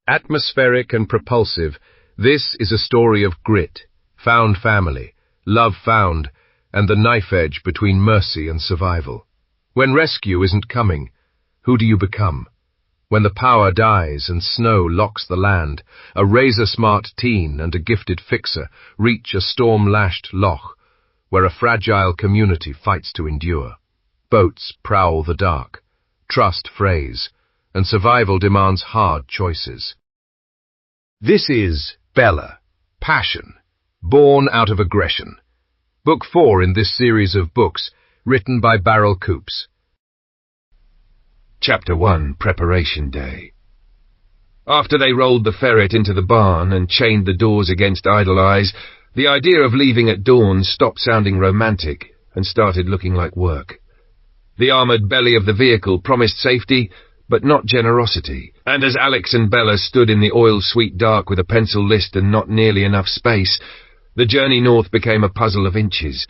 Atmospheric and propulsive, this is a story of grit, found family, love found, and the knife edge between mercy and survival. When rescue isn't coming, who do you become? When the power dies and snow locks the land, a razor-smart teen and a gifted fixer reach a storm-lashed loch, where a fragile community fights to endure. Boats prowl the dark, trust frays, and survival demands hard choices. This is Bella, Passion, Born Out of Aggression. Book 4 in this series of books, written by Barrel Coops. Chapter 1, Preparation Day. After they rolled the ferret into the barn and chained the doors against idle eyes, the idea of leaving at dawn stopped sounding romantic and started looking like work. The armoured belly of the vehicle promised safety, but not generosity, and as Alex and Bella stood in the oil-sweet dark with a pencil list and not nearly enough space, the journey north became a puzzle of inches.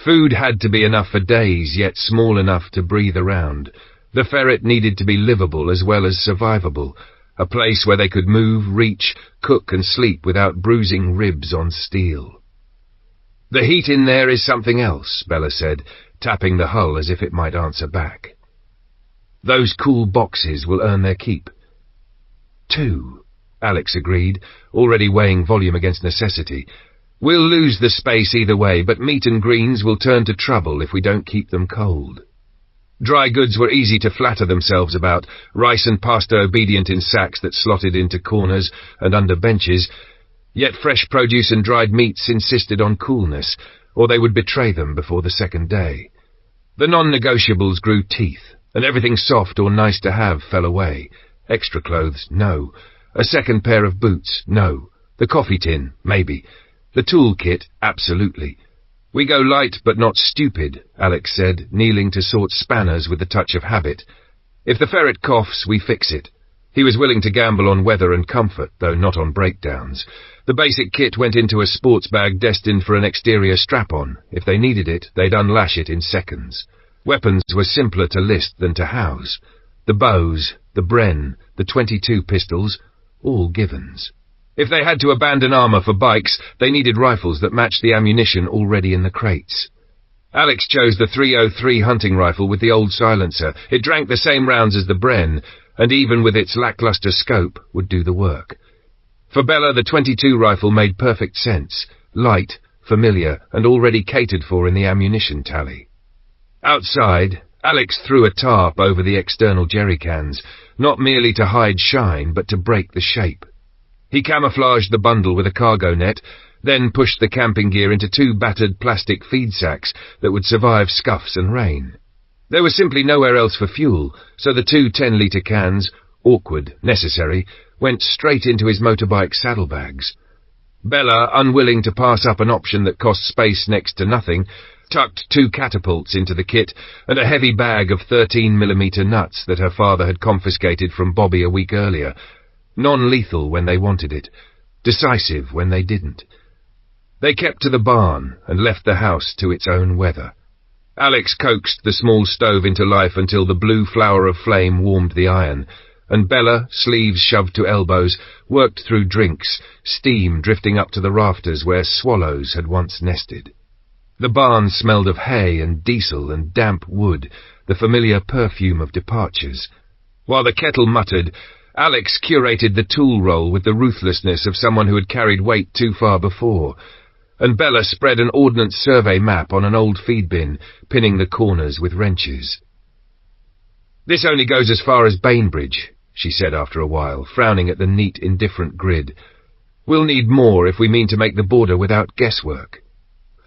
Food had to be enough for days, yet small enough to breathe around. The ferret needed to be livable as well as survivable, a place where they could move, reach, cook and sleep without bruising ribs on steel. "The heat in there is something else," Bella said, tapping the hull as if it might answer back. "Those cool boxes will earn their keep." 2, Alex agreed, already weighing volume against necessity. "We'll lose the space either way, but meat and greens will turn to trouble if we don't keep them cold." Dry goods were easy to flatter themselves about, rice and pasta obedient in sacks that slotted into corners and under benches, yet fresh produce and dried meats insisted on coolness, or they would betray them before the second day. The non-negotiables grew teeth, and everything soft or nice to have fell away. Extra clothes, no. A second pair of boots, no. The coffee tin, maybe. The tool kit, absolutely. "We go light but not stupid," Alex said, kneeling to sort spanners with the touch of habit. "If the ferret coughs, we fix it." He was willing to gamble on weather and comfort, though not on breakdowns. The basic kit went into a sports bag destined for an exterior strap-on. If they needed it, they'd unlash it in seconds. Weapons were simpler to list than to house. The bows, the Bren, the .22 pistols, all givens. If they had to abandon armour for bikes, they needed rifles that matched the ammunition already in the crates. Alex chose the .303 hunting rifle with the old silencer. It drank the same rounds as the Bren, and even with its lackluster scope, would do the work. For Bella, the .22 rifle made perfect sense, light, familiar, and already catered for in the ammunition tally. Outside, Alex threw a tarp over the external jerrycans, not merely to hide shine, but to break the shape. He camouflaged the bundle with a cargo net, then pushed the camping gear into 2 battered plastic feed sacks that would survive scuffs and rain. There was simply nowhere else for fuel, so the 2 10-litre cans, awkward, necessary, went straight into his motorbike saddlebags. Bella, unwilling to pass up an option that cost space next to nothing, tucked 2 catapults into the kit and a heavy bag of 13mm nuts that her father had confiscated from Bobby a week earlier. Non-lethal when they wanted it, decisive when they didn't. They kept to the barn and left the house to its own weather. Alex coaxed the small stove into life until the blue flower of flame warmed the iron, and Bella, sleeves shoved to elbows, worked through drinks, steam drifting up to the rafters where swallows had once nested. The barn smelled of hay and diesel and damp wood, the familiar perfume of departures. While the kettle muttered, Alex curated the tool roll with the ruthlessness of someone who had carried weight too far before, and Bella spread an ordnance survey map on an old feed bin, pinning the corners with wrenches. "This only goes as far as Bainbridge," she said after a while, frowning at the neat, indifferent grid. "We'll need more if we mean to make the border without guesswork."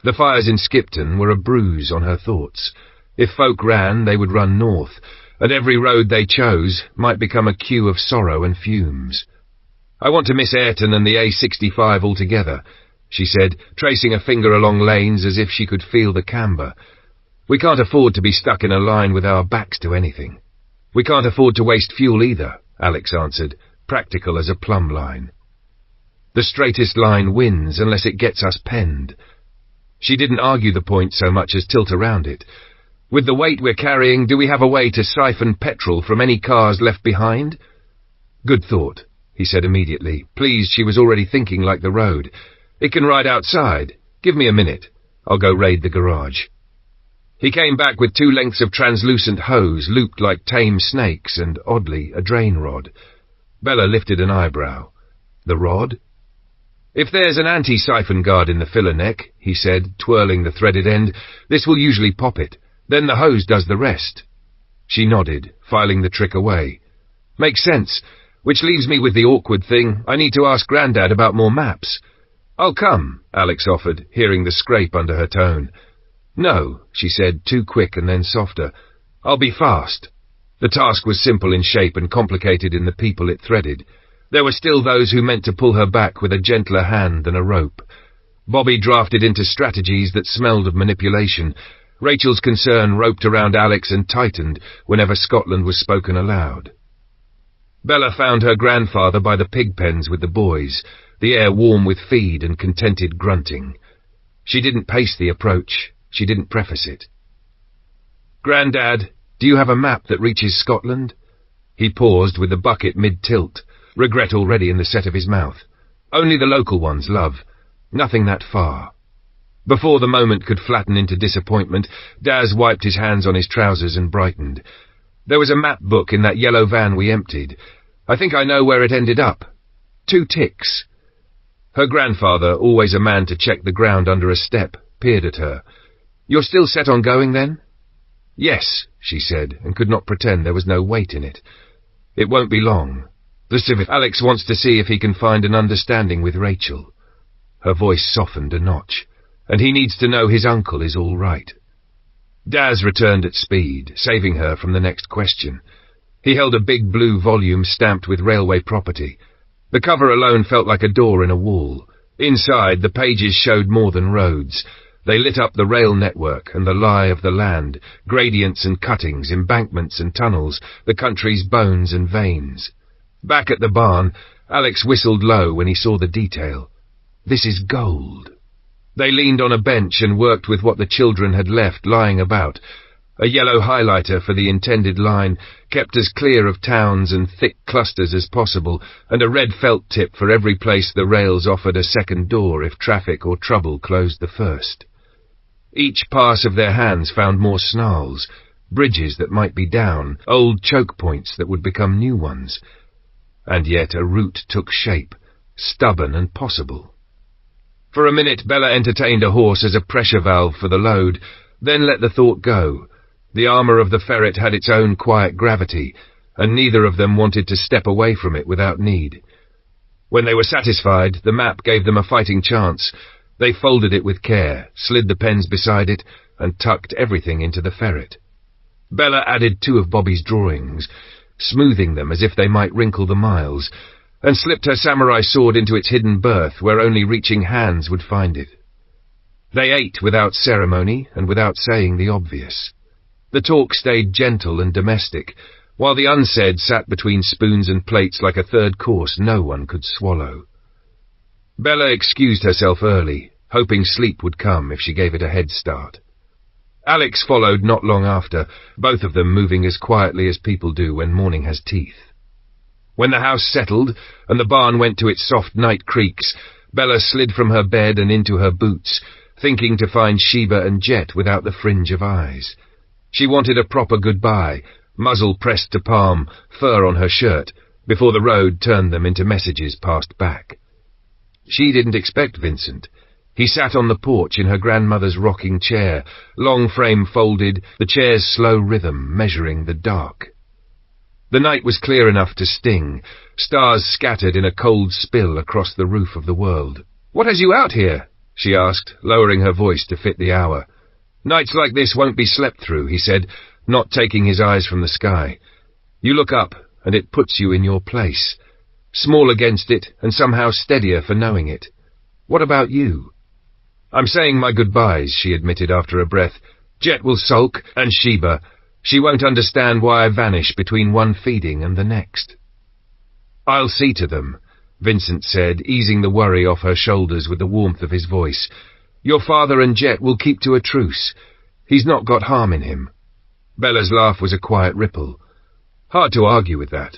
The fires in Skipton were a bruise on her thoughts. If folk ran, they would run north, and every road they chose might become a queue of sorrow and fumes. "I want to miss Ayrton and the A65 altogether," she said, tracing a finger along lanes as if she could feel the camber. "We can't afford to be stuck in a line with our backs to anything." "We can't afford to waste fuel either," Alex answered, practical as a plumb line. "The straightest line wins unless it gets us penned." She didn't argue the point so much as tilt around it. "With the weight we're carrying, do we have a way to siphon petrol from any cars left behind?" "Good thought," he said immediately, pleased she was already thinking like the road. "It can ride outside. Give me a minute. I'll go raid the garage." He came back with 2 lengths of translucent hose looped like tame snakes and, oddly, a drain rod. Bella lifted an eyebrow. "The rod?" "If there's an anti-siphon guard in the filler neck," he said, twirling the threaded end, "this will usually pop it. Then the hose does the rest." She nodded, filing the trick away. "Makes sense. Which leaves me with the awkward thing. I need to ask Grandad about more maps." "I'll come," Alex offered, hearing the scrape under her tone. "No," she said, too quick and then softer. "I'll be fast." The task was simple in shape and complicated in the people it threaded. There were still those who meant to pull her back with a gentler hand than a rope. Bobby drafted into strategies that smelled of manipulation. Rachel's concern roped around Alex and tightened whenever Scotland was spoken aloud. Bella found her grandfather by the pig pens with the boys, the air warm with feed and contented grunting. She didn't pace the approach. She didn't preface it. "Grandad, do you have a map that reaches Scotland?" He paused with the bucket mid-tilt, regret already in the set of his mouth. "Only the local ones, love. Nothing that far." Before the moment could flatten into disappointment, Daz wiped his hands on his trousers and brightened. "There was a map book in that yellow van we emptied. I think I know where it ended up. 2 ticks. Her grandfather, always a man to check the ground under a step, peered at her. "You're still set on going, then?" "Yes," she said, and could not pretend there was no weight in it. "It won't be long. Alex wants to see if he can find an understanding with Rachel." Her voice softened a notch. "And he needs to know his uncle is all right." Daz returned at speed, saving her from the next question. He held a big blue volume stamped with railway property. The cover alone felt like a door in a wall. Inside, the pages showed more than roads. They lit up the rail network and the lie of the land, gradients and cuttings, embankments and tunnels, the country's bones and veins. Back at the barn, Alex whistled low when he saw the detail. "This is gold." They leaned on a bench and worked with what the children had left lying about. A yellow highlighter for the intended line, kept as clear of towns and thick clusters as possible, and a red felt tip for every place the rails offered a second door if traffic or trouble closed the first. Each pass of their hands found more snarls, bridges that might be down, old choke points that would become new ones. And yet a route took shape, stubborn and possible. For a minute Bella entertained a horse as a pressure valve for the load, then let the thought go. The armour of the ferret had its own quiet gravity, and neither of them wanted to step away from it without need. When they were satisfied, the map gave them a fighting chance. They folded it with care, slid the pens beside it, and tucked everything into the ferret. Bella added 2 of Bobby's drawings, smoothing them as if they might wrinkle the miles, and slipped her samurai sword into its hidden berth where only reaching hands would find it. They ate without ceremony and without saying the obvious. The talk stayed gentle and domestic, while the unsaid sat between spoons and plates like a third course no one could swallow. Bella excused herself early, hoping sleep would come if she gave it a head start. Alex followed not long after, both of them moving as quietly as people do when morning has teeth. When the house settled, and the barn went to its soft night creaks, Bella slid from her bed and into her boots, thinking to find Sheba and Jet without the fringe of eyes. She wanted a proper goodbye, muzzle pressed to palm, fur on her shirt, before the road turned them into messages passed back. She didn't expect Vincent. He sat on the porch in her grandmother's rocking chair, long frame folded, the chair's slow rhythm measuring the dark. The night was clear enough to sting, stars scattered in a cold spill across the roof of the world. "What has you out here?" she asked, lowering her voice to fit the hour. "Nights like this won't be slept through," he said, not taking his eyes from the sky. "You look up, and it puts you in your place. Small against it, and somehow steadier for knowing it. What about you?" "I'm saying my goodbyes," she admitted after a breath. "Jet will sulk, and Sheba. She won't understand why I vanish between one feeding and the next." "I'll see to them," Vincent said, easing the worry off her shoulders with the warmth of his voice. "Your father and Jet will keep to a truce. He's not got harm in him." Bella's laugh was a quiet ripple. Hard to argue with that.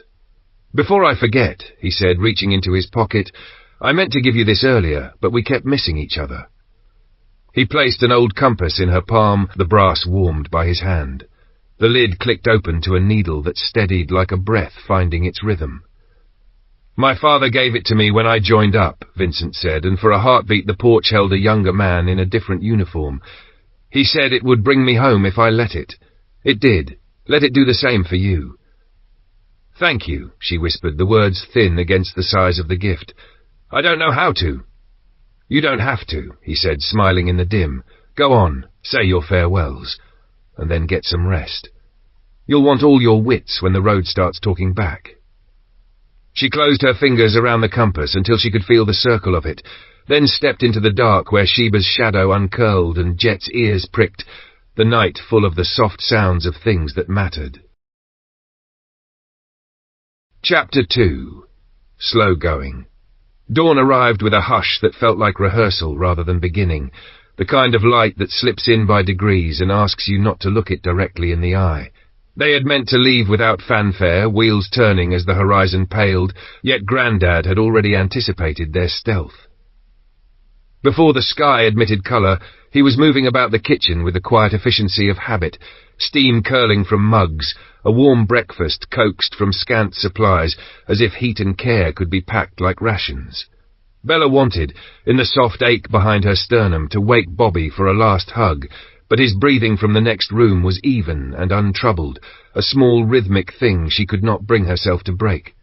"Before I forget," he said, reaching into his pocket, "I meant to give you this earlier, but we kept missing each other." He placed an old compass in her palm, the brass warmed by his hand. The lid clicked open to a needle that steadied like a breath finding its rhythm. "My father gave it to me when I joined up," Vincent said, and for a heartbeat the porch held a younger man in a different uniform. "He said it would bring me home if I let it. It did. Let it do the same for you." "Thank you," she whispered, the words thin against the size of the gift. "I don't know how to." "You don't have to," he said, smiling in the dim. "Go on, say your farewells, and then get some rest. You'll want all your wits when the road starts talking back." She closed her fingers around the compass until she could feel the circle of it, then stepped into the dark where Sheba's shadow uncurled and Jet's ears pricked, the night full of the soft sounds of things that mattered. Chapter 2. Slow Going. Dawn arrived with a hush that felt like rehearsal rather than beginning, the kind of light that slips in by degrees and asks you not to look it directly in the eye. They had meant to leave without fanfare, wheels turning as the horizon paled, yet Grandad had already anticipated their stealth. Before the sky admitted colour, he was moving about the kitchen with the quiet efficiency of habit, steam curling from mugs, a warm breakfast coaxed from scant supplies, as if heat and care could be packed like rations. Bella wanted, in the soft ache behind her sternum, to wake Bobby for a last hug, but his breathing from the next room was even and untroubled, a small rhythmic thing she could not bring herself to break.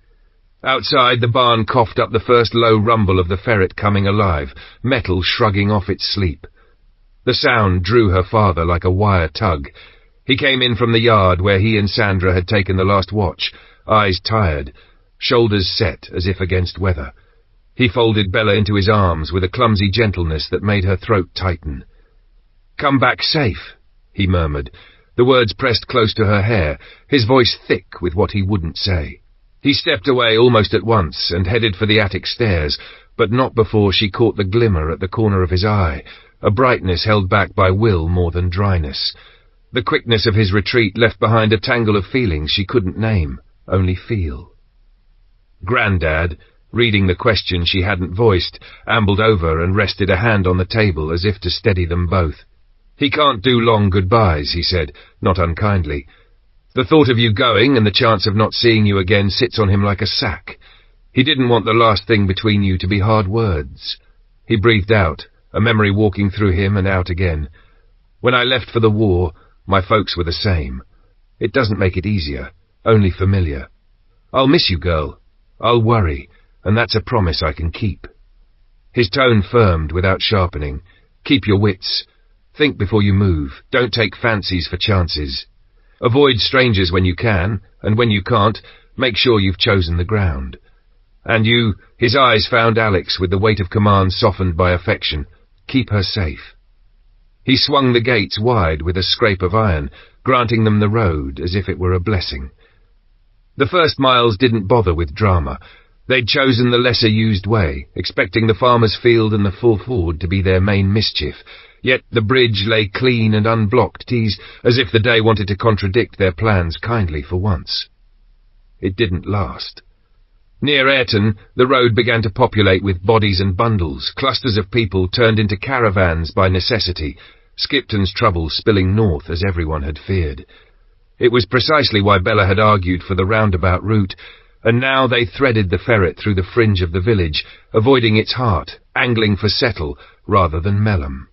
Outside, the barn coughed up the first low rumble of the ferret coming alive, metal shrugging off its sleep. The sound drew her father like a wire tug. He came in from the yard where he and Sandra had taken the last watch, eyes tired, shoulders set as if against weather. He folded Bella into his arms with a clumsy gentleness that made her throat tighten. "Come back safe," he murmured, the words pressed close to her hair, his voice thick with what he wouldn't say. He stepped away almost at once and headed for the attic stairs, but not before she caught the glimmer at the corner of his eye, a brightness held back by will more than dryness. The quickness of his retreat left behind a tangle of feelings she couldn't name, only feel. Grandad, reading the question she hadn't voiced, ambled over and rested a hand on the table as if to steady them both. "He can't do long goodbyes," he said, not unkindly. "The thought of you going and the chance of not seeing you again sits on him like a sack. He didn't want the last thing between you to be hard words." He breathed out, a memory walking through him and out again. "When I left for the war, my folks were the same. It doesn't make it easier, only familiar. I'll miss you, girl. I'll worry, and that's a promise I can keep." His tone firmed without sharpening. "Keep your wits. Think before you move. Don't take fancies for chances. Avoid strangers when you can, and when you can't, make sure you've chosen the ground. And you," his eyes found Alex with the weight of command softened by affection, "keep her safe." He swung the gates wide with a scrape of iron, granting them the road as if it were a blessing. The first miles didn't bother with drama. They'd chosen the lesser-used way, expecting the farmer's field and the full ford to be their main mischief, yet the bridge lay clean and unblocked, teased as if the day wanted to contradict their plans kindly for once. It didn't last. Near Ayrton, the road began to populate with bodies and bundles, clusters of people turned into caravans by necessity, Skipton's trouble spilling north as everyone had feared. It was precisely why Bella had argued for the roundabout route, and now they threaded the ferret through the fringe of the village, avoiding its heart, angling for Settle rather than Melham.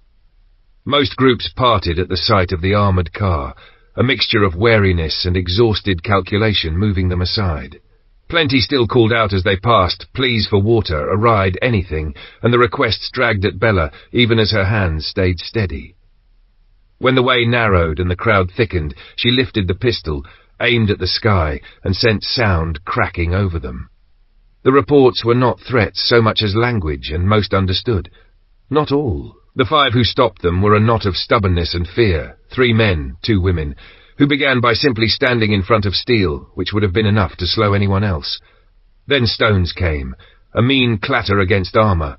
Most groups parted at the sight of the armoured car, a mixture of wariness and exhausted calculation moving them aside. Plenty still called out as they passed, pleas for water, a ride, anything, and the requests dragged at Bella even as her hands stayed steady. When the way narrowed and the crowd thickened, she lifted the pistol, aimed at the sky, and sent sound cracking over them. The reports were not threats so much as language, and most understood. Not all. The 5 who stopped them were a knot of stubbornness and fear, 3 men, 2 women, who began by simply standing in front of steel, which would have been enough to slow anyone else. Then stones came, a mean clatter against armour.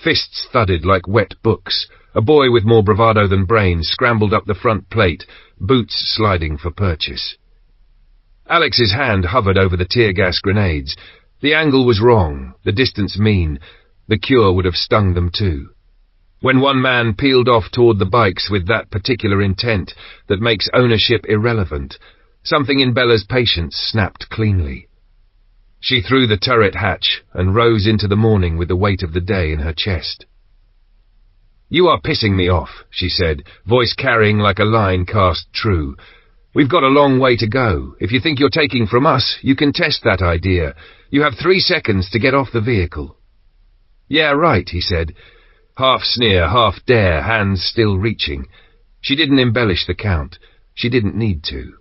Fists thudded like wet books. A boy with more bravado than brains scrambled up the front plate, boots sliding for purchase. Alex's hand hovered over the tear gas grenades. The angle was wrong, the distance mean. The cure would have stung them too. When one man peeled off toward the bikes with that particular intent that makes ownership irrelevant, something in Bella's patience snapped cleanly. She threw the turret hatch and rose into the morning with the weight of the day in her chest. "You are pissing me off," she said, voice carrying like a line cast true. "We've got a long way to go. If you think you're taking from us, you can test that idea. You have 3 seconds to get off the vehicle." "Yeah, right," he said. Half sneer, half dare, hands still reaching. She didn't embellish the count. She didn't need to.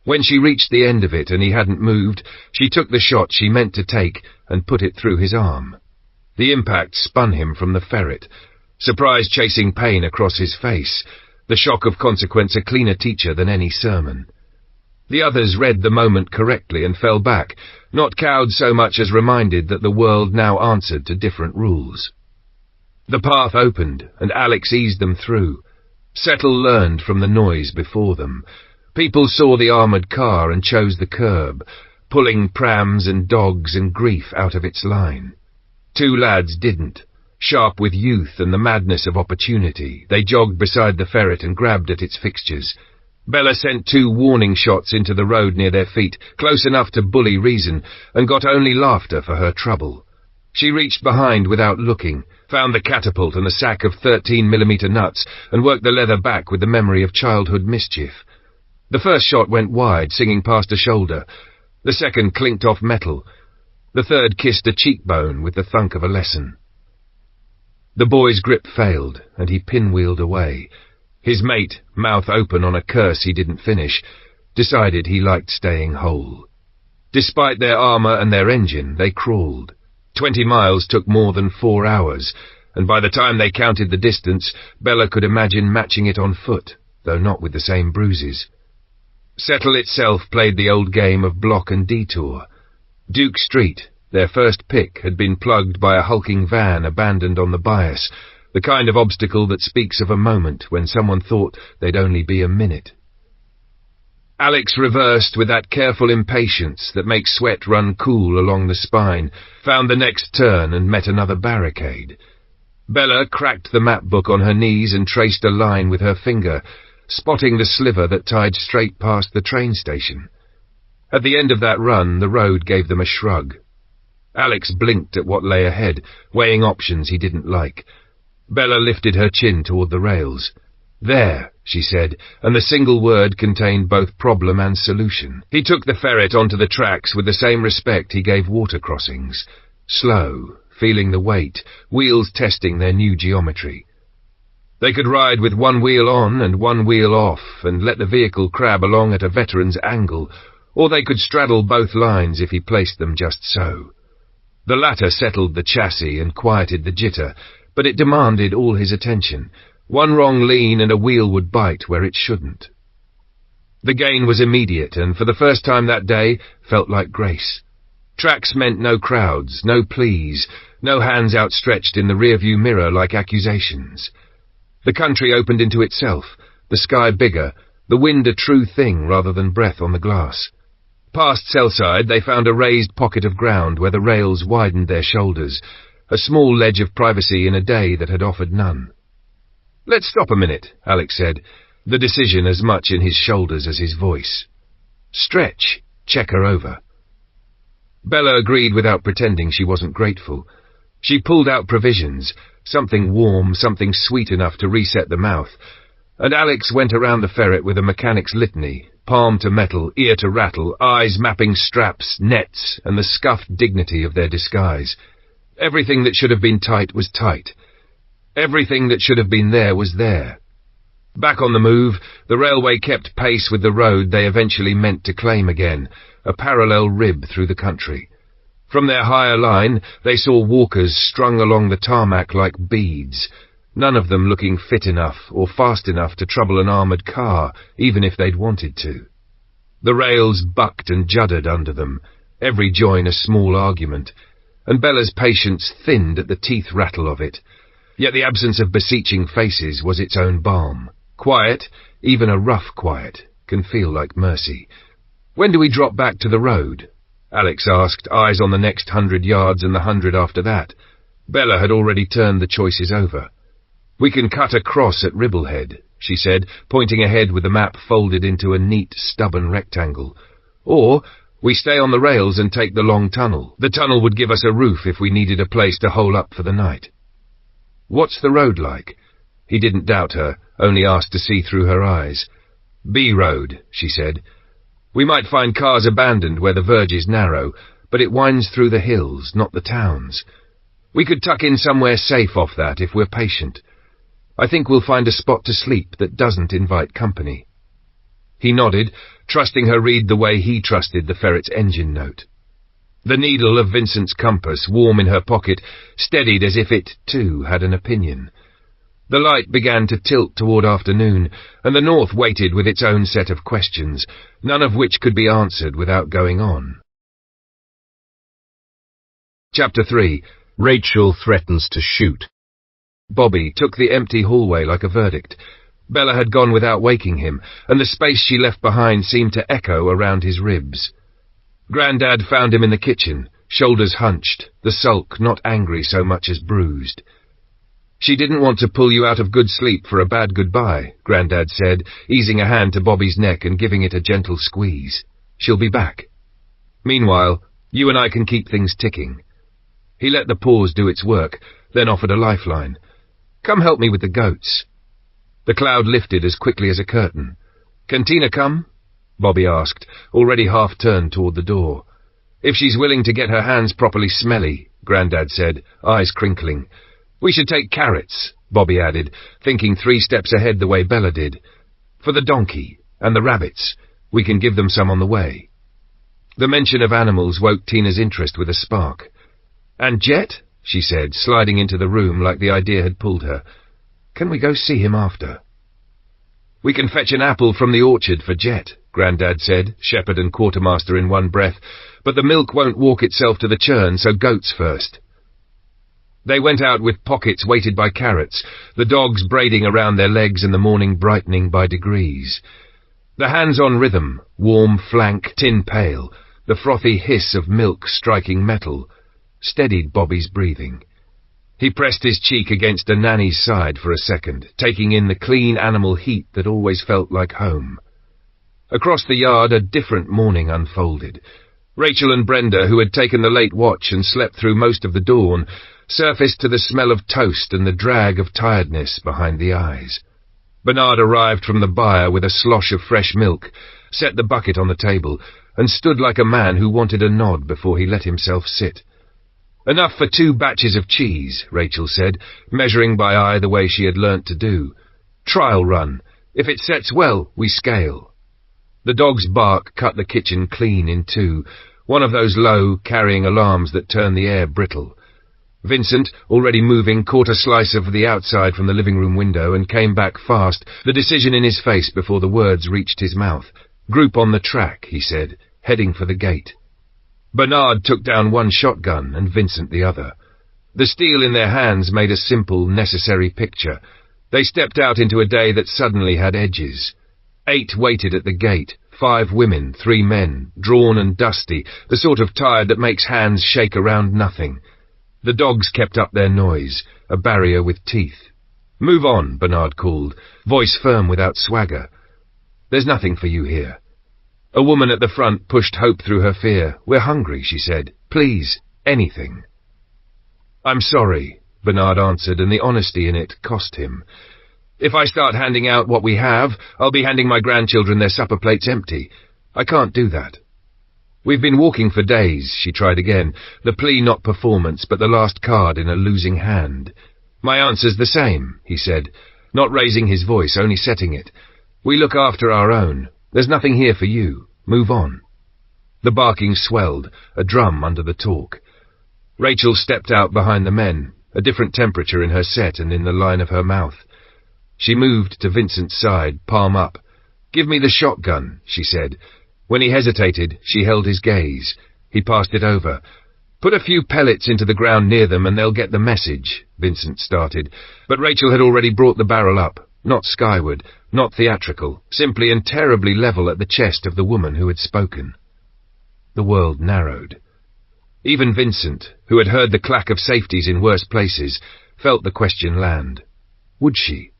When she reached the end of it and he hadn't moved, she took the shot she meant to take and put it through his arm. The impact spun him from the ferret, surprise chasing pain across his face, the shock of consequence a cleaner teacher than any sermon. The others read the moment correctly and fell back, not cowed so much as reminded that the world now answered to different rules. The path opened, and Alex eased them through. Settle learned from the noise before them. People saw the armoured car and chose the curb, pulling prams and dogs and grief out of its line. 2 lads didn't. Sharp with youth and the madness of opportunity, they jogged beside the ferret and grabbed at its fixtures. Bella sent 2 warning shots into the road near their feet, close enough to bully reason, and got only laughter for her trouble. She reached behind without looking, found the catapult and a sack of 13mm nuts, and worked the leather back with the memory of childhood mischief. The first shot went wide, singing past a shoulder. The second clinked off metal. The third kissed a cheekbone with the thunk of a lesson. The boy's grip failed, and he pinwheeled away. His mate, mouth open on a curse he didn't finish, decided he liked staying whole. Despite their armour and their engine, they crawled. 20 miles took more than 4 hours, and by the time they counted the distance, Bella could imagine matching it on foot, though not with the same bruises. Settle itself played the old game of block and detour. Duke Street, their first pick, had been plugged by a hulking van abandoned on the bias, the kind of obstacle that speaks of a moment when someone thought they'd only be a minute. Alex reversed with that careful impatience that makes sweat run cool along the spine, found the next turn and met another barricade. Bella cracked the map book on her knees and traced a line with her finger, spotting the sliver that tied straight past the train station. At the end of that run, the road gave them a shrug. Alex blinked at what lay ahead, weighing options he didn't like. Bella lifted her chin toward the rails. "There," she said, and the single word contained both problem and solution. He took the ferret onto the tracks with the same respect he gave water crossings. Slow, feeling the weight, wheels testing their new geometry. They could ride with one wheel on and one wheel off and let the vehicle crab along at a veteran's angle, or they could straddle both lines if he placed them just so. The latter settled the chassis and quieted the jitter, but it demanded all his attention. One wrong lean and a wheel would bite where it shouldn't. The gain was immediate, and for the first time that day, felt like grace. Tracks meant no crowds, no pleas, no hands outstretched in the rearview mirror like accusations. The country opened into itself, the sky bigger, the wind a true thing rather than breath on the glass. Past Sellside, they found a raised pocket of ground where the rails widened their shoulders, a small ledge of privacy in a day that had offered none. "Let's stop a minute," Alex said, the decision as much in his shoulders as his voice. "Stretch, check her over." Bella agreed without pretending she wasn't grateful. She pulled out provisions, something warm, something sweet enough to reset the mouth, and Alex went around the ferret with a mechanic's litany, palm to metal, ear to rattle, eyes mapping straps, nets, and the scuffed dignity of their disguise. Everything that should have been tight was tight. Everything that should have been there was there. Back on the move, the railway kept pace with the road they eventually meant to claim again, a parallel rib through the country. From their higher line, they saw walkers strung along the tarmac like beads, none of them looking fit enough or fast enough to trouble an armoured car, even if they'd wanted to. The rails bucked and juddered under them, every join a small argument, and Bella's patience thinned at the teeth rattle of it. Yet the absence of beseeching faces was its own balm. Quiet, even a rough quiet, can feel like mercy. "When do we drop back to the road?" Alex asked, eyes on the next 100 yards and the 100 after that. Bella had already turned the choices over. "We can cut across at Ribblehead," she said, pointing ahead with the map folded into a neat, stubborn rectangle. "Or we stay on the rails and take the long tunnel. The tunnel would give us a roof if we needed a place to hole up for the night." "What's the road like?" He didn't doubt her, only asked to see through her eyes. "B road," she said. "We might find cars abandoned where the verge is narrow, but it winds through the hills, not the towns. We could tuck in somewhere safe off that if we're patient. I think we'll find a spot to sleep that doesn't invite company." He nodded, trusting her read the way he trusted the ferret's engine note. The needle of Vincent's compass, warm in her pocket, steadied as if it, too, had an opinion. The light began to tilt toward afternoon, and the north waited with its own set of questions, none of which could be answered without going on. Chapter 3. Rachel threatens to shoot. Bobby took the empty hallway like a verdict. Bella had gone without waking him, and the space she left behind seemed to echo around his ribs. Grandad found him in the kitchen, shoulders hunched, the sulk not angry so much as bruised. "She didn't want to pull you out of good sleep for a bad goodbye," Grandad said, easing a hand to Bobby's neck and giving it a gentle squeeze. "She'll be back. Meanwhile, you and I can keep things ticking." He let the pause do its work, then offered a lifeline. "Come help me with the goats." The cloud lifted as quickly as a curtain. "Can Tina come?" Bobby asked, already half-turned toward the door. "If she's willing to get her hands properly smelly," Grandad said, eyes crinkling. "We should take carrots," Bobby added, thinking 3 steps ahead the way Bella did. "For the donkey, and the rabbits. We can give them some on the way." The mention of animals woke Tina's interest with a spark. "And Jet?" she said, sliding into the room like the idea had pulled her. "Can we go see him after?" "We can fetch an apple from the orchard for Jet," Grandad said, shepherd and quartermaster in one breath, "but the milk won't walk itself to the churn, so goats first." They went out with pockets weighted by carrots, the dogs braiding around their legs and the morning brightening by degrees. The hands-on rhythm, warm flank, tin pail, the frothy hiss of milk striking metal, steadied Bobby's breathing. He pressed his cheek against a nanny's side for a second, taking in the clean animal heat that always felt like home. Across the yard, a different morning unfolded. Rachel and Brenda, who had taken the late watch and slept through most of the dawn, surfaced to the smell of toast and the drag of tiredness behind the eyes. Bernard arrived from the byre with a slosh of fresh milk, set the bucket on the table, and stood like a man who wanted a nod before he let himself sit. "Enough for 2 batches of cheese," Rachel said, measuring by eye the way she had learnt to do. "Trial run. If it sets well, we scale." The dog's bark cut the kitchen clean in 2, one of those low, carrying alarms that turn the air brittle. Vincent, already moving, caught a slice of the outside from the living room window and came back fast, the decision in his face before the words reached his mouth. "Group on the track," he said, heading for the gate. Bernard took down one shotgun and Vincent the other. The steel in their hands made a simple, necessary picture. They stepped out into a day that suddenly had edges. 8 waited at the gate, 5 women, 3 men, drawn and dusty, the sort of tired that makes hands shake around nothing. The dogs kept up their noise, a barrier with teeth. "Move on," Bernard called, voice firm without swagger. "There's nothing for you here." A woman at the front pushed hope through her fear. "We're hungry," she said. "Please, anything." "I'm sorry," Bernard answered, and the honesty in it cost him. "If I start handing out what we have, I'll be handing my grandchildren their supper plates empty. I can't do that." "We've been walking for days," she tried again, the plea not performance, but the last card in a losing hand. "My answer's the same," he said, not raising his voice, only setting it. "We look after our own. There's nothing here for you. Move on." The barking swelled, a drum under the talk. Rachel stepped out behind the men, a different temperature in her set and in the line of her mouth. She moved to Vincent's side, palm up. "Give me the shotgun," she said. When he hesitated, she held his gaze. He passed it over. "Put a few pellets into the ground near them and they'll get the message," Vincent started, but Rachel had already brought the barrel up. Not skyward, not theatrical, simply and terribly level at the chest of the woman who had spoken. The world narrowed. Even Vincent, who had heard the clack of safeties in worse places, felt the question land. Would she?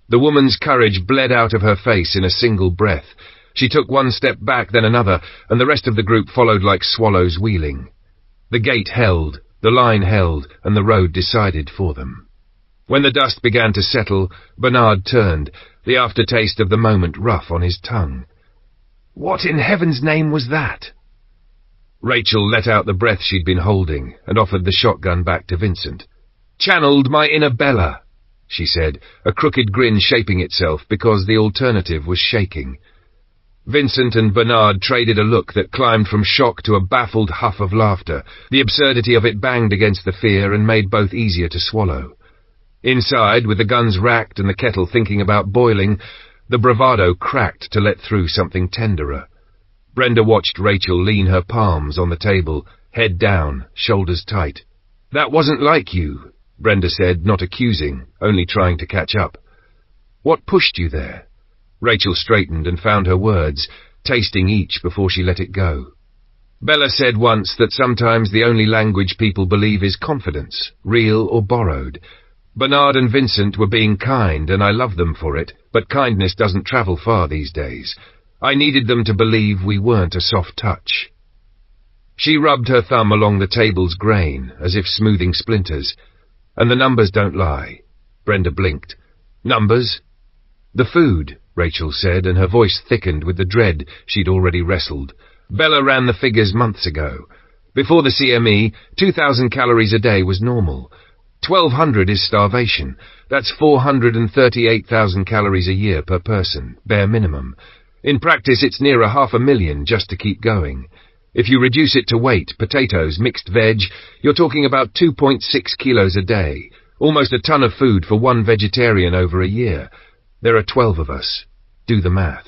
The woman's courage bled out of her face in a single breath. She took one step back, then another, and the rest of the group followed like swallows wheeling. The gate held, the line held, and the road decided for them. When the dust began to settle, Bernard turned, the aftertaste of the moment rough on his tongue. What in heaven's name was that? Rachel let out the breath she'd been holding and offered the shotgun back to Vincent. Channeled my inner Bella, she said, a crooked grin shaping itself because the alternative was shaking. Vincent and Bernard traded a look that climbed from shock to a baffled huff of laughter. The absurdity of it banged against the fear and made both easier to swallow. Inside, with the guns racked and the kettle thinking about boiling, the bravado cracked to let through something tenderer. Brenda watched Rachel lean her palms on the table, head down, shoulders tight. That wasn't like you, Brenda said, not accusing, only trying to catch up. What pushed you there? Rachel straightened and found her words, tasting each before she let it go. Bella said once that sometimes the only language people believe is confidence, real or borrowed. Bernard and Vincent were being kind, and I love them for it, but kindness doesn't travel far these days. I needed them to believe we weren't a soft touch. She rubbed her thumb along the table's grain, as if smoothing splinters. And the numbers don't lie. Brenda blinked. Numbers? The food, Rachel said, and her voice thickened with the dread she'd already wrestled. Bella ran the figures months ago. Before the CME, 2,000 calories a day was normal. 1,200 is starvation. That's 438,000 calories a year per person, bare minimum. In practice, it's near 500,000 just to keep going. If you reduce it to weight, potatoes, mixed veg, you're talking about 2.6 kilos a day, almost a ton of food for one vegetarian over a year. There are 12 of us. Do the math.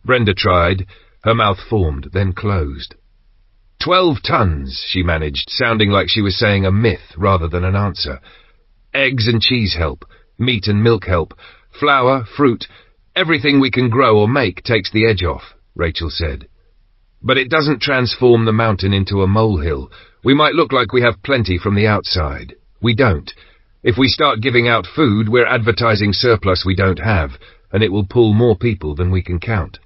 Brenda tried. Her mouth formed, then closed. 12 tons, she managed, sounding like she was saying a myth rather than an answer. Eggs and cheese help, meat and milk help, flour, fruit, everything we can grow or make takes the edge off, Rachel said. But it doesn't transform the mountain into a molehill. We might look like we have plenty from the outside. We don't. If we start giving out food, we're advertising surplus we don't have, and it will pull more people than we can count.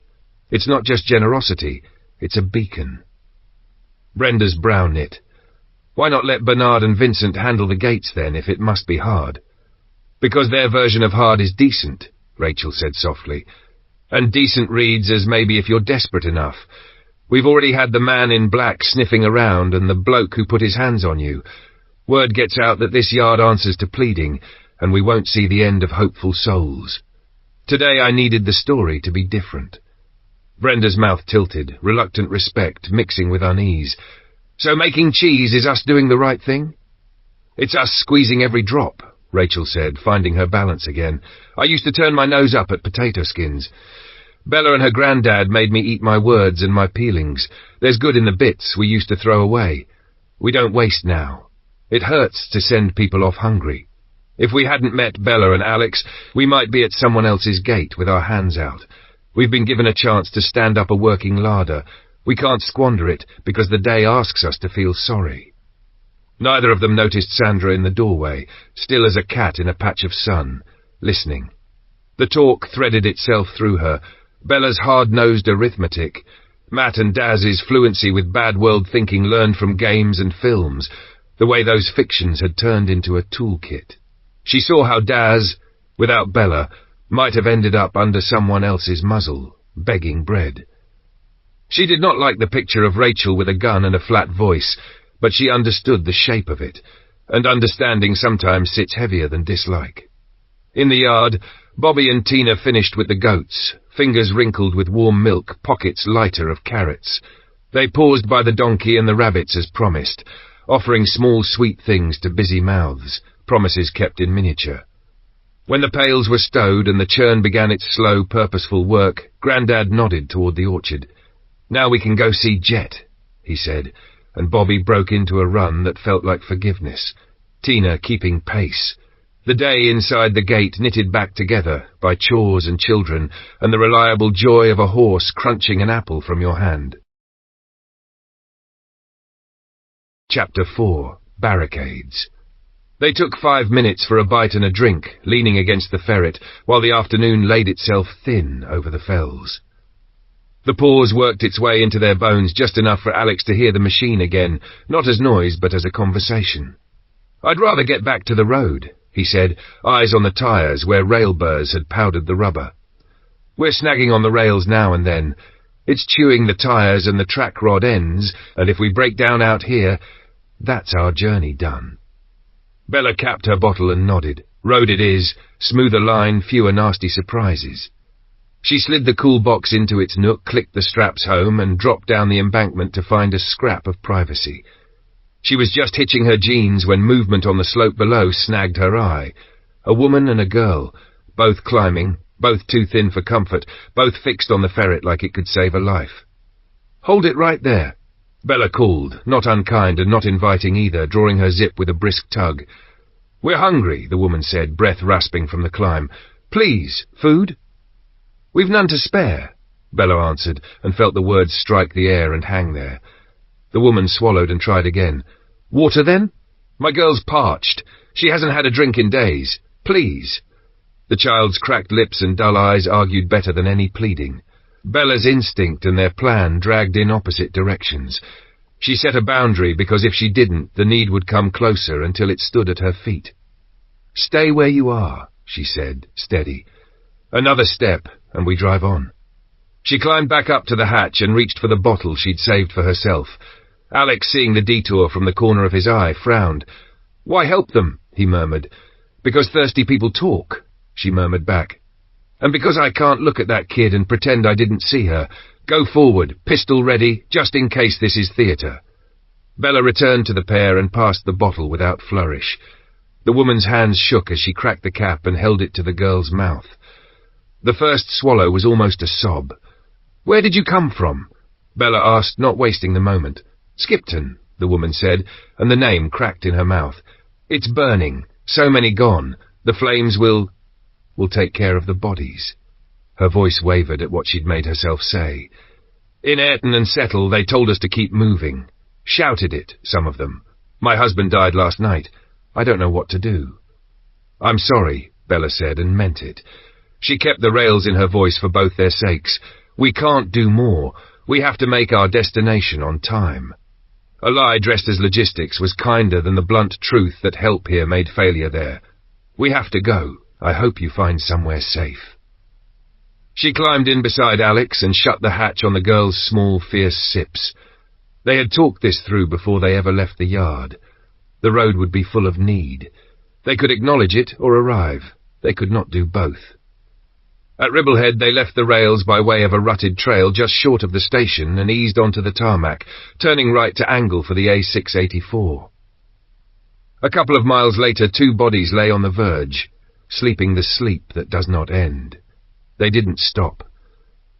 It's not just generosity, it's a beacon. Brenda's brow knit. Why not let Bernard and Vincent handle the gates then, if it must be hard? Because their version of hard is decent, Rachel said softly. And decent reads as maybe if you're desperate enough. We've already had the man in black sniffing around and the bloke who put his hands on you. Word gets out that this yard answers to pleading, and we won't see the end of hopeful souls. Today I needed the story to be different. Brenda's mouth tilted, reluctant respect mixing with unease. So making cheese is us doing the right thing? It's us squeezing every drop, Rachel said, finding her balance again. I used to turn my nose up at potato skins. Bella and her granddad made me eat my words and my peelings. There's good in the bits we used to throw away. We don't waste now. It hurts to send people off hungry. If we hadn't met Bella and Alex, we might be at someone else's gate with our hands out. We've been given a chance to stand up a working larder. We can't squander it because the day asks us to feel sorry. Neither of them noticed Sandra in the doorway, still as a cat in a patch of sun, listening. The talk threaded itself through her. Bella's hard-nosed arithmetic, Matt and Daz's fluency with bad world thinking learned from games and films, the way those fictions had turned into a toolkit. She saw how Daz, without Bella, might have ended up under someone else's muzzle, begging bread. She did not like the picture of Rachel with a gun and a flat voice, but she understood the shape of it, and understanding sometimes sits heavier than dislike. In the yard, Bobby and Tina finished with the goats, fingers wrinkled with warm milk, pockets lighter of carrots. They paused by the donkey and the rabbits as promised, offering small sweet things to busy mouths, promises kept in miniature. When the pails were stowed and the churn began its slow, purposeful work, Grandad nodded toward the orchard. Now we can go see Jet, he said, and Bobby broke into a run that felt like forgiveness. Tina keeping pace. The day inside the gate knitted back together by chores and children and the reliable joy of a horse crunching an apple from your hand. Chapter 4. Barricades. They took 5 minutes for a bite and a drink, leaning against the ferret, while the afternoon laid itself thin over the fells. The pause worked its way into their bones just enough for Alex to hear the machine again, not as noise but as a conversation. "I'd rather get back to the road," he said, eyes on the tyres where rail burrs had powdered the rubber. "We're snagging on the rails now and then. It's chewing the tyres and the track rod ends, and if we break down out here, that's our journey done." Bella capped her bottle and nodded. Road it is, smoother line, fewer nasty surprises. She slid the cool box into its nook, clicked the straps home, and dropped down the embankment to find a scrap of privacy. She was just hitching her jeans when movement on the slope below snagged her eye. A woman and a girl, both climbing, both too thin for comfort, both fixed on the ferret like it could save a life. "Hold it right there," Bella called, not unkind and not inviting either, drawing her zip with a brisk tug. "We're hungry," the woman said, breath rasping from the climb. "Please, food?" "We've none to spare," Bella answered, and felt the words strike the air and hang there. The woman swallowed and tried again. "Water, then?" "My girl's parched. She hasn't had a drink in days. Please." The child's cracked lips and dull eyes argued better than any pleading. Bella's instinct and their plan dragged in opposite directions. She set a boundary because if she didn't, the need would come closer until it stood at her feet. "Stay where you are," she said, steady. "Another step, and we drive on." She climbed back up to the hatch and reached for the bottle she'd saved for herself. Alex, seeing the detour from the corner of his eye, frowned. "Why help them?" he murmured. "Because thirsty people talk," she murmured back. "And because I can't look at that kid and pretend I didn't see her. Go forward, pistol ready, just in case this is theatre." Bella returned to the pair and passed the bottle without flourish. The woman's hands shook as she cracked the cap and held it to the girl's mouth. The first swallow was almost a sob. "Where did you come from?" Bella asked, not wasting the moment. "Skipton," the woman said, and the name cracked in her mouth. "It's burning. So many gone. The flames will take care of the bodies." Her voice wavered at what she'd made herself say. "In Ayrton and Settle, they told us to keep moving. Shouted it, some of them. My husband died last night. I don't know what to do." "I'm sorry," Bella said, and meant it. She kept the rails in her voice for both their sakes. "We can't do more. We have to make our destination on time." A lie dressed as logistics was kinder than the blunt truth that help here made failure there. "We have to go. I hope you find somewhere safe." She climbed in beside Alex and shut the hatch on the girl's small, fierce sips. They had talked this through before they ever left the yard. The road would be full of need. They could acknowledge it or arrive. They could not do both. At Ribblehead they left the rails by way of a rutted trail just short of the station and eased onto the tarmac, turning right to angle for the A684. A couple of miles later 2 bodies lay on the verge, sleeping the sleep that does not end. They didn't stop.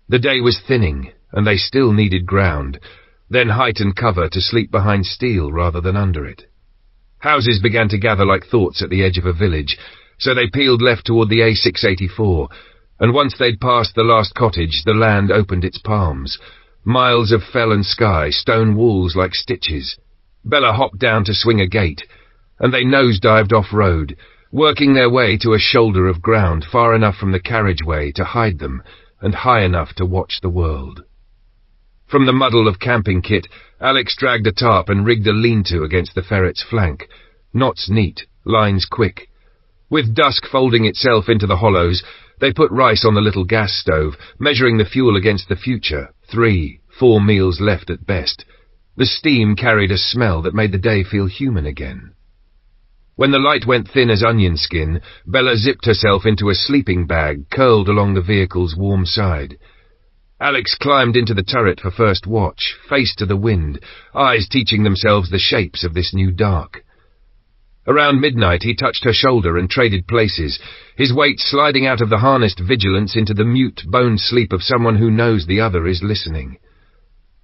The day was thinning, and they still needed ground, then height and cover to sleep behind steel rather than under it. Houses began to gather like thoughts at the edge of a village, so they peeled left toward the A684, and once they'd passed the last cottage, the land opened its palms. Miles of fell and sky, stone walls like stitches. Bella hopped down to swing a gate, and they nose-dived off-road, working their way to a shoulder of ground far enough from the carriageway to hide them, and high enough to watch the world. From the muddle of camping kit, Alex dragged a tarp and rigged a lean-to against the ferret's flank. Knots neat, lines quick. With dusk folding itself into the hollows, they put rice on the little gas stove, measuring the fuel against the future, 3, 4 meals left at best. The steam carried a smell that made the day feel human again. When the light went thin as onion skin, Bella zipped herself into a sleeping bag curled along the vehicle's warm side. Alex climbed into the turret for first watch, face to the wind, eyes teaching themselves the shapes of this new dark. Around midnight he touched her shoulder and traded places, his weight sliding out of the harnessed vigilance into the mute, boned sleep of someone who knows the other is listening.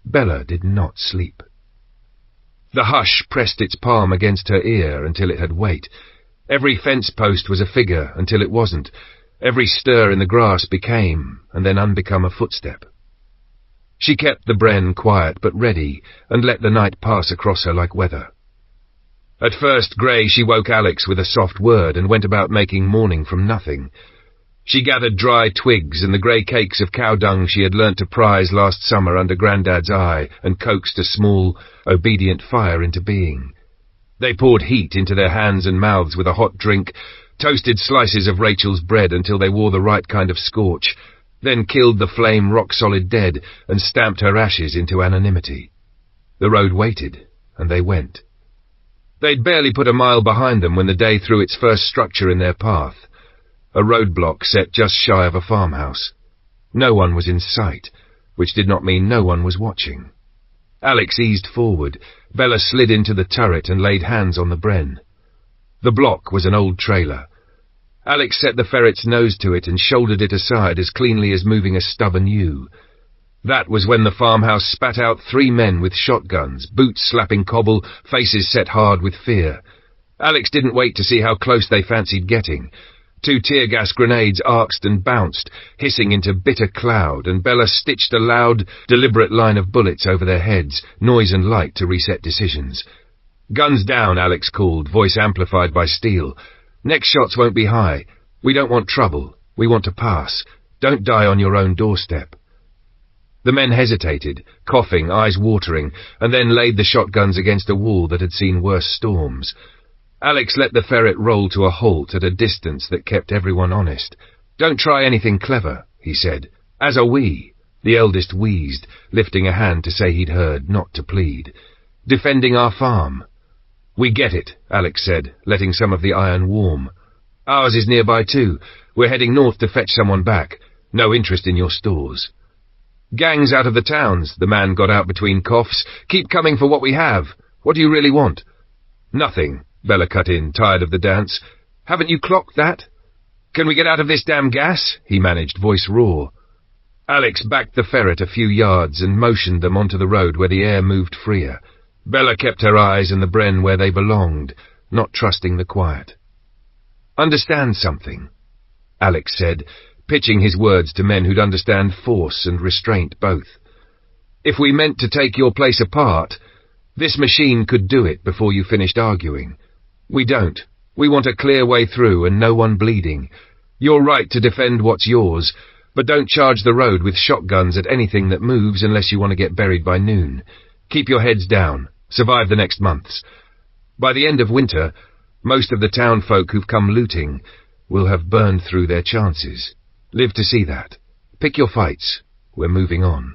Bella did not sleep. The hush pressed its palm against her ear until it had weight. Every fence post was a figure until it wasn't. Every stir in the grass became, and then unbecome a footstep. She kept the bren quiet but ready, and let the night pass across her like weather. At first grey she woke Alex with a soft word and went about making morning from nothing. She gathered dry twigs and the grey cakes of cow dung she had learnt to prize last summer under Grandad's eye and coaxed a small, obedient fire into being. They poured heat into their hands and mouths with a hot drink, toasted slices of Rachel's bread until they wore the right kind of scorch, then killed the flame rock-solid dead and stamped her ashes into anonymity. The road waited, and they went. They'd barely put a mile behind them when the day threw its first structure in their path, a roadblock set just shy of a farmhouse. No one was in sight, which did not mean no one was watching. Alex eased forward. Bella slid into the turret and laid hands on the bren. The block was an old trailer. Alex set the ferret's nose to it and shouldered it aside as cleanly as moving a stubborn ewe. That was when the farmhouse spat out 3 men with shotguns, boots slapping cobble, faces set hard with fear. Alex didn't wait to see how close they fancied getting. 2 tear gas grenades arced and bounced, hissing into bitter cloud, and Bella stitched a loud, deliberate line of bullets over their heads, noise and light to reset decisions. "Guns down," Alex called, voice amplified by steel. "Next shots won't be high. We don't want trouble. We want to pass. Don't die on your own doorstep." The men hesitated, coughing, eyes watering, and then laid the shotguns against a wall that had seen worse storms. Alex let the ferret roll to a halt at a distance that kept everyone honest. "Don't try anything clever," he said. "As are we." The eldest wheezed, lifting a hand to say he'd heard, not to plead. "Defending our farm." "We get it," Alex said, letting some of the iron warm. "Ours is nearby too. We're heading north to fetch someone back. No interest in your stores." "Gangs out of the towns," the man got out between coughs. "Keep coming for what we have. What do you really want?" "Nothing," Bella cut in, tired of the dance. "Haven't you clocked that?" "Can we get out of this damn gas?" he managed, voice raw. Alex backed the ferret a few yards and motioned them onto the road where the air moved freer. Bella kept her eyes and the bren where they belonged, not trusting the quiet. "Understand something," Alex said, pitching his words to men who'd understand force and restraint both. "If we meant to take your place apart, this machine could do it before you finished arguing. We don't. We want a clear way through and no one bleeding. You're right to defend what's yours, but don't charge the road with shotguns at anything that moves unless you want to get buried by noon. Keep your heads down. Survive the next months. By the end of winter, most of the town folk who've come looting will have burned through their chances. Live to see that. Pick your fights. We're moving on."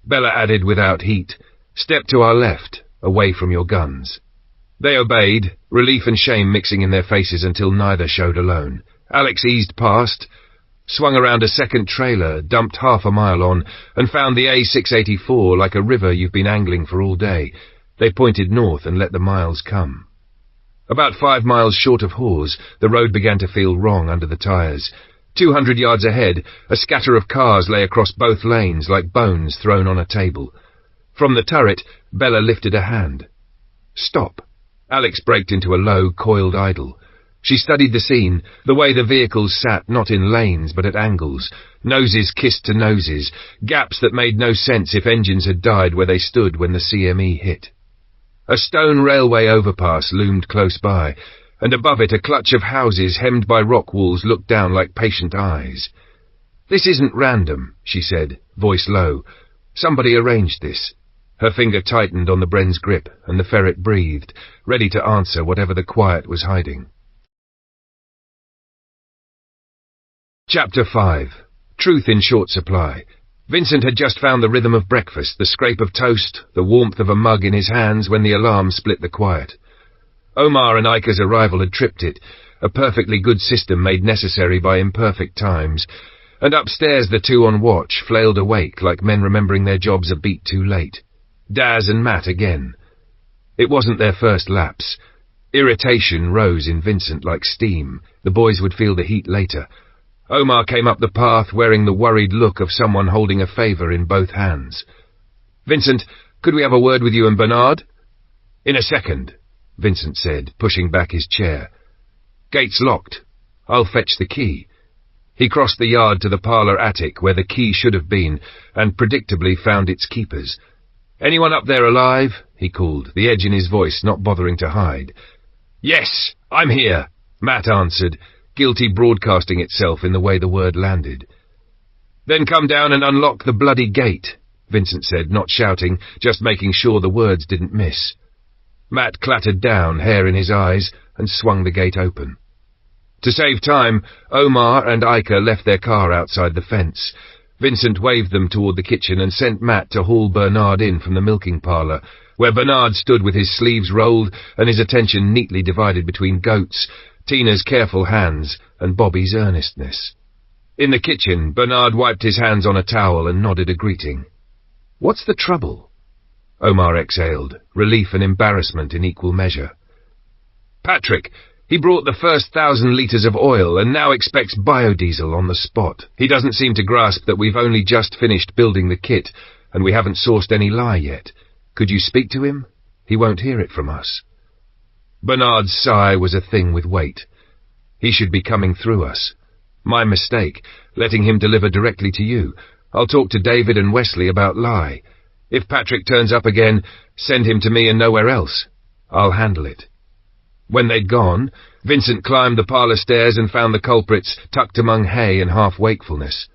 Bella added without heat, "Step to our left, away from your guns." They obeyed, relief and shame mixing in their faces until neither showed alone. Alex eased past, swung around a second trailer, dumped half a mile on, and found the A684 like a river you've been angling for all day. They pointed north and let the miles come. About 5 miles short of Hawes, the road began to feel wrong under the tyres. 200 yards ahead, a scatter of cars lay across both lanes like bones thrown on a table. From the turret, Bella lifted a hand. "Stop." Alex braked into a low, coiled idle. She studied the scene, the way the vehicles sat not in lanes but at angles, noses kissed to noses, gaps that made no sense if engines had died where they stood when the CME hit. A stone railway overpass loomed close by, and above it a clutch of houses hemmed by rock walls looked down like patient eyes. "This isn't random," she said, voice low. "Somebody arranged this." Her finger tightened on the bren's grip, and the ferret breathed, ready to answer whatever the quiet was hiding. Chapter 5. Truth in short supply. Vincent had just found the rhythm of breakfast, the scrape of toast, the warmth of a mug in his hands when the alarm split the quiet. Omar and Ika's arrival had tripped it, a perfectly good system made necessary by imperfect times, and upstairs the two on watch flailed awake like men remembering their jobs a beat too late. Daz and Matt again. It wasn't their first lapse. Irritation rose in Vincent like steam. The boys would feel the heat later. Omar came up the path wearing the worried look of someone holding a favour in both hands. "Vincent, could we have a word with you and Bernard?" "In a second," Vincent said, pushing back his chair. Gate's locked. I'll fetch the key. He crossed the yard to the parlour attic where the key should have been, and predictably found its keepers. "Anyone up there alive?" he called, the edge in his voice not bothering to hide. "Yes, I'm here," Matt answered, guilty broadcasting itself in the way the word landed. "Then come down and unlock the bloody gate," Vincent said, not shouting, just making sure the words didn't miss. Matt clattered down, hair in his eyes, and swung the gate open. To save time, Omar and Iker left their car outside the fence. Vincent waved them toward the kitchen and sent Matt to haul Bernard in from the milking parlour, where Bernard stood with his sleeves rolled and his attention neatly divided between Goat's, Tina's careful hands, and Bobby's earnestness. In the kitchen, Bernard wiped his hands on a towel and nodded a greeting. "What's the trouble?" Omar exhaled, relief and embarrassment in equal measure. "Patrick, he brought the first 1,000 litres of oil and now expects biodiesel on the spot. He doesn't seem to grasp that we've only just finished building the kit and we haven't sourced any lye yet. Could you speak to him? He won't hear it from us." Bernard's sigh was a thing with weight. He should be coming through us. My mistake, letting him deliver directly to you. I'll talk to David and Wesley about lye. If Patrick turns up again, send him to me and nowhere else. I'll handle it. When they'd gone, Vincent climbed the parlour stairs and found the culprits tucked among hay and half-wakefulness.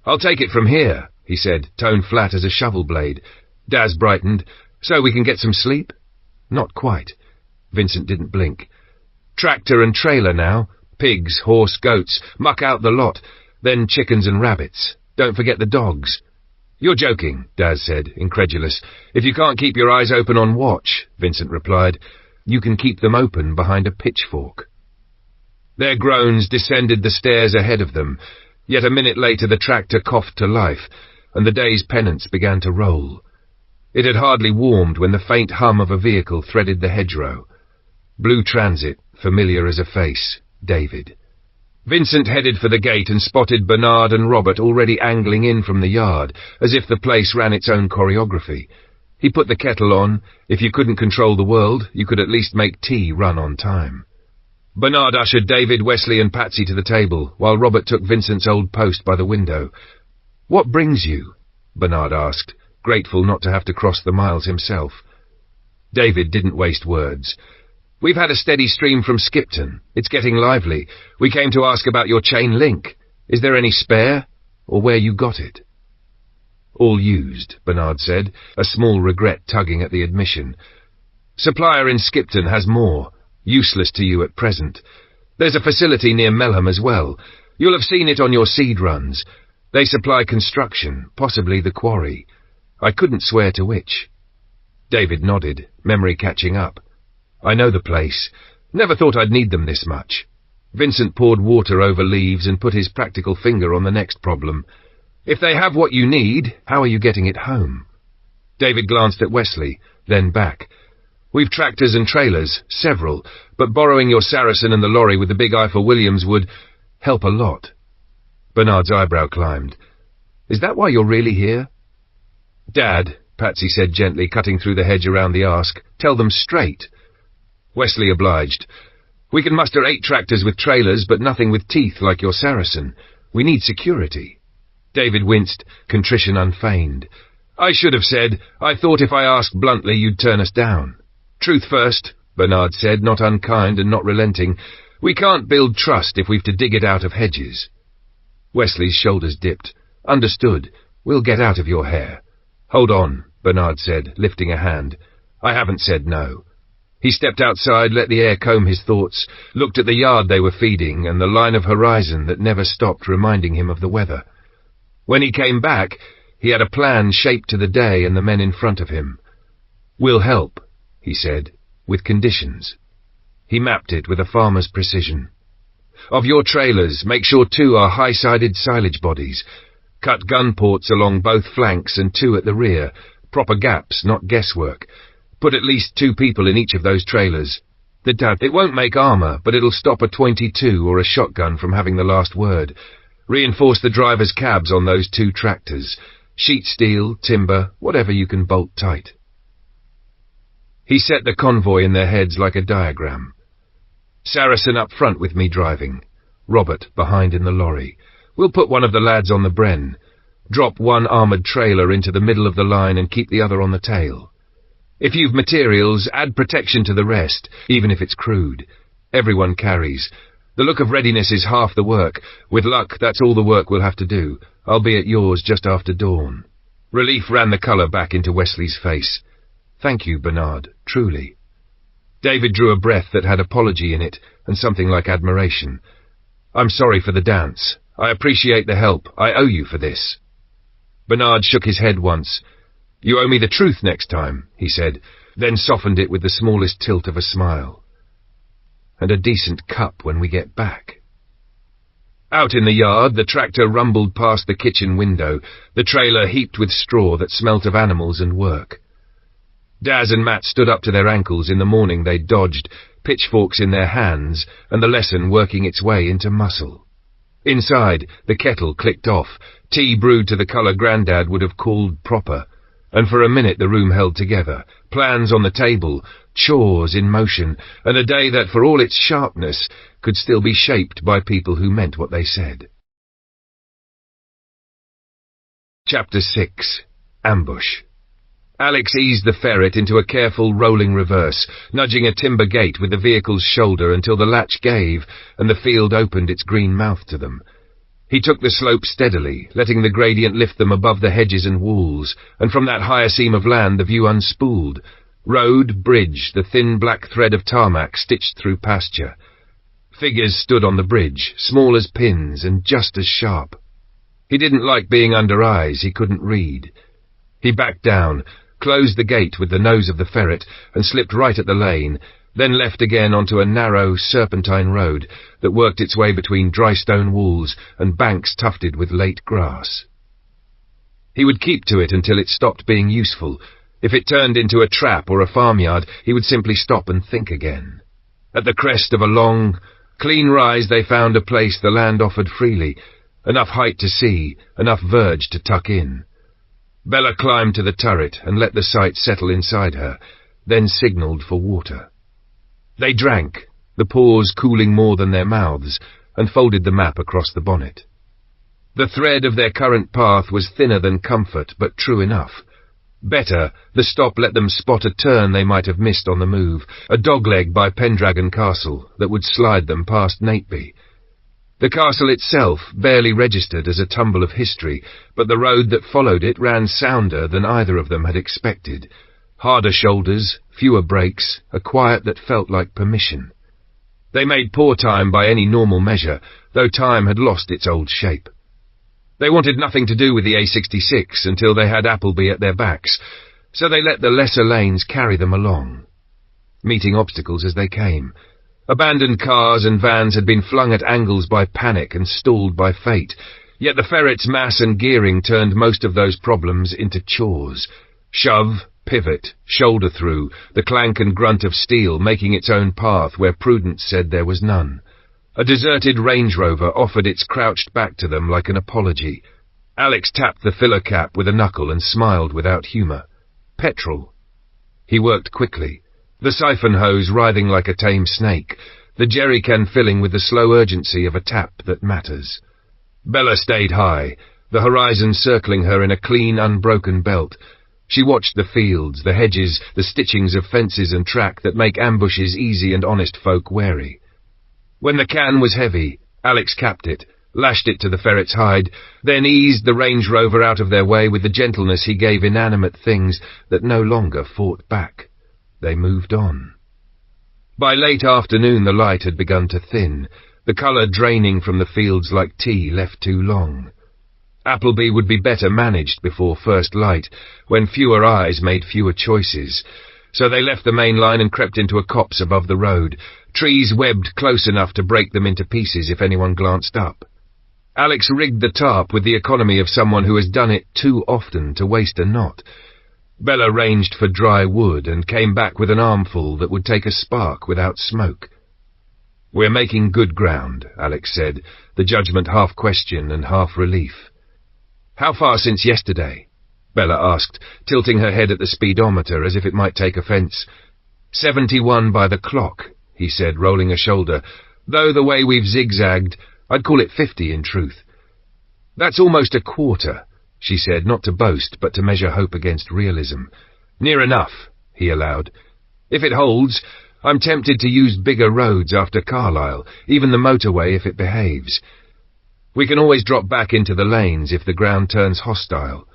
"I'll take it from here," he said, tone flat as a shovel blade. Daz brightened. "So we can get some sleep?" "Not quite." Vincent didn't blink. "Tractor and trailer now. Pigs, horse, goats. Muck out the lot. Then chickens and rabbits. Don't forget the dogs." "You're joking," Daz said, incredulous. "If you can't keep your eyes open on watch," Vincent replied, "you can keep them open behind a pitchfork." Their groans descended the stairs ahead of them. Yet a minute later the tractor coughed to life, and the day's penance began to roll. It had hardly warmed when the faint hum of a vehicle threaded the hedgerow. Blue Transit, familiar as a face, David. Vincent headed for the gate and spotted Bernard and Robert already angling in from the yard, as if the place ran its own choreography. He put the kettle on. If you couldn't control the world, you could at least make tea run on time. Bernard ushered David, Wesley and Patsy to the table, while Robert took Vincent's old post by the window. "What brings you?" Bernard asked, grateful not to have to cross the miles himself. David didn't waste words. "We've had a steady stream from Skipton. It's getting lively. We came to ask about your chain link. Is there any spare, or where you got it?" "All used," Bernard said, a small regret tugging at the admission. "Supplier in Skipton has more. Useless to you at present. There's a facility near Melham as well. You'll have seen it on your seed runs. They supply construction, possibly the quarry. I couldn't swear to which." David nodded, memory catching up. "I know the place. Never thought I'd need them this much." Vincent poured water over leaves and put his practical finger on the next problem. "If they have what you need, how are you getting it home?" David glanced at Wesley, then back. "We've tractors and trailers, several, but borrowing your Saracen and the lorry with the big Eiffel Williams would help a lot." Bernard's eyebrow climbed. "Is that why you're really here?" "Dad," Patsy said gently, cutting through the hedge around the ask, "tell them straight." Wesley obliged. "We can muster 8 tractors with trailers, but nothing with teeth like your Saracen. We need security." David winced, contrition unfeigned. "I should have said, I thought if I asked bluntly you'd turn us down." "Truth first," Bernard said, not unkind and not relenting. "We can't build trust if we've to dig it out of hedges." Wesley's shoulders dipped. "Understood. We'll get out of your hair." "Hold on," Bernard said, lifting a hand. "I haven't said no." He stepped outside, let the air comb his thoughts, looked at the yard they were feeding and the line of horizon that never stopped reminding him of the weather. When he came back, he had a plan shaped to the day and the men in front of him. "We'll help," he said, "with conditions." He mapped it with a farmer's precision. "Of your trailers, make sure 2 are high-sided silage bodies. Cut gun ports along both flanks and 2 at the rear. Proper gaps, not guesswork. Put at least 2 people in each of those trailers. It won't make armour, but it'll stop a .22 or a shotgun from having the last word. Reinforce the drivers' cabs on those 2 tractors. Sheet steel, timber, whatever you can bolt tight." He set the convoy in their heads like a diagram. Saracen up front with me driving. Robert behind in the lorry. We'll put one of the lads on the Bren. Drop one armoured trailer into the middle of the line and keep the other on the tail. If you've materials, add protection to the rest, even if it's crude. Everyone carries. The look of readiness is half the work. With luck, that's all the work we'll have to do. I'll be at yours just after dawn. Relief ran the colour back into Wesley's face. Thank you, Bernard, truly. David drew a breath that had apology in it, and something like admiration. I'm sorry for the dance. I appreciate the help. I owe you for this. Bernard shook his head once. You owe me the truth next time, he said, then softened it with the smallest tilt of a smile. And a decent cup when we get back. Out in the yard, the tractor rumbled past the kitchen window, the trailer heaped with straw that smelt of animals and work. Daz and Matt stood up to their ankles in the morning they dodged, pitchforks in their hands, and the lesson working its way into muscle. Inside, the kettle clicked off, tea brewed to the colour Grandad would have called proper, and for a minute the room held together, plans on the table, chores in motion, and a day that, for all its sharpness, could still be shaped by people who meant what they said. Chapter 6. Ambush. Alex eased the ferret into a careful rolling reverse, nudging a timber gate with the vehicle's shoulder until the latch gave and the field opened its green mouth to them. He took the slope steadily, letting the gradient lift them above the hedges and walls, and from that higher seam of land the view unspooled. Road, bridge, the thin black thread of tarmac stitched through pasture. Figures stood on the bridge, small as pins and just as sharp. He didn't like being under eyes he couldn't read. He backed down, closed the gate with the nose of the ferret, and slipped right at the lane, then left again onto a narrow, serpentine road that worked its way between dry stone walls and banks tufted with late grass. He would keep to it until it stopped being useful. If it turned into a trap or a farmyard, he would simply stop and think again. At the crest of a long, clean rise they found a place the land offered freely, enough height to see, enough verge to tuck in. Bella climbed to the turret and let the sight settle inside her, then signalled for water. They drank, the paws cooling more than their mouths, and folded the map across the bonnet. The thread of their current path was thinner than comfort, but true enough. Better, the stop let them spot a turn they might have missed on the move, a dogleg by Pendragon Castle that would slide them past Nateby. The castle itself barely registered as a tumble of history, but the road that followed it ran sounder than either of them had expected. Harder shoulders, fewer brakes, a quiet that felt like permission. They made poor time by any normal measure, though time had lost its old shape. They wanted nothing to do with the A66 until they had Appleby at their backs, so they let the lesser lanes carry them along, meeting obstacles as they came. Abandoned cars and vans had been flung at angles by panic and stalled by fate, yet the ferret's mass and gearing turned most of those problems into chores. Shove, pivot, shoulder through, the clank and grunt of steel making its own path where prudence said there was none. A deserted Range Rover offered its crouched back to them like an apology. Alex tapped the filler cap with a knuckle and smiled without humour. Petrol. He worked quickly, the siphon hose writhing like a tame snake, the jerrycan filling with the slow urgency of a tap that matters. Bella stayed high, the horizon circling her in a clean, unbroken belt. She watched the fields, the hedges, the stitchings of fences and track that make ambushes easy and honest folk wary. When the can was heavy, Alex capped it, lashed it to the ferret's hide, then eased the Range Rover out of their way with the gentleness he gave inanimate things that no longer fought back. They moved on. By late afternoon the light had begun to thin, the colour draining from the fields like tea left too long. Appleby would be better managed before first light, when fewer eyes made fewer choices, so they left the main line and crept into a copse above the road, trees webbed close enough to break them into pieces if anyone glanced up. Alex rigged the tarp with the economy of someone who has done it too often to waste a knot. Bella ranged for dry wood and came back with an armful that would take a spark without smoke. "We're making good ground," Alex said, the judgment half question and half relief. "How far since yesterday?" Bella asked, tilting her head at the speedometer as if it might take offence. 71 by the clock, he said, rolling a shoulder, though the way we've zigzagged, I'd call it 50 in truth. That's almost a quarter, she said, not to boast, but to measure hope against realism. Near enough, he allowed. If it holds, I'm tempted to use bigger roads after Carlisle, even the motorway if it behaves. We can always drop back into the lanes if the ground turns hostile.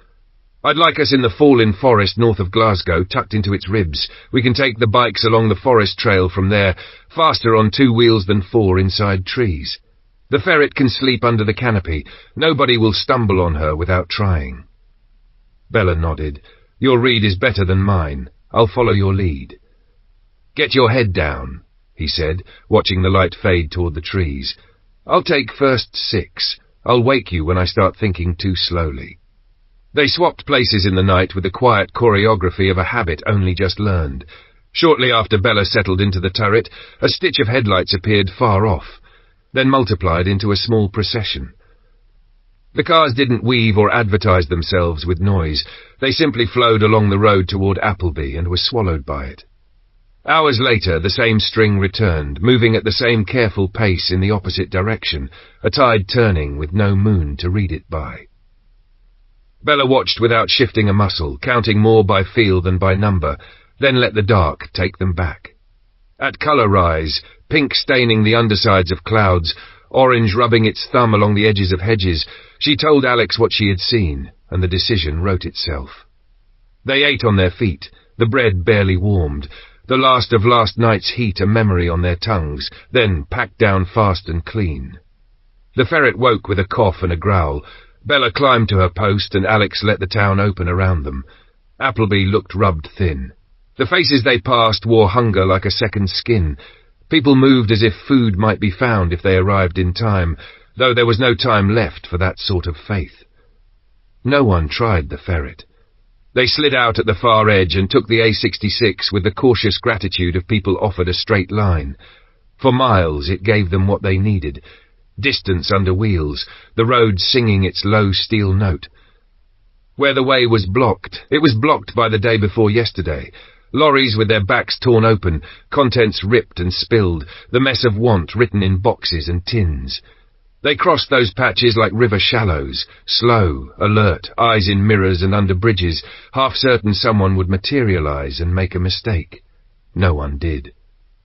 I'd like us in the fallen forest north of Glasgow, tucked into its ribs. We can take the bikes along the forest trail from there, faster on 2 wheels than 4 inside trees. The ferret can sleep under the canopy. Nobody will stumble on her without trying. Bella nodded. Your read is better than mine. I'll follow your lead. Get your head down, he said, watching the light fade toward the trees. I'll take first 6. I'll wake you when I start thinking too slowly. They swapped places in the night with the quiet choreography of a habit only just learned. Shortly after Bella settled into the turret, a stitch of headlights appeared far off, then multiplied into a small procession. The cars didn't weave or advertise themselves with noise. They simply flowed along the road toward Appleby and were swallowed by it. Hours later, the same string returned, moving at the same careful pace in the opposite direction, a tide turning with no moon to read it by. Bella watched without shifting a muscle, counting more by feel than by number, then let the dark take them back. At colour rise, pink staining the undersides of clouds, orange rubbing its thumb along the edges of hedges, she told Alex what she had seen, and the decision wrote itself. They ate on their feet, the bread barely warmed, the last of last night's heat a memory on their tongues, then packed down fast and clean. The ferret woke with a cough and a growl. Bella climbed to her post, and Alex let the town open around them. Appleby looked rubbed thin. The faces they passed wore hunger like a second skin. People moved as if food might be found if they arrived in time, though there was no time left for that sort of faith. No one tried the ferret. They slid out at the far edge and took the A66 with the cautious gratitude of people offered a straight line. For miles it gave them what they needed. Distance under wheels, the road singing its low steel note. Where the way was blocked, it was blocked by the day before yesterday. Lorries with their backs torn open, contents ripped and spilled, the mess of want written in boxes and tins. They crossed those patches like river shallows, slow, alert, eyes in mirrors and under bridges, half certain someone would materialize and make a mistake. No one did.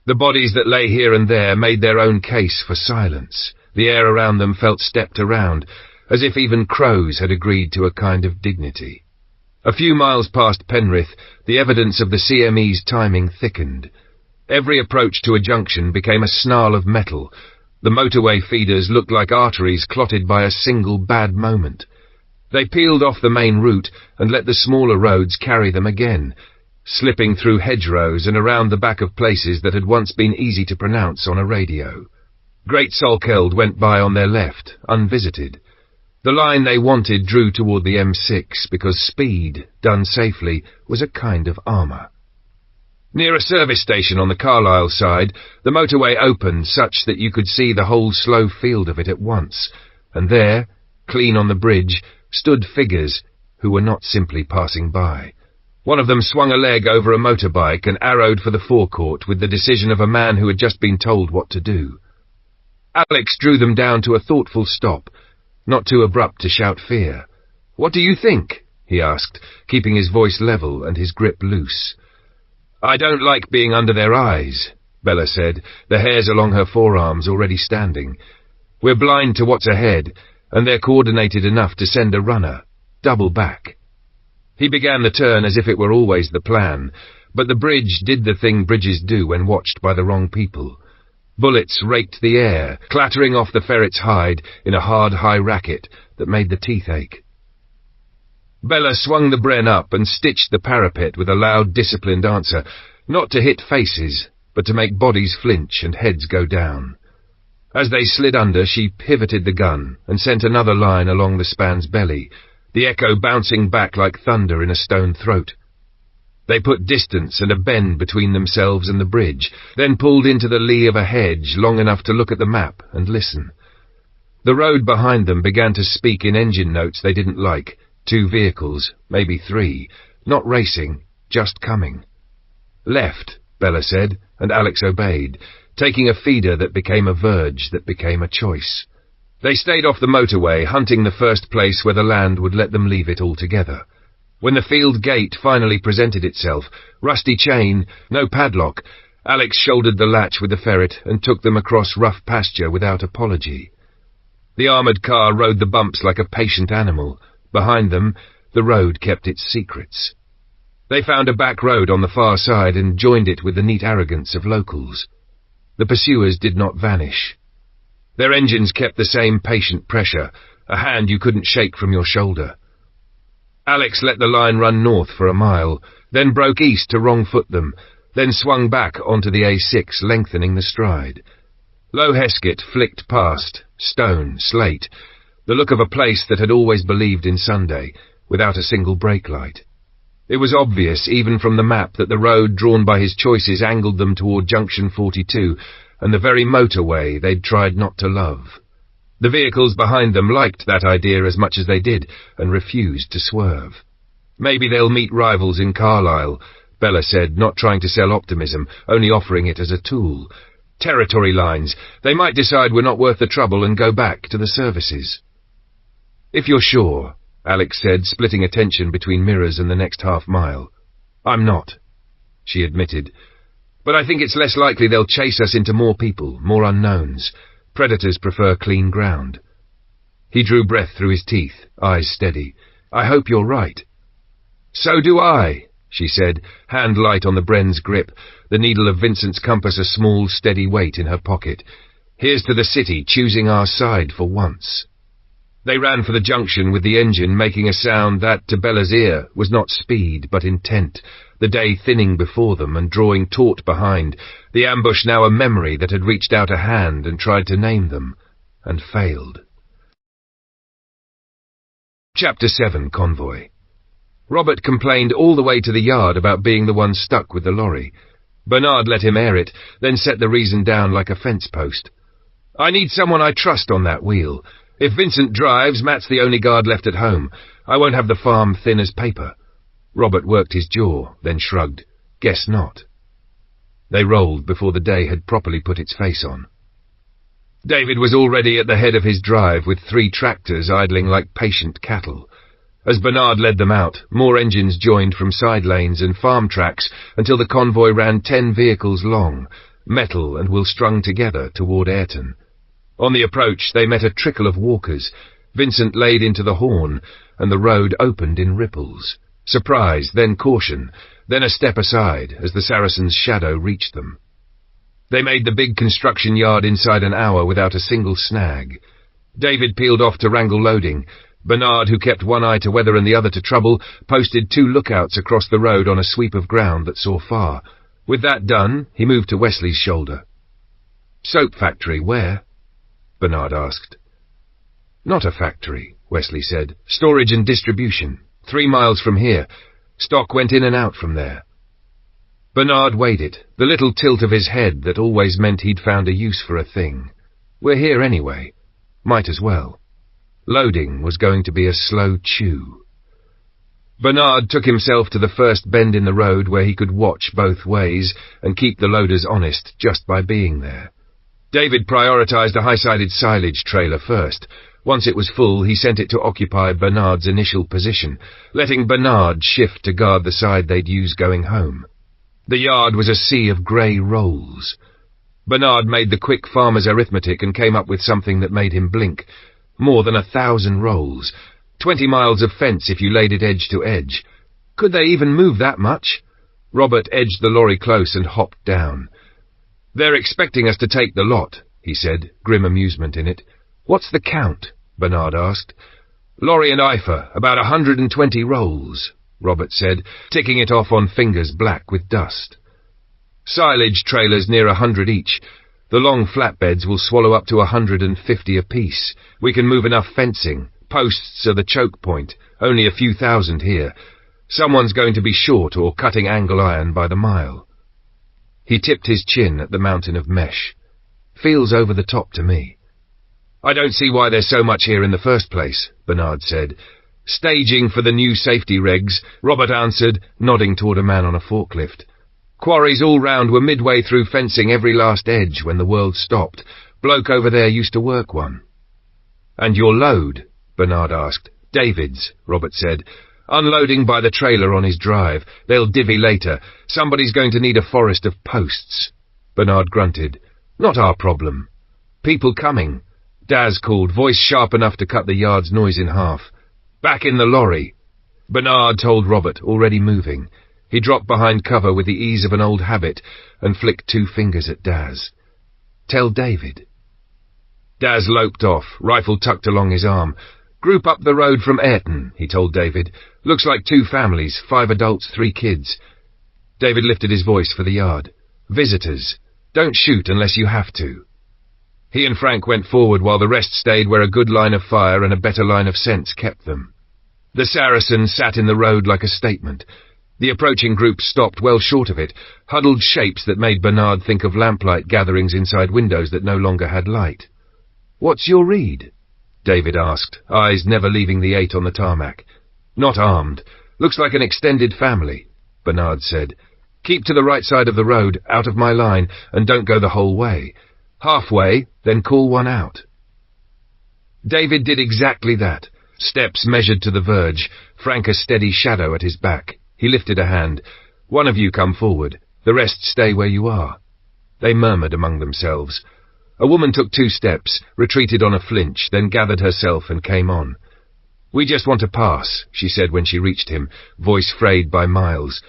The bodies that lay here and there made their own case for silence. The air around them felt stepped around, as if even crows had agreed to a kind of dignity. A few miles past Penrith, the evidence of the CME's timing thickened. Every approach to a junction became a snarl of metal. The motorway feeders looked like arteries clotted by a single bad moment. They peeled off the main route and let the smaller roads carry them again, slipping through hedgerows and around the back of places that had once been easy to pronounce on a radio. Great Salkeld went by on their left, unvisited. The line they wanted drew toward the M6 because speed, done safely, was a kind of armour. Near a service station on the Carlisle side, the motorway opened such that you could see the whole slow field of it at once, and there, clean on the bridge, stood figures who were not simply passing by. One of them swung a leg over a motorbike and arrowed for the forecourt with the decision of a man who had just been told what to do. Alex drew them down to a thoughtful stop, not too abrupt to shout fear. "What do you think?" he asked, keeping his voice level and his grip loose. "I don't like being under their eyes," Bella said, the hairs along her forearms already standing. "We're blind to what's ahead, and they're coordinated enough to send a runner, double back." He began the turn as if it were always the plan, but the bridge did the thing bridges do when watched by the wrong people. Bullets raked the air, clattering off the ferret's hide in a hard, high racket that made the teeth ache. Bella swung the Bren up and stitched the parapet with a loud, disciplined answer, not to hit faces, but to make bodies flinch and heads go down. As they slid under, she pivoted the gun and sent another line along the span's belly, the echo bouncing back like thunder in a stone throat. They put distance and a bend between themselves and the bridge, then pulled into the lee of a hedge long enough to look at the map and listen. The road behind them began to speak in engine notes they didn't like. 2 vehicles, maybe 3, not racing, just coming. "Left," Bella said, and Alex obeyed. taking a feeder that became a verge that became a choice. They stayed off the motorway, hunting the first place where the land would let them leave it altogether. When the field gate finally presented itself, rusty chain, no padlock, Alex shouldered the latch with the ferret and took them across rough pasture without apology. The armoured car rode the bumps like a patient animal. Behind them, the road kept its secrets. They found a back road on the far side and joined it with the neat arrogance of locals. The pursuers did not vanish. Their engines kept the same patient pressure, a hand you couldn't shake from your shoulder. Alex let the line run north for a mile, then broke east to wrong-foot them, then swung back onto the A6, lengthening the stride. Low Heskett flicked past, stone, slate, the look of a place that had always believed in Sunday, without a single brake light. It was obvious, even from the map, that the road drawn by his choices angled them toward Junction 42, and the very motorway they'd tried not to love. The vehicles behind them liked that idea as much as they did, and refused to swerve. Maybe they'll meet rivals in Carlisle, Bella said, not trying to sell optimism, only offering it as a tool. Territory lines. They might decide we're not worth the trouble and go back to the services. If you're sure, Alex said, splitting attention between mirrors and the next half-mile. I'm not, she admitted. But I think it's less likely they'll chase us into more people, more unknowns. Predators prefer clean ground. He drew breath through his teeth, eyes steady. I hope you're right. So do I, she said, hand light on the Bren's grip, the needle of Vincent's compass a small, steady weight in her pocket. Here's to the city, choosing our side for once. They ran for the junction with the engine making a sound that, to Bella's ear, was not speed but intent, the day thinning before them and drawing taut behind, the ambush now a memory that had reached out a hand and tried to name them, and failed. Chapter 7 Convoy. Robert complained all the way to the yard about being the one stuck with the lorry. Bernard let him air it, then set the reason down like a fence post. I need someone I trust on that wheel. If Vincent drives, Matt's the only guard left at home. I won't have the farm thin as paper. Robert worked his jaw, then shrugged. Guess not. They rolled before the day had properly put its face on. David was already at the head of his drive with 3 tractors idling like patient cattle. As Bernard led them out, more engines joined from side lanes and farm tracks until the convoy ran 10 vehicles long, metal and wool-strung together toward Ayrton. On the approach, they met a trickle of walkers. Vincent laid into the horn, and the road opened in ripples. Surprise, then caution, then a step aside as the Saracen's shadow reached them. They made the big construction yard inside an hour without a single snag. David peeled off to wrangle loading. Bernard, who kept one eye to weather and the other to trouble, posted 2 lookouts across the road on a sweep of ground that saw far. With that done, he moved to Wesley's shoulder. Soap factory, where? Bernard asked. Not a factory, Wesley said. Storage and distribution. 3 miles from here. Stock went in and out from there. Bernard weighed it, the little tilt of his head that always meant he'd found a use for a thing. We're here anyway. Might as well. Loading was going to be a slow chew. Bernard took himself to the first bend in the road where he could watch both ways and keep the loaders honest just by being there. David prioritized a high-sided silage trailer first. Once it was full, he sent it to occupy Bernard's initial position, letting Bernard shift to guard the side they'd use going home. The yard was a sea of grey rolls. Bernard made the quick farmer's arithmetic and came up with something that made him blink. More than 1,000 rolls. 20 miles of fence if you laid it edge to edge. Could they even move that much? Robert edged the lorry close and hopped down. They're expecting us to take the lot, he said, grim amusement in it. What's the count? Bernard asked. Lorry and Eifer, about 120 rolls, Robert said, ticking it off on fingers black with dust. Silage trailers near 100 each. The long flatbeds will swallow up to 150 apiece. We can move enough fencing. Posts are the choke point, only a few thousand here. Someone's going to be short or cutting angle iron by the mile. He tipped his chin at the mountain of mesh. Feels over the top to me. I don't see why there's so much here in the first place, Bernard said. Staging for the new safety regs, Robert answered, nodding toward a man on a forklift. Quarries all round were midway through fencing every last edge when the world stopped. Bloke over there used to work one. "And your load?" Bernard asked. "David's," Robert said. "Unloading by the trailer on his drive. They'll divvy later. Somebody's going to need a forest of posts." Bernard grunted. "Not our problem." "People coming," Daz called, voice sharp enough to cut the yard's noise in half. "Back in the lorry." Bernard told Robert, already moving. He dropped behind cover with the ease of an old habit and flicked 2 fingers at Daz. "Tell David." Daz loped off, rifle tucked along his arm. "Group up the road from Ayrton," he told David. "Looks like 2 families, 5 adults, 3 kids." David lifted his voice for the yard. "Visitors. Don't shoot unless you have to." He and Frank went forward while the rest stayed where a good line of fire and a better line of sense kept them. The Saracen sat in the road like a statement. The approaching group stopped well short of it, huddled shapes that made Bernard think of lamplight gatherings inside windows that no longer had light. "What's your read?" David asked, eyes never leaving the 8 on the tarmac. "Not armed. Looks like an extended family," Bernard said. "Keep to the right side of the road, out of my line, and don't go the whole way. Halfway, then call one out." David did exactly that. Steps measured to the verge, Frank a steady shadow at his back. He lifted a hand. "One of you come forward. The rest stay where you are." They murmured among themselves. A woman took 2 steps, retreated on a flinch, then gathered herself and came on. "We just want to pass," she said when she reached him, voice frayed by miles.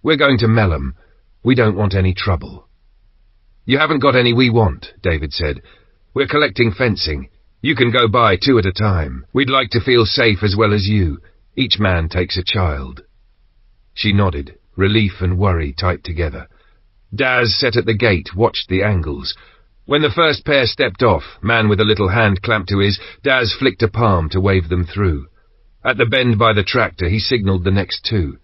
"We're going to Melham. We don't want any trouble." "You haven't got any we want," David said. "We're collecting fencing. You can go by 2 at a time. We'd like to feel safe as well as you. Each man takes a child." She nodded, relief and worry tight together. Daz sat at the gate, watched the angles. When the first pair stepped off, man with a little hand clamped to his, Daz flicked a palm to wave them through. At the bend by the tractor, he signalled the next 2.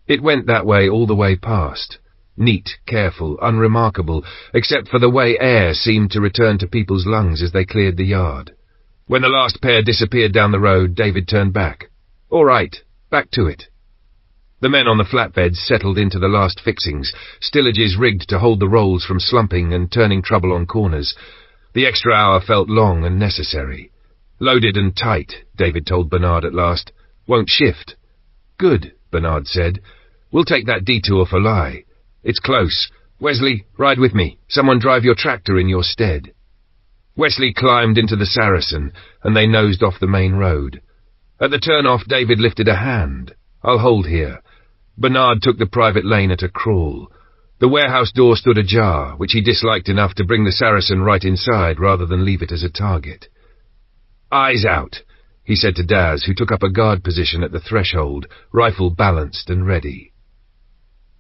It went that way all the way past. Neat, careful, unremarkable, except for the way air seemed to return to people's lungs as they cleared the yard. When the last pair disappeared down the road, David turned back. "All right, back to it." The men on the flatbeds settled into the last fixings, stillages rigged to hold the rolls from slumping and turning trouble on corners. The extra hour felt long and necessary. "Loaded and tight," David told Bernard at last. "Won't shift." "Good," Bernard said. "We'll take that detour for Lie. It's close. Wesley, ride with me. Someone drive your tractor in your stead." Wesley climbed into the Saracen, and they nosed off the main road. At the turn-off, David lifted a hand. "I'll hold here." Bernard took the private lane at a crawl. The warehouse door stood ajar, which he disliked enough to bring the Saracen right inside rather than leave it as a target. "Eyes out," he said to Daz, who took up a guard position at the threshold, rifle balanced and ready.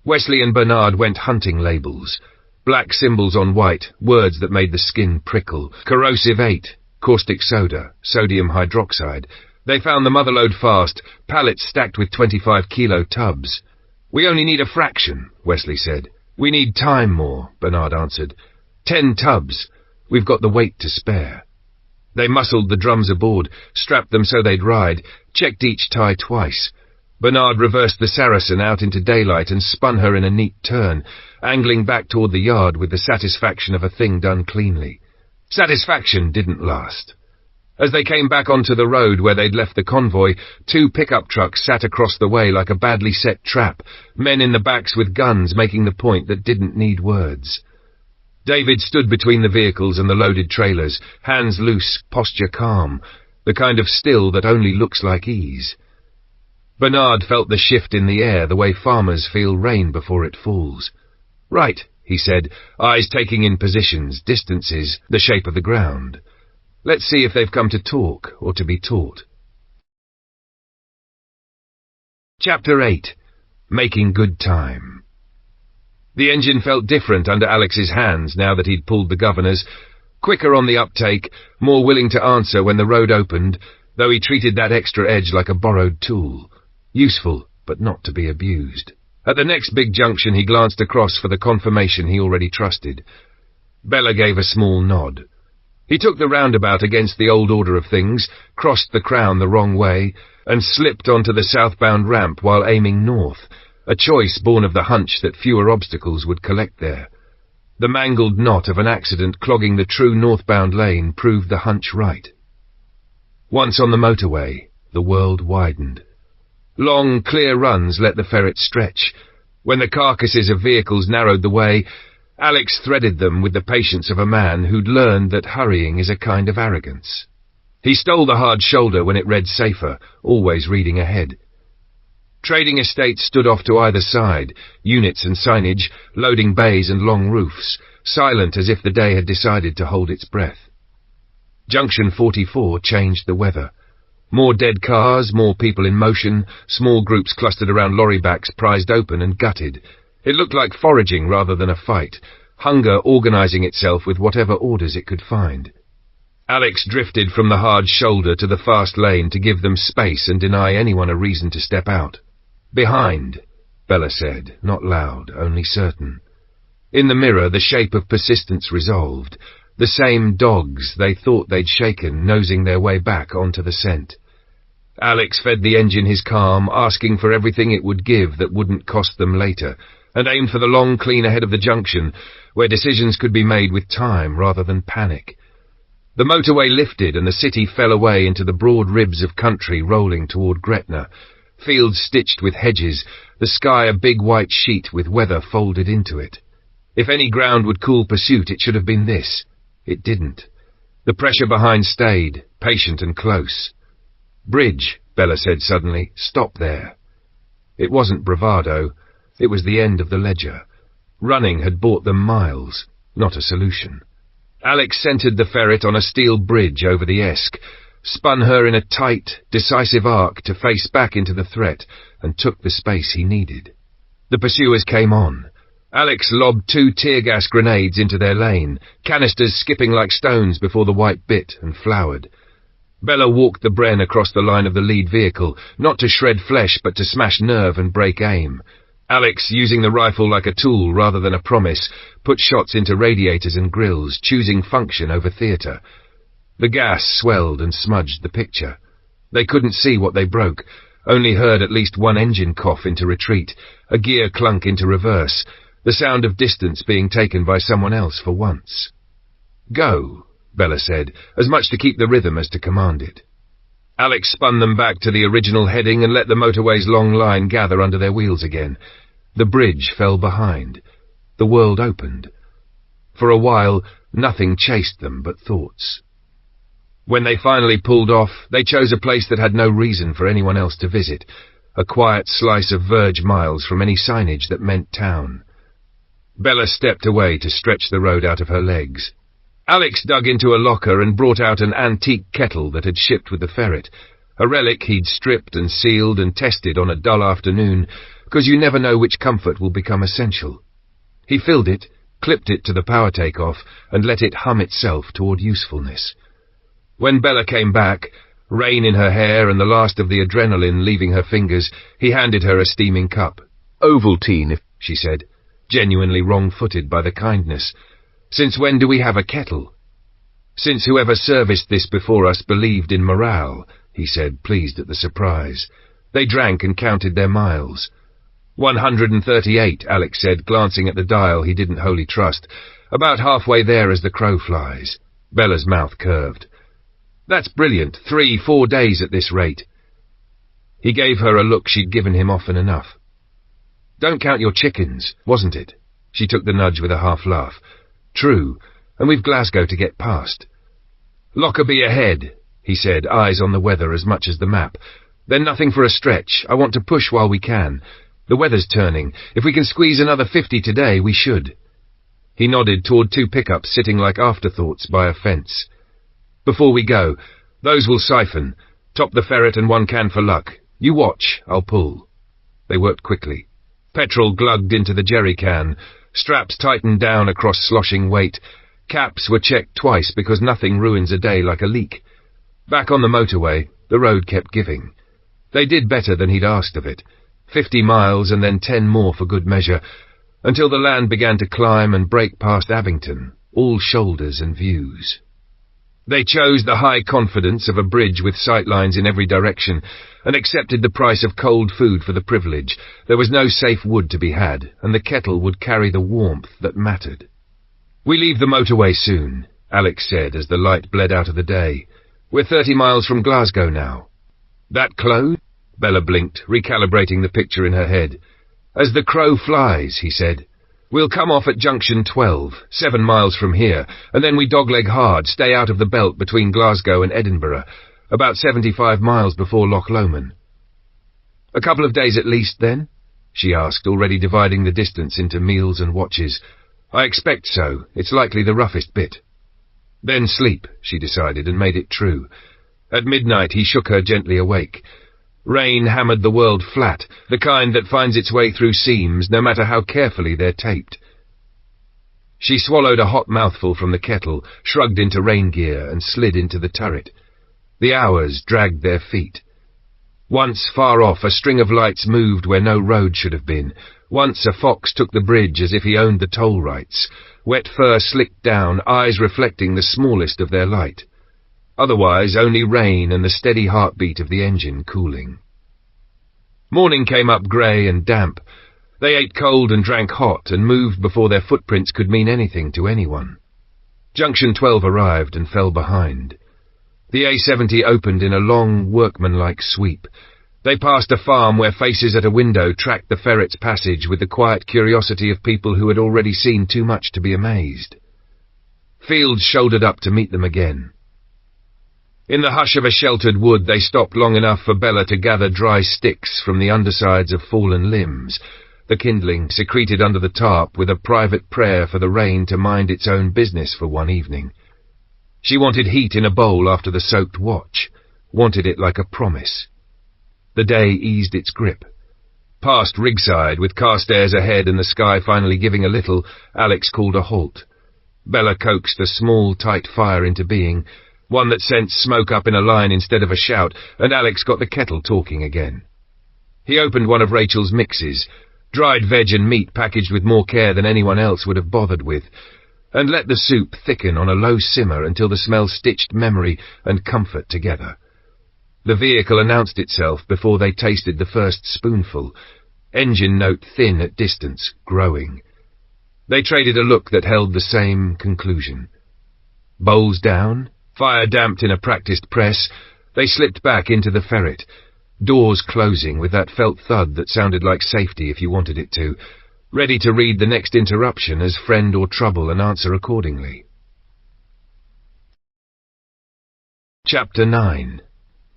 Wesley and Bernard went hunting labels. Black symbols on white, words that made the skin prickle. Corrosive 8, caustic soda, sodium hydroxide. They found the motherlode fast, pallets stacked with 25-kilo tubs. "We only need a fraction," Wesley said. "We need time more," Bernard answered. 10 tubs. We've got the weight to spare." They muscled the drums aboard, strapped them so they'd ride, checked each tie twice. Bernard reversed the Saracen out into daylight and spun her in a neat turn, angling back toward the yard with the satisfaction of a thing done cleanly. Satisfaction didn't last. As they came back onto the road where they'd left the convoy, 2 pickup trucks sat across the way like a badly set trap, men in the backs with guns making the point that didn't need words. David stood between the vehicles and the loaded trailers, hands loose, posture calm, the kind of still that only looks like ease. Bernard felt the shift in the air the way farmers feel rain before it falls. "Right," he said, eyes taking in positions, distances, the shape of the ground. "Let's see if they've come to talk or to be taught." Chapter 8. Making Good Time. The engine felt different under Alex's hands now that he'd pulled the governor's. Quicker on the uptake, more willing to answer when the road opened, though he treated that extra edge like a borrowed tool. Useful, but not to be abused. At the next big junction he glanced across for the confirmation he already trusted. Bella gave a small nod. He took the roundabout against the old order of things, crossed the Crown the wrong way, and slipped onto the southbound ramp while aiming north, a choice born of the hunch that fewer obstacles would collect there. The mangled knot of an accident clogging the true northbound lane proved the hunch right. Once on the motorway, the world widened. Long, clear runs let the ferret stretch. When the carcasses of vehicles narrowed the way, Alex threaded them with the patience of a man who'd learned that hurrying is a kind of arrogance. He stole the hard shoulder when it read safer, always reading ahead. Trading estates stood off to either side, units and signage, loading bays and long roofs, silent as if the day had decided to hold its breath. Junction 44 changed the weather. More dead cars, more people in motion, small groups clustered around lorry backs prized open and gutted. It looked like foraging rather than a fight, hunger organizing itself with whatever orders it could find. Alex drifted from the hard shoulder to the fast lane to give them space and deny anyone a reason to step out. "Behind," Bella said, not loud, only certain. In the mirror, the shape of persistence resolved. The same dogs they thought they'd shaken, nosing their way back onto the scent. Alex fed the engine his calm, asking for everything it would give that wouldn't cost them later, and aimed for the long clean ahead of the junction, where decisions could be made with time rather than panic. The motorway lifted and the city fell away into the broad ribs of country rolling toward Gretna, fields stitched with hedges, the sky a big white sheet with weather folded into it. If any ground would cool pursuit, it should have been this. It didn't. The pressure behind stayed, patient and close. "Bridge," Bella said suddenly. "Stop there." It wasn't bravado. It was the end of the ledger. Running had bought them miles, not a solution. Alex centered the ferret on a steel bridge over the Esk, spun her in a tight, decisive arc to face back into the threat, and took the space he needed. The pursuers came on. Alex lobbed 2 tear gas grenades into their lane, canisters skipping like stones before the white bit and flowered. Bella walked the Bren across the line of the lead vehicle, not to shred flesh but to smash nerve and break aim. Alex, using the rifle like a tool rather than a promise, put shots into radiators and grills, choosing function over theatre. The gas swelled and smudged the picture. They couldn't see what they broke, only heard at least one engine cough into retreat, a gear clunk into reverse, the sound of distance being taken by someone else for once. "Go," Bella said, as much to keep the rhythm as to command it. Alex spun them back to the original heading and let the motorway's long line gather under their wheels again. The bridge fell behind. The world opened. For a while, nothing chased them but thoughts. When they finally pulled off, they chose a place that had no reason for anyone else to visit, a quiet slice of verge miles from any signage that meant town. Bella stepped away to stretch the road out of her legs. Alex dug into a locker and brought out an antique kettle that had shipped with the ferret, a relic he'd stripped and sealed and tested on a dull afternoon, because you never know which comfort will become essential. He filled it, clipped it to the power takeoff, and let it hum itself toward usefulness. When Bella came back, rain in her hair and the last of the adrenaline leaving her fingers, he handed her a steaming cup. "Ovaltine, she said, genuinely wrong-footed by the kindness. "Since when do we have a kettle?" "Since whoever serviced this before us believed in morale," he said, pleased at the surprise. They drank and counted their miles. 138, Alex said, glancing at the dial he didn't wholly trust. "About halfway there as the crow flies." Bella's mouth curved. "That's brilliant. 3-4 days at this rate." He gave her a look she'd given him often enough. "Don't count your chickens, wasn't it?" She took the nudge with a half-laugh. "True, and we've Glasgow to get past." "Lockerbie ahead," he said, eyes on the weather as much as the map. "Then nothing for a stretch. I want to push while we can. The weather's turning. If we can squeeze another 50 today, we should." He nodded toward 2 pickups sitting like afterthoughts by a fence. "Before we go, those will siphon. Top the ferret and 1 can for luck. You watch, I'll pull." They worked quickly. Petrol glugged into the jerry can. Straps tightened down across sloshing weight. Caps were checked twice because nothing ruins a day like a leak. Back on the motorway, the road kept giving. They did better than he'd asked of it. 50 miles and then 10 more for good measure, until the land began to climb and break past Abington, all shoulders and views. They chose the high confidence of a bridge with sightlines in every direction, and accepted the price of cold food for the privilege. There was no safe wood to be had, and the kettle would carry the warmth that mattered. "We leave the motorway soon," Alex said as the light bled out of the day. "We're 30 miles from Glasgow now." "That close?" Bella blinked, recalibrating the picture in her head. "As the crow flies," he said. "We'll come off at junction 12, 7 miles from here, and then we dogleg hard, stay out of the belt between Glasgow and Edinburgh, about 75 miles before Loch Lomond." "A couple of days at least, then?" she asked, already dividing the distance into meals and watches. "I expect so. It's likely the roughest bit." "Then sleep," she decided, and made it true. At midnight he shook her gently awake. Rain hammered the world flat, the kind that finds its way through seams, no matter how carefully they're taped. She swallowed a hot mouthful from the kettle, shrugged into rain gear, and slid into the turret. The hours dragged their feet. Once, far off, a string of lights moved where no road should have been. Once a fox took the bridge as if he owned the toll rights. Wet fur slicked down, eyes reflecting the smallest of their light. Otherwise, only rain and the steady heartbeat of the engine cooling. Morning came up grey and damp. They ate cold and drank hot and moved before their footprints could mean anything to anyone. Junction 12 arrived and fell behind. The A70 opened in a long, workmanlike sweep. They passed a farm where faces at a window tracked the ferret's passage with the quiet curiosity of people who had already seen too much to be amazed. Fields shouldered up to meet them again. In the hush of a sheltered wood they stopped long enough for Bella to gather dry sticks from the undersides of fallen limbs, the kindling secreted under the tarp with a private prayer for the rain to mind its own business for one evening. She wanted heat in a bowl after the soaked watch, wanted it like a promise. The day eased its grip. Past Rigside, with Carstairs ahead and the sky finally giving a little, Alex called a halt. Bella coaxed a small, tight fire into being, one that sent smoke up in a line instead of a shout, and Alex got the kettle talking again. He opened one of Rachel's mixes, dried veg and meat packaged with more care than anyone else would have bothered with, and let the soup thicken on a low simmer until the smell stitched memory and comfort together. The vehicle announced itself before they tasted the first spoonful, engine note thin at distance, growing. They traded a look that held the same conclusion. Bowls down, fire damped in a practiced press, they slipped back into the ferret, doors closing with that felt thud that sounded like safety if you wanted it to, ready to read the next interruption as friend or trouble and answer accordingly. Chapter 9.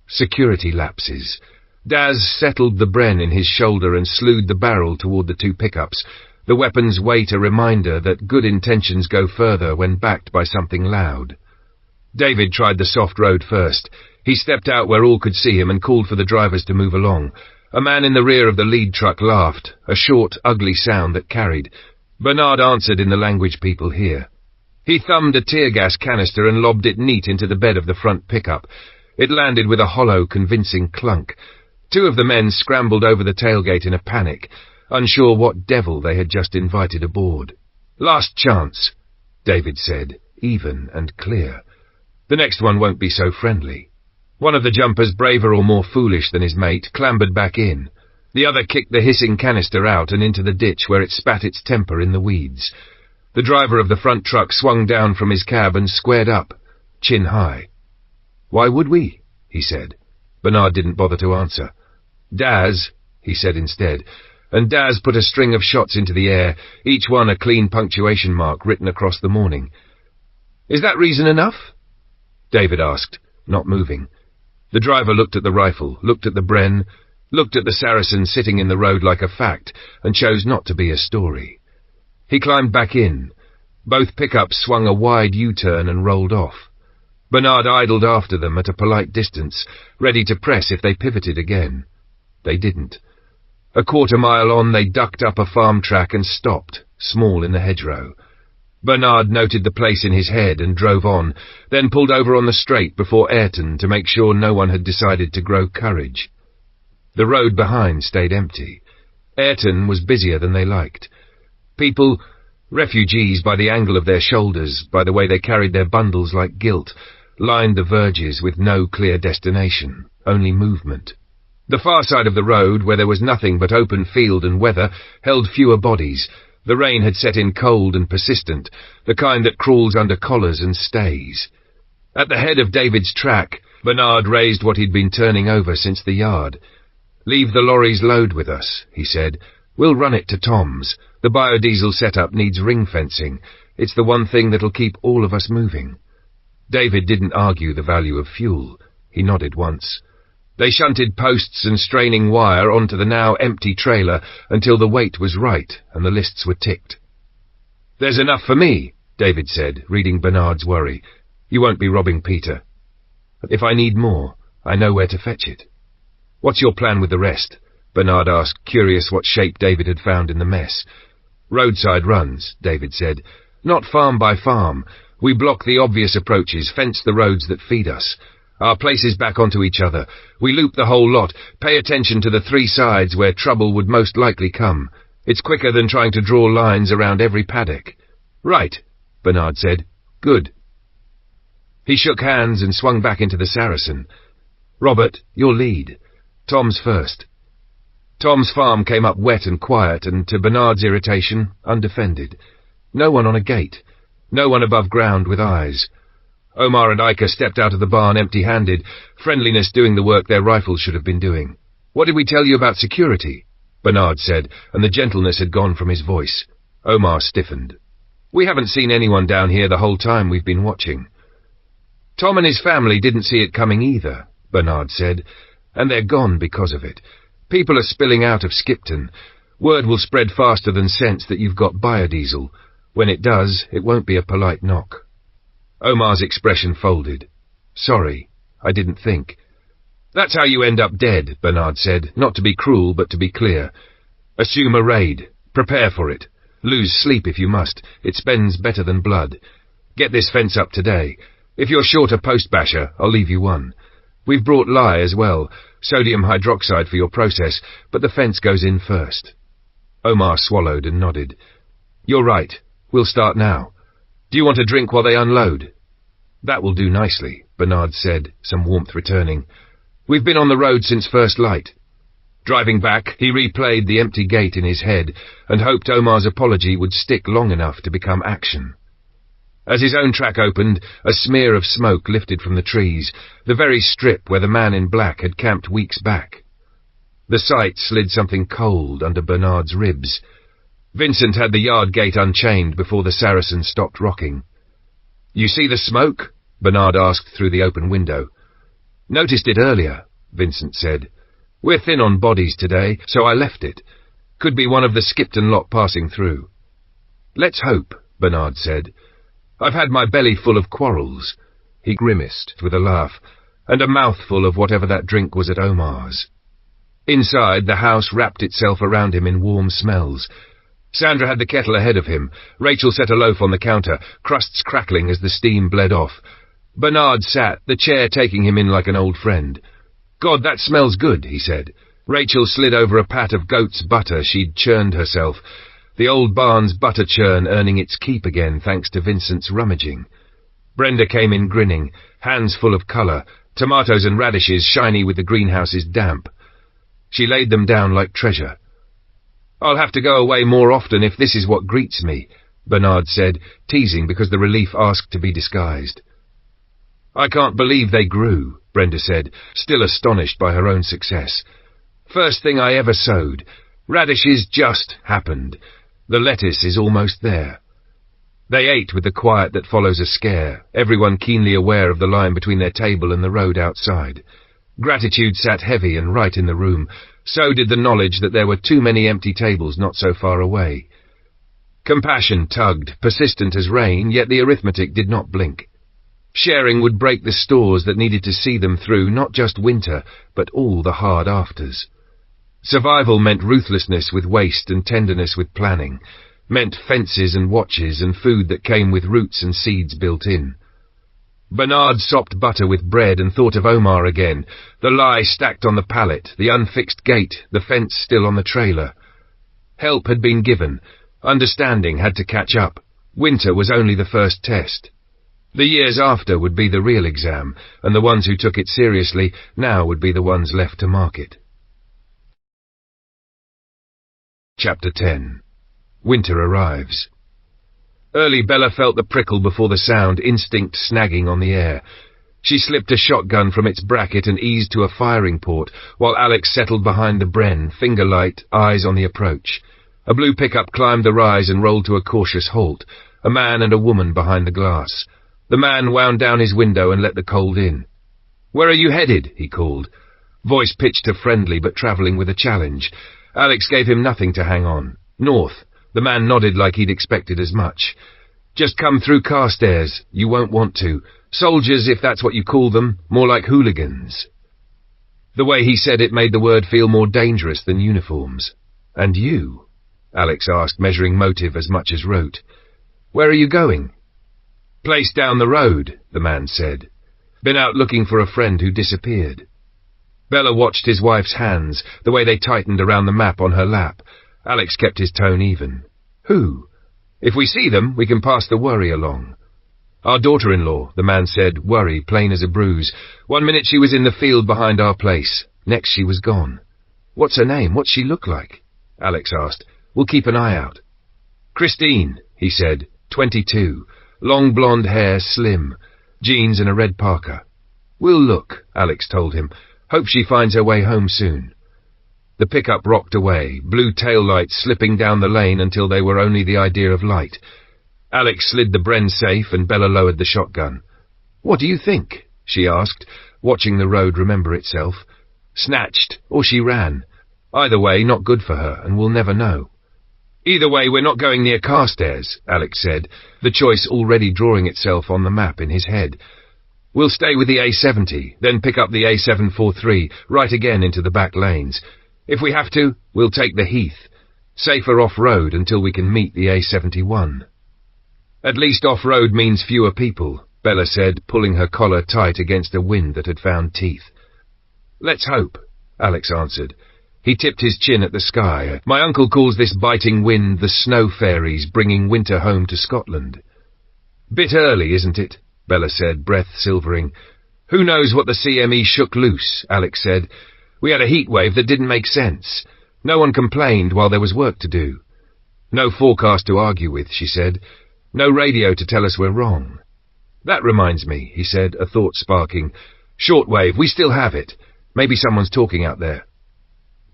Security lapses. Daz settled the Bren in his shoulder and slewed the barrel toward the two pickups, the weapon's weight a reminder that good intentions go further when backed by something loud. David tried the soft road first. He stepped out where all could see him and called for the drivers to move along. A man in the rear of the lead truck laughed, a short, ugly sound that carried. Bernard answered in the language people hear. He thumbed a tear gas canister and lobbed it neat into the bed of the front pickup. It landed with a hollow, convincing clunk. Two of the men scrambled over the tailgate in a panic, unsure what devil they had just invited aboard. "Last chance," David said, even and clear. "The next one won't be so friendly." One of the jumpers, braver or more foolish than his mate, clambered back in. The other kicked the hissing canister out and into the ditch where it spat its temper in the weeds. The driver of the front truck swung down from his cab and squared up, chin high. "Why would we?" he said. Bernard didn't bother to answer. "Daz," he said instead, and Daz put a string of shots into the air, each one a clean punctuation mark written across the morning. "Is that reason enough?" David asked, not moving. The driver looked at the rifle, looked at the Bren, looked at the Saracen sitting in the road like a fact, and chose not to be a story. He climbed back in. Both pickups swung a wide U-turn and rolled off. Bernard idled after them at a polite distance, ready to press if they pivoted again. They didn't. A quarter-mile on, they ducked up a farm track and stopped, small in the hedgerow. Bernard noted the place in his head and drove on, then pulled over on the straight before Ayrton to make sure no one had decided to grow courage. The road behind stayed empty. Ayrton was busier than they liked. People, refugees by the angle of their shoulders, by the way they carried their bundles like gilt, lined the verges with no clear destination, only movement. The far side of the road, where there was nothing but open field and weather, held fewer bodies. The rain had set in cold and persistent, the kind that crawls under collars and stays. At the head of David's track, Bernard raised what he'd been turning over since the yard. "Leave the lorry's load with us," he said. "We'll run it to Tom's. The biodiesel setup needs ring fencing. It's the one thing that'll keep all of us moving." David didn't argue the value of fuel. He nodded once. They shunted posts and straining wire onto the now empty trailer until the weight was right and the lists were ticked. "There's enough for me," David said, reading Bernard's worry. "You won't be robbing Peter. If I need more, I know where to fetch it." "What's your plan with the rest?" Bernard asked, curious what shape David had found in the mess. "Roadside runs," David said. "Not farm by farm. We block the obvious approaches, fence the roads that feed us. Our places back onto each other. We loop the whole lot, pay attention to the three sides where trouble would most likely come. It's quicker than trying to draw lines around every paddock." "Right," Bernard said. "Good." He shook hands and swung back into the Saracen. "Robert, your lead. Tom's first." Tom's farm came up wet and quiet and, to Bernard's irritation, undefended. No one on a gate. No one above ground with eyes. Omar and Iker stepped out of the barn empty-handed, friendliness doing the work their rifles should have been doing. "What did we tell you about security?" Bernard said, and the gentleness had gone from his voice. Omar stiffened. "We haven't seen anyone down here the whole time we've been watching." "Tom and his family didn't see it coming either," Bernard said, "and they're gone because of it. People are spilling out of Skipton. Word will spread faster than sense that you've got biodiesel. When it does, it won't be a polite knock." Omar's expression folded. "Sorry, I didn't think." "That's how you end up dead," Bernard said, not to be cruel but to be clear. "Assume a raid. Prepare for it. Lose sleep if you must. It spends better than blood. Get this fence up today. If you're short a post basher, I'll leave you one. We've brought lye as well, sodium hydroxide for your process, but the fence goes in first." Omar swallowed and nodded. "You're right. We'll start now. Do you want a drink while they unload?" "That will do nicely," Bernard said, some warmth returning. "We've been on the road since first light." Driving back, he replayed the empty gate in his head and hoped Omar's apology would stick long enough to become action. As his own track opened, a smear of smoke lifted from the trees, the very strip where the man in black had camped weeks back. The sight slid something cold under Bernard's ribs. Vincent had the yard gate unchained before the Saracen stopped rocking. "You see the smoke?" Bernard asked through the open window. "Noticed it earlier," Vincent said. "We're thin on bodies today, so I left it. Could be one of the Skipton lot passing through." "Let's hope," Bernard said. "I've had my belly full of quarrels." He grimaced with a laugh, and a mouthful of whatever that drink was at Omar's. Inside, the house wrapped itself around him in warm smells. Sandra had the kettle ahead of him. Rachel set a loaf on the counter, crusts crackling as the steam bled off. Bernard sat, the chair taking him in like an old friend. "God, that smells good," he said. Rachel slid over a pat of goat's butter she'd churned herself, the old barn's butter churn earning its keep again thanks to Vincent's rummaging. Brenda came in grinning, hands full of colour, tomatoes and radishes shiny with the greenhouse's damp. She laid them down like treasure. "I'll have to go away more often if this is what greets me," Bernard said, teasing because the relief asked to be disguised. "I can't believe they grew," Brenda said, still astonished by her own success. "First thing I ever sowed. Radishes just happened. The lettuce is almost there." They ate with the quiet that follows a scare, everyone keenly aware of the line between their table and the road outside. Gratitude sat heavy and right in the room. So did the knowledge that there were too many empty tables not so far away. Compassion tugged, persistent as rain, yet the arithmetic did not blink. Sharing would break the stores that needed to see them through not just winter, but all the hard afters. Survival meant ruthlessness with waste and tenderness with planning, meant fences and watches and food that came with roots and seeds built in. Bernard sopped butter with bread and thought of Omar again, the lye stacked on the pallet, the unfixed gate, the fence still on the trailer. Help had been given. Understanding had to catch up. Winter was only the first test. The years after would be the real exam, and the ones who took it seriously now would be the ones left to mark it. Chapter 10. Winter arrives. Early Bella felt the prickle before the sound, instinct snagging on the air. She slipped a shotgun from its bracket and eased to a firing port, while Alex settled behind the Bren, finger light, eyes on the approach. A blue pickup climbed the rise and rolled to a cautious halt, a man and a woman behind the glass. The man wound down his window and let the cold in. "Where are you headed?" he called. Voice pitched to friendly but travelling with a challenge. Alex gave him nothing to hang on. "North." The man nodded like he'd expected as much. "Just come through Carstairs. You won't want to. Soldiers, if that's what you call them, more like hooligans." The way he said it made the word feel more dangerous than uniforms. "And you?" Alex asked, measuring motive as much as rote. "Where are you going?" "Place down the road," the man said. "Been out looking for a friend who disappeared." Bella watched his wife's hands, the way they tightened around the map on her lap. Alex kept his tone even. "Who?" "If we see them, we can pass the worry along." "Our daughter-in-law," the man said, worry plain as a bruise. "One minute she was in the field behind our place. Next she was gone." "What's her name? What's she look like?" Alex asked. "We'll keep an eye out." "Christine," he said, 22. Long blonde hair, slim. Jeans and a red parka. "We'll look," Alex told him. "Hope she finds her way home soon." The pickup rocked away, blue taillights slipping down the lane until they were only the idea of light. Alex slid the Bren safe and Bella lowered the shotgun. "What do you think?" she asked, watching the road remember itself. "Snatched, or she ran. Either way, not good for her, and we'll never know." "Either way, we're not going near Carstairs," Alex said, the choice already drawing itself on the map in his head. "We'll stay with the A70, then pick up the A743, right again into the back lanes. If we have to, we'll take the Heath. Safer off-road until we can meet the A71. "At least off-road means fewer people," Bella said, pulling her collar tight against a wind that had found teeth. "Let's hope," Alex answered. He tipped his chin at the sky. "My uncle calls this biting wind the snow fairies bringing winter home to Scotland." "Bit early, isn't it?" Bella said, breath silvering. "Who knows what the CME shook loose," Alex said. "We had a heat wave that didn't make sense. No one complained while there was work to do." "No forecast to argue with," she said. "No radio to tell us we're wrong." "That reminds me," he said, a thought sparking. "Shortwave, we still have it. Maybe someone's talking out there."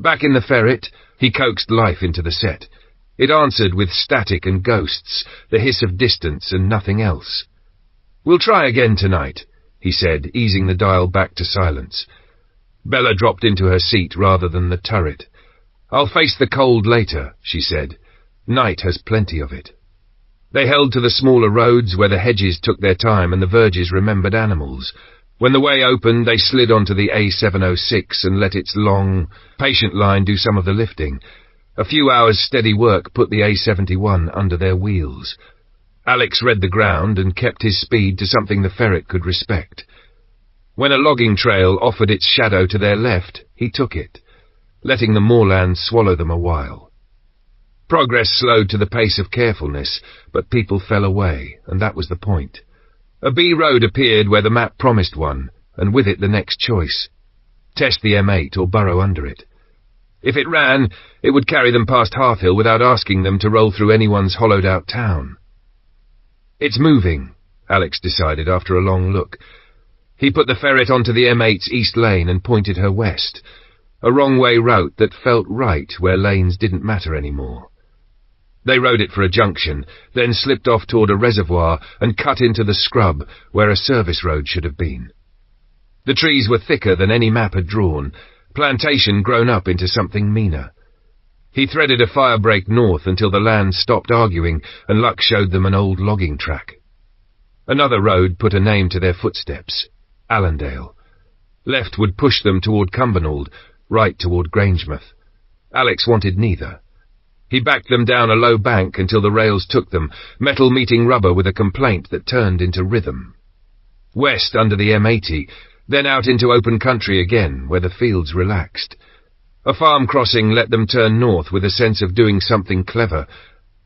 Back in the ferret, he coaxed life into the set. It answered with static and ghosts, the hiss of distance and nothing else. "We'll try again tonight," he said, easing the dial back to silence. Bella dropped into her seat rather than the turret. "I'll face the cold later," she said. "Night has plenty of it." They held to the smaller roads where the hedges took their time and the verges remembered animals. When the way opened, they slid onto the A706 and let its long, patient line do some of the lifting. A few hours' steady work put the A71 under their wheels. Alex read the ground and kept his speed to something the ferret could respect. When a logging trail offered its shadow to their left, he took it, letting the moorland swallow them a while. Progress slowed to the pace of carefulness, but people fell away, and that was the point. A B road appeared where the map promised one, and with it the next choice. Test the M8 or burrow under it. If it ran, it would carry them past Halfhill without asking them to roll through anyone's hollowed-out town. "It's moving," Alex decided after a long look. He put the ferret onto the M8's east lane and pointed her west, a wrong-way route that felt right where lanes didn't matter anymore. They rode it for a junction, then slipped off toward a reservoir and cut into the scrub where a service road should have been. The trees were thicker than any map had drawn, plantation grown up into something meaner. He threaded a firebreak north until the land stopped arguing and luck showed them an old logging track. Another road put a name to their footsteps, Allendale. Left would push them toward Cumbernauld, right toward Grangemouth. Alex wanted neither. He backed them down a low bank until the rails took them, metal meeting rubber with a complaint that turned into rhythm. West under the M80, then out into open country again, where the fields relaxed. A farm crossing let them turn north with a sense of doing something clever,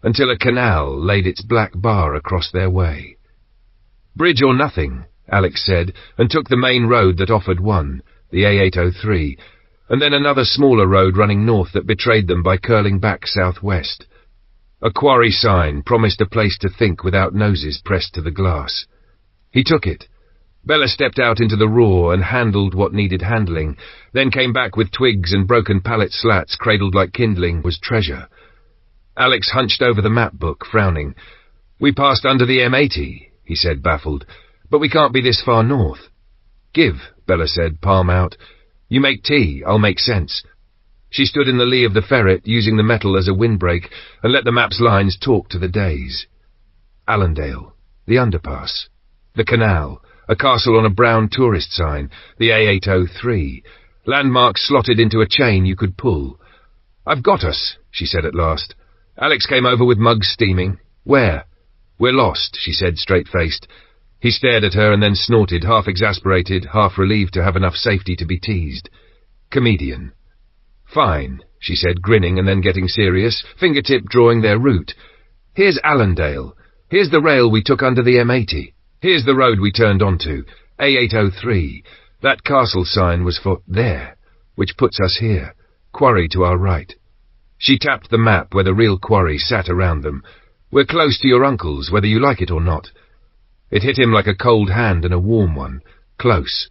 until a canal laid its black bar across their way. Bridge or nothing, Alex said, and took the main road that offered one, the A803, and then another smaller road running north that betrayed them by curling back southwest. A quarry sign promised a place to think without noses pressed to the glass. He took it. Bella stepped out into the raw and handled what needed handling, then came back with twigs and broken pallet slats cradled like kindling was treasure. Alex hunched over the map book, frowning. "We passed under the M80, he said, baffled, "but we can't be this far north." "Give," Bella said, palm out. "You make tea, I'll make sense." She stood in the lee of the ferret, using the metal as a windbreak, and let the map's lines talk to the days. Allendale, the underpass, the canal, a castle on a brown tourist sign, the A803, landmarks slotted into a chain you could pull. "I've got us," she said at last. Alex came over with mugs steaming. "Where?" "We're lost," she said, straight-faced. He stared at her and then snorted, half exasperated, half relieved to have enough safety to be teased. "Comedian." "Fine," she said, grinning and then getting serious, fingertip drawing their route. "Here's Allendale. Here's the rail we took under the M80. Here's the road we turned onto, A803. That castle sign was for there, which puts us here, quarry to our right." She tapped the map where the real quarry sat around them. "We're close to your uncle's, whether you like it or not." It hit him like a cold hand and a warm one. Close.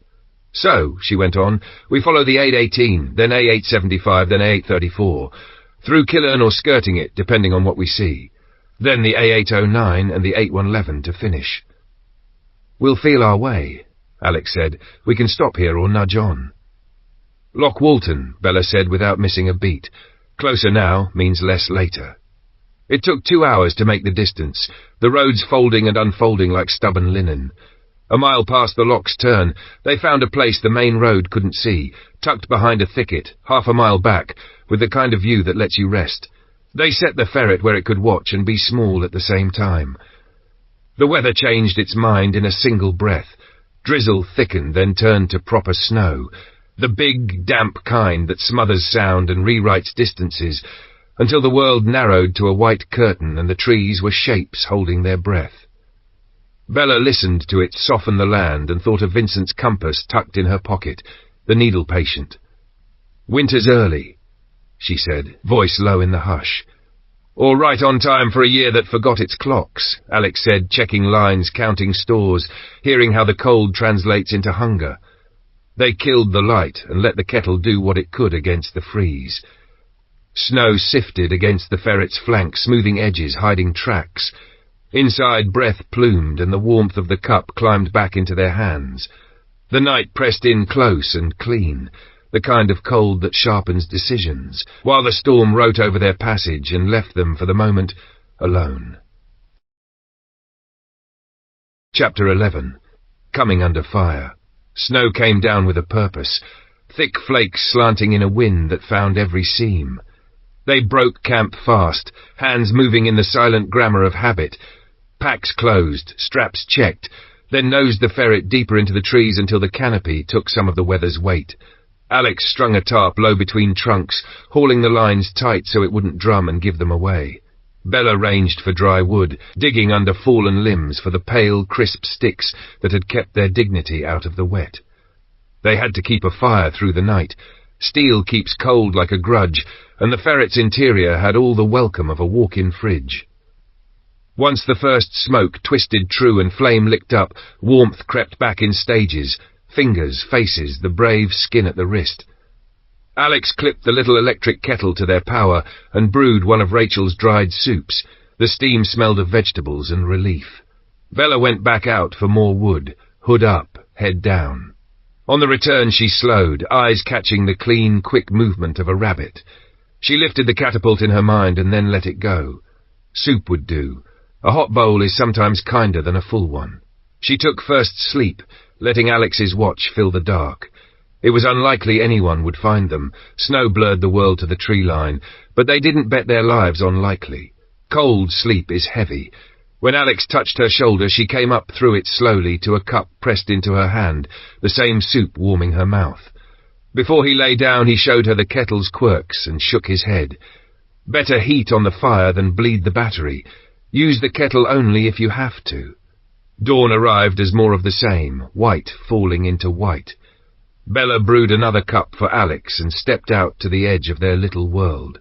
"So," she went on, "we follow the 818, then A875, then A834, through Killern or skirting it, depending on what we see. Then the A809 and the 8111 to finish." "We'll feel our way," Alex said. "We can stop here or nudge on." "Loch Walton," Bella said without missing a beat. "Closer now means less later." It took 2 hours to make the distance, the roads folding and unfolding like stubborn linen. A mile past the loch's turn, they found a place the main road couldn't see, tucked behind a thicket, half a mile back, with the kind of view that lets you rest. They set the ferret where it could watch and be small at the same time. The weather changed its mind in a single breath. Drizzle thickened, then turned to proper snow, the big, damp kind that smothers sound and rewrites distances, until the world narrowed to a white curtain and the trees were shapes holding their breath. Bella listened to it soften the land and thought of Vincent's compass tucked in her pocket, the needle patient. "Winter's early," she said, voice low in the hush. "Or right on time for a year that forgot its clocks," Alex said, checking lines, counting stores, hearing how the cold translates into hunger. They killed the light and let the kettle do what it could against the freeze. Snow sifted against the ferret's flank, smoothing edges, hiding tracks. Inside, breath plumed, and the warmth of the cup climbed back into their hands. The night pressed in close and clean, the kind of cold that sharpens decisions, while the storm wrote over their passage and left them, for the moment, alone. Chapter 11. Coming Under Fire. Snow came down with a purpose, thick flakes slanting in a wind that found every seam. They broke camp fast, hands moving in the silent grammar of habit. Packs closed, straps checked, then nosed the ferret deeper into the trees until the canopy took some of the weather's weight. Alex strung a tarp low between trunks, hauling the lines tight so it wouldn't drum and give them away. Bella ranged for dry wood, digging under fallen limbs for the pale, crisp sticks that had kept their dignity out of the wet. They had to keep a fire through the night. Steel keeps cold like a grudge, and the ferret's interior had all the welcome of a walk-in fridge. Once the first smoke twisted true and flame licked up, warmth crept back in stages, fingers, faces, the brave skin at the wrist. Alex clipped the little electric kettle to their power and brewed one of Rachel's dried soups. The steam smelled of vegetables and relief. Bella went back out for more wood, hood up, head down. On the return she slowed, eyes catching the clean, quick movement of a rabbit. She lifted the catapult in her mind and then let it go. Soup would do. A hot bowl is sometimes kinder than a full one. She took first sleep, letting Alex's watch fill the dark. It was unlikely anyone would find them. Snow blurred the world to the tree line, but they didn't bet their lives on likely. Cold sleep is heavy. When Alex touched her shoulder, she came up through it slowly to a cup pressed into her hand, the same soup warming her mouth. Before he lay down, he showed her the kettle's quirks and shook his head. Better heat on the fire than bleed the battery. Use the kettle only if you have to. Dawn arrived as more of the same, white falling into white. Bella brewed another cup for Alex and stepped out to the edge of their little world.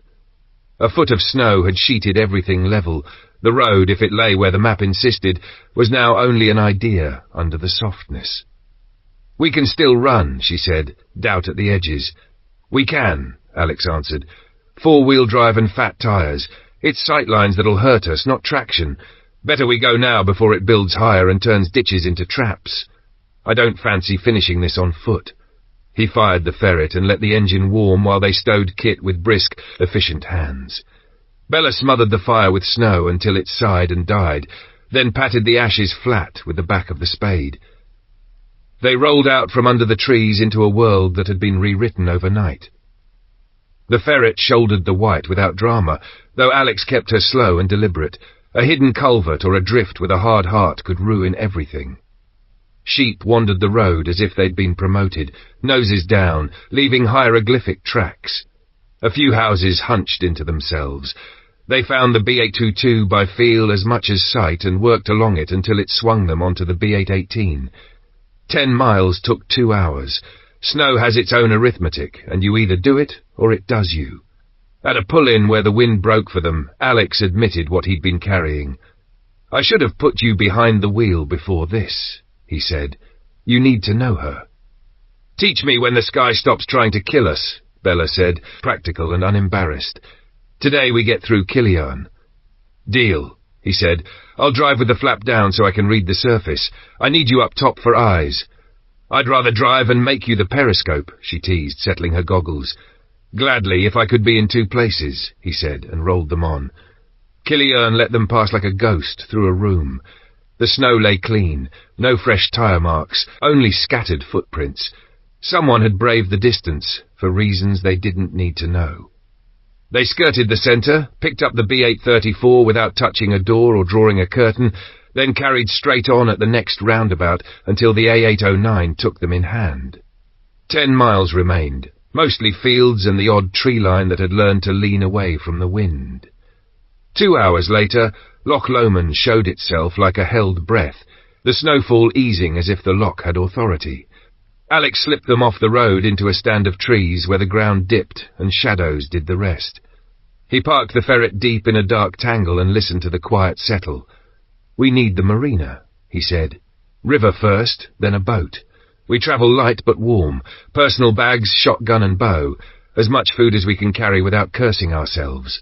A foot of snow had sheeted everything level. The road, if it lay where the map insisted, was now only an idea under the softness. "We can still run," she said, doubt at the edges. "We can," Alex answered. "Four-wheel drive and fat tires. It's sightlines that'll hurt us, not traction. Better we go now before it builds higher and turns ditches into traps. I don't fancy finishing this on foot." He fired the ferret and let the engine warm while they stowed kit with brisk, efficient hands. Bella smothered the fire with snow until it sighed and died, then patted the ashes flat with the back of the spade. They rolled out from under the trees into a world that had been rewritten overnight. The ferret shouldered the white without drama, though Alex kept her slow and deliberate. A hidden culvert or a drift with a hard heart could ruin everything. Sheep wandered the road as if they'd been promoted, noses down, leaving hieroglyphic tracks. A few houses hunched into themselves. They found the B822 by feel as much as sight and worked along it until it swung them onto the B818. 10 miles took 2 hours. Snow has its own arithmetic, and you either do it or it does you. At a pull-in where the wind broke for them, Alex admitted what he'd been carrying. "I should have put you behind the wheel before this," he said. "You need to know her." "Teach me when the sky stops trying to kill us," Bella said, practical and unembarrassed. "Today we get through Kilian." "Deal," he said. "I'll drive with the flap down so I can read the surface. I need you up top for eyes." "I'd rather drive and make you the periscope," she teased, settling her goggles. "Gladly, if I could be in 2 places," he said, and rolled them on. Kilian let them pass like a ghost through a room. The snow lay clean, no fresh tire marks, only scattered footprints. Someone had braved the distance, for reasons they didn't need to know. They skirted the centre, picked up the B834 without touching a door or drawing a curtain, then carried straight on at the next roundabout until the A809 took them in hand. 10 miles remained, mostly fields and the odd tree line that had learned to lean away from the wind. 2 hours later, Loch Lomond showed itself like a held breath, the snowfall easing as if the loch had authority. Alex slipped them off the road into a stand of trees where the ground dipped and shadows did the rest. He parked the ferret deep in a dark tangle and listened to the quiet settle. "We need the marina," he said. "River first, then a boat. We travel light but warm, personal bags, shotgun and bow, as much food as we can carry without cursing ourselves."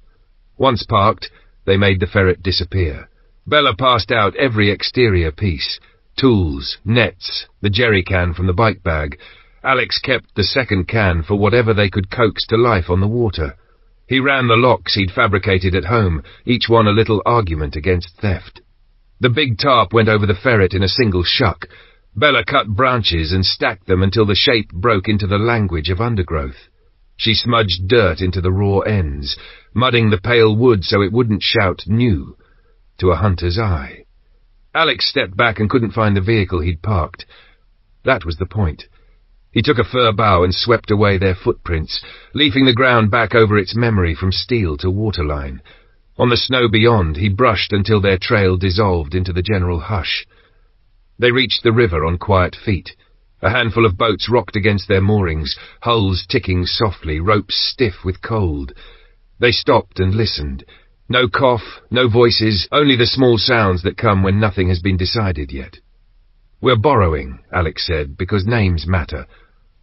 Once parked, they made the ferret disappear. Bella passed out every exterior piece. Tools, nets, the jerry can from the bike bag. Alex kept the second can for whatever they could coax to life on the water. He ran the locks he'd fabricated at home, each one a little argument against theft. The big tarp went over the ferret in a single shuck. Bella cut branches and stacked them until the shape broke into the language of undergrowth. She smudged dirt into the raw ends, mudding the pale wood so it wouldn't shout new to a hunter's eye. Alex stepped back and couldn't find the vehicle he'd parked. That was the point. He took a fir bough and swept away their footprints, leafing the ground back over its memory from steel to waterline. On the snow beyond, he brushed until their trail dissolved into the general hush. They reached the river on quiet feet. A handful of boats rocked against their moorings, hulls ticking softly, ropes stiff with cold. They stopped and listened. No cough, no voices, only the small sounds that come when nothing has been decided yet. "We're borrowing," Alex said, "because names matter.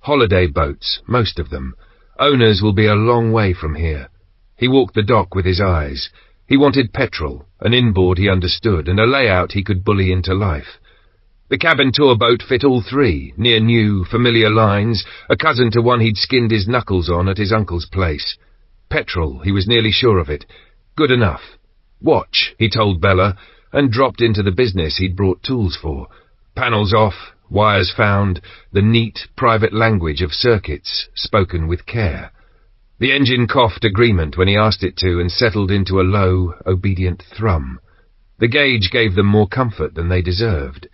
Holiday boats, most of them. Owners will be a long way from here." He walked the dock with his eyes. He wanted petrol, an inboard he understood, and a layout he could bully into life. The cabin tour boat fit all 3, near new, familiar lines, a cousin to one he'd skinned his knuckles on at his uncle's place. Petrol, he was nearly sure of it. Good enough. "Watch," he told Bella, and dropped into the business he'd brought tools for. Panels off, wires found, the neat, private language of circuits, spoken with care. The engine coughed agreement when he asked it to and settled into a low, obedient thrum. The gauge gave them more comfort than they deserved.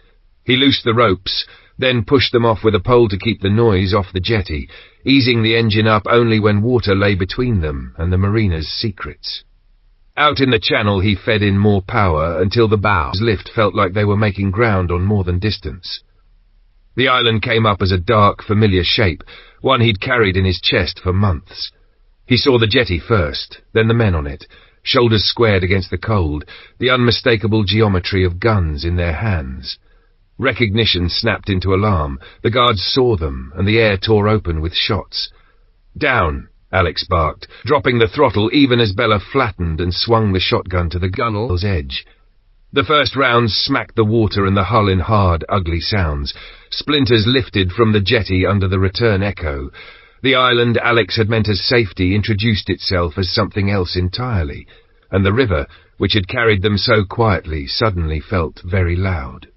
He loosed the ropes, then pushed them off with a pole to keep the noise off the jetty, easing the engine up only when water lay between them and the marina's secrets. Out in the channel he fed in more power until the bow's lift felt like they were making ground on more than distance. The island came up as a dark, familiar shape, one he'd carried in his chest for months. He saw the jetty first, then the men on it, shoulders squared against the cold, the unmistakable geometry of guns in their hands. Recognition snapped into alarm. The guards saw them, and the air tore open with shots. "Down!" Alex barked, dropping the throttle even as Bella flattened and swung the shotgun to the gunwale's edge. The first rounds smacked the water and the hull in hard, ugly sounds. Splinters lifted from the jetty under the return echo. The island Alex had meant as safety introduced itself as something else entirely, and the river, which had carried them so quietly, suddenly felt very loud.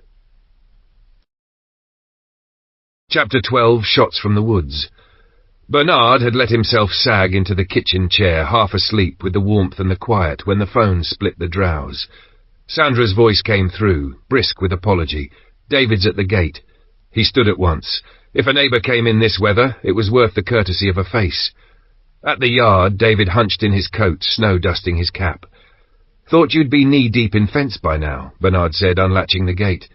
Chapter 12, Shots from the Woods. Bernard had let himself sag into the kitchen chair, half asleep with the warmth and the quiet, when the phone split the drowse. Sandra's voice came through, brisk with apology. "David's at the gate." He stood at once. If a neighbour came in this weather, it was worth the courtesy of a face. At the yard, David hunched in his coat, snow-dusting his cap. "Thought you'd be knee-deep in fence by now," Bernard said, unlatching the gate.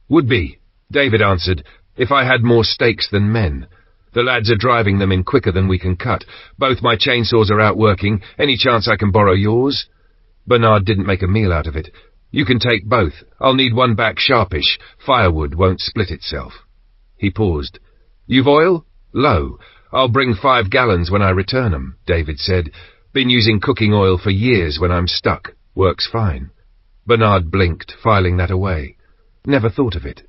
"Would be," David answered, "if I had more stakes than men. The lads are driving them in quicker than we can cut. Both my chainsaws are out working. Any chance I can borrow yours?" Bernard didn't make a meal out of it. "You can take both. I'll need one back sharpish. Firewood won't split itself." He paused. "You've oil?" "Low. I'll bring 5 gallons when I return 'em," David said. "Been using cooking oil for years when I'm stuck. Works fine." Bernard blinked, filing that away. Never thought of it.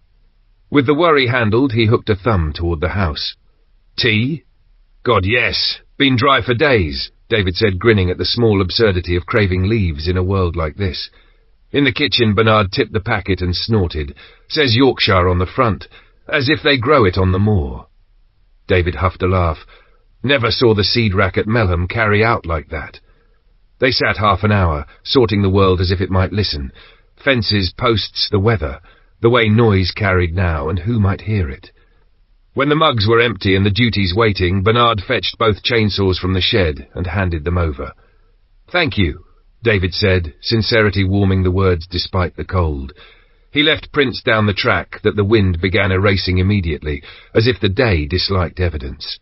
With the worry handled, he hooked a thumb toward the house. "Tea?" "God, yes. Been dry for days," David said, grinning at the small absurdity of craving leaves in a world like this. In the kitchen, Bernard tipped the packet and snorted. "Says Yorkshire on the front, as if they grow it on the moor." David huffed a laugh. Never saw the seed rack at Melham carry out like that. They sat half an hour, sorting the world as if it might listen. Fences, posts, the weather, the way noise carried now, and who might hear it. When the mugs were empty and the duties waiting, Bernard fetched both chainsaws from the shed and handed them over. "Thank you," David said, sincerity warming the words despite the cold. He left prints down the track that the wind began erasing immediately, as if the day disliked evidence.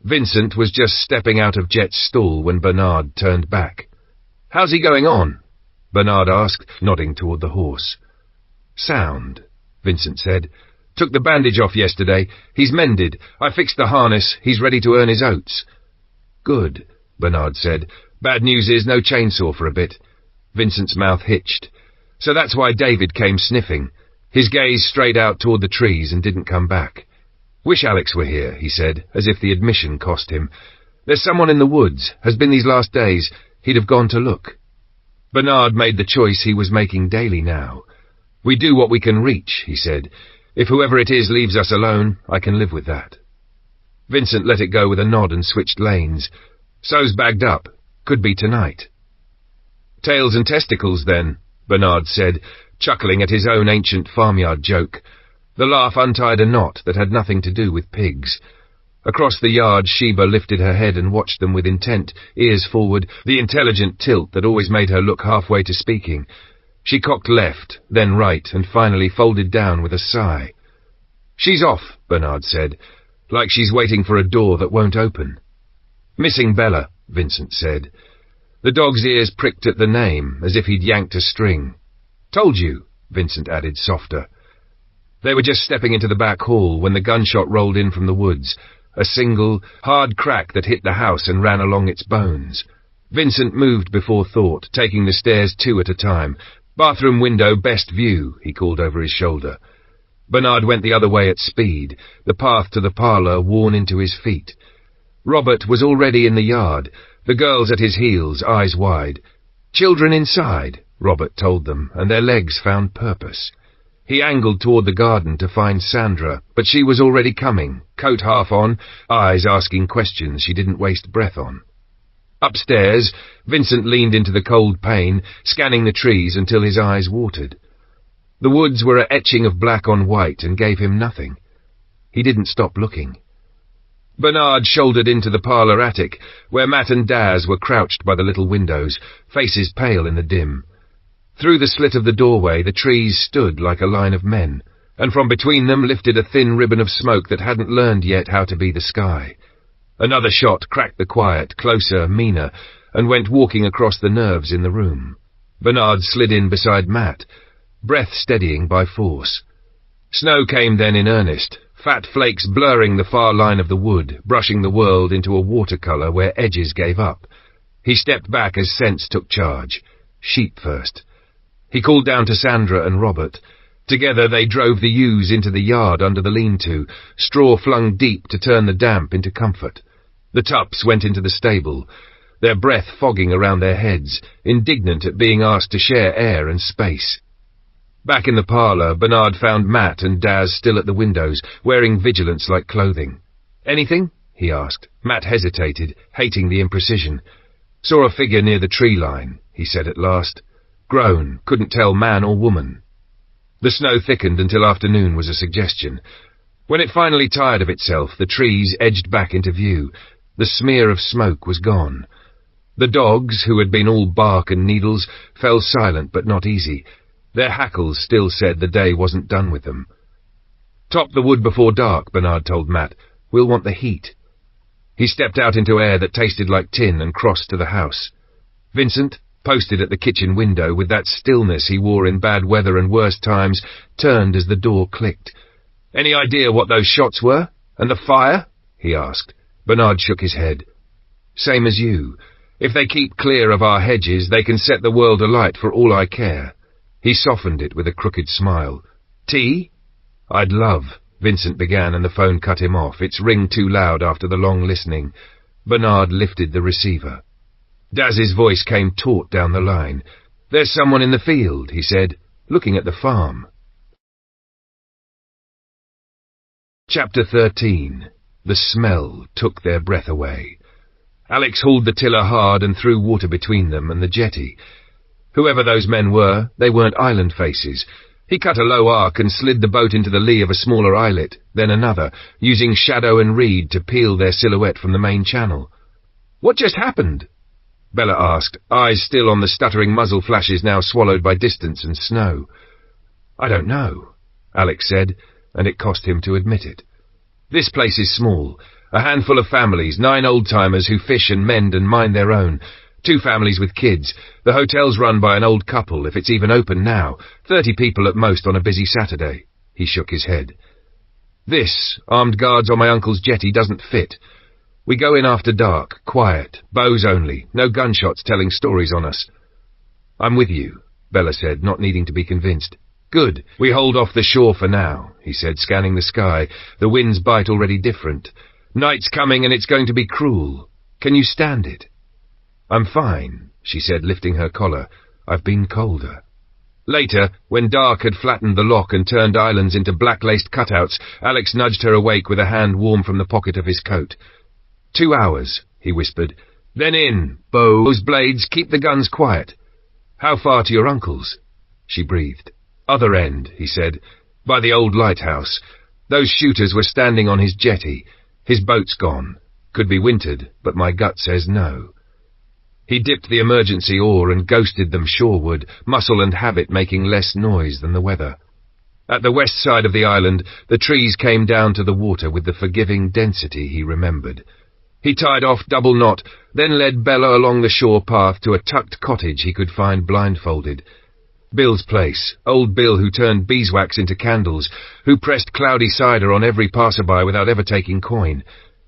Vincent was just stepping out of Jet's stall when Bernard turned back. "How's he going on?" Bernard asked, nodding toward the horse. "Sound," Vincent said. "Took the bandage off yesterday. He's mended. I fixed the harness. He's ready to earn his oats." "Good," Bernard said. "Bad news is no chainsaw for a bit." Vincent's mouth hitched. "So that's why David came sniffing." His gaze strayed out toward the trees and didn't come back. "Wish Alex were here," he said, as if the admission cost him. "There's someone in the woods. Has been these last days. He'd have gone to look." Bernard made the choice he was making daily now. "We do what we can reach," he said. "If whoever it is leaves us alone, I can live with that." Vincent let it go with a nod and switched lanes. "So's bagged up. Could be tonight." "Tails and testicles, then," Bernard said, chuckling at his own ancient farmyard joke. The laugh untied a knot that had nothing to do with pigs. Across the yard, Sheba lifted her head and watched them with intent, ears forward, the intelligent tilt that always made her look halfway to speaking. She cocked left, then right, and finally folded down with a sigh. "She's off," Bernard said, "like she's waiting for a door that won't open." "Missing Bella," Vincent said. The dog's ears pricked at the name, as if he'd yanked a string. "Told you," Vincent added, softer. They were just stepping into the back hall when the gunshot rolled in from the woods, a single, hard crack that hit the house and ran along its bones. Vincent moved before thought, taking the stairs 2 at a time. "Bathroom window, best view," he called over his shoulder. Bernard went the other way at speed, the path to the parlour worn into his feet. Robert was already in the yard, the girls at his heels, eyes wide. "Children inside," Robert told them, and their legs found purpose. He angled toward the garden to find Sandra, but she was already coming, coat half on, eyes asking questions she didn't waste breath on. Upstairs, Vincent leaned into the cold pane, scanning the trees until his eyes watered. The woods were an etching of black on white and gave him nothing. He didn't stop looking. Bernard shouldered into the parlour attic, where Matt and Daz were crouched by the little windows, faces pale in the dim. Through the slit of the doorway the trees stood like a line of men, and from between them lifted a thin ribbon of smoke that hadn't learned yet how to be the sky. Another shot cracked the quiet, closer, meaner, and went walking across the nerves in the room. Bernard slid in beside Matt, breath steadying by force. Snow came then in earnest, fat flakes blurring the far line of the wood, brushing the world into a watercolour where edges gave up. He stepped back as sense took charge. Sheep first. He called down to Sandra and Robert. Together they drove the ewes into the yard under the lean-to, straw flung deep to turn the damp into comfort. The tups went into the stable, their breath fogging around their heads, indignant at being asked to share air and space. Back in the parlour, Bernard found Matt and Daz still at the windows, wearing vigilance like clothing. "Anything?" he asked. Matt hesitated, hating the imprecision. "Saw a figure near the tree line," he said at last. "Grown, couldn't tell man or woman." The snow thickened until afternoon was a suggestion. When it finally tired of itself, the trees edged back into view. The smear of smoke was gone. The dogs, who had been all bark and needles, fell silent but not easy. Their hackles still said the day wasn't done with them. "Top the wood before dark," Bernard told Matt. "We'll want the heat." He stepped out into air that tasted like tin and crossed to the house. Vincent, posted at the kitchen window with that stillness he wore in bad weather and worse times, turned as the door clicked. "Any idea what those shots were? And the fire?" he asked. Bernard shook his head. "Same as you. If they keep clear of our hedges, they can set the world alight for all I care." He softened it with a crooked smile. "Tea?" "I'd love," Vincent began, and the phone cut him off, its ring too loud after the long listening. Bernard lifted the receiver. Daz's voice came taut down the line. "There's someone in the field," he said, looking at the farm. Chapter 13. The smell took their breath away. Alex hauled the tiller hard and threw water between them and the jetty. Whoever those men were, they weren't island faces. He cut a low arc and slid the boat into the lee of a smaller islet, then another, using shadow and reed to peel their silhouette from the main channel. "What just happened?" Bella asked, eyes still on the stuttering muzzle flashes now swallowed by distance and snow. "I don't know," Alex said, and it cost him to admit it. "This place is small. A handful of families, 9 old-timers who fish and mend and mind their own. 2 families with kids. The hotel's run by an old couple, if it's even open now. 30 people at most on a busy Saturday." He shook his head. "This, armed guards on my uncle's jetty, doesn't fit. We go in after dark, quiet, bows only, no gunshots telling stories on us." "I'm with you," Bella said, not needing to be convinced. "Good. We hold off the shore for now," he said, scanning the sky, the wind's bite already different. "Night's coming and it's going to be cruel. Can you stand it?" "I'm fine," she said, lifting her collar. "I've been colder." Later, when dark had flattened the loch and turned islands into black-laced cutouts, Alex nudged her awake with a hand warm from the pocket of his coat. 2 hours, he whispered. "Then in, bows, blades, keep the guns quiet." "How far to your uncle's?" She breathed. "Other end," he said, "by the old lighthouse. Those shooters were standing on his jetty. His boat's gone. Could be wintered, but my gut says no." He dipped the emergency oar and ghosted them shoreward, muscle and habit making less noise than the weather. At the west side of the island, the trees came down to the water with the forgiving density he remembered. He tied off double knot, then led Bella along the shore path to a tucked cottage he could find blindfolded. Bill's place, old Bill who turned beeswax into candles, who pressed cloudy cider on every passerby without ever taking coin.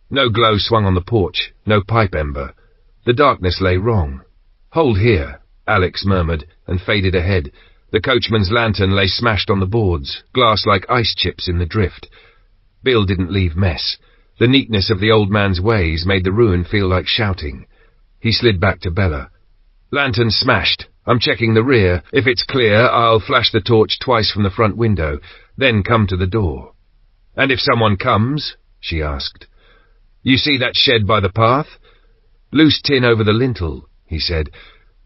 No glow swung on the porch, no pipe ember. The darkness lay wrong. "Hold here," Alex murmured, and faded ahead. The coachman's lantern lay smashed on the boards, glass like ice chips in the drift. Bill didn't leave mess. The neatness of the old man's ways made the ruin feel like shouting. He slid back to Bella. "Lantern smashed. I'm checking the rear. If it's clear, I'll flash the torch twice from the front window, then come to the door." "And if someone comes?" she asked. "You see that shed by the path? Loose tin over the lintel," he said.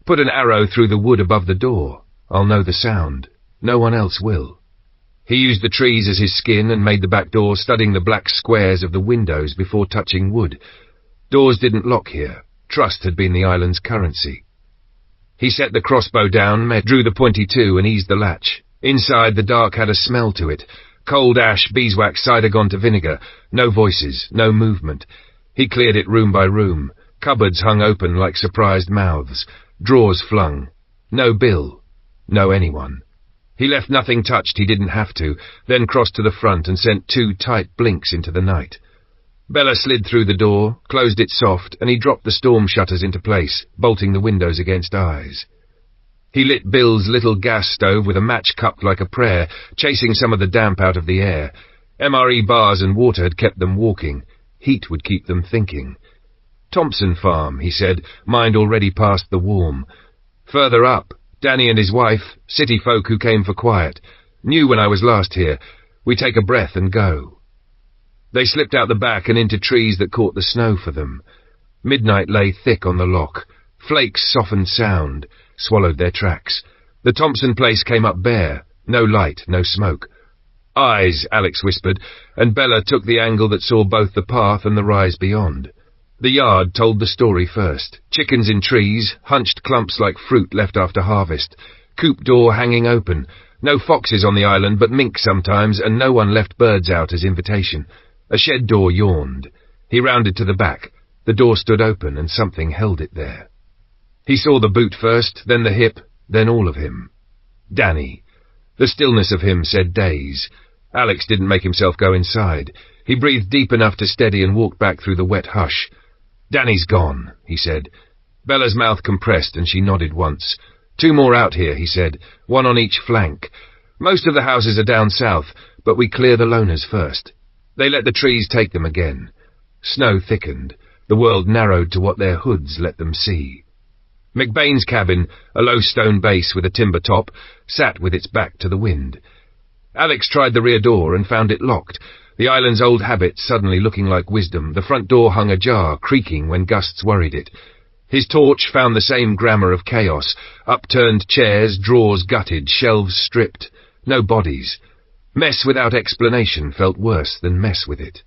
"Put an arrow through the wood above the door. I'll know the sound. No one else will." He used the trees as his skin and made the back door, studying the black squares of the windows before touching wood. Doors didn't lock here. Trust had been the island's currency. He set the crossbow down, drew the .22 and eased the latch. Inside, the dark had a smell to it. Cold ash, beeswax, cider gone to vinegar. No voices, no movement. He cleared it room by room. Cupboards hung open like surprised mouths. Drawers flung. No bill. No anyone. He left nothing touched he didn't have to, then crossed to the front and sent 2 tight blinks into the night. Bella slid through the door, closed it soft, and he dropped the storm shutters into place, bolting the windows against eyes. He lit Bill's little gas stove with a match cupped like a prayer, chasing some of the damp out of the air. MRE bars and water had kept them walking. Heat would keep them thinking. Thompson Farm, he said, mind already past the warm. Further up, Danny and his wife, city folk who came for quiet, knew when I was last here. We take a breath and go. They slipped out the back and into trees that caught the snow for them. Midnight lay thick on the loch. Flakes softened sound, swallowed their tracks. The Thompson place came up bare. No light, no smoke. Eyes, Alex whispered, and Bella took the angle that saw both the path and the rise beyond. The yard told the story first. Chickens in trees, hunched clumps like fruit left after harvest. Coop door hanging open. No foxes on the island, but mink sometimes, and no one left birds out as invitation. A shed door yawned. He rounded to the back. The door stood open, and something held it there. He saw the boot first, then the hip, then all of him. Danny. The stillness of him said days. Alex didn't make himself go inside. He breathed deep enough to steady and walked back through the wet hush. Danny's gone, he said. Bella's mouth compressed, and she nodded once. 2 more out here, he said, 1 on each flank. Most of the houses are down south, but we clear the loners first. They let the trees take them again. Snow thickened. The world narrowed to what their hoods let them see. McBain's cabin, a low stone base with a timber top, sat with its back to the wind. Alex tried the rear door and found it locked, the island's old habit suddenly looking like wisdom. The front door hung ajar, creaking when gusts worried it. His torch found the same grammar of chaos. Upturned chairs, drawers gutted, shelves stripped. No bodies. Mess without explanation felt worse than mess with it.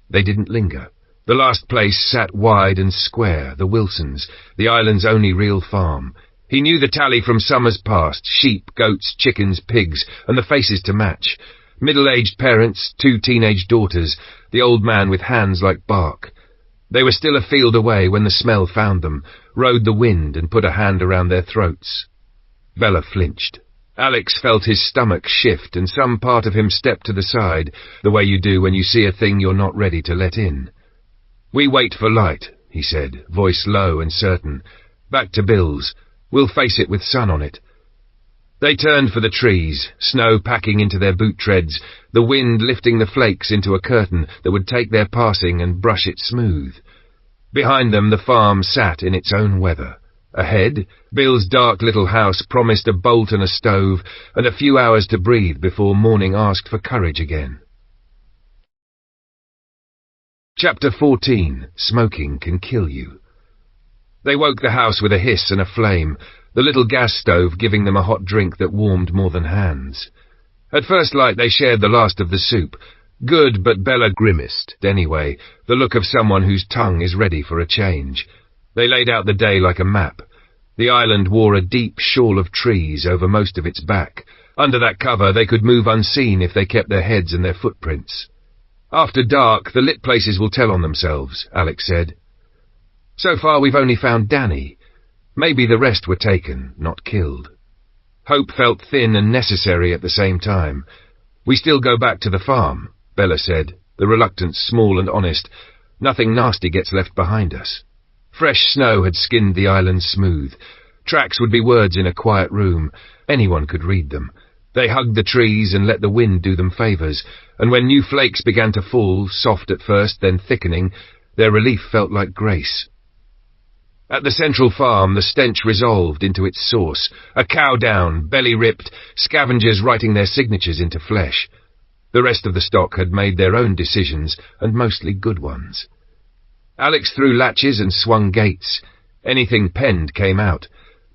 They didn't linger. The last place sat wide and square, the Wilsons, the island's only real farm. He knew the tally from summers past, sheep, goats, chickens, pigs, and the faces to match. Middle-aged parents, 2 teenage daughters, the old man with hands like bark. They were still a field away when the smell found them, rode the wind and put a hand around their throats. Bella flinched. Alex felt his stomach shift and some part of him step to the side, the way you do when you see a thing you're not ready to let in. We wait for light, he said, voice low and certain. Back to Bill's. We'll face it with sun on it. They turned for the trees, snow packing into their boot treads, the wind lifting the flakes into a curtain that would take their passing and brush it smooth. Behind them the farm sat in its own weather. Ahead, Bill's dark little house promised a bolt and a stove, and a few hours to breathe before morning asked for courage again. Chapter 14. Smoking Can Kill You. They woke the house with a hiss and a flame, the little gas stove giving them a hot drink that warmed more than hands. At first light they shared the last of the soup. Good, but Bella grimaced, anyway, the look of someone whose tongue is ready for a change. They laid out the day like a map. The island wore a deep shawl of trees over most of its back. Under that cover they could move unseen if they kept their heads and their footprints. After dark, the lit places will tell on themselves, Alex said. So far we've only found Danny. Maybe the rest were taken, not killed. Hope felt thin and necessary at the same time. We still go back to the farm, Bella said, the reluctance small and honest. Nothing nasty gets left behind us. Fresh snow had skinned the island smooth. Tracks would be words in a quiet room. Anyone could read them. They hugged the trees and let the wind do them favours, and when new flakes began to fall, soft at first, then thickening, their relief felt like grace. At the central farm, the stench resolved into its source. A cow down, belly ripped, scavengers writing their signatures into flesh. The rest of the stock had made their own decisions, and mostly good ones. Alex threw latches and swung gates. Anything penned came out.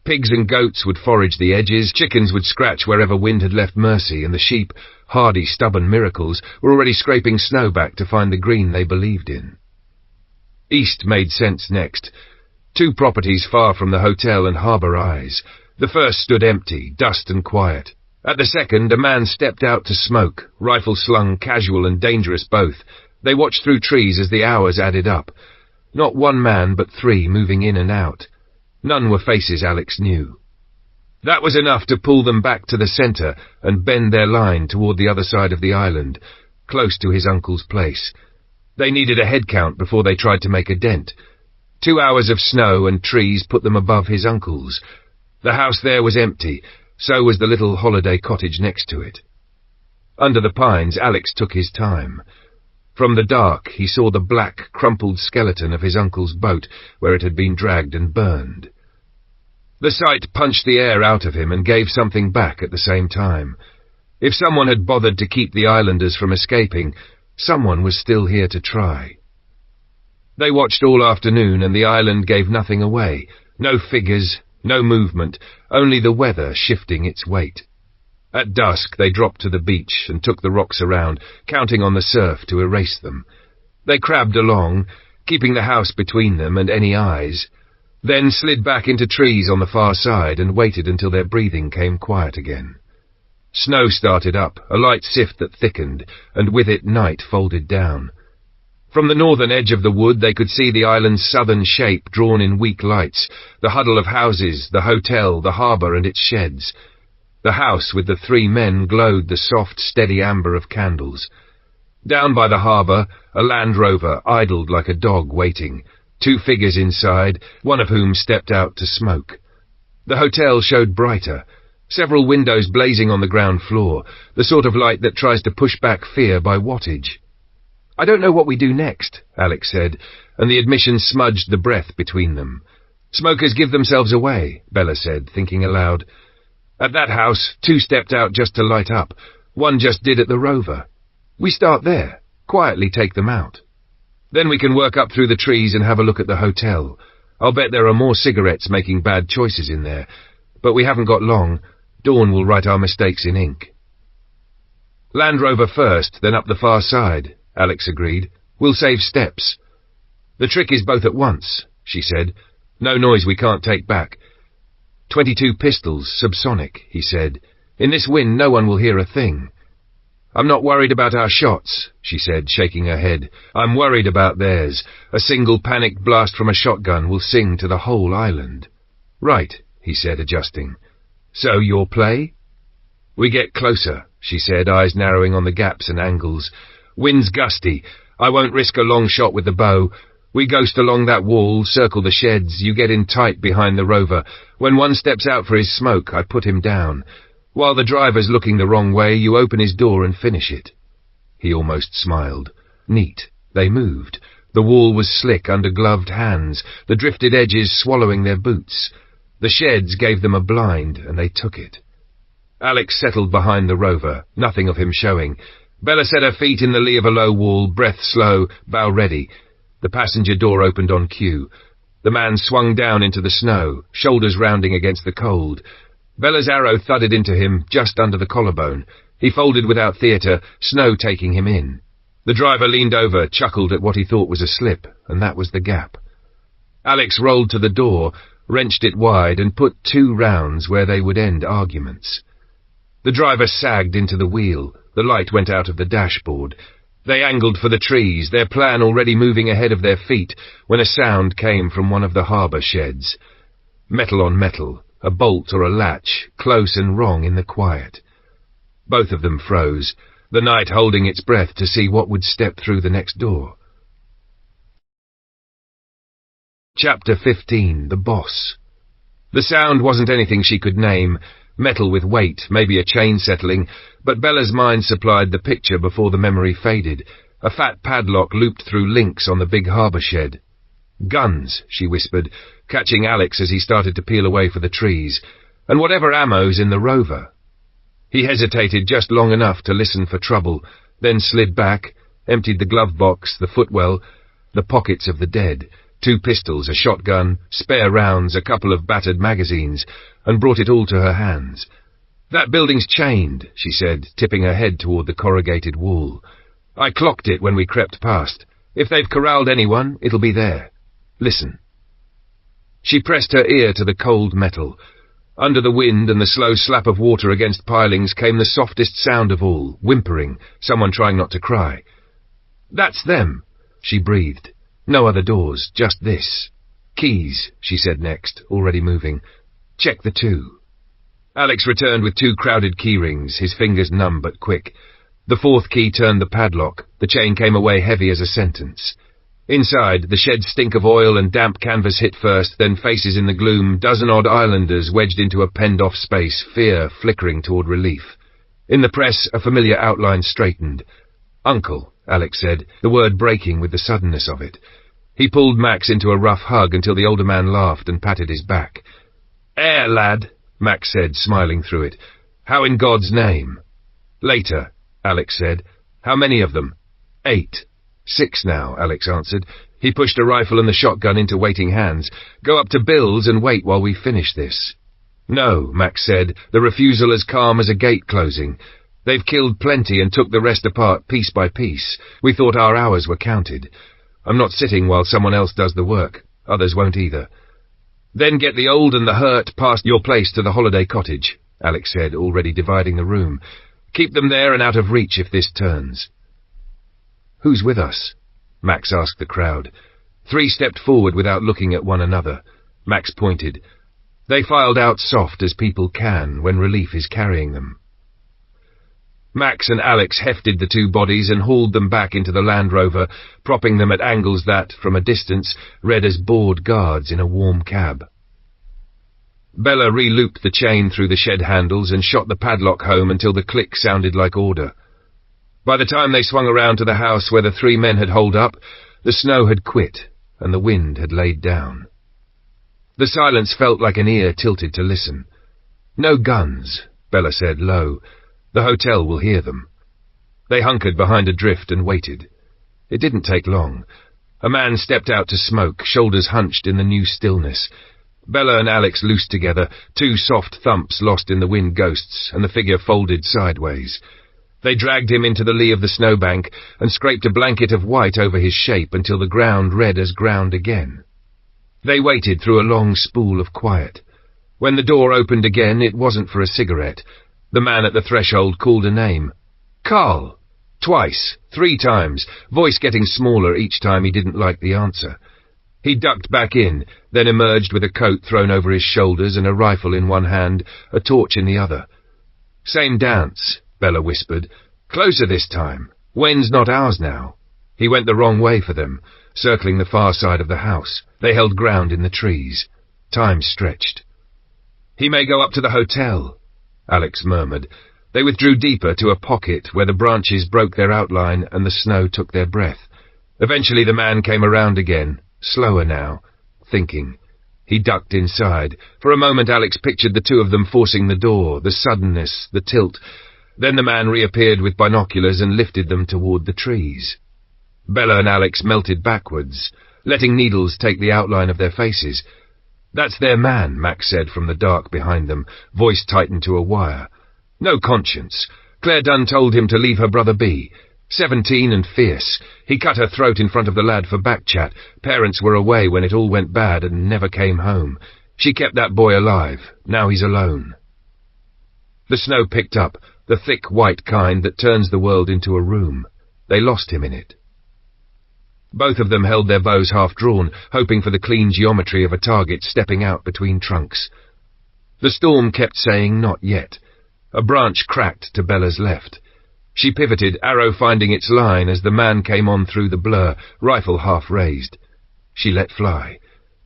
Pigs and goats would forage the edges, chickens would scratch wherever wind had left Mercy, and the sheep, hardy, stubborn miracles, were already scraping snow back to find the green they believed in. East made sense next. 2 properties far from the hotel and harbour eyes. The first stood empty, dust and quiet. At the second, a man stepped out to smoke, rifle slung, casual and dangerous both. They watched through trees as the hours added up. Not 1 man, but 3 moving in and out. None were faces Alex knew. That was enough to pull them back to the centre and bend their line toward the other side of the island, close to his uncle's place. They needed a head count before they tried to make a dent. 2 hours of snow and trees put them above his uncle's. The house there was empty, so was the little holiday cottage next to it. Under the pines, Alex took his time. From the dark, he saw the black, crumpled skeleton of his uncle's boat, where it had been dragged and burned. The sight punched the air out of him and gave something back at the same time. If someone had bothered to keep the islanders from escaping, someone was still here to try. They watched all afternoon, and the island gave nothing away. No figures, no movement, only the weather shifting its weight. At dusk they dropped to the beach and took the rocks around, counting on the surf to erase them. They crabbed along, keeping the house between them and any eyes, then slid back into trees on the far side and waited until their breathing came quiet again. Snow started up, a light sift that thickened, and with it night folded down. From the northern edge of the wood they could see the island's southern shape drawn in weak lights, the huddle of houses, the hotel, the harbour and its sheds. The house with the 3 men glowed the soft, steady amber of candles. Down by the harbour, a Land Rover idled like a dog waiting, 2 figures inside, one of whom stepped out to smoke. The hotel showed brighter, several windows blazing on the ground floor, the sort of light that tries to push back fear by wattage. "I don't know what we do next," Alex said, and the admission smudged the breath between them. "Smokers give themselves away," Bella said, thinking aloud. At that house, 2 stepped out just to light up. 1 just did at the Rover. "We start there, quietly take them out. Then we can work up through the trees and have a look at the hotel. I'll bet there are more cigarettes making bad choices in there. But we haven't got long. Dawn will write our mistakes in ink." "Land Rover first, then up the far side," Alex agreed. "We'll save steps." "The trick is both at once," she said. "No noise we can't take back." 22 pistols, subsonic, he said. "In this wind no one will hear a thing." "I'm not worried about our shots," she said, shaking her head. "I'm worried about theirs. A single panicked blast from a shotgun will sing to the whole island." "Right," he said, adjusting. "So your play?" "We get closer," she said, eyes narrowing on the gaps and angles. "Wind's gusty. I won't risk a long shot with the bow. We ghost along that wall, circle the sheds, you get in tight behind the Rover. When one steps out for his smoke, I put him down. While the driver's looking the wrong way, you open his door and finish it." He almost smiled. Neat. They moved. The wall was slick under gloved hands, the drifted edges swallowing their boots. The sheds gave them a blind, and they took it. Alex settled behind the Rover, nothing of him showing. Bella set her feet in the lee of a low wall, breath slow, bow ready. The passenger door opened on cue. The man swung down into the snow, shoulders rounding against the cold. Bella's arrow thudded into him just under the collarbone. He folded without theatre, snow taking him in. The driver leaned over, chuckled at what he thought was a slip, and that was the gap. Alex rolled to the door, wrenched it wide, and put 2 rounds where they would end arguments. The driver sagged into the wheel. The light went out of the dashboard. They angled for the trees, their plan already moving ahead of their feet, when a sound came from one of the harbour sheds. Metal on metal, a bolt or a latch, close and wrong in the quiet. Both of them froze, the night holding its breath to see what would step through the next door. Chapter 15. The Boss. The sound wasn't anything she could name. Metal with weight, maybe a chain settling, but Bella's mind supplied the picture before the memory faded. A fat padlock looped through links on the big harbour shed. "Guns," she whispered, catching Alex as he started to peel away for the trees. "And whatever ammo's in the Rover." He hesitated just long enough to listen for trouble, then slid back, emptied the glove box, the footwell, the pockets of the dead. 2 pistols, a shotgun, spare rounds, a couple of battered magazines, and brought it all to her hands. "That building's chained," she said, tipping her head toward the corrugated wall. "I clocked it when we crept past. If they've corralled anyone, it'll be there. Listen." She pressed her ear to the cold metal. Under the wind and the slow slap of water against pilings came the softest sound of all, whimpering, someone trying not to cry. "That's them," she breathed. "No other doors, just this." "Keys," she said next, already moving. "Check the 2. Alex returned with 2 crowded keyrings, his fingers numb but quick. The 4th key turned the padlock. The chain came away heavy as a sentence. Inside, the shed's stink of oil and damp canvas hit first, then faces in the gloom, dozen-odd islanders wedged into a penned-off space, fear flickering toward relief. In the press, a familiar outline straightened. "Uncle," Alex said, the word breaking with the suddenness of it. He pulled Max into a rough hug until the older man laughed and patted his back. "Air, lad," Max said, smiling through it. "How in God's name?" "Later," Alex said. "How many of them?" 8. 6 now, Alex answered. He pushed a rifle and the shotgun into waiting hands. "Go up to Bill's and wait while we finish this." "No," Max said, the refusal as calm as a gate closing. "They've killed plenty and took the rest apart piece by piece. We thought our hours were counted. I'm not sitting while someone else does the work. Others won't either." "Then get the old and the hurt past your place to the holiday cottage," Alex said, already dividing the room. "Keep them there and out of reach if this turns." "Who's with us?" Max asked the crowd. 3 stepped forward without looking at one another. Max pointed. They filed out soft as people can when relief is carrying them. Max and Alex hefted the 2 bodies and hauled them back into the Land Rover, propping them at angles that, from a distance, read as bored guards in a warm cab. Bella re-looped the chain through the shed handles and shot the padlock home until the click sounded like order. By the time they swung around to the house where the 3 men had holed up, the snow had quit and the wind had laid down. The silence felt like an ear tilted to listen. "No guns," Bella said low. "The hotel will hear them." They hunkered behind a drift and waited. It didn't take long. A man stepped out to smoke, shoulders hunched in the new stillness. Bella and Alex loosed together, 2 soft thumps lost in the wind ghosts, and the figure folded sideways. They dragged him into the lee of the snowbank and scraped a blanket of white over his shape until the ground read as ground again. They waited through a long spool of quiet. When the door opened again, it wasn't for a cigarette. The man at the threshold called a name. "Carl!" Twice, 3 times, voice getting smaller each time he didn't like the answer. He ducked back in, then emerged with a coat thrown over his shoulders and a rifle in one hand, a torch in the other. "Same dance," Bella whispered. "Closer this time. When's not ours now." He went the wrong way for them, circling the far side of the house. They held ground in the trees. Time stretched. "He may go up to the hotel," Alex murmured. They withdrew deeper to a pocket where the branches broke their outline and the snow took their breath. Eventually the man came around again, slower now, thinking. He ducked inside. For a moment Alex pictured the 2 of them forcing the door, the suddenness, the tilt. Then the man reappeared with binoculars and lifted them toward the trees. Bella and Alex melted backwards, letting needles take the outline of their faces. "That's their man," Max said from the dark behind them, voice tightened to a wire. "No conscience. Claire Dunn told him to leave her brother be. 17 and fierce. He cut her throat in front of the lad for backchat. Parents were away when it all went bad and never came home. She kept that boy alive. Now he's alone." The snow picked up, the thick white kind that turns the world into a room. They lost him in it. Both of them held their bows half-drawn, hoping for the clean geometry of a target stepping out between trunks. The storm kept saying not yet. A branch cracked to Bella's left. She pivoted, arrow finding its line as the man came on through the blur, rifle half raised. She let fly.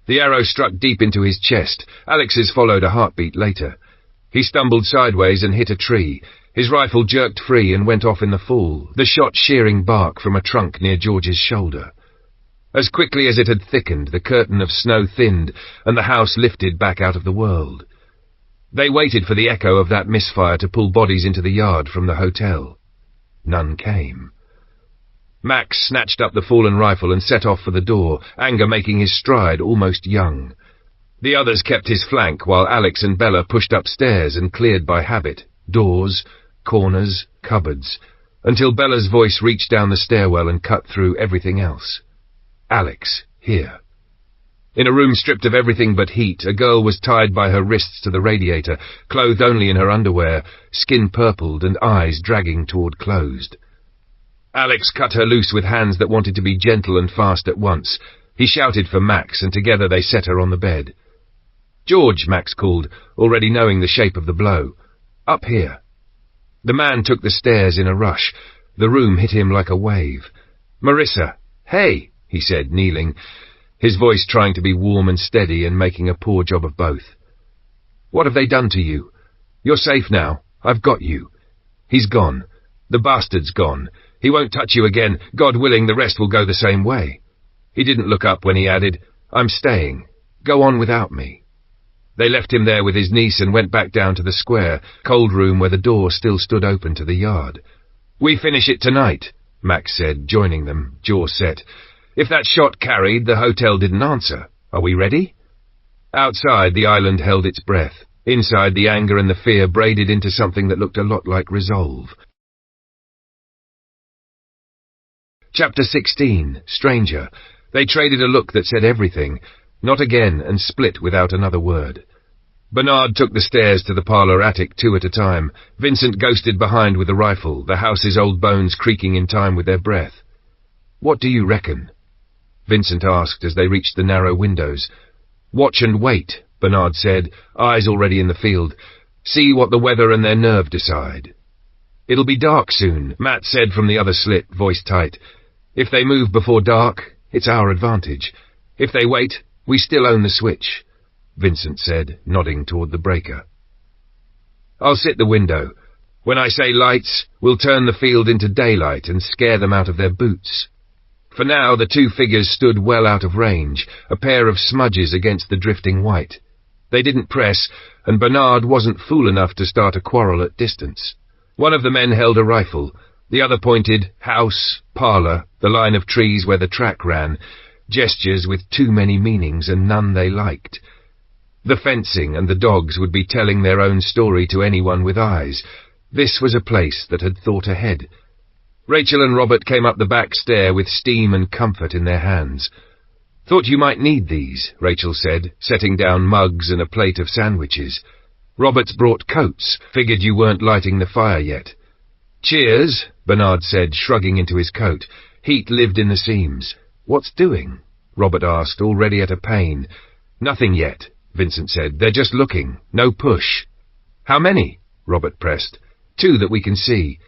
The arrow struck deep into his chest. Alex's followed a heartbeat later. He stumbled sideways and hit a tree. His rifle jerked free and went off in the fall, the shot shearing bark from a trunk near George's shoulder. As quickly as it had thickened, the curtain of snow thinned, and the house lifted back out of the world. They waited for the echo of that misfire to pull bodies into the yard from the hotel. None came. Max snatched up the fallen rifle and set off for the door, anger making his stride almost young. The others kept his flank while Alex and Bella pushed upstairs and cleared by habit, doors, corners, cupboards, until Bella's voice reached down the stairwell and cut through everything else. Alex, here. In a room stripped of everything but heat, a girl was tied by her wrists to the radiator, clothed only in her underwear, skin purpled and eyes dragging toward closed. Alex cut her loose with hands that wanted to be gentle and fast at once. He shouted for Max, and together they set her on the bed. "George," Max called, already knowing the shape of the blow. "Up here." The man took the stairs in a rush. The room hit him like a wave. "Marissa, hey," he said, kneeling, his voice trying to be warm and steady and making a poor job of both. "What have they done to you? You're safe now. I've got you. He's gone. The bastard's gone. He won't touch you again. God willing, the rest will go the same way." He didn't look up when he added, "I'm staying. Go on without me." They left him there with his niece and went back down to the square, cold room where the door still stood open to the yard. "We finish it tonight," Max said, joining them, jaw set. "If that shot carried, the hotel didn't answer. Are we ready?" Outside, the island held its breath. Inside, the anger and the fear braided into something that looked a lot like resolve. Chapter 16. Stranger. They traded a look that said everything. Not again, and split without another word. Bernard took the stairs to the parlour attic 2 at a time. Vincent ghosted behind with a rifle, the house's old bones creaking in time with their breath. "What do you reckon?" Vincent asked as they reached the narrow windows. "Watch and wait," Bernard said, eyes already in the field. "See what the weather and their nerve decide." "It'll be dark soon," Matt said from the other slit, voice tight. "If they move before dark, it's our advantage. If they wait, we still own the switch," Vincent said, nodding toward the breaker. "I'll sit the window. When I say lights, we'll turn the field into daylight and scare them out of their boots." For now, the two figures stood well out of range, a pair of smudges against the drifting white. They didn't press, and Bernard wasn't fool enough to start a quarrel at distance. One of the men held a rifle. The other pointed, house, parlour, the line of trees where the track ran, gestures with too many meanings and none they liked. The fencing and the dogs would be telling their own story to anyone with eyes. This was a place that had thought ahead. Rachel and Robert came up the back stair with steam and comfort in their hands. "Thought you might need these," Rachel said, setting down mugs and a plate of sandwiches. "Robert's brought coats, figured you weren't lighting the fire yet." "Cheers," Bernard said, shrugging into his coat. Heat lived in the seams. "What's doing?" Robert asked, already at a pain. "Nothing yet," Vincent said. "They're just looking. No push." "How many?" Robert pressed. "2 that we can see."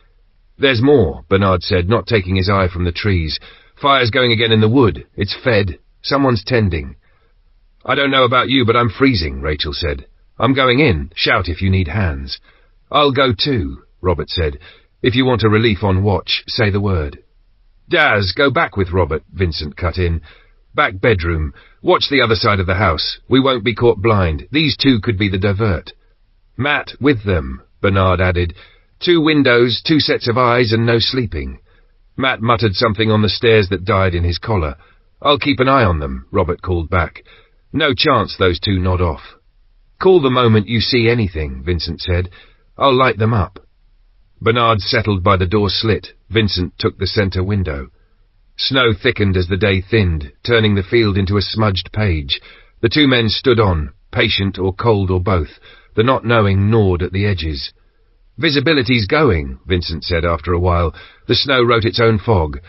"There's more," Bernard said, not taking his eye from the trees. "Fire's going again in the wood. It's fed. Someone's tending." "I don't know about you, but I'm freezing," Rachel said. "I'm going in. Shout if you need hands." "I'll go too," Robert said. "If you want a relief on watch, say the word." "Daz, go back with Robert," Vincent cut in. "Back bedroom. Watch the other side of the house. We won't be caught blind. These 2 could be the divert." "Matt, with them," Bernard added. 2 windows, 2 sets of eyes, and no sleeping." Matt muttered something on the stairs that died in his collar. "I'll keep an eye on them," Robert called back. "No chance those 2 nod off." "Call the moment you see anything," Vincent said. "I'll light them up." Bernard settled by the door slit. Vincent took the centre window. Snow thickened as the day thinned, turning the field into a smudged page. The 2 men stood on, patient or cold or both. The not knowing gnawed at the edges. "Visibility's going," Vincent said after a while. The snow wrote its own fog.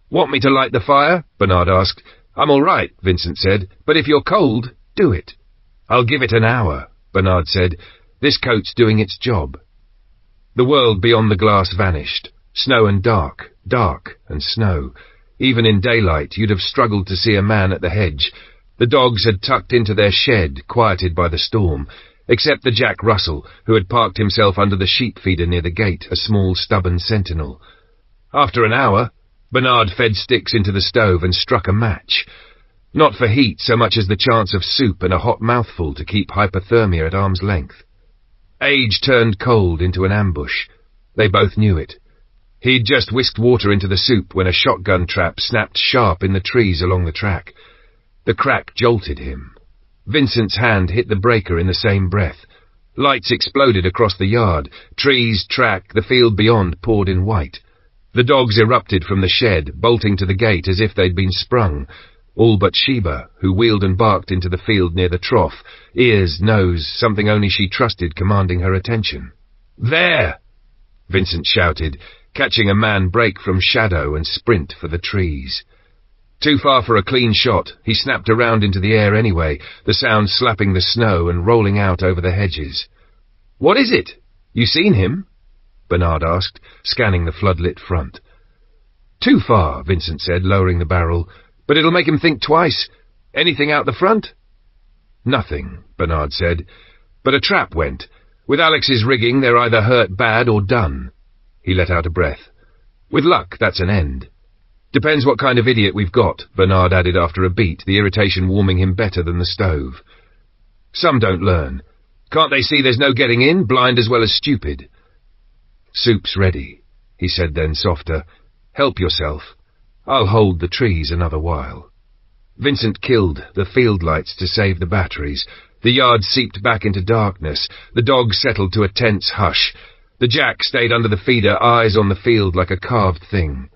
"Want me to light the fire?" Bernard asked. "I'm all right," Vincent said, "but if you're cold, do it." "I'll give it an hour," Bernard said. "This coat's doing its job." The world beyond the glass vanished. Snow and dark, dark and snow. Even in daylight, you'd have struggled to see a man at the hedge. The dogs had tucked into their shed, quieted by the storm, except the Jack Russell, who had parked himself under the sheep feeder near the gate, a small, stubborn sentinel. After an hour, Bernard fed sticks into the stove and struck a match. Not for heat so much as the chance of soup and a hot mouthful to keep hypothermia at arm's length. Age turned cold into an ambush. They both knew it. He'd just whisked water into the soup when a shotgun trap snapped sharp in the trees along the track. The crack jolted him. Vincent's hand hit the breaker in the same breath. Lights exploded across the yard. Trees, track, the field beyond poured in white. The dogs erupted from the shed, bolting to the gate as if they'd been sprung. All but Sheba, who wheeled and barked into the field near the trough, ears, nose, something only she trusted commanding her attention. "There!" Vincent shouted, catching a man break from shadow and sprint for the trees. Too far for a clean shot, he snapped around into the air anyway, the sound slapping the snow and rolling out over the hedges. "What is it? You seen him?" Bernard asked, scanning the floodlit front. "Too far," Vincent said, lowering the barrel. "But it'll make him think twice. Anything out the front?" "Nothing," Bernard said. "But a trap went. With Alex's rigging, they're either hurt bad or done." He let out a breath. "With luck, that's an end." "Depends what kind of idiot we've got," Bernard added after a beat, the irritation warming him better than the stove. "Some don't learn. Can't they see there's no getting in, blind as well as stupid?" "Soup's ready," he said then, softer. "Help yourself. I'll hold the trees another while." Vincent killed the field lights to save the batteries. The yard seeped back into darkness. The dogs settled to a tense hush. The jack stayed under the feeder, eyes on the field like a carved thing.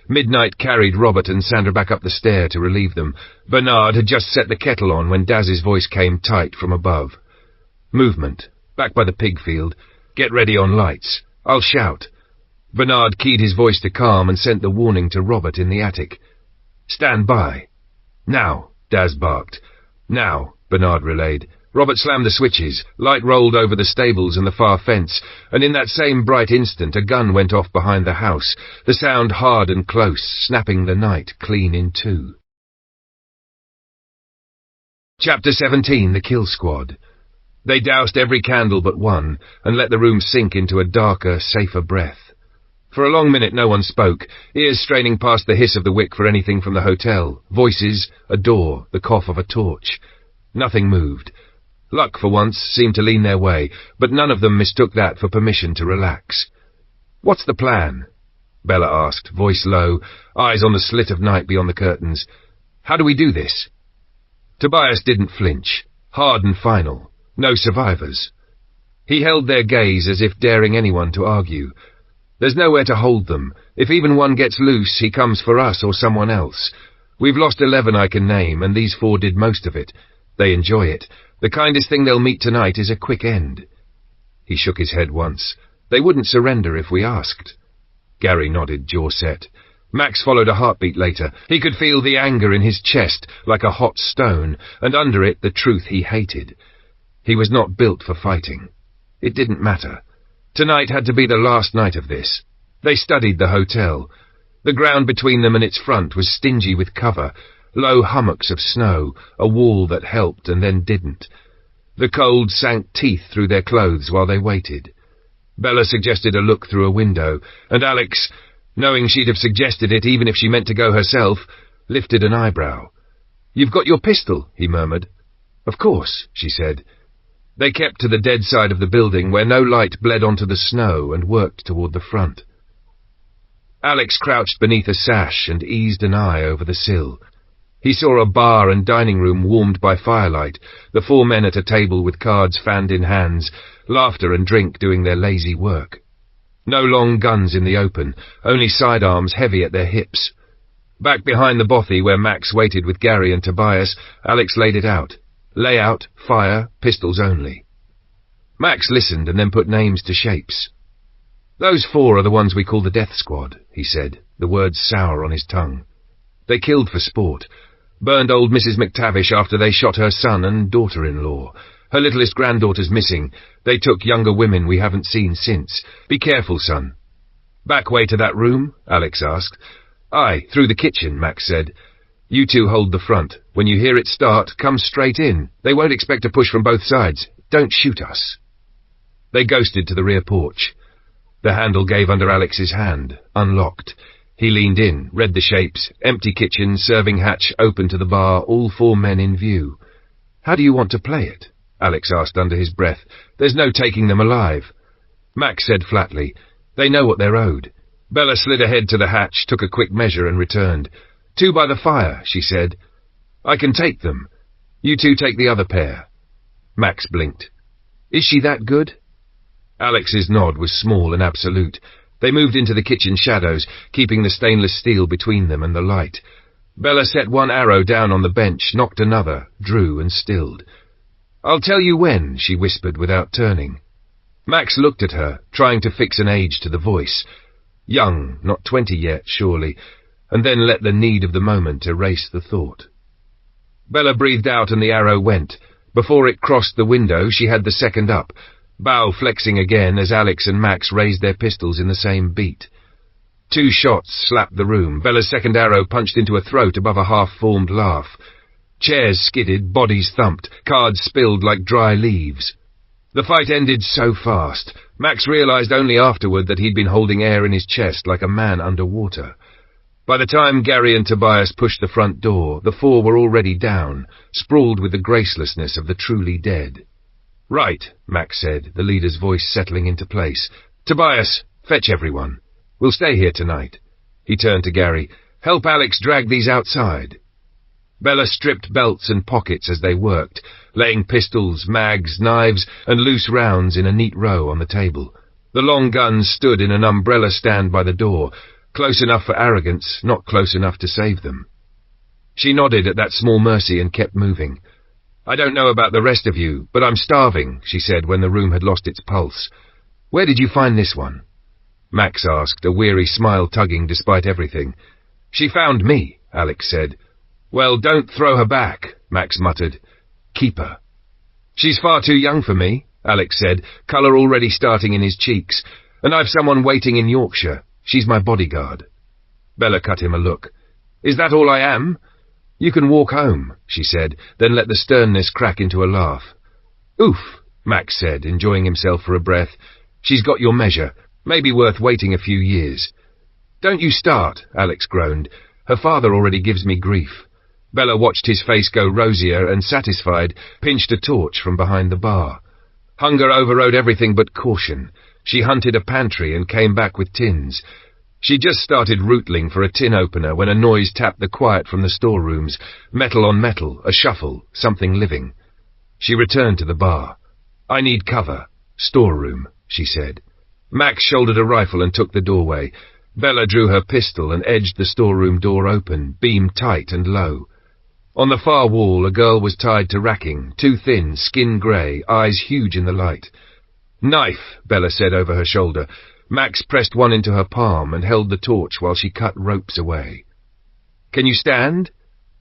Midnight carried Robert and Sandra back up the stair to relieve them. Bernard had just set the kettle on when Daz's voice came tight from above. "Movement. Back by the pig field. Get ready on lights. I'll shout." Bernard keyed his voice to calm and sent the warning to Robert in the attic. "Stand by." "Now," Daz barked. "Now," Bernard relayed. Robert slammed the switches. Light rolled over the stables and the far fence, and in that same bright instant a gun went off behind the house, the sound hard and close, snapping the night clean in two. Chapter 17, The Kill Squad. They doused every candle but one, and let the room sink into a darker, safer breath. For a long minute no one spoke, ears straining past the hiss of the wick for anything from the hotel, voices, a door, the cough of a torch. Nothing moved. Luck, for once, seemed to lean their way, but none of them mistook that for permission to relax. "What's the plan?" Bella asked, voice low, eyes on the slit of night beyond the curtains. "How do we do this?" Tobias didn't flinch. Hard and final. No survivors. He held their gaze as if daring anyone to argue. "There's nowhere to hold them. If even one gets loose, he comes for us or someone else. We've lost 11 I can name, and these 4 did most of it. They enjoy it. The kindest thing they'll meet tonight is a quick end." He shook his head once. "They wouldn't surrender if we asked." Gary nodded, jaw set. Max followed a heartbeat later. He could feel the anger in his chest, like a hot stone, and under it the truth he hated. He was not built for fighting. It didn't matter. Tonight had to be the last night of this. They studied the hotel. The ground between them and its front was stingy with cover, low hummocks of snow, a wall that helped and then didn't. The cold sank teeth through their clothes while they waited. Bella suggested a look through a window, and Alex, knowing she'd have suggested it even if she meant to go herself, lifted an eyebrow. "You've got your pistol," he murmured. "Of course," she said. They kept to the dead side of the building where no light bled onto the snow and worked toward the front. Alex crouched beneath a sash and eased an eye over the sill. He saw a bar and dining room warmed by firelight, the 4 men at a table with cards fanned in hands, laughter and drink doing their lazy work. No long guns in the open, only sidearms heavy at their hips. Back behind the bothy where Max waited with Gary and Tobias, Alex laid it out. Layout, fire, pistols only. Max listened and then put names to shapes. "Those 4 are the ones we call the Death Squad," he said, the words sour on his tongue. "They killed for sport. Burned old Mrs. McTavish after they shot her son and daughter-in-law. Her littlest granddaughter's missing. They took younger women we haven't seen since. Be careful, son." "Back way to that room?" Alex asked. "Aye, through the kitchen," Max said. "You 2 hold the front. When you hear it start, come straight in. They won't expect to push from both sides. Don't shoot us." They ghosted to the rear porch. The handle gave under Alex's hand, unlocked. He leaned in, read the shapes, empty kitchen, serving hatch open to the bar, all 4 men in view. "How do you want to play it?" Alex asked under his breath. "There's no taking them alive." Max said flatly, "They know what they're owed. Bella slid ahead to the hatch, took a quick measure and returned. 2 by the fire, she said. I can take them. You two take the other pair. Max blinked. Is she that good? Alex's nod was small and absolute. They moved into the kitchen shadows, keeping the stainless steel between them and the light. Bella set 1 arrow down on the bench, knocked another, drew and stilled. I'll tell you when, she whispered without turning. Max looked at her, trying to fix an age to the voice. Young, not 20 yet, surely, and then let the need of the moment erase the thought. Bella breathed out and the arrow went. Before it crossed the window, she had the second up, bow flexing again as Alex and Max raised their pistols in the same beat. 2 shots slapped the room. Bella's second arrow punched into a throat above a half-formed laugh. Chairs skidded, bodies thumped, cards spilled like dry leaves. The fight ended so fast. Max realized only afterward that he'd been holding air in his chest like a man underwater. By the time Gary and Tobias pushed the front door, the 4 were already down, sprawled with the gracelessness of the truly dead. Right, Max said, the leader's voice settling into place. Tobias, fetch everyone. We'll stay here tonight. He turned to Gary. Help Alex drag these outside. Bella stripped belts and pockets as they worked, laying pistols, mags, knives, and loose rounds in a neat row on the table. The long guns stood in an umbrella stand by the door, close enough for arrogance, not close enough to save them. She nodded at that small mercy and kept moving. I don't know about the rest of you, but I'm starving, she said when the room had lost its pulse. Where did you find this one? Max asked, a weary smile tugging despite everything. She found me, Alex said. Well, don't throw her back, Max muttered. Keep her. She's far too young for me, Alex said, colour already starting in his cheeks. And I've someone waiting in Yorkshire. She's my bodyguard. Bella cut him a look. Is that all I am? You can walk home, she said, then let the sternness crack into a laugh. Oof, Max said, enjoying himself for a breath. She's got your measure. Maybe worth waiting a few years. Don't you start, Alex groaned. Her father already gives me grief. Bella watched his face go rosier and, satisfied, pinched a torch from behind the bar. Hunger overrode everything but caution. She hunted a pantry and came back with tins. She just started rootling for a tin opener when a noise tapped the quiet from the storerooms. Metal on metal, a shuffle, something living. She returned to the bar. I need cover. Storeroom, she said. Max shouldered a rifle and took the doorway. Bella drew her pistol and edged the storeroom door open, beam tight and low. On the far wall, a girl was tied to racking, too thin, skin grey, eyes huge in the light. Knife, Bella said over her shoulder. Max pressed one into her palm and held the torch while she cut ropes away. Can you stand?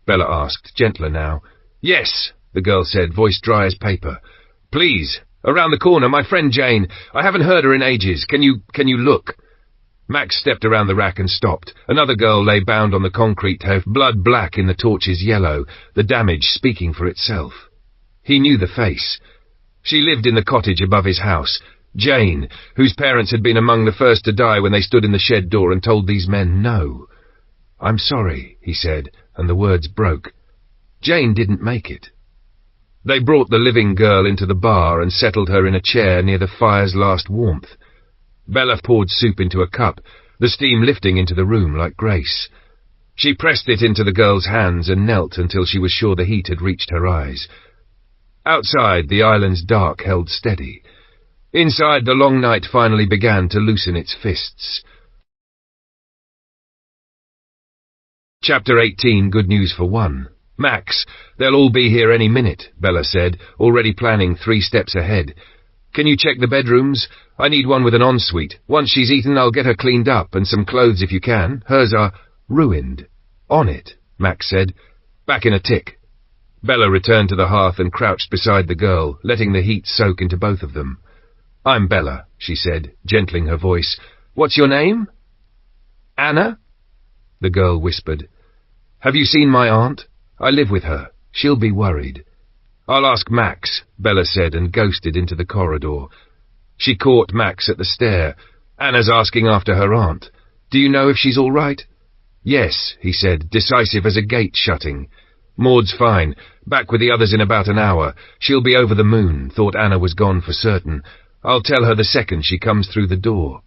Bella asked, gentler now. Yes, the girl said, voice dry as paper. Please, around the corner, my friend Jane. I haven't heard her in ages. Can you look? Max stepped around the rack and stopped. Another girl lay bound on the concrete, her blood black in the torch's yellow, the damage speaking for itself. He knew the face. She lived in the cottage above his house. Jane, whose parents had been among the first to die when they stood in the shed door and told these men no. I'm sorry, he said, and the words broke. Jane didn't make it. They brought the living girl into the bar and settled her in a chair near the fire's last warmth. Bella poured soup into a cup, the steam lifting into the room like grace. She pressed it into the girl's hands and knelt until she was sure the heat had reached her eyes. Outside, the island's dark held steady. Inside, the long night finally began to loosen its fists. Chapter 18, Good News for One. Max, they'll all be here any minute, Bella said, already planning 3 steps ahead. Can you check the bedrooms? I need one with an ensuite. Once she's eaten, I'll get her cleaned up, and some clothes if you can. Hers are ruined. On it, Max said. Back in a tick. Bella returned to the hearth and crouched beside the girl, letting the heat soak into both of them. I'm Bella, she said, gentling her voice. What's your name? Anna? The girl whispered. Have you seen my aunt? I live with her. She'll be worried. I'll ask Max, Bella said and ghosted into the corridor. She caught Max at the stair. Anna's asking after her aunt. Do you know if she's all right? Yes, he said, decisive as a gate shutting. Maud's fine. Back with the others in about an hour. She'll be over the moon, thought Anna was gone for certain. I'll tell her the second she comes through the door.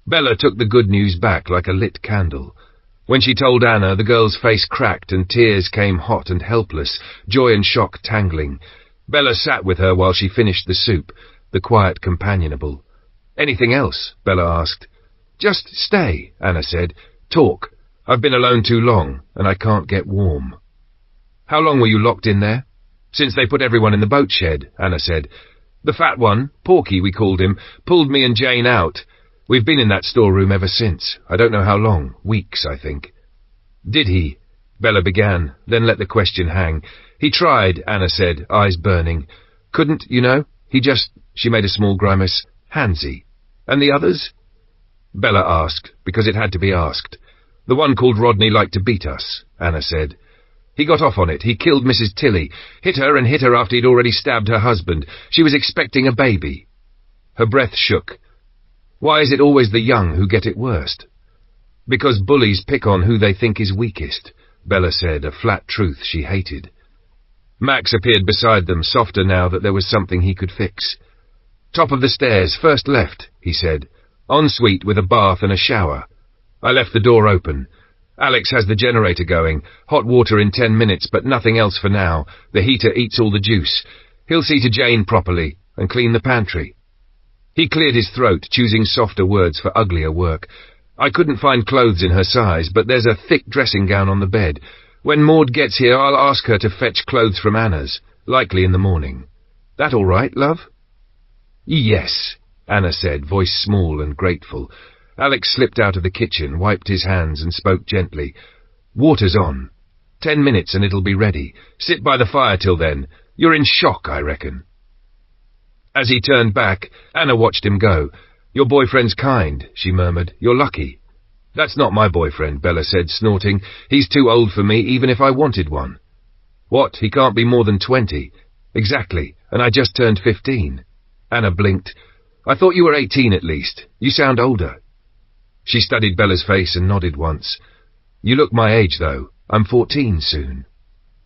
Bella took the good news back like a lit candle. When she told Anna, the girl's face cracked and tears came hot and helpless, joy and shock tangling. Bella sat with her while she finished the soup, the quiet companionable. "Anything else?" Bella asked. "Just stay," Anna said. "Talk. I've been alone too long, and I can't get warm." "How long were you locked in there?" "Since they put everyone in the boat shed," Anna said. "The fat one, Porky we called him, pulled me and Jane out. We've been in that storeroom ever since. I don't know how long. Weeks, I think." "Did he?" Bella began, then let the question hang. "He tried," Anna said, eyes burning. "Couldn't, you know. He just—" she made a small grimace. "Handsy. And the others?" Bella asked, because it had to be asked. "The one called Rodney liked to beat us," Anna said. "He got off on it. He killed Mrs. Tilly. Hit her after he'd already stabbed her husband. She was expecting a baby." Her breath shook. "Why is it always the young who get it worst?" "Because bullies pick on who they think is weakest," Bella said, a flat truth she hated. Max appeared beside them, softer now that there was something he could fix. "Top of the stairs, first left," he said. "Ensuite with a bath and a shower. I left the door open. Alex has the generator going. Hot water in 10 minutes, but nothing else for now. The heater eats all the juice. He'll see to Jane properly, and clean the pantry." He cleared his throat, choosing softer words for uglier work. "I couldn't find clothes in her size, but there's a thick dressing gown on the bed. When Maud gets here, I'll ask her to fetch clothes from Anna's, likely in the morning. That all right, love?" "Yes," Anna said, voice small and grateful. Alex slipped out of the kitchen, wiped his hands and spoke gently. "Water's on. 10 minutes and it'll be ready. Sit by the fire till then. You're in shock, I reckon." As he turned back, Anna watched him go. "Your boyfriend's kind," she murmured. "You're lucky." "That's not my boyfriend," Bella said, snorting. "He's too old for me, even if I wanted one." "What, he can't be more than 20? "Exactly, and I just turned 15. Anna blinked. "I thought you were 18 at least. You sound older." She studied Bella's face and nodded once. "You look my age, though. I'm 14 soon."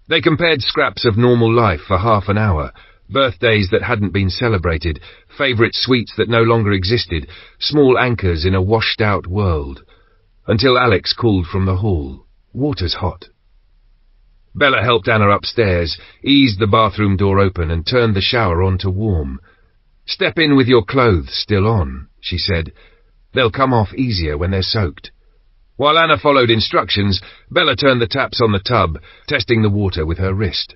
They compared scraps of normal life for half an hour. Birthdays that hadn't been celebrated, favourite sweets that no longer existed, small anchors in a washed-out world. Until Alex called from the hall. "Water's hot." Bella helped Anna upstairs, eased the bathroom door open and turned the shower on to warm. "Step in with your clothes still on," she said. "They'll come off easier when they're soaked." While Anna followed instructions, Bella turned the taps on the tub, testing the water with her wrist.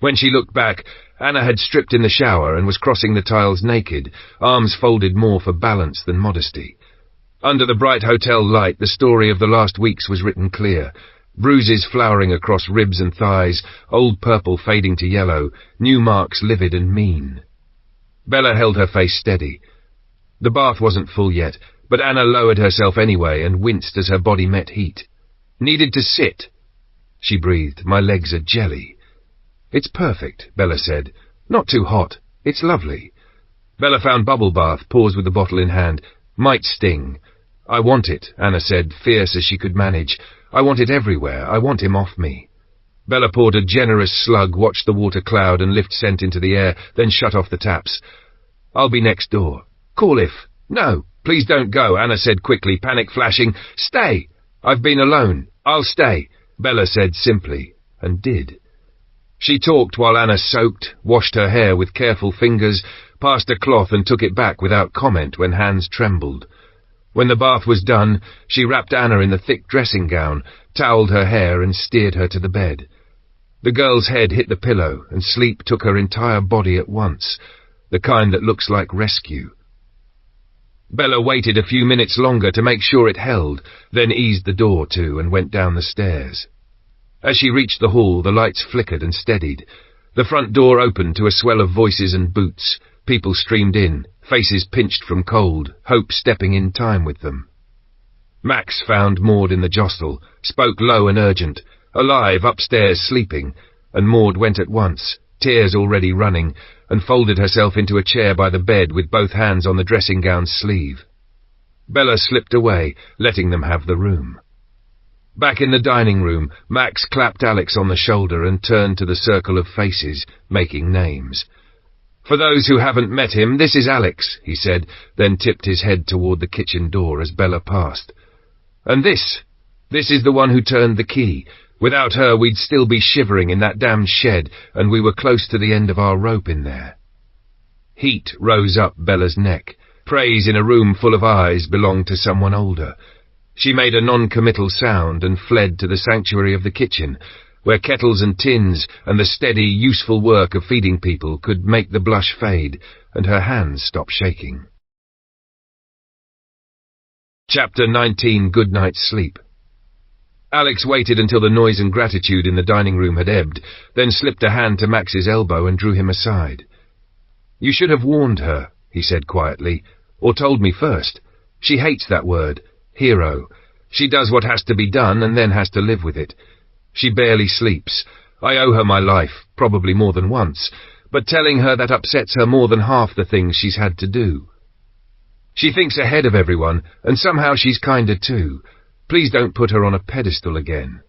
When she looked back, Anna had stripped in the shower and was crossing the tiles naked, arms folded more for balance than modesty. Under the bright hotel light, the story of the last weeks was written clear. Bruises flowering across ribs and thighs, old purple fading to yellow, new marks livid and mean. Bella held her face steady. The bath wasn't full yet, but Anna lowered herself anyway and winced as her body met heat. "Needed to sit," she breathed. "My legs are jelly." "It's perfect," Bella said. "Not too hot. It's lovely." Bella found bubble bath, paused with the bottle in hand. "Might sting." "I want it," Anna said, fierce as she could manage. "I want it everywhere. I want him off me." Bella poured a generous slug, watched the water cloud and lift scent into the air, then shut off the taps. "I'll be next door. Call if—" "No, please don't go," Anna said quickly, panic flashing. "Stay. I've been alone. I'll stay," Bella said simply, and did. She talked while Anna soaked, washed her hair with careful fingers, passed a cloth and took it back without comment when hands trembled. When the bath was done, she wrapped Anna in the thick dressing gown, towelled her hair and steered her to the bed. The girl's head hit the pillow, and sleep took her entire body at once, the kind that looks like rescue. Bella waited a few minutes longer to make sure it held, then eased the door to and went down the stairs. As she reached the hall, the lights flickered and steadied. The front door opened to a swell of voices and boots. People streamed in, faces pinched from cold, hope stepping in time with them. Max found Maud in the jostle, spoke low and urgent, alive upstairs sleeping, and Maud went at once, tears already running, and folded herself into a chair by the bed with both hands on the dressing-gown's sleeve. Bella slipped away, letting them have the room. Back in the dining room, Max clapped Alex on the shoulder and turned to the circle of faces, making names. "For those who haven't met him, this is Alex," he said, then tipped his head toward the kitchen door as Bella passed. "And this is the one who turned the key. Without her, we'd still be shivering in that damned shed, and we were close to the end of our rope in there." Heat rose up Bella's neck. Praise in a room full of eyes belonged to someone older. She made a non-committal sound and fled to the sanctuary of the kitchen, where kettles and tins and the steady, useful work of feeding people could make the blush fade and her hands stop shaking. Chapter 19. Good Night's Sleep. Alex waited until the noise and gratitude in the dining room had ebbed, then slipped a hand to Max's elbow and drew him aside. "You should have warned her," he said quietly, "or told me first. She hates that word, hero. She does what has to be done and then has to live with it. She barely sleeps. I owe her my life, probably more than once, but telling her that upsets her more than half the things she's had to do. She thinks ahead of everyone, and somehow she's kinder too. Please don't put her on a pedestal again."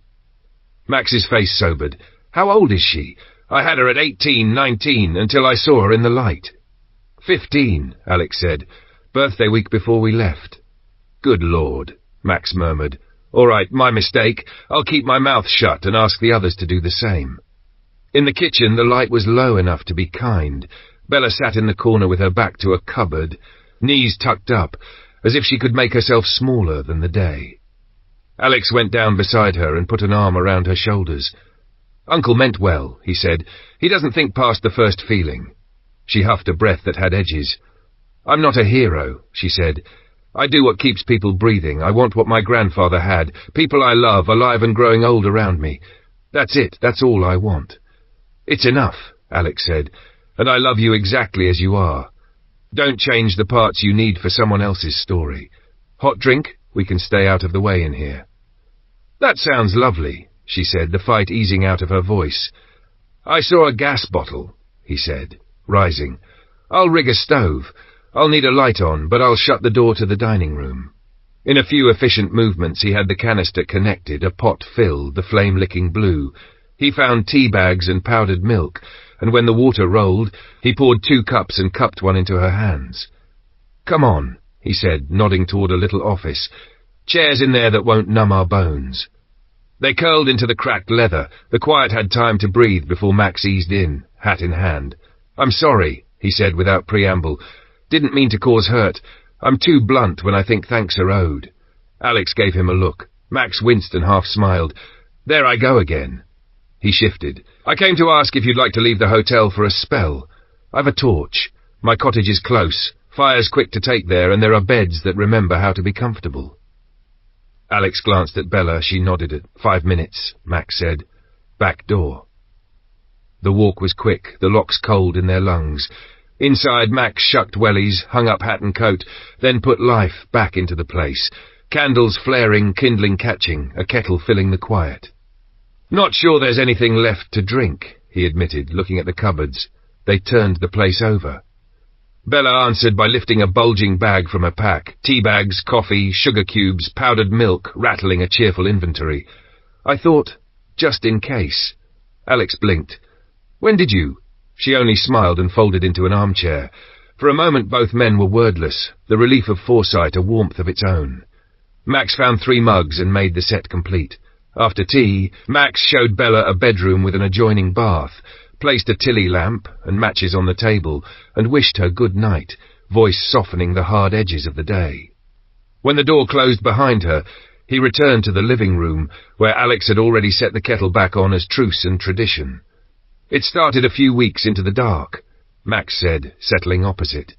Max's face sobered. "How old is she? I had her at 18, 19, until I saw her in the light." 15, Alex said. "Birthday week before we left." "Good Lord," Max murmured. "All right, my mistake. I'll keep my mouth shut and ask the others to do the same." In the kitchen, the light was low enough to be kind. Bella sat in the corner with her back to a cupboard, knees tucked up, as if she could make herself smaller than the day. Alex went down beside her and put an arm around her shoulders. "Uncle meant well," he said. "He doesn't think past the first feeling." She huffed a breath that had edges. "I'm not a hero," she said. "I do what keeps people breathing. I want what my grandfather had, people I love, alive and growing old around me. That's it, that's all I want." "It's enough," Alex said, "and I love you exactly as you are. Don't change the parts you need for someone else's story. Hot drink? We can stay out of the way in here." "That sounds lovely," she said, the fight easing out of her voice. "I saw a gas bottle," he said, rising. "I'll rig a stove. I'll need a light on, but I'll shut the door to the dining room." In a few efficient movements he had the canister connected, a pot filled, the flame-licking blue. He found tea bags and powdered milk, and when the water rolled, he poured 2 cups and cupped one into her hands. "Come on," he said, nodding toward a little office. "Chairs in there that won't numb our bones." They curled into the cracked leather. The quiet had time to breathe before Max eased in, hat in hand. "I'm sorry," he said without preamble. "Didn't mean to cause hurt. I'm too blunt when I think thanks are owed." Alex gave him a look. Max winced and half smiled. "There I go again." He shifted. "I came to ask if you'd like to leave the hotel for a spell. I've a torch. My cottage is close. Fire's quick to take there, and there are beds that remember how to be comfortable." Alex glanced at Bella. She nodded at 5 minutes, Max said. "Back door." The walk was quick, the locks cold in their lungs. Inside, Max shucked wellies, hung up hat and coat, then put life back into the place. Candles flaring, kindling catching, a kettle filling the quiet. "Not sure there's anything left to drink," he admitted, looking at the cupboards. They turned the place over. Bella answered by lifting a bulging bag from her pack. Tea bags, coffee, sugar cubes, powdered milk, rattling a cheerful inventory. "I thought, just in case." Alex blinked. "When did you?" She only smiled and folded into an armchair. For a moment both men were wordless, the relief of foresight a warmth of its own. Max found 3 mugs and made the set complete. After tea, Max showed Bella a bedroom with an adjoining bath, placed a Tilly lamp and matches on the table, and wished her good night, voice softening the hard edges of the day. When the door closed behind her, he returned to the living room, where Alex had already set the kettle back on as truce and tradition. "It started a few weeks into the dark," Max said, settling opposite.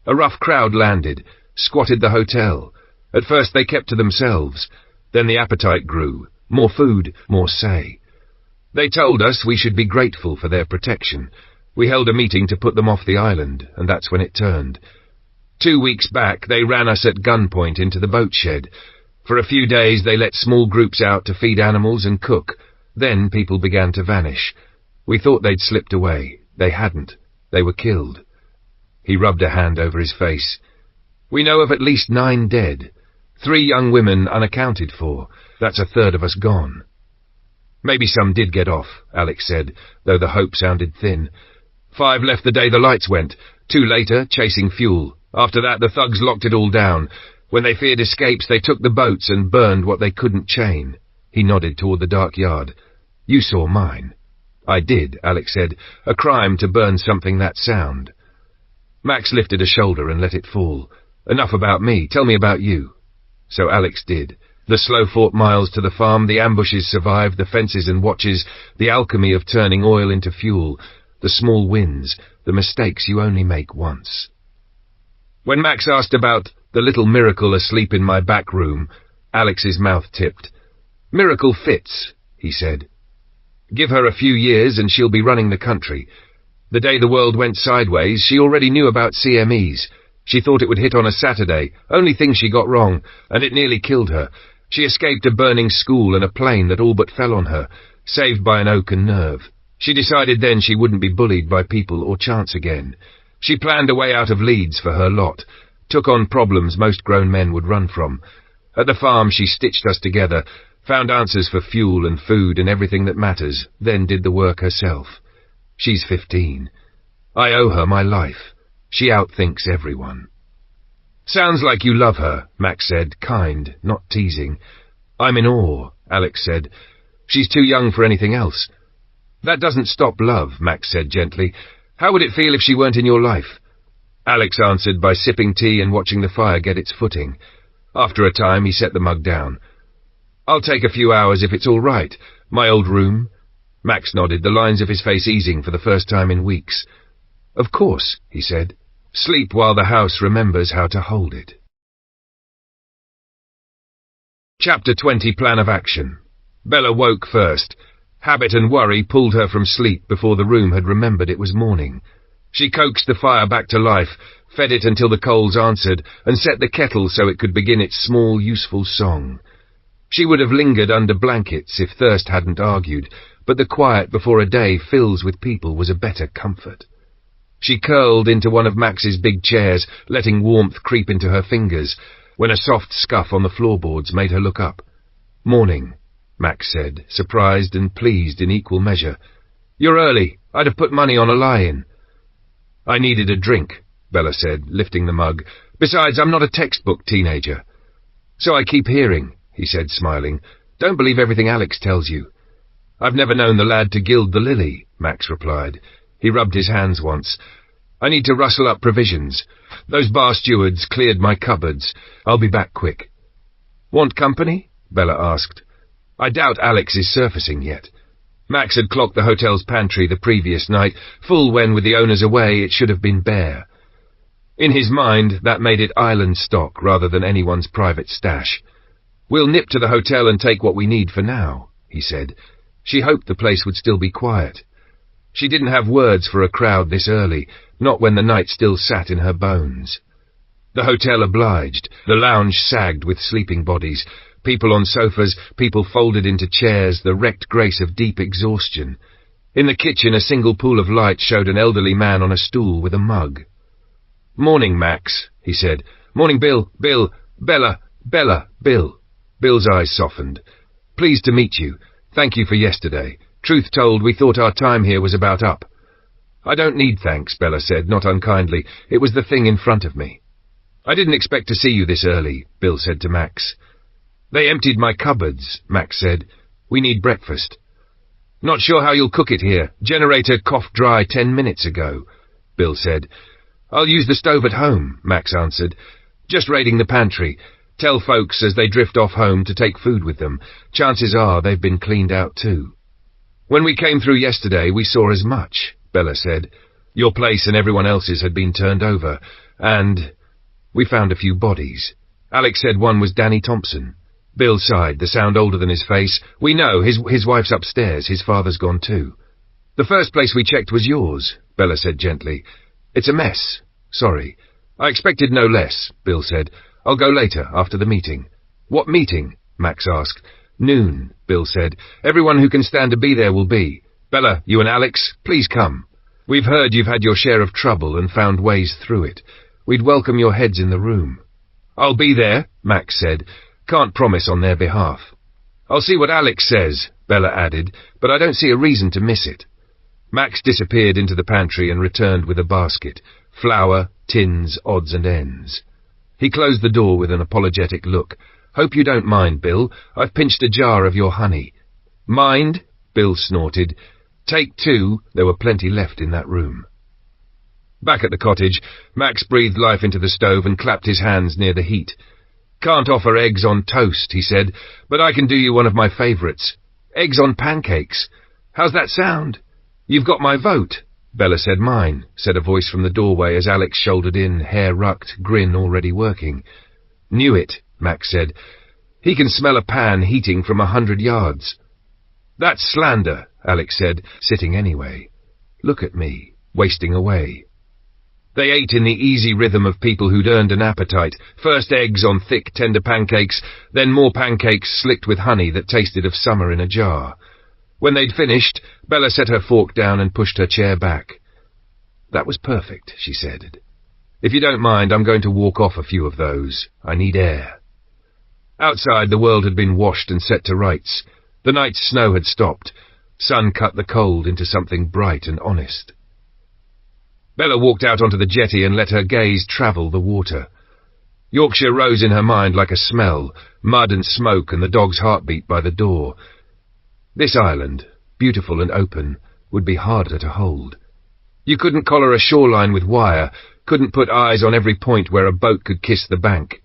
"A rough crowd landed, squatted the hotel. At first they kept to themselves. Then the appetite grew. More food, more say. They told us we should be grateful for their protection. We held a meeting to put them off the island, and that's when it turned. 2 weeks back, they ran us at gunpoint into the boat shed. For a few days they let small groups out to feed animals and cook. Then people began to vanish. We thought they'd slipped away. They hadn't. They were killed." He rubbed a hand over his face. "We know of at least 9 dead. 3 young women unaccounted for. That's a third of us gone." "Maybe some did get off," Alex said, though the hope sounded thin. 5 left the day the lights went. 2 later, chasing fuel. After that, the thugs locked it all down. When they feared escapes, they took the boats and burned what they couldn't chain. He nodded toward the dark yard. You saw mine. I did, Alex said. A crime to burn something that sound. Max lifted a shoulder and let it fall. Enough about me. Tell me about you. So Alex did. The slow-fought miles to the farm, the ambushes survived, the fences and watches, the alchemy of turning oil into fuel, the small wins, the mistakes you only make once. When Max asked about the little miracle asleep in my back room, Alex's mouth tipped. Miracle fits, he said. Give her a few years and she'll be running the country. The day the world went sideways, she already knew about CMEs. She thought it would hit on a Saturday, only thing she got wrong, and it nearly killed her. She escaped a burning school and a plane that all but fell on her, saved by an oaken nerve. She decided then she wouldn't be bullied by people or chance again. She planned a way out of Leeds for her lot, took on problems most grown men would run from. At the farm she stitched us together, found answers for fuel and food and everything that matters, then did the work herself. She's 15. I owe her my life. She outthinks everyone. Sounds like you love her, Max said, kind, not teasing. I'm in awe, Alex said. She's too young for anything else. That doesn't stop love, Max said gently. How would it feel if she weren't in your life? Alex answered by sipping tea and watching the fire get its footing. After a time, he set the mug down. I'll take a few hours if it's all right. My old room? Max nodded, the lines of his face easing for the first time in weeks. Of course, he said. Sleep while the house remembers how to hold it. Chapter 20, Plan of Action. Bella woke first. Habit and worry pulled her from sleep before the room had remembered it was morning. She coaxed the fire back to life, fed it until the coals answered, and set the kettle so it could begin its small, useful song. She would have lingered under blankets if thirst hadn't argued, but the quiet before a day fills with people was a better comfort. She curled into one of Max's big chairs, letting warmth creep into her fingers, when a soft scuff on the floorboards made her look up. Morning, Max said, surprised and pleased in equal measure. You're early. I'd have put money on a lie-in. I needed a drink, Bella said, lifting the mug. Besides, I'm not a textbook teenager. So I keep hearing, he said, smiling. Don't believe everything Alex tells you. I've never known the lad to gild the lily, Max replied. He rubbed his hands once. I need to rustle up provisions. Those bar stewards cleared my cupboards. I'll be back quick. Want company? Bella asked. I doubt Alex is surfacing yet. Max had clocked the hotel's pantry the previous night, full when with the owners away it should have been bare. In his mind, that made it island stock rather than anyone's private stash. We'll nip to the hotel and take what we need for now, he said. She hoped the place would still be quiet. She didn't have words for a crowd this early, not when the night still sat in her bones. The hotel obliged. The lounge sagged with sleeping bodies. People on sofas, people folded into chairs, the wrecked grace of deep exhaustion. In the kitchen, a single pool of light showed an elderly man on a stool with a mug. Morning, Max, he said. Morning, Bill, Bella, Bill. Bill's eyes softened. Pleased to meet you. Thank you for yesterday. Truth told, we thought our time here was about up. I don't need thanks, Bella said, not unkindly. It was the thing in front of me. I didn't expect to see you this early, Bill said to Max. They emptied my cupboards, Max said. We need breakfast. Not sure how you'll cook it here. Generator coughed dry 10 minutes ago, Bill said. I'll use the stove at home, Max answered. Just raiding the pantry. Tell folks as they drift off home to take food with them. Chances are they've been cleaned out too. When we came through yesterday, we saw as much, Bella said. Your place and everyone else's had been turned over, and we found a few bodies. Alex said one was Danny Thompson. Bill sighed, the sound older than his face. We know, his wife's upstairs, his father's gone too. The first place we checked was yours, Bella said gently. It's a mess. Sorry. I expected no less, Bill said. I'll go later, after the meeting. What meeting? Max asked. Noon, Bill said. Everyone who can stand to be there will be. Bella, you and Alex, please come. We've heard you've had your share of trouble and found ways through it. We'd welcome your heads in the room. I'll be there, Max said. Can't promise on their behalf. I'll see what Alex says, Bella added, but I don't see a reason to miss it. Max disappeared into the pantry and returned with a basket, flour, tins, odds and ends. He closed the door with an apologetic look. "Hope you don't mind, Bill. I've pinched a jar of your honey." "Mind?" Bill snorted. "Take two." There were plenty left in that room. Back at the cottage, Max breathed life into the stove and clapped his hands near the heat. "Can't offer eggs on toast," he said, "but I can do you one of my favourites. Eggs on pancakes. How's that sound?" "You've got my vote." Bella said. "Mine," said a voice from the doorway as Alex shouldered in, hair rucked, grin already working. "Knew it," Max said. "He can smell a pan heating from 100 yards. "That's slander," Alex said, sitting anyway. "Look at me, wasting away." They ate in the easy rhythm of people who'd earned an appetite. First eggs on thick, tender pancakes, then more pancakes slicked with honey that tasted of summer in a jar. When they'd finished, Bella set her fork down and pushed her chair back. "That was perfect," she said. "If you don't mind, I'm going to walk off a few of those. I need air." Outside, the world had been washed and set to rights. The night's snow had stopped. Sun cut the cold into something bright and honest. Bella walked out onto the jetty and let her gaze travel the water. Yorkshire rose in her mind like a smell, mud and smoke and the dog's heartbeat by the door. This island, beautiful and open, would be harder to hold. You couldn't collar a shoreline with wire, couldn't put eyes on every point where a boat could kiss the bank.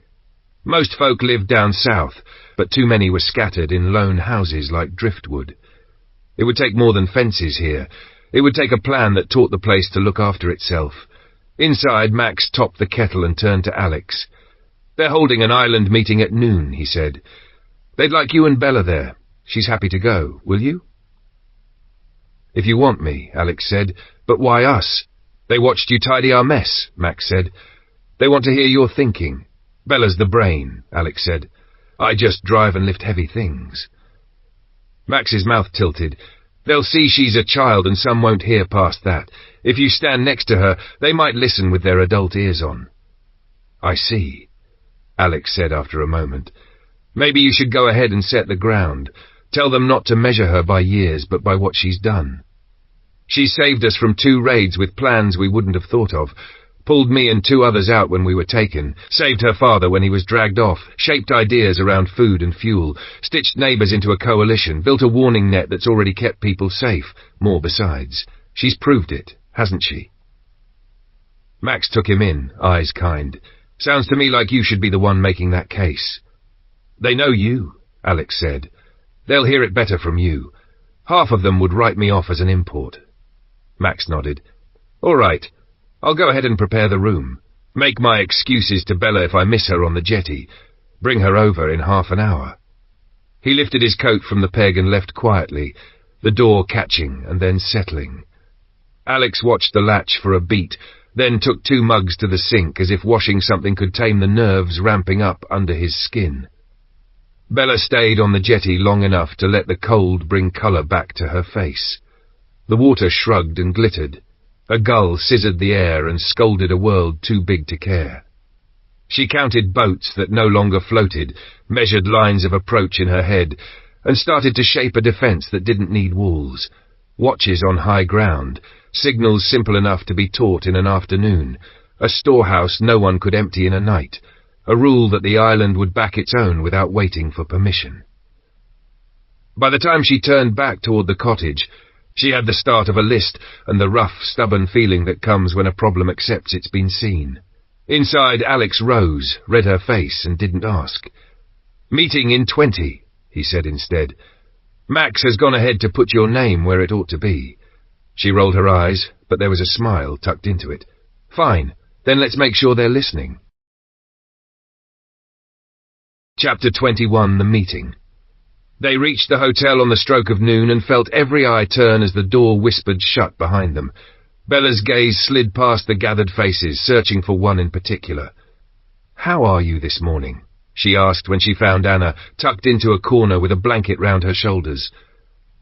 Most folk lived down south, but too many were scattered in lone houses like driftwood. It would take more than fences here. It would take a plan that taught the place to look after itself. Inside, Max topped the kettle and turned to Alex. "They're holding an island meeting at noon," he said. "They'd like you and Bella there. She's happy to go. Will you?" "If you want me," Alex said. "But why us?" "They watched you tidy our mess," Max said. "They want to hear your thinking." "Bella's the brain," Alex said. "I just drive and lift heavy things." Max's mouth tilted. "They'll see she's a child and some won't hear past that. If you stand next to her, they might listen with their adult ears on." "I see," Alex said after a moment. "Maybe you should go ahead and set the ground. Tell them not to measure her by years, but by what she's done. She's saved us from 2 raids with plans we wouldn't have thought of. Pulled me and 2 others out when we were taken, saved her father when he was dragged off, shaped ideas around food and fuel, stitched neighbours into a coalition, built a warning net that's already kept people safe, more besides. She's proved it, hasn't she?" Max took him in, eyes kind. "Sounds to me like you should be the one making that case." "They know you," Alex said. "They'll hear it better from you. Half of them would write me off as an import." Max nodded. "All right. I'll go ahead and prepare the room. Make my excuses to Bella if I miss her on the jetty. Bring her over in half an hour." He lifted his coat from the peg and left quietly, the door catching and then settling. Alex watched the latch for a beat, then took 2 mugs to the sink as if washing something could tame the nerves ramping up under his skin. Bella stayed on the jetty long enough to let the cold bring colour back to her face. The water shrugged and glittered. A gull scissored the air and scolded a world too big to care. She counted boats that no longer floated, measured lines of approach in her head, and started to shape a defence that didn't need walls. Watches on high ground, signals simple enough to be taught in an afternoon, a storehouse no one could empty in a night, a rule that the island would back its own without waiting for permission. By the time she turned back toward the cottage, she had the start of a list and the rough, stubborn feeling that comes when a problem accepts it's been seen. Inside, Alex rose, read her face, and didn't ask. "Meeting in 20, he said instead. "Max has gone ahead to put your name where it ought to be." She rolled her eyes, but there was a smile tucked into it. "Fine, then let's make sure they're listening." Chapter 21, The Meeting. They reached the hotel on the stroke of noon and felt every eye turn as the door whispered shut behind them. Bella's gaze slid past the gathered faces, searching for one in particular. "How are you this morning?" she asked when she found Anna, tucked into a corner with a blanket round her shoulders.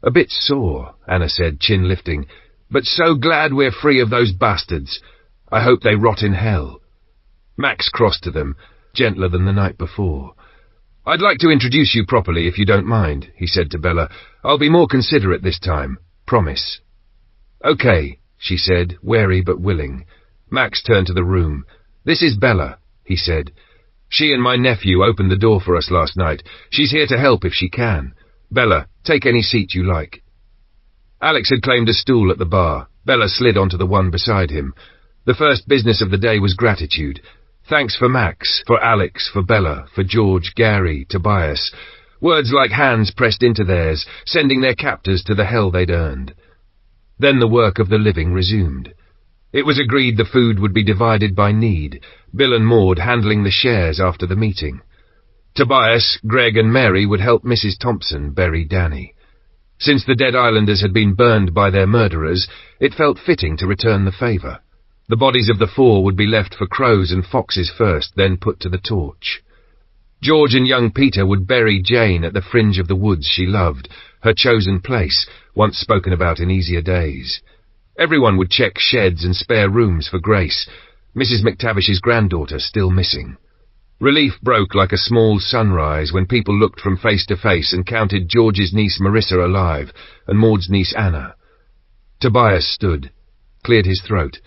"A bit sore," Anna said, chin lifting, "but so glad we're free of those bastards. I hope they rot in hell." Max crossed to them, gentler than the night before. "I'd like to introduce you properly, if you don't mind," he said to Bella. "I'll be more considerate this time. Promise." "Okay," she said, wary but willing. Max turned to the room. "This is Bella," he said. "She and my nephew opened the door for us last night. She's here to help if she can. Bella, take any seat you like." Alex had claimed a stool at the bar. Bella slid onto the one beside him. The first business of the day was gratitude. Thanks for Max, for Alex, for Bella, for George, Gary, Tobias. Words like hands pressed into theirs, sending their captors to the hell they'd earned. Then the work of the living resumed. It was agreed the food would be divided by need, Bill and Maud handling the shares after the meeting. Tobias, Greg and Mary would help Mrs. Thompson bury Danny. Since the dead islanders had been burned by their murderers, it felt fitting to return the favour. The bodies of the four would be left for crows and foxes first, then put to the torch. George and young Peter would bury Jane at the fringe of the woods she loved, her chosen place, once spoken about in easier days. Everyone would check sheds and spare rooms for Grace, Mrs. McTavish's granddaughter still missing. Relief broke like a small sunrise when people looked from face to face and counted George's niece Marissa alive and Maud's niece Anna. Tobias stood, cleared his throat.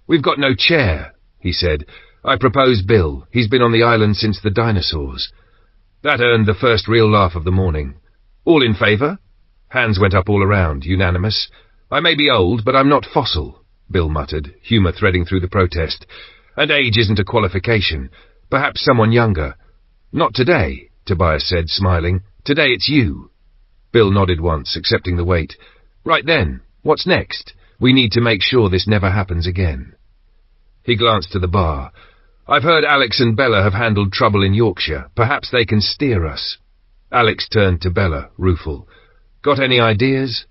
"We've got no chair," he said. "I propose Bill. He's been on the island since the dinosaurs." That earned the first real laugh of the morning. "All in favour?" Hands went up all around, unanimous. "I may be old, but I'm not fossil," Bill muttered, humour threading through the protest. "And age isn't a qualification. Perhaps someone younger." "Not today," Tobias said, smiling. "Today it's you." Bill nodded once, accepting the weight. "Right then, what's next? We need to make sure this never happens again." He glanced to the bar. "I've heard Alex and Bella have handled trouble in Yorkshire. Perhaps they can steer us." Alex turned to Bella, rueful. "Got any ideas?"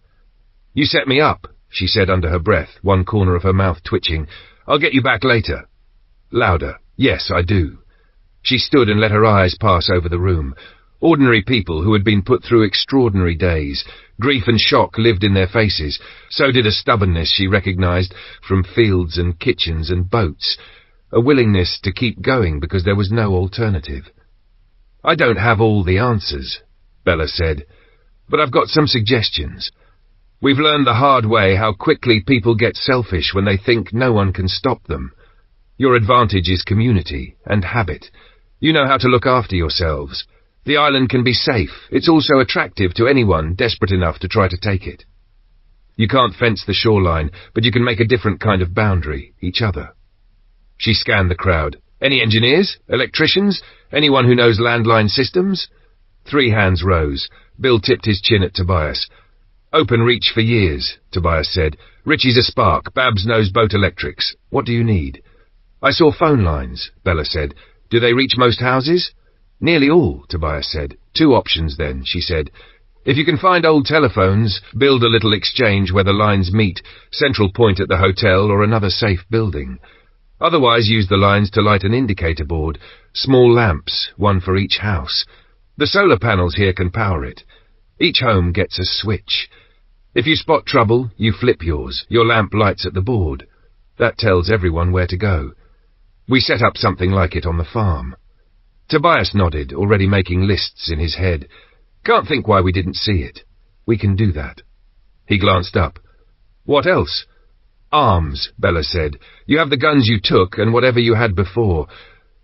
"You set me up," she said under her breath, one corner of her mouth twitching. "I'll get you back later." Louder. "Yes, I do." She stood and let her eyes pass over the room. Ordinary people who had been put through extraordinary days. Grief and shock lived in their faces. So did a stubbornness she recognized from fields and kitchens and boats. A willingness to keep going because there was no alternative. "I don't have all the answers," Bella said, "but I've got some suggestions. We've learned the hard way how quickly people get selfish when they think no one can stop them. Your advantage is community and habit. You know how to look after yourselves. The island can be safe. It's also attractive to anyone desperate enough to try to take it. You can't fence the shoreline, but you can make a different kind of boundary, each other." She scanned the crowd. "Any engineers? Electricians? Anyone who knows landline systems?" 3 hands rose. Bill tipped his chin at Tobias. "Open reach for years," Tobias said. "Richie's a spark. Babs knows boat electrics. What do you need?" "I saw phone lines," Bella said. "Do they reach most houses?" "Nearly all," Tobias said. "2 options then," she said. "If you can find old telephones, build a little exchange where the lines meet, central point at the hotel or another safe building. Otherwise use the lines to light an indicator board, small lamps, one for each house. The solar panels here can power it. Each home gets a switch. If you spot trouble, you flip yours. Your lamp lights at the board. That tells everyone where to go. We set up something like it on the farm." Tobias nodded, already making lists in his head. "Can't think why we didn't see it. We can do that." He glanced up. "What else?" "Arms," Bella said. "You have the guns you took and whatever you had before.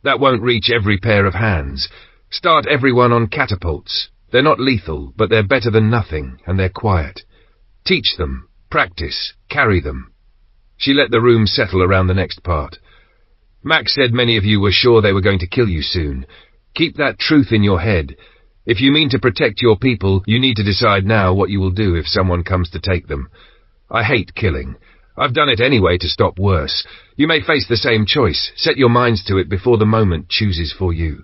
That won't reach every pair of hands. Start everyone on catapults. They're not lethal, but they're better than nothing, and they're quiet. Teach them, practice, carry them." She let the room settle around the next part. "Max said many of you were sure they were going to kill you soon. Keep that truth in your head. If you mean to protect your people, you need to decide now what you will do if someone comes to take them. I hate killing. I've done it anyway to stop worse. You may face the same choice. Set your minds to it before the moment chooses for you."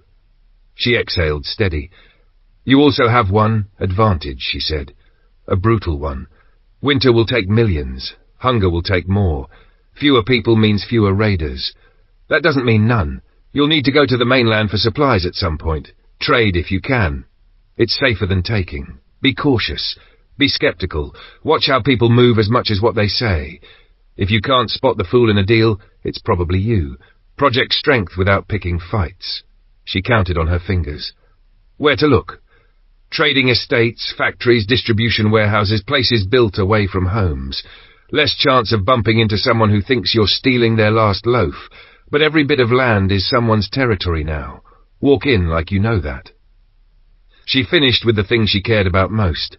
She exhaled, steady. "You also have one advantage," she said. "A brutal one. Winter will take millions. Hunger will take more. Fewer people means fewer raiders. That doesn't mean none. You'll need to go to the mainland for supplies at some point. Trade if you can. It's safer than taking. Be cautious. Be skeptical. Watch how people move as much as what they say. If you can't spot the fool in a deal, it's probably you. Project strength without picking fights." She counted on her fingers. "Where to look?" "Trading estates, factories, distribution warehouses, places built away from homes. Less chance of bumping into someone who thinks you're stealing their last loaf, but every bit of land is someone's territory now. Walk in like you know that. She finished with the thing she cared about most.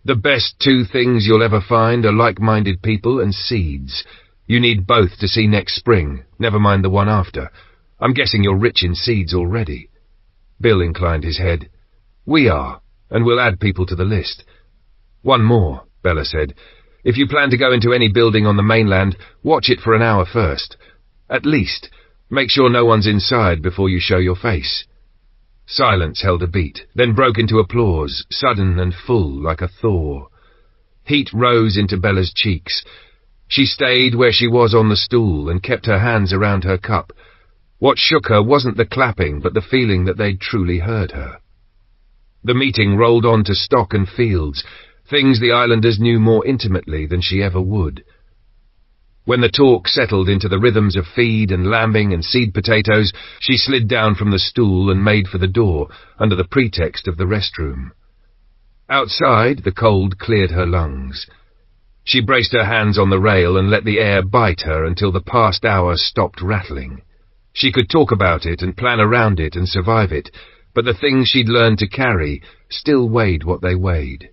The best two things you'll ever find are like-minded people and seeds. You need both to see next spring, never mind the one after. I'm guessing you're rich in seeds already. Bill inclined his head. We are, and we'll add people to the list. One more, Bella said. If you plan to go into any building on the mainland, watch it for an hour first. At least, make sure no one's inside before you show your face. Silence held a beat, then broke into applause, sudden and full like a thaw. Heat rose into Bella's cheeks. She stayed where she was on the stool and kept her hands around her cup. What shook her wasn't the clapping, but the feeling that they'd truly heard her. The meeting rolled on to stock and fields, things the islanders knew more intimately than she ever would. When the talk settled into the rhythms of feed and lambing and seed potatoes, she slid down from the stool and made for the door, under the pretext of the restroom. Outside, the cold cleared her lungs. She braced her hands on the rail and let the air bite her until the past hour stopped rattling. She could talk about it and plan around it and survive it, but the things she'd learned to carry still weighed what they weighed.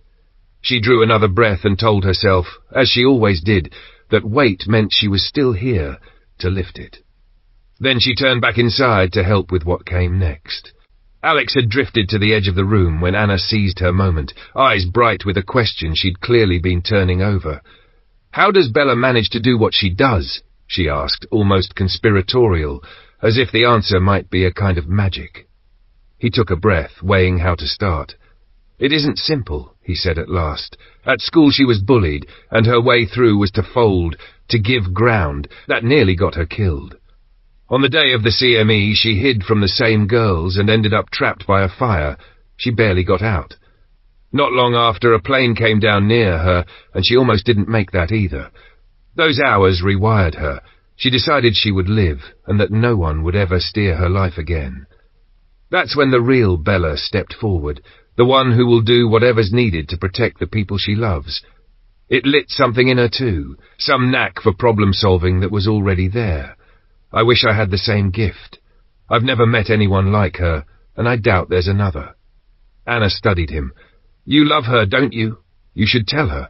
She drew another breath and told herself, as she always did, that weight meant she was still here to lift it. Then she turned back inside to help with what came next. Alex had drifted to the edge of the room when Anna seized her moment, eyes bright with a question she'd clearly been turning over. "How does Bella manage to do what she does?" she asked, almost conspiratorial, as if the answer might be a kind of magic. He took a breath, weighing how to start. "It isn't simple," he said at last. "At school she was bullied, and her way through was to fold, to give ground. That nearly got her killed. On the day of the CME, she hid from the same girls and ended up trapped by a fire. She barely got out. Not long after, a plane came down near her, and she almost didn't make that either. Those hours rewired her. She decided she would live, and that no one would ever steer her life again. That's when the real Bella stepped forward, the one who will do whatever's needed to protect the people she loves. It lit something in her too, some knack for problem-solving that was already there. I wish I had the same gift. I've never met anyone like her, and I doubt there's another." Anna studied him. "You love her, don't you? You should tell her."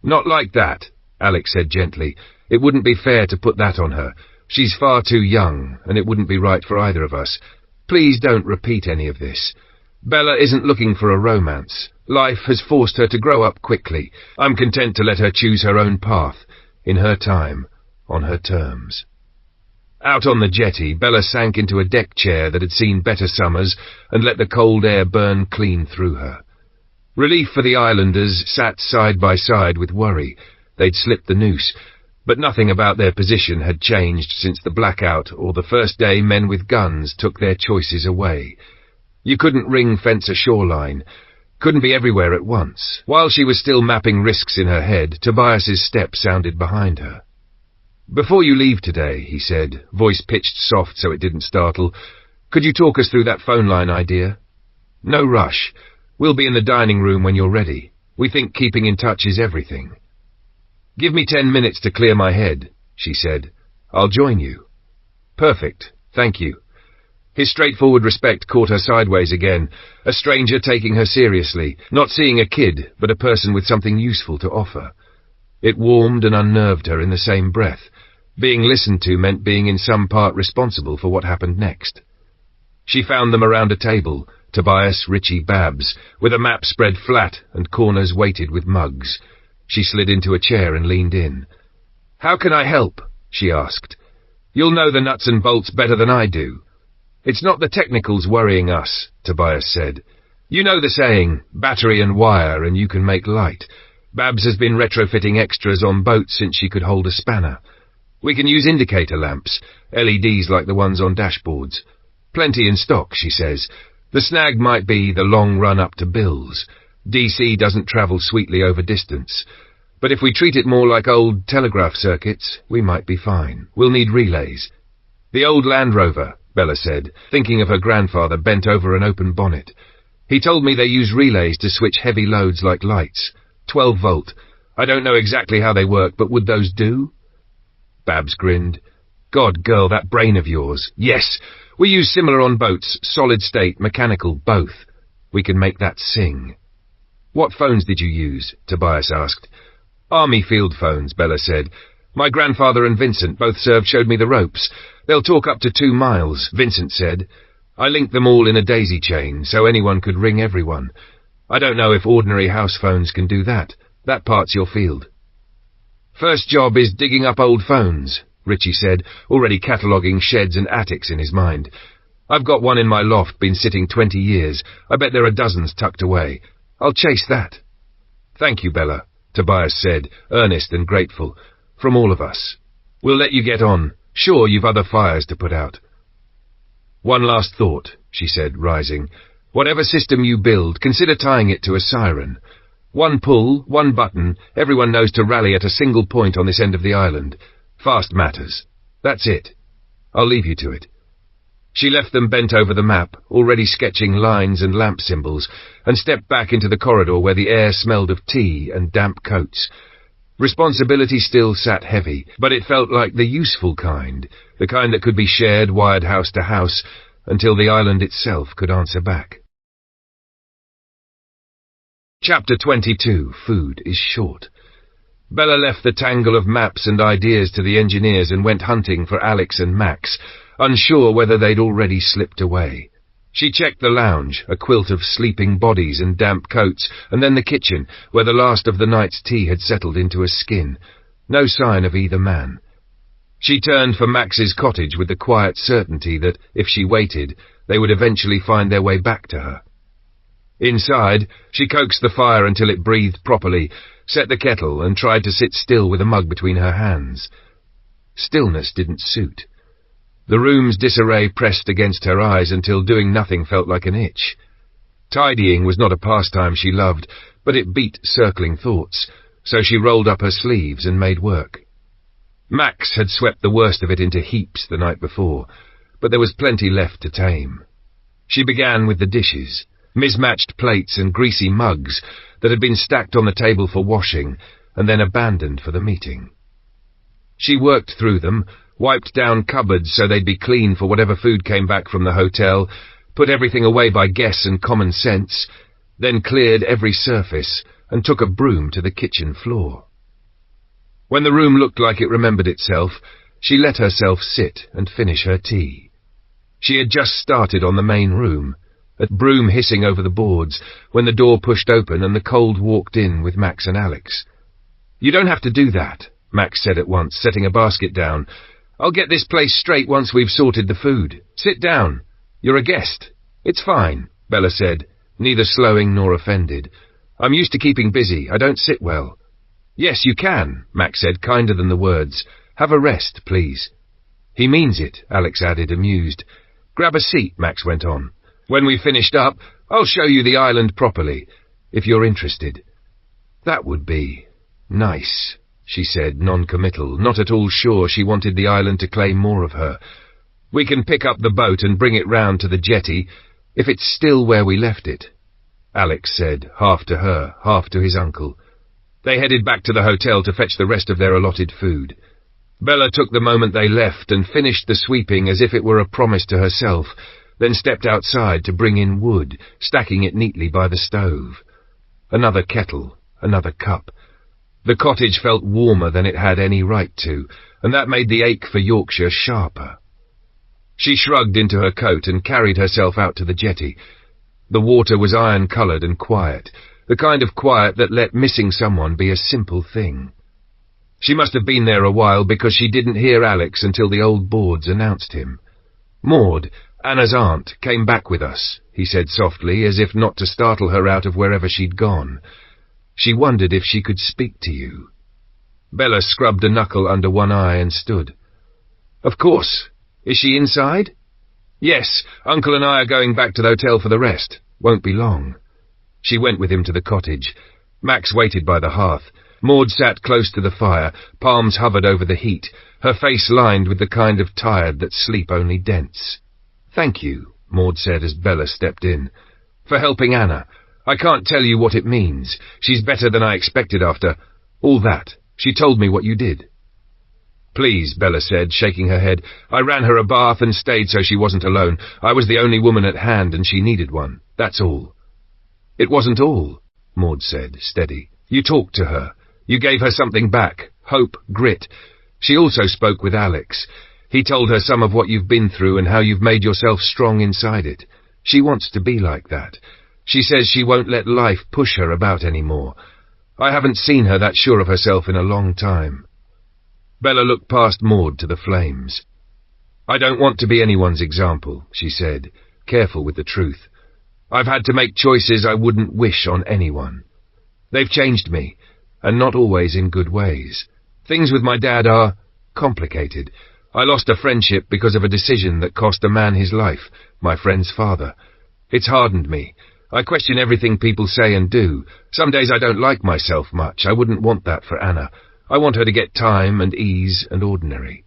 "Not like that," Alex said gently. "It wouldn't be fair to put that on her. She's far too young, and it wouldn't be right for either of us. Please don't repeat any of this. Bella isn't looking for a romance. Life has forced her to grow up quickly. I'm content to let her choose her own path, in her time, on her terms." Out on the jetty, Bella sank into a deck chair that had seen better summers and let the cold air burn clean through her. Relief for the islanders sat side by side with worry. They'd slipped the noose, but nothing about their position had changed since the blackout or the first day men with guns took their choices away. You couldn't ring-fence a shoreline, couldn't be everywhere at once. While she was still mapping risks in her head, Tobias's step sounded behind her. "Before you leave today," he said, voice pitched soft so it didn't startle, "could you talk us through that phone line idea? No rush. We'll be in the dining room when you're ready. We think keeping in touch is everything." "Give me 10 minutes to clear my head," she said. "I'll join you." "Perfect, thank you." His straightforward respect caught her sideways again, a stranger taking her seriously, not seeing a kid, but a person with something useful to offer. It warmed and unnerved her in the same breath. Being listened to meant being in some part responsible for what happened next. She found them around a table, Tobias, Richie, Babs, with a map spread flat and corners weighted with mugs. She slid into a chair and leaned in. "How can I help?" she asked. "You'll know the nuts and bolts better than I do." "It's not the technicals worrying us," Tobias said. "You know the saying, battery and wire and you can make light. Babs has been retrofitting extras on boats since she could hold a spanner. We can use indicator lamps, LEDs like the ones on dashboards. Plenty in stock, she says. The snag might be the long run up to bills. DC doesn't travel sweetly over distance. But if we treat it more like old telegraph circuits, we might be fine. We'll need relays." "The old Land Rover," Bella said, thinking of her grandfather bent over an open bonnet. "He told me they use relays to switch heavy loads like lights. 12 volt. I don't know exactly how they work, but would those do? Babs grinned. God, girl, that brain of yours. Yes, we use similar on boats, solid state, mechanical, both. We can make that sing. What phones did you use? Tobias asked. Army field phones, Bella said. My grandfather and Vincent, both served, showed me the ropes. They'll talk up to 2 miles, Vincent said. I linked them all in a daisy chain, so anyone could ring everyone. I don't know if ordinary house phones can do that. That part's your field. First job is digging up old phones, Richie said, already cataloguing sheds and attics in his mind. I've got one in my loft, been sitting 20 years. I bet there are dozens tucked away. I'll chase that. Thank you, Bella, Tobias said, earnest and grateful. From all of us. We'll let you get on. Sure, you've other fires to put out. One last thought, she said, rising. Whatever system you build, consider tying it to a siren. One pull, one button, everyone knows to rally at a single point on this end of the island. Fast matters. That's it. I'll leave you to it. She left them bent over the map, already sketching lines and lamp symbols, and stepped back into the corridor where the air smelled of tea and damp coats. Responsibility still sat heavy, but it felt like the useful kind, the kind that could be shared, wired house to house, until the island itself could answer back. Chapter 22. Food is short. Bella left the tangle of maps and ideas to the engineers and went hunting for Alex and Max, unsure whether they'd already slipped away. She checked the lounge, a quilt of sleeping bodies and damp coats, and then the kitchen, where the last of the night's tea had settled into a skin. No sign of either man. She turned for Max's cottage with the quiet certainty that, if she waited, they would eventually find their way back to her. Inside, she coaxed the fire until it breathed properly, set the kettle, and tried to sit still with a mug between her hands. Stillness didn't suit. The room's disarray pressed against her eyes until doing nothing felt like an itch. Tidying was not a pastime she loved, but it beat circling thoughts, so she rolled up her sleeves and made work. Max had swept the worst of it into heaps the night before, but there was plenty left to tame. She began with the dishes, mismatched plates and greasy mugs that had been stacked on the table for washing and then abandoned for the meeting. She worked through them, wiped down cupboards so they'd be clean for whatever food came back from the hotel, put everything away by guess and common sense, then cleared every surface and took a broom to the kitchen floor. When the room looked like it remembered itself, she let herself sit and finish her tea. She had just started on the main room, a broom hissing over the boards, when the door pushed open and the cold walked in with Max and Alex. You don't have to do that, Max said at once, setting a basket down. I'll get this place straight once we've sorted the food. Sit down. You're a guest. It's fine, Bella said, neither slowing nor offended. I'm used to keeping busy. I don't sit well. Yes, you can, Max said, kinder than the words. Have a rest, please. He means it, Alex added, amused. Grab a seat, Max went on. When we've finished up, I'll show you the island properly, if you're interested. That would be nice, she said, non-committal, not at all sure she wanted the island to claim more of her. We can pick up the boat and bring it round to the jetty, if it's still where we left it, Alex said, half to her, half to his uncle. They headed back to the hotel to fetch the rest of their allotted food. Bella took the moment they left and finished the sweeping as if it were a promise to herself, then stepped outside to bring in wood, stacking it neatly by the stove. Another kettle, another cup. The cottage felt warmer than it had any right to, and that made the ache for Yorkshire sharper. She shrugged into her coat and carried herself out to the jetty. The water was iron-coloured and quiet, the kind of quiet that let missing someone be a simple thing. She must have been there a while because she didn't hear Alex until the old boards announced him. Maud, Anna's aunt, came back with us, he said softly, as if not to startle her out of wherever she'd gone. She wondered if she could speak to you. Bella scrubbed a knuckle under one eye and stood. Of course. Is she inside? Yes, Uncle and I are going back to the hotel for the rest. Won't be long. She went with him to the cottage. Max waited by the hearth. Maud sat close to the fire, palms hovered over the heat, her face lined with the kind of tired that sleep only dents. Thank you, Maud said as Bella stepped in. For helping Anna. I can't tell you what it means. She's better than I expected after... All that. She told me what you did." "Please," Bella said, shaking her head. "I ran her a bath and stayed so she wasn't alone. I was the only woman at hand and she needed one. That's all." "It wasn't all," Maud said, steady. "You talked to her. You gave her something back. Hope, grit. She also spoke with Alex. He told her some of what you've been through and how you've made yourself strong inside it. She wants to be like that. She says she won't let life push her about anymore. I haven't seen her that sure of herself in a long time." Bella looked past Maud to the flames. "I don't want to be anyone's example," she said, careful with the truth. "I've had to make choices I wouldn't wish on anyone. They've changed me, and not always in good ways. Things with my dad are complicated. I lost a friendship because of a decision that cost a man his life, my friend's father. It's hardened me. I question everything people say and do. Some days I don't like myself much. I wouldn't want that for Anna. I want her to get time and ease and ordinary."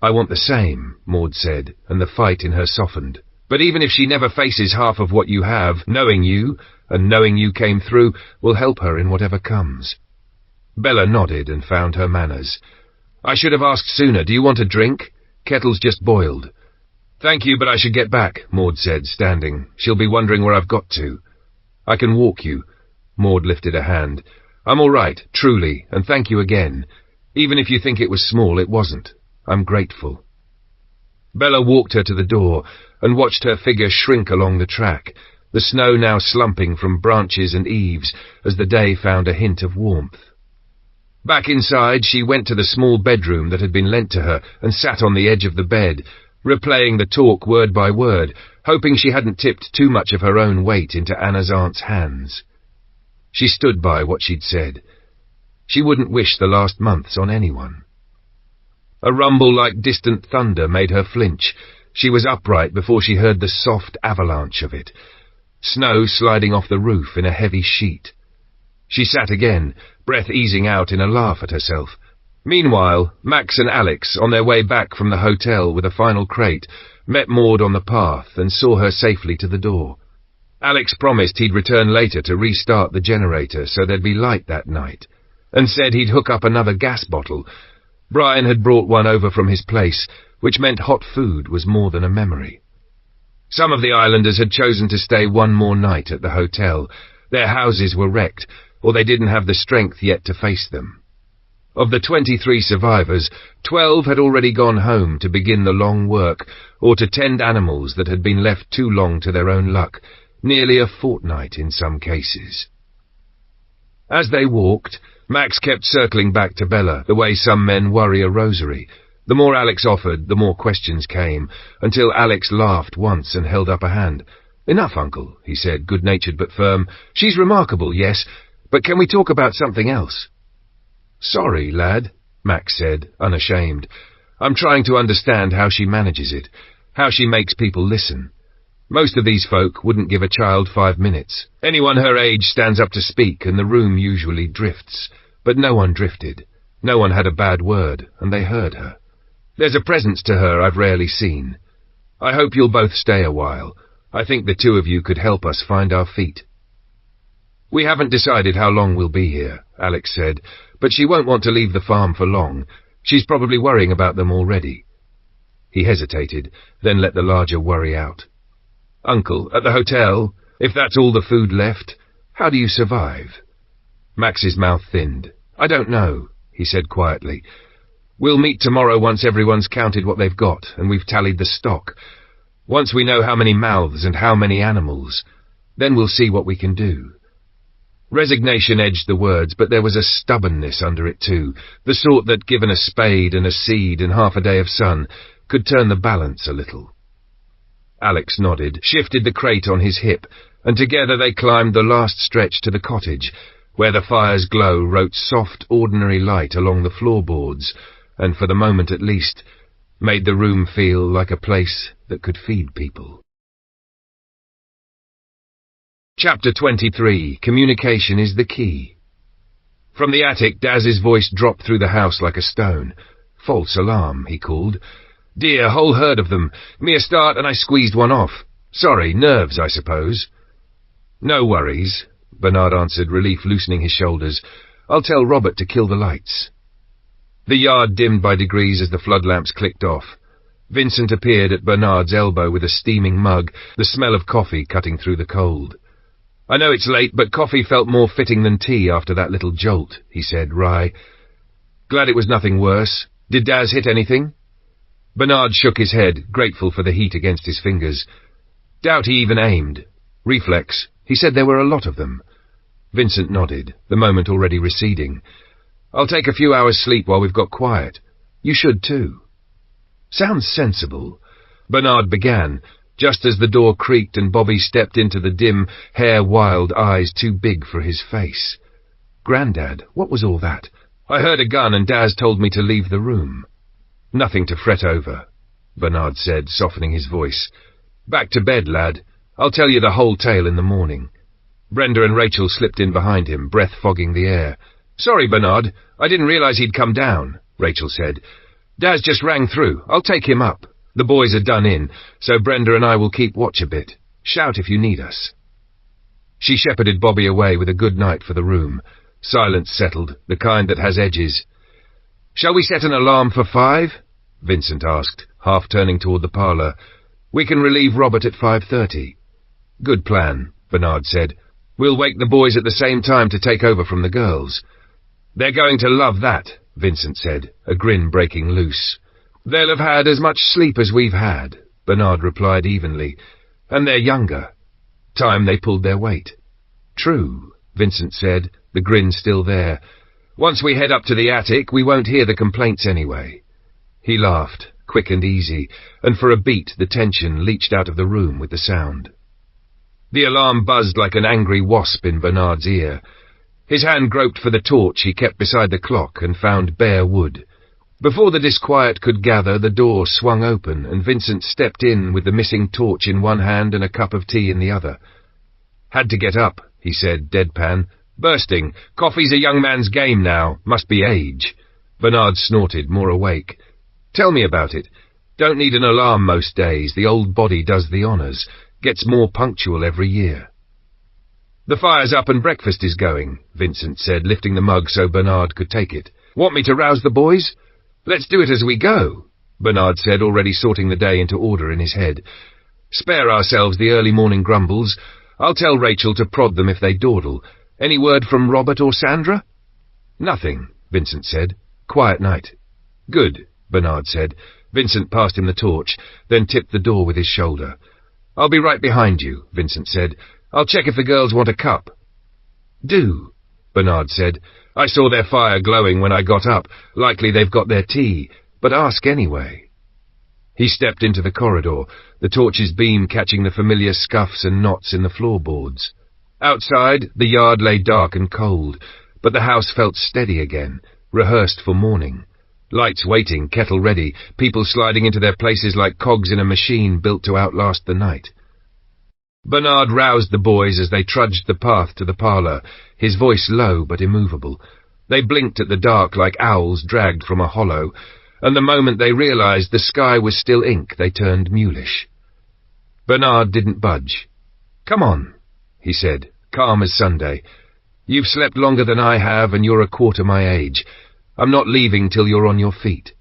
"I want the same," Maud said, and the fight in her softened. "But even if she never faces half of what you have, knowing you, and knowing you came through, will help her in whatever comes." Bella nodded and found her manners. "I should have asked sooner. Do you want a drink? Kettle's just boiled." "Thank you, but I should get back," Maud said, standing. "She'll be wondering where I've got to." "I can walk you." Maud lifted a hand. "I'm all right, truly, and thank you again. Even if you think it was small, it wasn't. I'm grateful." Bella walked her to the door and watched her figure shrink along the track, the snow now slumping from branches and eaves as the day found a hint of warmth. Back inside, she went to the small bedroom that had been lent to her and sat on the edge of the bed, replaying the talk word by word, hoping she hadn't tipped too much of her own weight into Anna's aunt's hands. She stood by what she'd said. She wouldn't wish the last months on anyone. A rumble like distant thunder made her flinch. She was upright before she heard the soft avalanche of it, snow sliding off the roof in a heavy sheet. She sat again, breath easing out in a laugh at herself. Meanwhile, Max and Alex, on their way back from the hotel with a final crate, met Maud on the path and saw her safely to the door. Alex promised he'd return later to restart the generator so there'd be light that night, and said he'd hook up another gas bottle. Brian had brought one over from his place, which meant hot food was more than a memory. Some of the islanders had chosen to stay one more night at the hotel. Their houses were wrecked, or they didn't have the strength yet to face them. Of the 23 survivors, 12 had already gone home to begin the long work, or to tend animals that had been left too long to their own luck, nearly a fortnight in some cases. As they walked, Max kept circling back to Bella, the way some men worry a rosary. The more Alex offered, the more questions came, until Alex laughed once and held up a hand. "Enough, Uncle," he said, good-natured but firm. "She's remarkable, yes, but can we talk about something else?" "Sorry, lad," Max said, unashamed. "I'm trying to understand how she manages it, how she makes people listen. Most of these folk wouldn't give a child 5 minutes. Anyone her age stands up to speak, and the room usually drifts. But no one drifted. No one had a bad word, and they heard her. There's a presence to her I've rarely seen. I hope you'll both stay a while. I think the two of you could help us find our feet." "We haven't decided how long we'll be here," Alex said, "but she won't want to leave the farm for long. She's probably worrying about them already." He hesitated, then let the larger worry out. "Uncle, at the hotel, if that's all the food left, how do you survive?" Max's mouth thinned. "I don't know," he said quietly. "We'll meet tomorrow once everyone's counted what they've got, and we've tallied the stock. Once we know how many mouths and how many animals, then we'll see what we can do." Resignation edged the words, but there was a stubbornness under it too, the sort that, given a spade and a seed and half a day of sun, could turn the balance a little. Alex nodded, shifted the crate on his hip, and together they climbed the last stretch to the cottage, where the fire's glow wrote soft, ordinary light along the floorboards, and, for the moment at least, made the room feel like a place that could feed people. Chapter 23. Communication is the key. From the attic, Daz's voice dropped through the house like a stone. "False alarm," he called. "Dear, whole herd of them. Me a start and I squeezed one off. Sorry, nerves, I suppose." "No worries," Bernard answered, relief loosening his shoulders. I'll tell Robert to kill the lights." The yard dimmed by degrees as the flood lamps clicked off. Vincent appeared at Bernard's elbow with a steaming mug, the smell of coffee cutting through the cold. "I know it's late, but coffee felt more fitting than tea after that little jolt," he said, wry. "Glad it was nothing worse. Did Daz hit anything?" Bernard shook his head, grateful for the heat against his fingers. "Doubt he even aimed. Reflex. He said there were a lot of them." Vincent nodded, the moment already receding. "I'll take a few hours' sleep while we've got quiet. You should too." "Sounds sensible," Bernard began, just as the door creaked and Bobby stepped into the dim, hair-wild eyes too big for his face. "Grandad, what was all that? I heard a gun and Daz told me to leave the room." "Nothing to fret over," Bernard said, softening his voice. "Back to bed, lad. I'll tell you the whole tale in the morning." Brenda and Rachel slipped in behind him, breath fogging the air. "Sorry, Bernard. I didn't realize he'd come down," Rachel said. "Daz just rang through. I'll take him up. The boys are done in, so Brenda and I will keep watch a bit. Shout if you need us." She shepherded Bobby away with a good night for the room. Silence settled, the kind that has edges. "Shall we set an alarm for 5? Vincent asked, half turning toward the parlour. "We can relieve Robert at 5:30. "Good plan," Bernard said. "We'll wake the boys at the same time to take over from the girls." "They're going to love that," Vincent said, a grin breaking loose. "They'll have had as much sleep as we've had," Bernard replied evenly. "And they're younger. Time they pulled their weight." "True," Vincent said, the grin still there. "Once we head up to the attic, we won't hear the complaints anyway." He laughed, quick and easy, and for a beat the tension leached out of the room with the sound. The alarm buzzed like an angry wasp in Bernard's ear. His hand groped for the torch he kept beside the clock and found bare wood. Before the disquiet could gather, the door swung open, and Vincent stepped in with the missing torch in one hand and a cup of tea in the other. "Had to get up," he said, deadpan. "Bursting. Coffee's a young man's game now. Must be age." Bernard snorted, more awake. "Tell me about it. Don't need an alarm most days. The old body does the honours. Gets more punctual every year." "The fire's up and breakfast is going," Vincent said, lifting the mug so Bernard could take it. "Want me to rouse the boys?" "Let's do it as we go," Bernard said, already sorting the day into order in his head. "Spare ourselves the early morning grumbles. I'll tell Rachel to prod them if they dawdle. Any word from Robert or Sandra?" "Nothing," Vincent said. "Quiet night." "Good," Bernard said. Vincent passed him the torch, then tipped the door with his shoulder. "I'll be right behind you," Vincent said. "I'll check if the girls want a cup." "Do," Bernard said. "I saw their fire glowing when I got up. Likely they've got their tea, but ask anyway." He stepped into the corridor, the torch's beam catching the familiar scuffs and knots in the floorboards. Outside, the yard lay dark and cold, but the house felt steady again, rehearsed for morning. Lights waiting, kettle ready, people sliding into their places like cogs in a machine built to outlast the night. Bernard roused the boys as they trudged the path to the parlour, his voice low but immovable. They blinked at the dark like owls dragged from a hollow, and the moment they realized the sky was still ink, they turned mulish. Bernard didn't budge. "Come on," he said, calm as Sunday. "You've slept longer than I have, and you're a quarter my age. I'm not leaving till you're on your feet."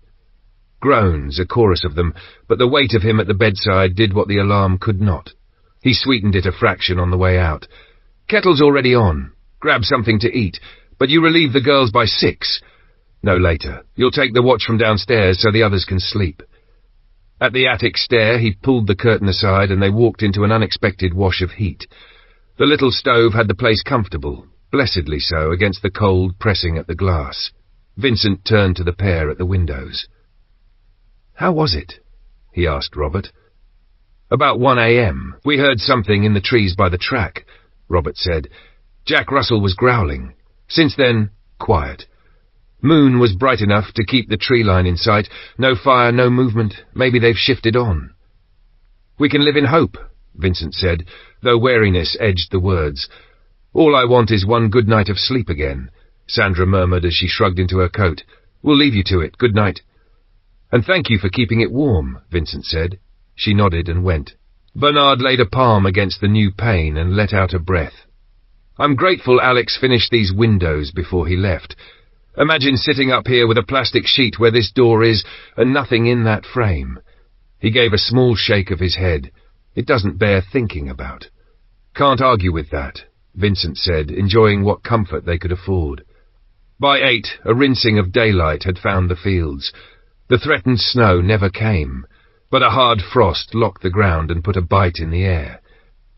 Groans, a chorus of them, but the weight of him at the bedside did what the alarm could not. He sweetened it a fraction on the way out. "Kettle's already on. Grab something to eat, but you relieve the girls by 6. No later. You'll take the watch from downstairs so the others can sleep." At the attic stair, he pulled the curtain aside and they walked into an unexpected wash of heat. The little stove had the place comfortable, blessedly so, against the cold pressing at the glass. Vincent turned to the pair at the windows. "How was it?" he asked Robert. "About 1 a.m. We heard something in the trees by the track," Robert said. "Jack Russell was growling. Since then, quiet. Moon was bright enough to keep the tree line in sight. No fire, no movement. Maybe they've shifted on." "We can live in hope," Vincent said, though wariness edged the words. "All I want is one good night of sleep again," Sandra murmured as she shrugged into her coat. "We'll leave you to it. Good night." "And thank you for keeping it warm," Vincent said. She nodded and went. Bernard laid a palm against the new pane and let out a breath. I'm grateful Alex finished these windows before he left. Imagine sitting up here with a plastic sheet where this door is and nothing in that frame. He gave a small shake of his head. It doesn't bear thinking about. Can't argue with that, Vincent said, enjoying what comfort they could afford. By 8, a rinsing of daylight had found the fields. The threatened snow never came, but a hard frost locked the ground and put a bite in the air.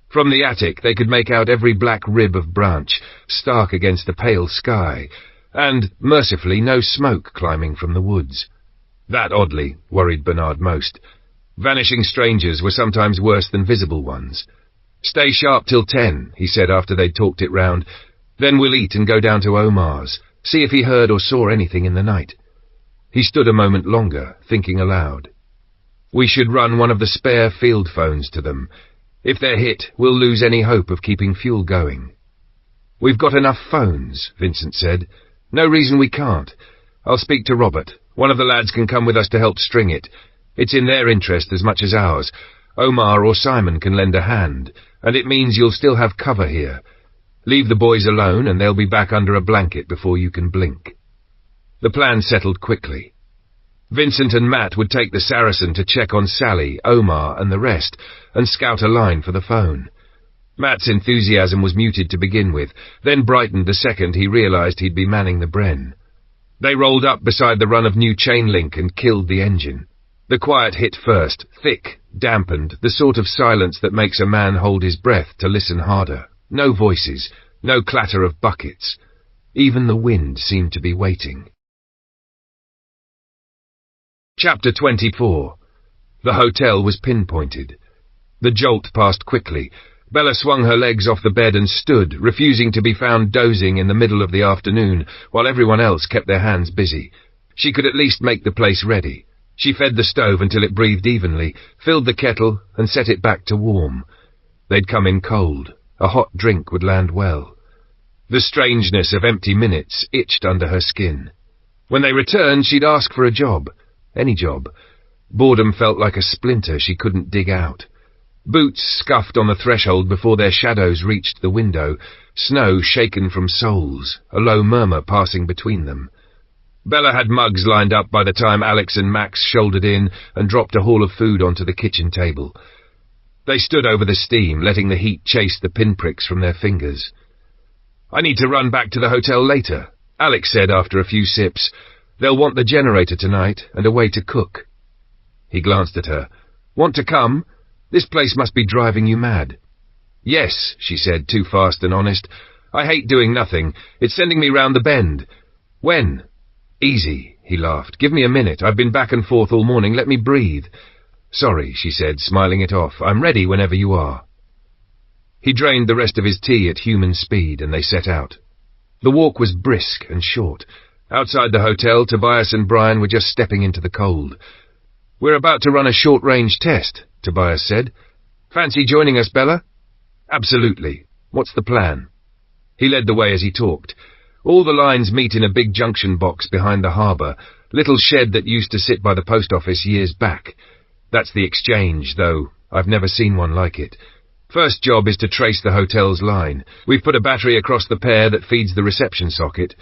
From the attic they could make out every black rib of branch, stark against the pale sky, and, mercifully, no smoke climbing from the woods. That, oddly, worried Bernard most. Vanishing strangers were sometimes worse than visible ones. "Stay sharp till 10, he said after they'd talked it round. "Then we'll eat and go down to Omar's, see if he heard or saw anything in the night." He stood a moment longer, thinking aloud. "We should run one of the spare field phones to them. If they're hit, we'll lose any hope of keeping fuel going." "We've got enough phones," Vincent said. "No reason we can't. I'll speak to Robert. One of the lads can come with us to help string it. It's in their interest as much as ours. Omar or Simon can lend a hand, and it means you'll still have cover here. Leave the boys alone and they'll be back under a blanket before you can blink." The plan settled quickly. Vincent and Matt would take the Saracen to check on Sally, Omar and the rest, and scout a line for the phone. Matt's enthusiasm was muted to begin with, then brightened the second he realized he'd be manning the Bren. They rolled up beside the run of new chain link and killed the engine. The quiet hit first, thick, dampened, the sort of silence that makes a man hold his breath to listen harder. No voices, no clatter of buckets. Even the wind seemed to be waiting. Chapter 24. The hotel was pinpointed. The jolt passed quickly. Bella swung her legs off the bed and stood, refusing to be found dozing in the middle of the afternoon, while everyone else kept their hands busy. She could at least make the place ready. She fed the stove until it breathed evenly, filled the kettle, and set it back to warm. They'd come in cold. A hot drink would land well. The strangeness of empty minutes itched under her skin. When they returned, she'd ask for a job. Any job. Boredom felt like a splinter she couldn't dig out. Boots scuffed on the threshold before their shadows reached the window, snow shaken from soles, a low murmur passing between them. Bella had mugs lined up by the time Alex and Max shouldered in and dropped a haul of food onto the kitchen table. They stood over the steam, letting the heat chase the pinpricks from their fingers. "I need to run back to the hotel later," Alex said after a few sips. "They'll want the generator tonight and a way to cook." He glanced at her. "Want to come? This place must be driving you mad." "Yes," she said, too fast and honest. "I hate doing nothing. It's sending me round the bend." "When?" "Easy," he laughed. "Give me a minute. I've been back and forth all morning. Let me breathe." "Sorry," she said, smiling it off. "I'm ready whenever you are." He drained the rest of his tea at human speed, and they set out. The walk was brisk and short. Outside the hotel, Tobias and Brian were just stepping into the cold. "We're about to run a short-range test," Tobias said. "Fancy joining us, Bella?" "Absolutely. What's the plan?" He led the way as he talked. "All the lines meet in a big junction box behind the harbour, little shed that used to sit by the post office years back. That's the exchange, though I've never seen one like it. First job is to trace the hotel's line. We've put a battery across the pair that feeds the reception socket.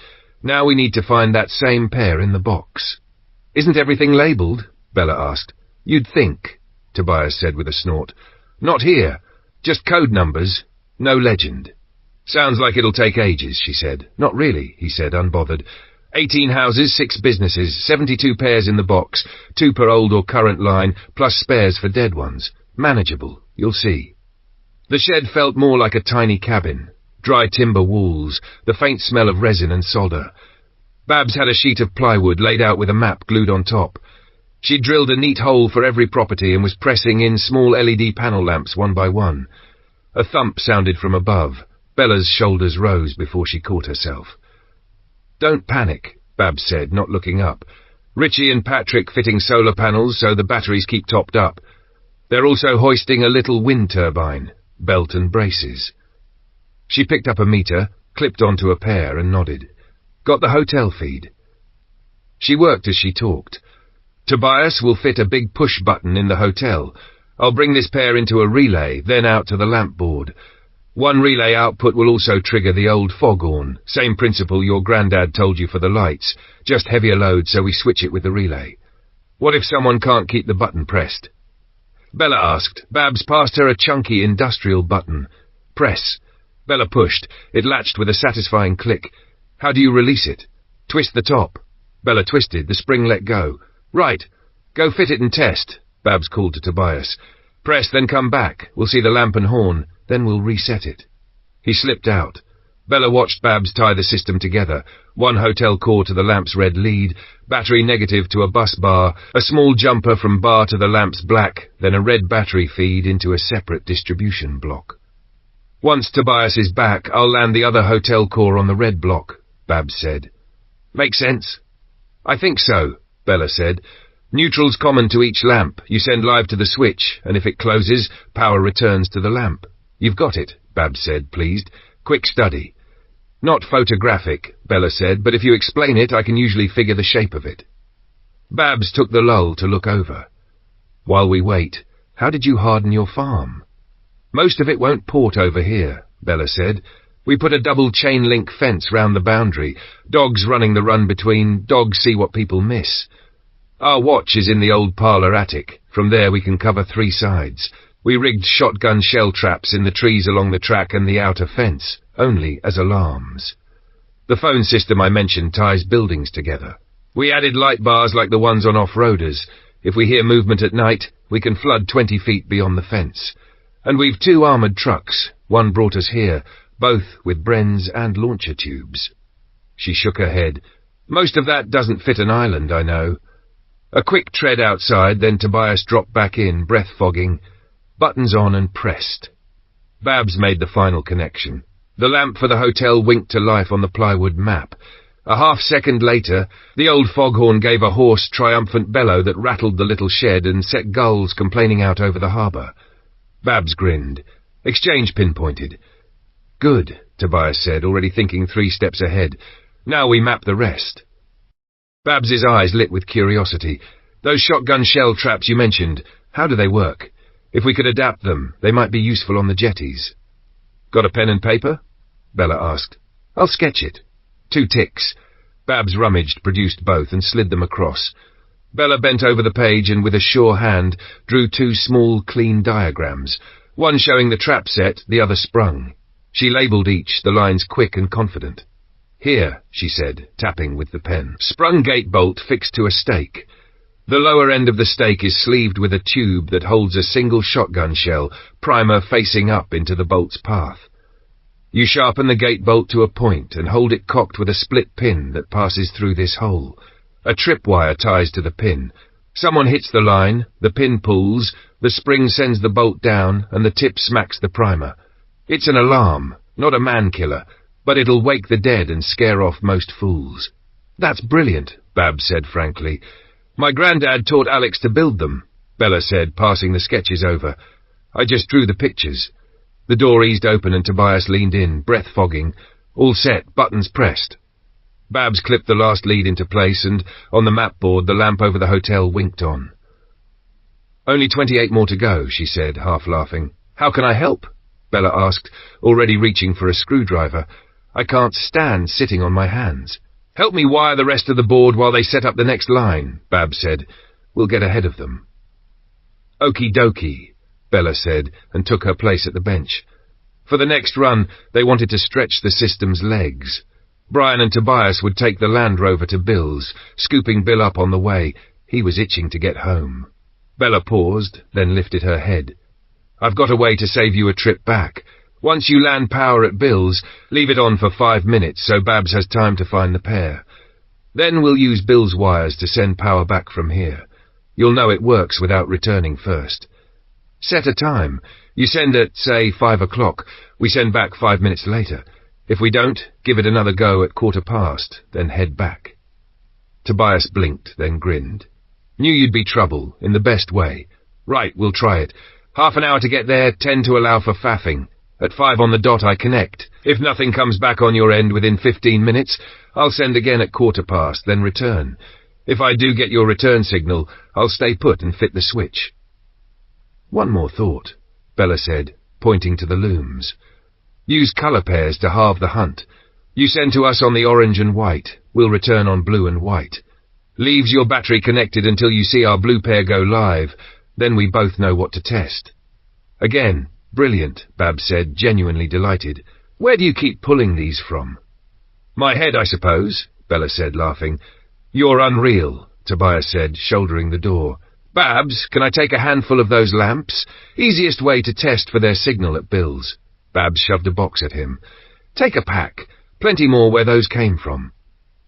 Now we need to find that same pair in the box." "Isn't everything labelled?" Bella asked. "You'd think," Tobias said with a snort. "Not here. Just code numbers. No legend." "Sounds like it'll take ages," she said. "Not really," he said, unbothered. 18 houses, 6 businesses, 72 pairs in the box, 2 per old or current line, plus spares for dead ones. Manageable, you'll see." The shed felt more like a tiny cabin. Dry timber walls, the faint smell of resin and solder. Babs had a sheet of plywood laid out with a map glued on top. She drilled a neat hole for every property and was pressing in small LED panel lamps one by one. A thump sounded from above. Bella's shoulders rose before she caught herself. "Don't panic," Babs said, not looking up. "Richie and Patrick fitting solar panels so the batteries keep topped up. They're also hoisting a little wind turbine, belt and braces." She picked up a meter, clipped onto a pair and nodded. "Got the hotel feed?" She worked as she talked. "Tobias will fit a big push button in the hotel. I'll bring this pair into a relay, then out to the lamp board. One relay output will also trigger the old foghorn, same principle your granddad told you for the lights, just heavier load so we switch it with the relay. What if someone can't keep the button pressed? Bella asked. Babs passed her a chunky industrial button. Press. Bella pushed. It latched with a satisfying click. How do you release it? Twist the top. Bella twisted. The spring let go. Right. Go fit it and test, Babs called to Tobias. Press, then come back. We'll see the lamp and horn. Then we'll reset it. He slipped out. Bella watched Babs tie the system together. One hotel core to the lamp's red lead, battery negative to a bus bar, a small jumper from bar to the lamp's black, then a red battery feed into a separate distribution block. Once Tobias is back, I'll land the other hotel core on the red block, Babs said. Make sense? I think so, Bella said. Neutral's common to each lamp. You send live to the switch, and if it closes, power returns to the lamp. You've got it, Babs said, pleased. Quick study. Not photographic, Bella said, but if you explain it, I can usually figure the shape of it. Babs took the lull to look over. While we wait, how did you harden your farm? Most of it won't port over here, Bella said. We put a double chain-link fence round the boundary. Dogs running the run between. Dogs see what people miss. Our watch is in the old parlour attic. From there we can cover 3 sides. We rigged shotgun shell traps in the trees along the track and the outer fence, only as alarms. The phone system I mentioned ties buildings together. We added light bars like the ones on off-roaders. If we hear movement at night, we can flood 20 feet beyond the fence. And we've 2 armoured trucks. One brought us here, both with Brens and launcher tubes. She shook her head. Most of that doesn't fit an island, I know. A quick tread outside, then Tobias dropped back in, breath fogging. Buttons on and pressed. Babs made the final connection. The lamp for the hotel winked to life on the plywood map. A half-second later, the old foghorn gave a hoarse, triumphant bellow that rattled the little shed and set gulls complaining out over the harbour. Babs grinned. Exchange pinpointed. Good, Tobias said, already thinking 3 steps ahead. Now we map the rest. Babs's eyes lit with curiosity. Those shotgun shell traps you mentioned, how do they work? If we could adapt them, they might be useful on the jetties. Got a pen and paper? Bella asked. I'll sketch it. 2 ticks. Babs rummaged, produced both, and slid them across. Bella bent over the page and with a sure hand drew 2 small, clean diagrams, one showing the trap set, the other sprung. She labelled each, the lines quick and confident. Here, she said, tapping with the pen. Sprung gate bolt fixed to a stake. The lower end of the stake is sleeved with a tube that holds a single shotgun shell, primer facing up into the bolt's path. You sharpen the gate bolt to a point and hold it cocked with a split pin that passes through this hole. A tripwire ties to the pin. Someone hits the line, the pin pulls, the spring sends the bolt down, and the tip smacks the primer. It's an alarm, not a man-killer, but it'll wake the dead and scare off most fools. That's brilliant, Babs said frankly. My granddad taught Alex to build them, Bella said, passing the sketches over. I just drew the pictures. The door eased open and Tobias leaned in, breath fogging. All set, buttons pressed. Babs clipped the last lead into place and, on the map board, the lamp over the hotel winked on. Only 28 more to go, she said, half laughing. How can I help? Bella asked, already reaching for a screwdriver. I can't stand sitting on my hands. Help me wire the rest of the board while they set up the next line, Babs said. We'll get ahead of them. Okie dokie, Bella said, and took her place at the bench. For the next run, they wanted to stretch the system's legs. Brian and Tobias would take the Land Rover to Bill's, scooping Bill up on the way. He was itching to get home. Bella paused, then lifted her head. I've got a way to save you a trip back. Once you land power at Bill's, leave it on for 5 minutes so Babs has time to find the pair. Then we'll use Bill's wires to send power back from here. You'll know it works without returning first. Set a time. You send at, say, 5 o'clock. We send back 5 minutes later. If we don't, give it another go at 1:15, then head back. Tobias blinked, then grinned. Knew you'd be trouble, in the best way. Right, we'll try it. Half an hour to get there, 10 to allow for faffing. At 5 on the dot I connect. If nothing comes back on your end within 15 minutes, I'll send again at 1:15, then return. If I do get your return signal, I'll stay put and fit the switch. One more thought, Bella said, pointing to the looms. Use colour pairs to halve the hunt. You send to us on the orange and white. We'll return on blue and white. Leaves your battery connected until you see our blue pair go live. Then we both know what to test. Again, brilliant, Babs said, genuinely delighted. Where do you keep pulling these from? My head, I suppose, Bella said, laughing. You're unreal, Tobias said, shouldering the door. Babs, can I take a handful of those lamps? Easiest way to test for their signal at Bill's. Babs shoved a box at him. Take a pack. Plenty more where those came from.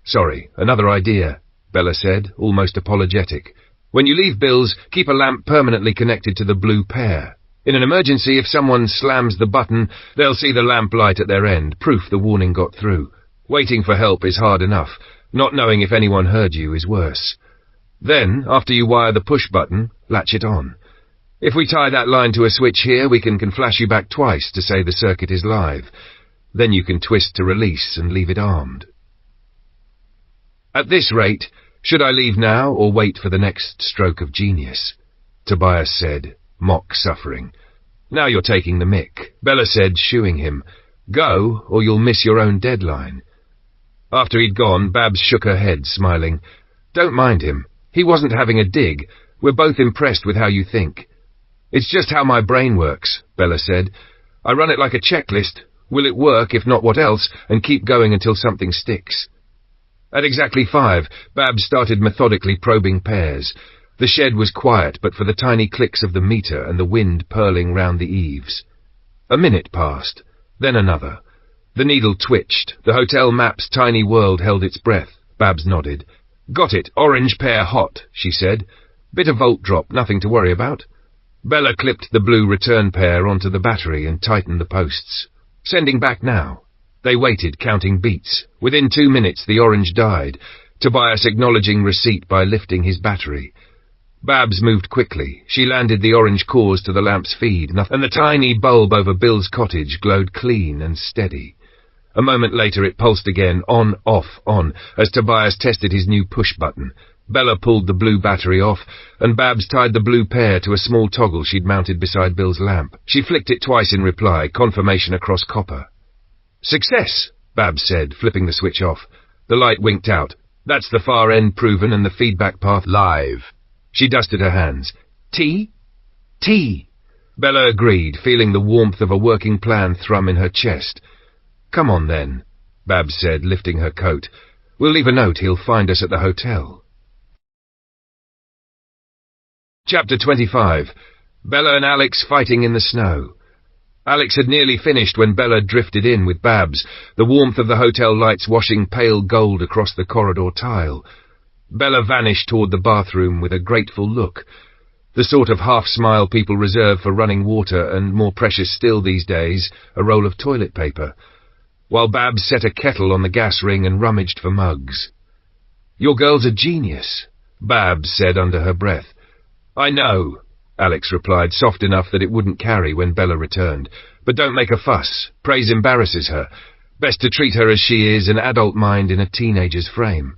Sorry, another idea, Bella said, almost apologetic. When you leave Bill's, keep a lamp permanently connected to the blue pair. In an emergency, if someone slams the button, they'll see the lamp light at their end, proof the warning got through. Waiting for help is hard enough. Not knowing if anyone heard you is worse. Then, after you wire the push button, latch it on. If we tie that line to a switch here, we can flash you back twice to say the circuit is live. Then you can twist to release and leave it armed. At this rate, should I leave now or wait for the next stroke of genius? Tobias said, mock suffering. Now you're taking the mick, Bella said, shooing him. Go, or you'll miss your own deadline. After he'd gone, Babs shook her head, smiling. Don't mind him. He wasn't having a dig. We're both impressed with how you think. It's just how my brain works, Bella said. I run it like a checklist. Will it work, if not what else, and keep going until something sticks. At exactly 5, Babs started methodically probing pairs. The shed was quiet but for the tiny clicks of the meter and the wind purling round the eaves. A minute passed, then another. The needle twitched. The hotel map's tiny world held its breath. Babs nodded. Got it, orange pair hot, she said. Bit of volt drop, nothing to worry about. Bella clipped the blue return pair onto the battery and tightened the posts. Sending back now. They waited, counting beats. Within 2 minutes the orange died, Tobias acknowledging receipt by lifting his battery. Babs moved quickly. She landed the orange cores to the lamp's feed, and the tiny bulb over Bill's cottage glowed clean and steady. A moment later it pulsed again, on, off, on, as Tobias tested his new push button. Bella pulled the blue battery off, and Babs tied the blue pair to a small toggle she'd mounted beside Bill's lamp. She flicked it twice in reply, confirmation across copper. Success, Babs said, flipping the switch off. The light winked out. That's the far end proven and the feedback path live. She dusted her hands. Tea? Tea. Bella agreed, feeling the warmth of a working plan thrum in her chest. Come on then, Babs said, lifting her coat. We'll leave a note, he'll find us at the hotel. Chapter 25. Bella and Alex fighting in the snow. Alex had nearly finished when Bella drifted in with Babs, the warmth of the hotel lights washing pale gold across the corridor tile. Bella vanished toward the bathroom with a grateful look, the sort of half-smile people reserve for running water and, more precious still these days, a roll of toilet paper, while Babs set a kettle on the gas ring and rummaged for mugs. Your girl's a genius, Babs said under her breath. I know, Alex replied, soft enough that it wouldn't carry when Bella returned. But don't make a fuss. Praise embarrasses her. Best to treat her as she is, an adult mind in a teenager's frame.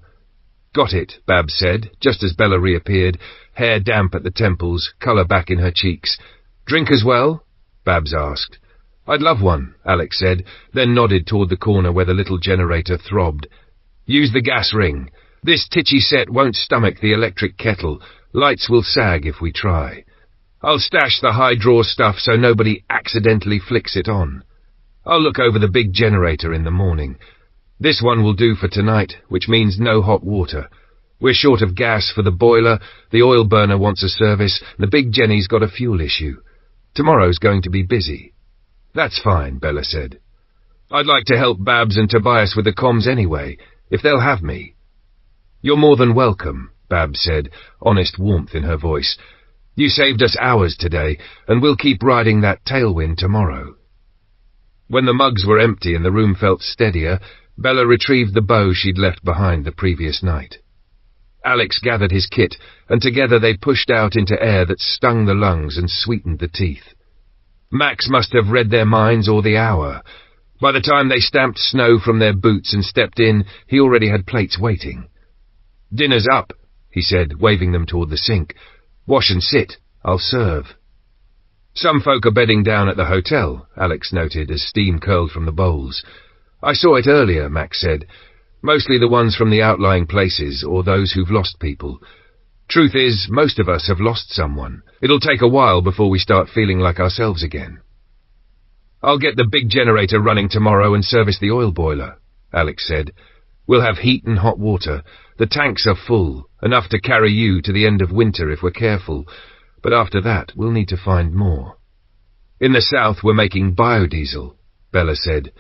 Got it, Babs said, just as Bella reappeared, hair damp at the temples, colour back in her cheeks. Drink as well? Babs asked. I'd love one, Alex said, then nodded toward the corner where the little generator throbbed. Use the gas ring. This titchy set won't stomach the electric kettle. Lights will sag if we try. I'll stash the high-draw stuff so nobody accidentally flicks it on. I'll look over the big generator in the morning. This one will do for tonight, which means no hot water. We're short of gas for the boiler, the oil burner wants a service, and the big Jenny's got a fuel issue. Tomorrow's going to be busy. That's fine, Bella said. I'd like to help Babs and Tobias with the comms anyway, if they'll have me. You're more than welcome, Babs said, honest warmth in her voice. You saved us hours today, and we'll keep riding that tailwind tomorrow. When the mugs were empty and the room felt steadier, Bella retrieved the bow she'd left behind the previous night. Alex gathered his kit, and together they pushed out into air that stung the lungs and sweetened the teeth. Max must have read their minds or the hour. By the time they stamped snow from their boots and stepped in, he already had plates waiting. Dinner's up, he said, waving them toward the sink. Wash and sit. I'll serve. Some folk are bedding down at the hotel, Alex noted as steam curled from the bowls. I saw it earlier, Max said. Mostly the ones from the outlying places or those who've lost people. Truth is, most of us have lost someone. It'll take a while before we start feeling like ourselves again. I'll get the big generator running tomorrow and service the oil boiler, Alex said. We'll have heat and hot water. The tanks are full, enough to carry you to the end of winter if we're careful, but after that we'll need to find more. In the south we're making biodiesel, Bella said.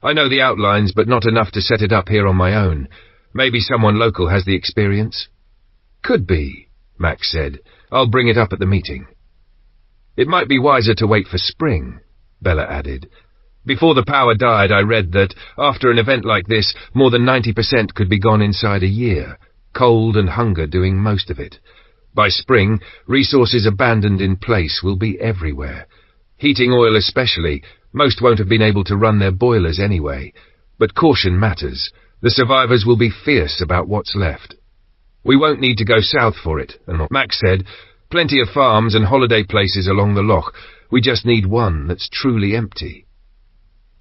I know the outlines, but not enough to set it up here on my own. Maybe someone local has the experience? Could be, Max said. I'll bring it up at the meeting. It might be wiser to wait for spring, Bella added. Before the power died, I read that, after an event like this, more than 90% could be gone inside a year, cold and hunger doing most of it. By spring, resources abandoned in place will be everywhere. Heating oil especially. Most won't have been able to run their boilers anyway. But caution matters. The survivors will be fierce about what's left. We won't need to go south for it, and Max said, plenty of farms and holiday places along the loch. We just need one that's truly empty.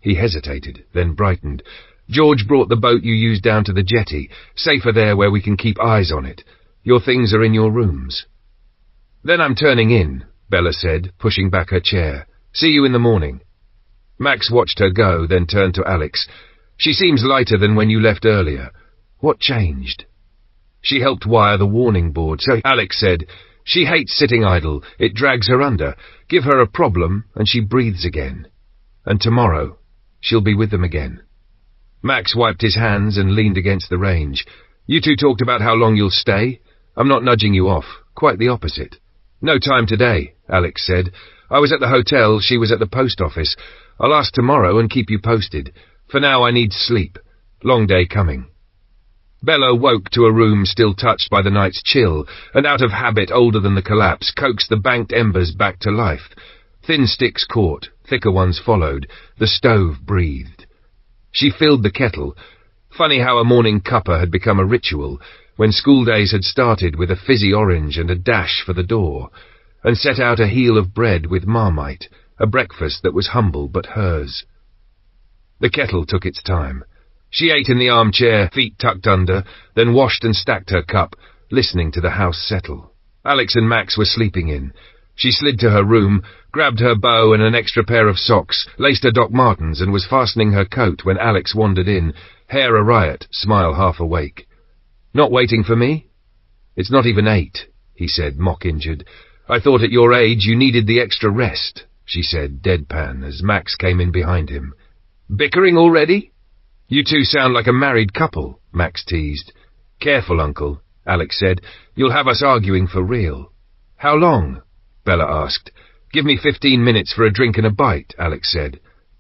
He hesitated, then brightened. George brought the boat you used down to the jetty, safer there where we can keep eyes on it. Your things are in your rooms. Then I'm turning in, Bella said, pushing back her chair. See you in the morning. Max watched her go, then turned to Alex. She seems lighter than when you left earlier. What changed? She helped wire the warning board, so Alex said, she hates sitting idle. It drags her under. Give her a problem, and she breathes again. And tomorrow, she'll be with them again. Max wiped his hands and leaned against the range. You two talked about how long you'll stay. I'm not nudging you off. Quite the opposite. No time today, Alex said. I was at the hotel, she was at the post office. I'll ask tomorrow and keep you posted. For now I need sleep. Long day coming. Bella woke to a room still touched by the night's chill, and out of habit older than the collapse, coaxed the banked embers back to life. Thin sticks caught, thicker ones followed. The stove breathed. She filled the kettle. Funny how a morning cuppa had become a ritual, when school days had started with a fizzy orange and a dash for the door, and set out a heel of bread with Marmite, a breakfast that was humble but hers. The kettle took its time. She ate in the armchair, feet tucked under, then washed and stacked her cup, listening to the house settle. Alex and Max were sleeping in. She slid to her room, grabbed her bow and an extra pair of socks, laced her Doc Martens and was fastening her coat when Alex wandered in, hair a riot, smile half awake. Not waiting for me? It's not even 8, he said, mock-injured. I thought at your age you needed the extra rest, she said, deadpan, as Max came in behind him. Bickering already? You two sound like a married couple, Max teased. Careful, Uncle, Alex said. You'll have us arguing for real. How long? Bella asked. Give me 15 minutes for a drink and a bite, Alex said.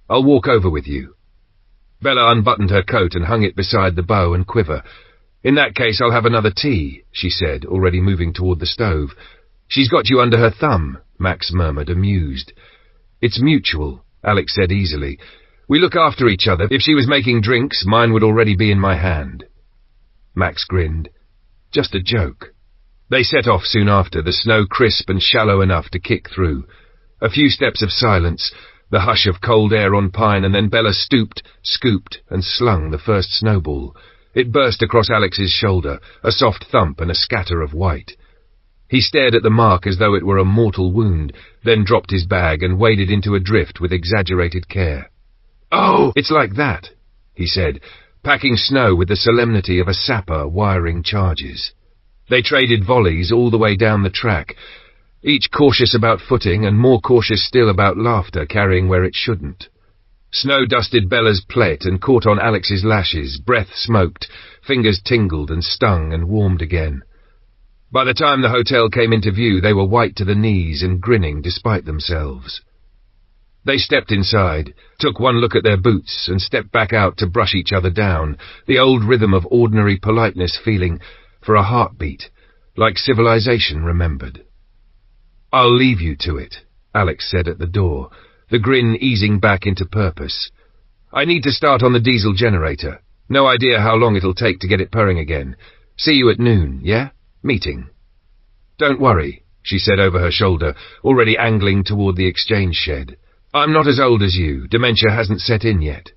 I'll walk over with you. Bella unbuttoned her coat and hung it beside the bow and quiver. In that case, I'll have another tea, she said, already moving toward the stove. She's got you under her thumb, Max murmured, amused. It's mutual, Alex said easily. We look after each other. If she was making drinks, mine would already be in my hand. Max grinned. Just a joke. They set off soon after, the snow crisp and shallow enough to kick through. A few steps of silence, the hush of cold air on pine, and then Bella stooped, scooped, and slung the first snowball. It burst across Alex's shoulder, a soft thump and a scatter of white. He stared at the mark as though it were a mortal wound, then dropped his bag and waded into a drift with exaggerated care. Oh, it's like that, he said, packing snow with the solemnity of a sapper wiring charges. They traded volleys all the way down the track, each cautious about footing and more cautious still about laughter carrying where it shouldn't. Snow dusted Bella's plait and caught on Alex's lashes, breath smoked, fingers tingled and stung and warmed again. By the time the hotel came into view, they were white to the knees and grinning despite themselves. They stepped inside, took one look at their boots, and stepped back out to brush each other down, the old rhythm of ordinary politeness feeling, for a heartbeat, like civilization remembered. I'll leave you to it, Alex said at the door, the grin easing back into purpose. I need to start on the diesel generator. No idea how long it'll take to get it purring again. See you at noon, yeah? Meeting. Don't worry, she said over her shoulder, already angling toward the exchange shed. I'm not as old as you. Dementia hasn't set in yet.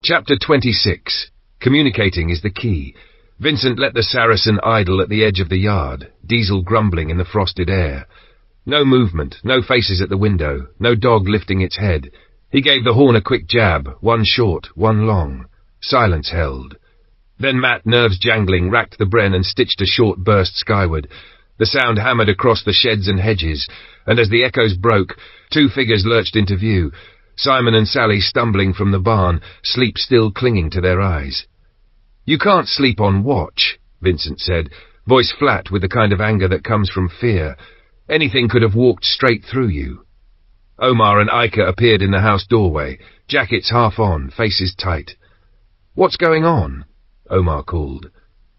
Chapter 26. Communicating is the key. Vincent let the Saracen idle at the edge of the yard, diesel grumbling in the frosted air. No movement, no faces at the window, no dog lifting its head. He gave the horn a quick jab, one short, one long. Silence held. Then Matt, nerves jangling, racked the bren and stitched a short burst skyward. The sound hammered across the sheds and hedges, and as the echoes broke, two figures lurched into view, Simon and Sally stumbling from the barn, sleep still clinging to their eyes. You can't sleep on watch, Vincent said, voice flat with the kind of anger that comes from fear. Anything could have walked straight through you. Omar and Ika appeared in the house doorway, jackets half on, faces tight. What's going on? Omar called.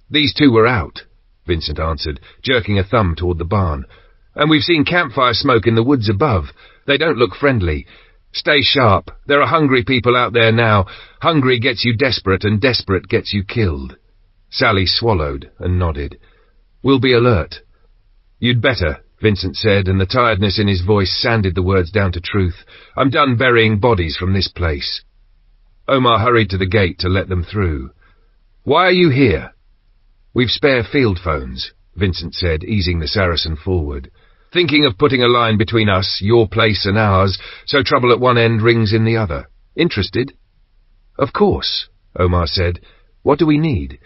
These two were out, Vincent answered, jerking a thumb toward the barn. And we've seen campfire smoke in the woods above. They don't look friendly. Stay sharp. There are hungry people out there now. Hungry gets you desperate, and desperate gets you killed. Sally swallowed and nodded. We'll be alert. You'd better, Vincent said, and the tiredness in his voice sanded the words down to truth. I'm done burying bodies from this place. Omar hurried to the gate to let them through. Why are you here? We've spare field phones, Vincent said, easing the Saracen forward. Thinking of putting a line between us, your place and ours, so trouble at one end rings in the other. Interested? Of course, Omar said. What do we need?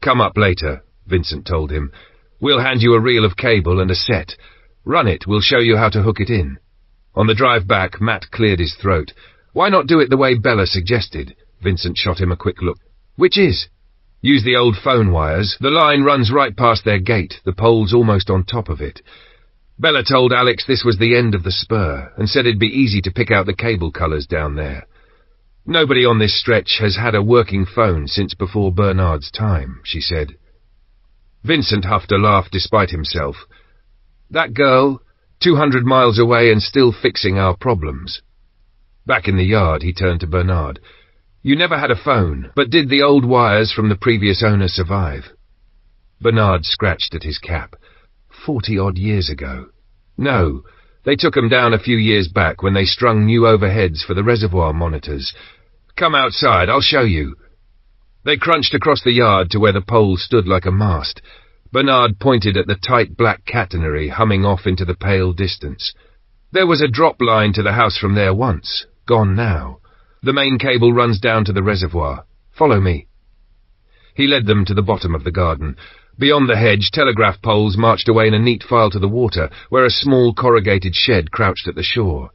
Come up later, Vincent told him. We'll hand you a reel of cable and a set. Run it, we'll show you how to hook it in. On the drive back, Matt cleared his throat. Why not do it the way Bella suggested? Vincent shot him a quick look. Which is? Use the old phone wires. The line runs right past their gate, the pole's almost on top of it. Bella told Alex this was the end of the spur, and said it'd be easy to pick out the cable colours down there. Nobody on this stretch has had a working phone since before Bernard's time, she said. Vincent huffed a laugh despite himself. That girl, 200 miles away and still fixing our problems. Back in the yard, he turned to Bernard. You never had a phone, but did the old wires from the previous owner survive? Bernard scratched at his cap. 40-odd years ago. No, they took 'em down a few years back when they strung new overheads for the reservoir monitors. Come outside, I'll show you. They crunched across the yard to where the pole stood like a mast. Bernard pointed at the tight black catenary humming off into the pale distance. There was a drop line to the house from there once, gone now. The main cable runs down to the reservoir. Follow me. He led them to the bottom of the garden. Beyond the hedge, telegraph poles marched away in a neat file to the water, where a small corrugated shed crouched at the shore.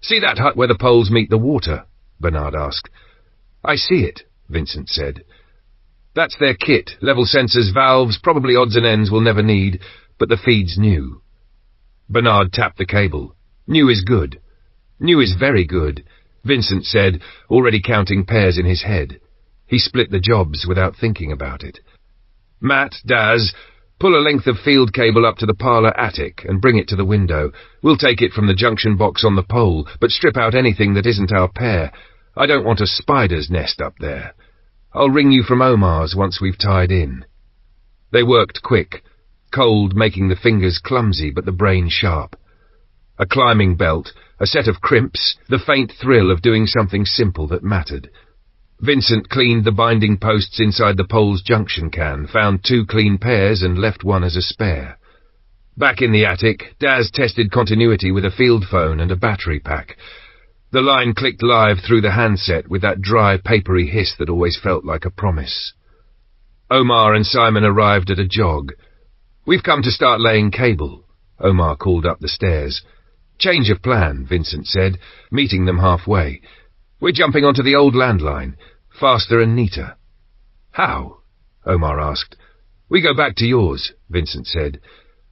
See that hut where the poles meet the water? Bernard asked. I see it, Vincent said. That's their kit, level sensors, valves, probably odds and ends we'll never need, but the feed's new. Bernard tapped the cable. New is good. New is very good, Vincent said, already counting pairs in his head. He split the jobs without thinking about it. Matt, Daz, pull a length of field cable up to the parlour attic and bring it to the window. We'll take it from the junction box on the pole, but strip out anything that isn't our pair. I don't want a spider's nest up there. I'll ring you from Omar's once we've tied in. They worked quick, cold making the fingers clumsy but the brain sharp. A climbing belt, a set of crimps, the faint thrill of doing something simple that mattered. Vincent cleaned the binding posts inside the pole's junction can, found 2 clean pairs and left one as a spare. Back in the attic, Daz tested continuity with a field phone and a battery pack. The line clicked live through the handset with that dry, papery hiss that always felt like a promise. Omar and Simon arrived at a jog. We've come to start laying cable, Omar called up the stairs. Change of plan, Vincent said, meeting them halfway. We're jumping onto the old landline, faster and neater. How? Omar asked. We go back to yours, Vincent said.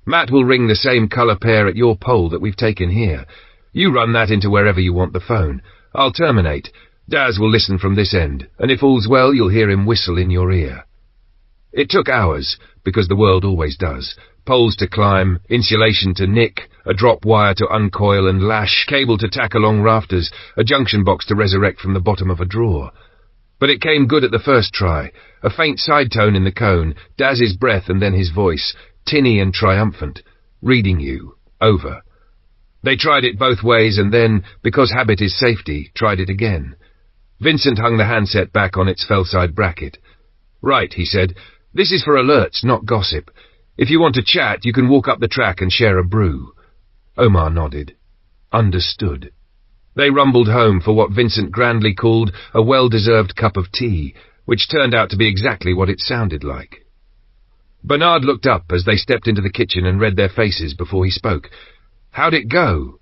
Matt will ring the same colour pair at your pole that we've taken here. You run that into wherever you want the phone. I'll terminate. Daz will listen from this end, and if all's well, you'll hear him whistle in your ear. It took hours, because the world always does. Poles to climb, insulation to nick, a drop wire to uncoil and lash, cable to tack along rafters, a junction box to resurrect from the bottom of a drawer. But it came good at the first try. A faint side tone in the cone, Daz's breath and then his voice. tinny and triumphant. Reading you. Over. They tried it both ways and then, because habit is safety, tried it again. Vincent hung the handset back on its fell-side bracket. Right, he said. This is for alerts, not gossip. If you want to chat, you can walk up the track and share a brew. Omar nodded. Understood. They rumbled home for what Vincent grandly called a well-deserved cup of tea, which turned out to be exactly what it sounded like. Bernard looked up as they stepped into the kitchen and read their faces before he spoke. How'd it go?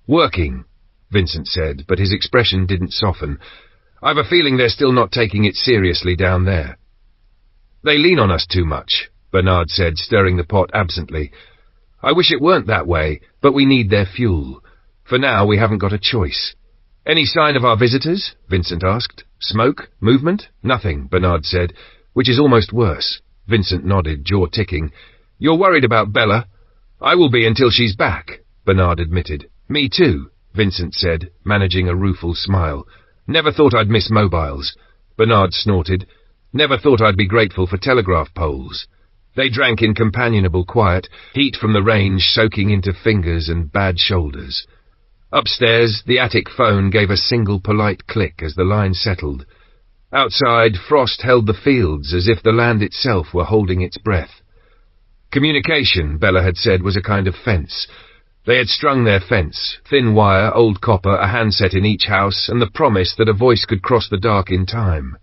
Working, Vincent said, but his expression didn't soften. I've a feeling they're still not taking it seriously down there. They lean on us too much, Bernard said, stirring the pot absently. I wish it weren't that way, but we need their fuel. For now, we haven't got a choice. Any sign of our visitors? Vincent asked. Smoke? Movement? Nothing, Bernard said, which is almost worse. Vincent nodded, jaw ticking. You're worried about Bella? I will be until she's back, Bernard admitted. Me too, Vincent said, managing a rueful smile. Never thought I'd miss mobiles. Bernard snorted. Never thought I'd be grateful for telegraph poles. They drank in companionable quiet, heat from the range soaking into fingers and bad shoulders. Upstairs, the attic phone gave a single polite click as the line settled. Outside, frost held the fields as if the land itself were holding its breath. Communication, Bella had said, was a kind of fence. They had strung their fence, thin wire, old copper, a handset in each house, and the promise that a voice could cross the dark in time.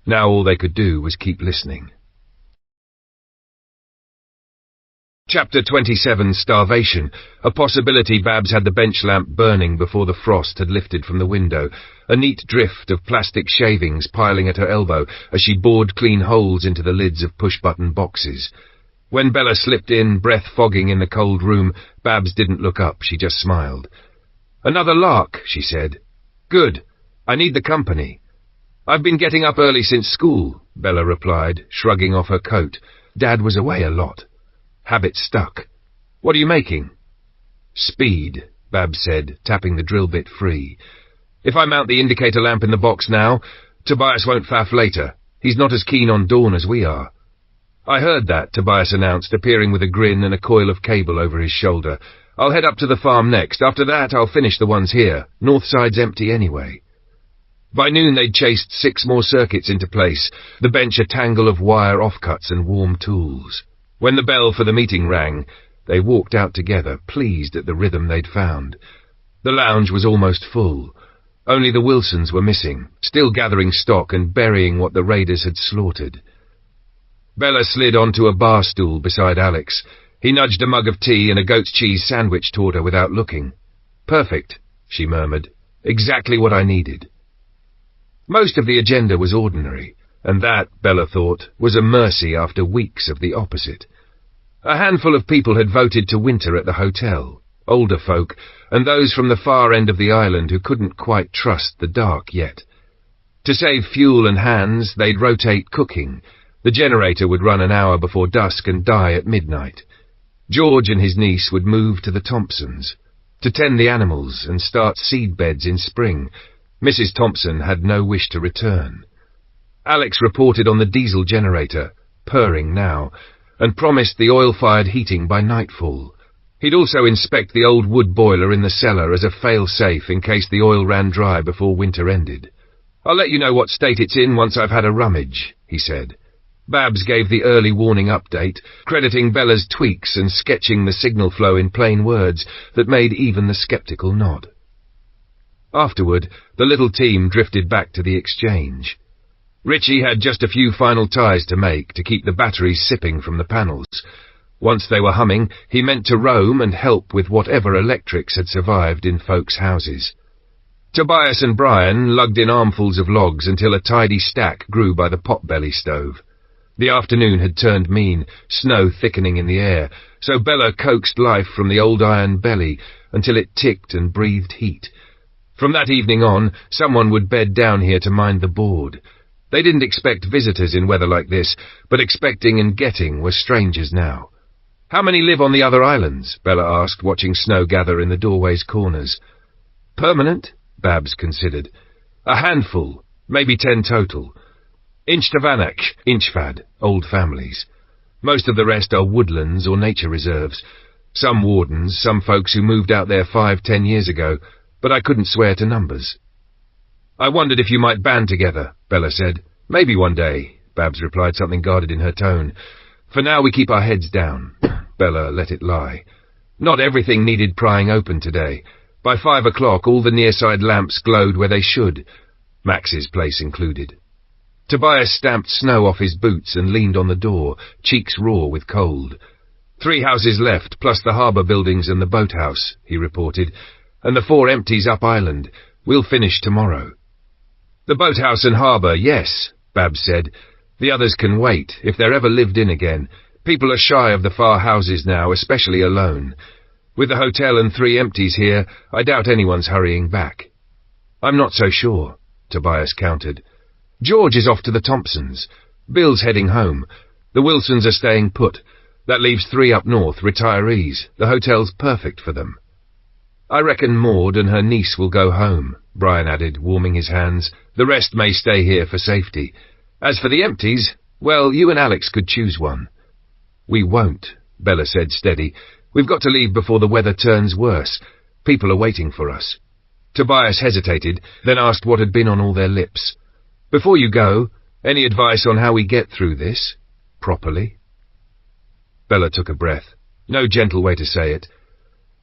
Now all they could do was keep listening. Chapter 27, Starvation. A possibility. Babs had the bench lamp burning before the frost had lifted from the window, a neat drift of plastic shavings piling at her elbow as she bored clean holes into the lids of push-button boxes. When Bella slipped in, breath fogging in the cold room, Babs didn't look up, she just smiled. Another lark, she said. Good. I need the company. I've been getting up early since school, Bella replied, shrugging off her coat. Dad was away a lot. Habit stuck. What are you making? Speed, Babs said, tapping the drill bit free. If I mount the indicator lamp in the box now, Tobias won't faff later. He's not as keen on dawn as we are. I heard that, Tobias announced, appearing with a grin and a coil of cable over his shoulder. I'll head up to the farm next. After that, I'll finish the ones here. North side's empty anyway. By noon, they'd chased 6 more circuits into place, the bench a tangle of wire offcuts and warm tools. When the bell for the meeting rang, they walked out together, pleased at the rhythm they'd found. The lounge was almost full. Only the Wilsons were missing, still gathering stock and burying what the raiders had slaughtered. Bella slid onto a bar stool beside Alex. He nudged a mug of tea and a goat's cheese sandwich toward her without looking. Perfect, she murmured. Exactly what I needed. Most of the agenda was ordinary. And that, Bella thought, was a mercy after weeks of the opposite. A handful of people had voted to winter at the hotel, older folk, and those from the far end of the island who couldn't quite trust the dark yet. To save fuel and hands, they'd rotate cooking. The generator would run an hour before dusk and die at midnight. George and his niece would move to the Thompsons, to tend the animals and start seed beds in spring. Mrs. Thompson had no wish to return. Alex reported on the diesel generator, purring now, and promised the oil-fired heating by nightfall. He'd also inspect the old wood boiler in the cellar as a fail-safe in case the oil ran dry before winter ended. I'll let you know what state it's in once I've had a rummage, he said. Babs gave the early warning update, crediting Bella's tweaks and sketching the signal flow in plain words that made even the skeptical nod. Afterward, the little team drifted back to the exchange. Richie had just a few final ties to make to keep the batteries sipping from the panels. Once they were humming, he meant to roam and help with whatever electrics had survived in folks' houses. Tobias and Brian lugged in armfuls of logs until a tidy stack grew by the pot-belly stove. The afternoon had turned mean, snow thickening in the air, so Bella coaxed life from the old iron belly until it ticked and breathed heat. From that evening on, someone would bed down here to mind the board. They didn't expect visitors in weather like this, but expecting and getting were strangers now. How many live on the other islands? Bella asked, watching snow gather in the doorway's corners. Permanent? Babs considered. A handful, maybe 10 total. Inchtavanach, Inchfad, old families. Most of the rest are woodlands or nature reserves. Some wardens, some folks who moved out there 5-10 years ago, but I couldn't swear to numbers. I wondered if you might band together, Bella said. Maybe one day, Babs replied, something guarded in her tone. For now we keep our heads down. Bella let it lie. Not everything needed prying open today. By 5 o'clock all the nearside lamps glowed where they should, Max's place included. Tobias stamped snow off his boots and leaned on the door, cheeks raw with cold. 3 houses left, plus the harbour buildings and the boathouse, he reported, and the 4 empties up island. We'll finish tomorrow. The boathouse and harbour, yes, Babs said. The others can wait, if they're ever lived in again. People are shy of the far houses now, especially alone. With the hotel and 3 empties here, I doubt anyone's hurrying back. I'm not so sure, Tobias countered. George is off to the Thompsons. Bill's heading home. The Wilsons are staying put. That leaves 3 up north, retirees. The hotel's perfect for them. I reckon Maud and her niece will go home, Brian added, warming his hands. The rest may stay here for safety. As for the empties, well, you and Alex could choose one. We won't, Bella said, steady. We've got to leave before the weather turns worse. People are waiting for us. Tobias hesitated, then asked what had been on all their lips. Before you go, any advice on how we get through this? Properly? Bella took a breath. No gentle way to say it.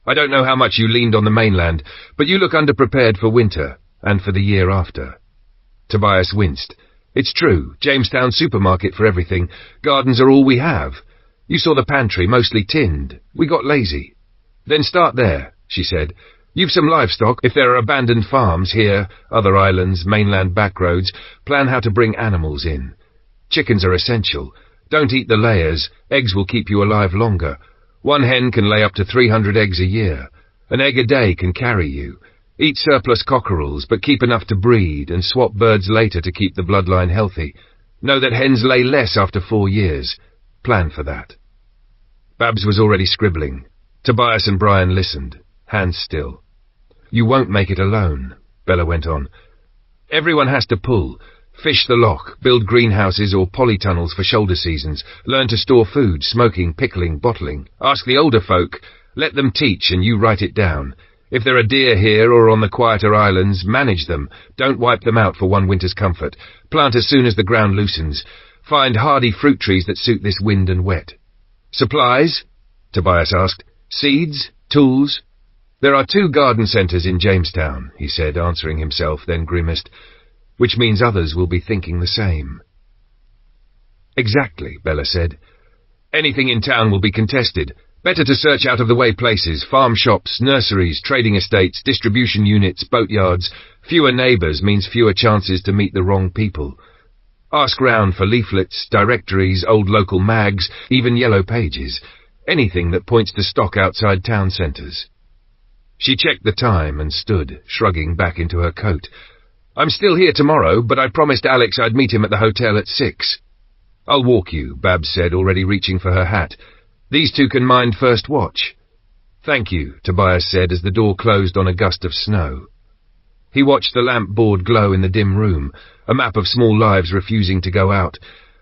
I don't know how much you leaned on the mainland, but you look underprepared for winter, and for the year after. Tobias winced. It's true, Jamestown supermarket for everything. Gardens are all we have. You saw the pantry, mostly tinned. We got lazy. Then start there, she said. You've some livestock. If there are abandoned farms here, other islands, mainland backroads, plan how to bring animals in. Chickens are essential. Don't eat the layers. Eggs will keep you alive longer. 1 hen can lay up to 300 eggs a year. An egg a day can carry you. Eat surplus cockerels, but keep enough to breed, and swap birds later to keep the bloodline healthy. Know that hens lay less after 4 years. Plan for that. Babs was already scribbling. Tobias and Brian listened, hands still. You won't make it alone, Bella went on. Everyone has to pull. Fish the loch, build greenhouses or polytunnels for shoulder seasons, learn to store food, smoking, pickling, bottling. Ask the older folk, let them teach and you write it down. If there are deer here or on the quieter islands, manage them. Don't wipe them out for one winter's comfort. Plant as soon as the ground loosens. Find hardy fruit trees that suit this wind and wet. Supplies? Tobias asked. Seeds? Tools? There are 2 garden centres in Jamestown, he said, answering himself, then grimaced. Which means others will be thinking the same. Exactly, Bella said. Anything in town will be contested. Better to search out-of-the-way places, farm shops, nurseries, trading estates, distribution units, boatyards. Fewer neighbours means fewer chances to meet the wrong people. Ask round for leaflets, directories, old local mags, even yellow pages. Anything that points to stock outside town centres. She checked the time and stood, shrugging back into her coat. I'm still here tomorrow, but I promised Alex I'd meet him at the hotel at 6. I'll walk you, Babs said, already reaching for her hat. These 2 can mind first watch. Thank you, Tobias said as the door closed on a gust of snow. He watched the lamp board glow in the dim room, a map of small lives refusing to go out,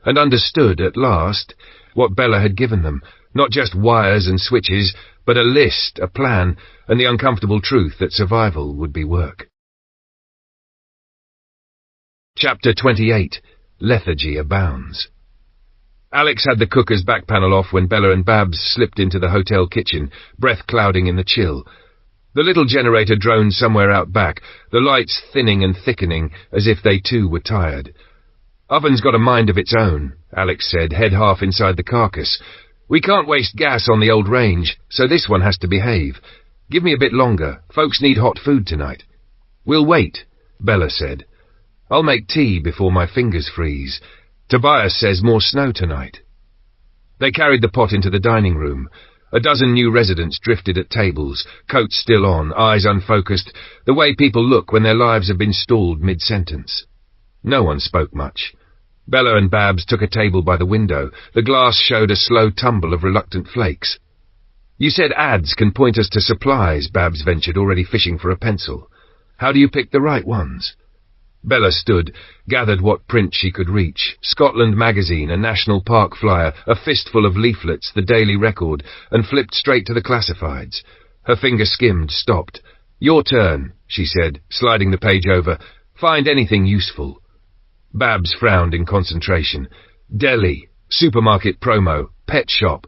and understood at last what Bella had given them, not just wires and switches, but a list, a plan, and the uncomfortable truth that survival would be work. Chapter 28. Lethargy Abounds. Alex had the cooker's back panel off when Bella and Babs slipped into the hotel kitchen, breath clouding in the chill. The little generator droned somewhere out back, the lights thinning and thickening, as if they too were tired. Oven's got a mind of its own, Alex said, head half inside the carcass. We can't waste gas on the old range, so this one has to behave. Give me a bit longer. Folks need hot food tonight. We'll wait, Bella said. I'll make tea before my fingers freeze. Tobias says more snow tonight. They carried the pot into the dining room. A dozen new residents drifted at tables, coats still on, eyes unfocused, the way people look when their lives have been stalled mid-sentence. No one spoke much. Bella and Babs took a table by the window. The glass showed a slow tumble of reluctant flakes. You said ads can point us to supplies, Babs ventured, already fishing for a pencil. How do you pick the right ones? Bella stood, gathered what print she could reach. Scotland Magazine, a National Park flyer, a fistful of leaflets, the Daily Record, and flipped straight to the classifieds. Her finger skimmed, stopped. "Your turn," she said, sliding the page over. "Find anything useful." Babs frowned in concentration. Deli, supermarket promo, pet shop.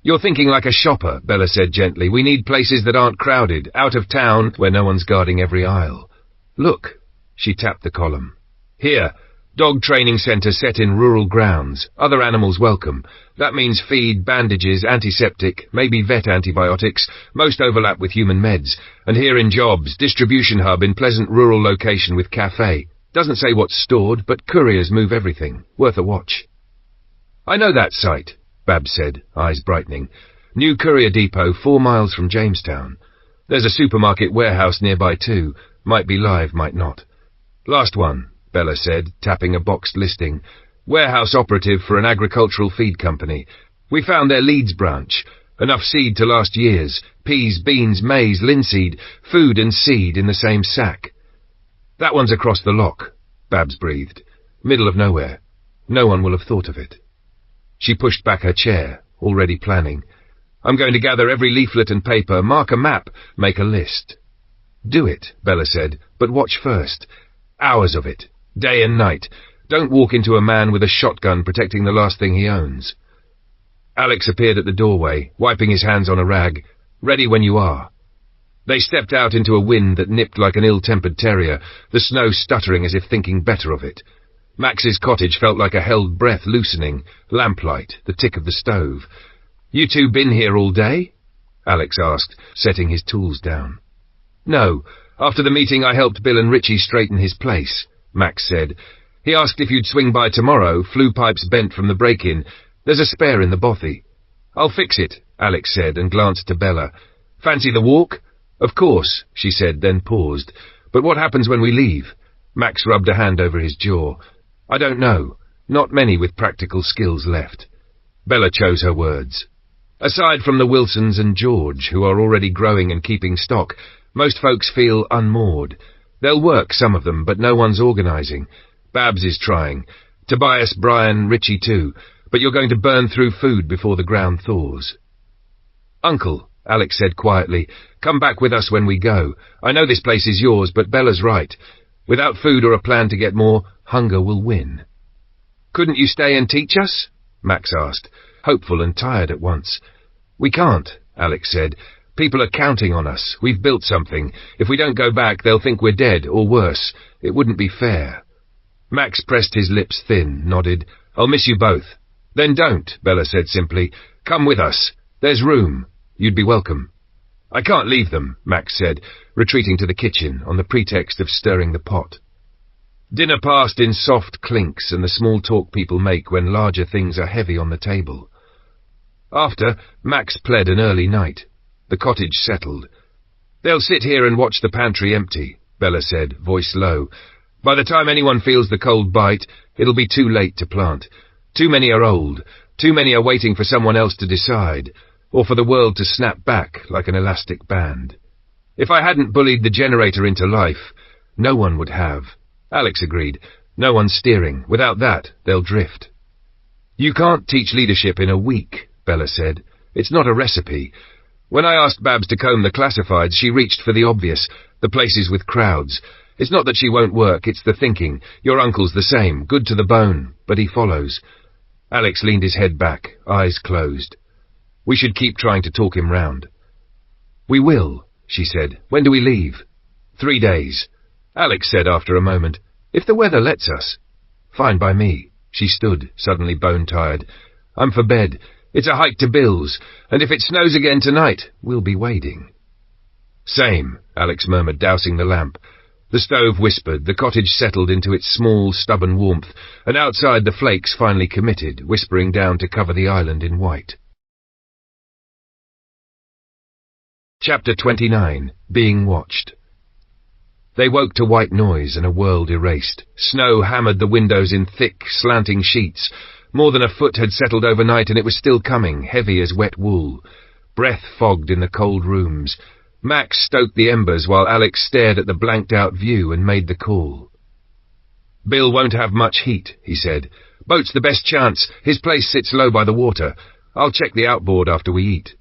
"You're thinking like a shopper," Bella said gently. "We need places that aren't crowded, out of town, where no one's guarding every aisle." "Look." She tapped the column. "Here, dog training centre set in rural grounds. Other animals welcome. That means feed, bandages, antiseptic, maybe vet antibiotics. Most overlap with human meds. And here in jobs, distribution hub in pleasant rural location with cafe. Doesn't say what's stored, but couriers move everything. Worth a watch." "I know that site," Babs said, eyes brightening. "New courier depot 4 miles from Jamestown. There's a supermarket warehouse nearby too. Might be live, might not." "Last one," Bella said, tapping a boxed listing. "Warehouse operative for an agricultural feed company. We found their Leeds branch. Enough seed to last years. Peas, beans, maize, linseed, food and seed in the same sack." "That one's across the loch," Babs breathed. "Middle of nowhere. No one will have thought of it." She pushed back her chair, already planning. "I'm going to gather every leaflet and paper, mark a map, make a list." "Do it," Bella said, "but watch first. Hours of it, day and night. Don't walk into a man with a shotgun protecting the last thing he owns." Alex appeared at the doorway, wiping his hands on a rag. "Ready when you are." They stepped out into a wind that nipped like an ill-tempered terrier, the snow stuttering as if thinking better of it. Max's cottage felt like a held breath loosening, lamplight, the tick of the stove. "You two been here all day?" Alex asked, setting his tools down. "No. After the meeting I helped Bill and Richie straighten his place," Max said. "He asked if you'd swing by tomorrow, flue pipes bent from the break-in. There's a spare in the bothy." "I'll fix it," Alex said, and glanced to Bella. "Fancy the walk?" "Of course," she said, then paused. "But what happens when we leave?" Max rubbed a hand over his jaw. "I don't know. Not many with practical skills left." Bella chose her words. "Aside from the Wilsons and George, who are already growing and keeping stock, most folks feel unmoored. They'll work, some of them, but no one's organising. Babs is trying. Tobias, Brian, Richie too. But you're going to burn through food before the ground thaws." "Uncle," Alex said quietly, "come back with us when we go. I know this place is yours, but Bella's right. Without food or a plan to get more, hunger will win." "Couldn't you stay and teach us?" Max asked, hopeful and tired at once. "We can't," Alex said. "People are counting on us. We've built something. If we don't go back, they'll think we're dead, or worse. It wouldn't be fair." Max pressed his lips thin, nodded. "I'll miss you both." "Then don't," Bella said simply. "Come with us. There's room. You'd be welcome." "I can't leave them," Max said, retreating to the kitchen on the pretext of stirring the pot. Dinner passed in soft clinks and the small talk people make when larger things are heavy on the table. After, Max pled an early night. The cottage settled. "They'll sit here and watch the pantry empty," Bella said, voice low. "By the time anyone feels the cold bite, it'll be too late to plant. Too many are old. Too many are waiting for someone else to decide, or for the world to snap back like an elastic band. If I hadn't bullied the generator into life, no one would have." Alex agreed. "No one's steering. Without that, they'll drift." "You can't teach leadership in a week," Bella said. "It's not a recipe. When I asked Babs to comb the classifieds, she reached for the obvious, the places with crowds. It's not that she won't work, it's the thinking. Your uncle's the same, good to the bone, but he follows." Alex leaned his head back, eyes closed. "We should keep trying to talk him round." "We will," she said. "When do we leave?" 3 days. Alex said after a moment, "If the weather lets us." "Fine by me." She stood, suddenly bone-tired. "I'm for bed. It's a hike to Bill's, and if it snows again tonight, we'll be wading." "Same," Alex murmured, dousing the lamp. The stove whispered, the cottage settled into its small, stubborn warmth, and outside the flakes finally committed, whispering down to cover the island in white. Chapter 29. Being Watched. They woke to white noise and a world erased. Snow hammered the windows in thick, slanting sheets. More than a foot had settled overnight, and it was still coming, heavy as wet wool. Breath fogged in the cold rooms. Max stoked the embers while Alex stared at the blanked-out view and made the call. "Bill won't have much heat," he said. "Boat's the best chance. His place sits low by the water. I'll check the outboard after we eat."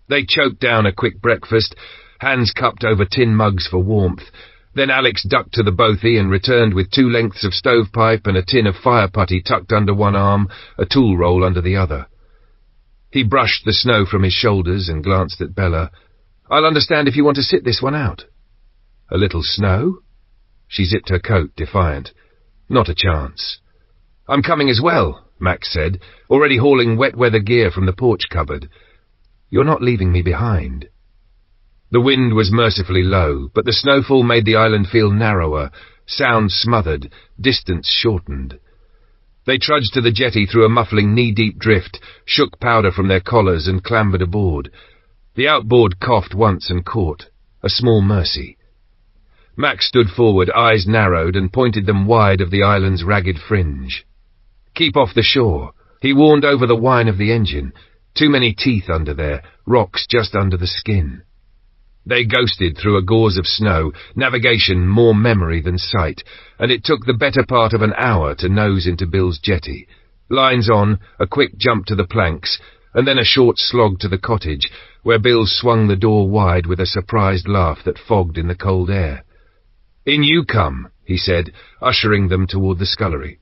They choked down a quick breakfast, hands cupped over tin mugs for warmth. Then Alex ducked to the bothy and returned with 2 lengths of stovepipe and a tin of fire putty tucked under one arm, a tool roll under the other. He brushed the snow from his shoulders and glanced at Bella. "I'll understand if you want to sit this one out." "A little snow?" She zipped her coat, defiant. "Not a chance." "I'm coming as well," Max said, already hauling wet weather gear from the porch cupboard. "You're not leaving me behind." The wind was mercifully low, but the snowfall made the island feel narrower, sound smothered, distance shortened. They trudged to the jetty through a muffling knee-deep drift, shook powder from their collars and clambered aboard. The outboard coughed once and caught, a small mercy. Max stood forward, eyes narrowed, and pointed them wide of the island's ragged fringe. "Keep off the shore," he warned over the whine of the engine. Too many teeth under there, rocks just under the skin. They ghosted through a gauze of snow, navigation more memory than sight, and it took the better part of an hour to nose into Bill's jetty. Lines on, a quick jump to the planks, and then a short slog to the cottage, where Bill swung the door wide with a surprised laugh that fogged in the cold air. "In you come," he said, ushering them toward the scullery.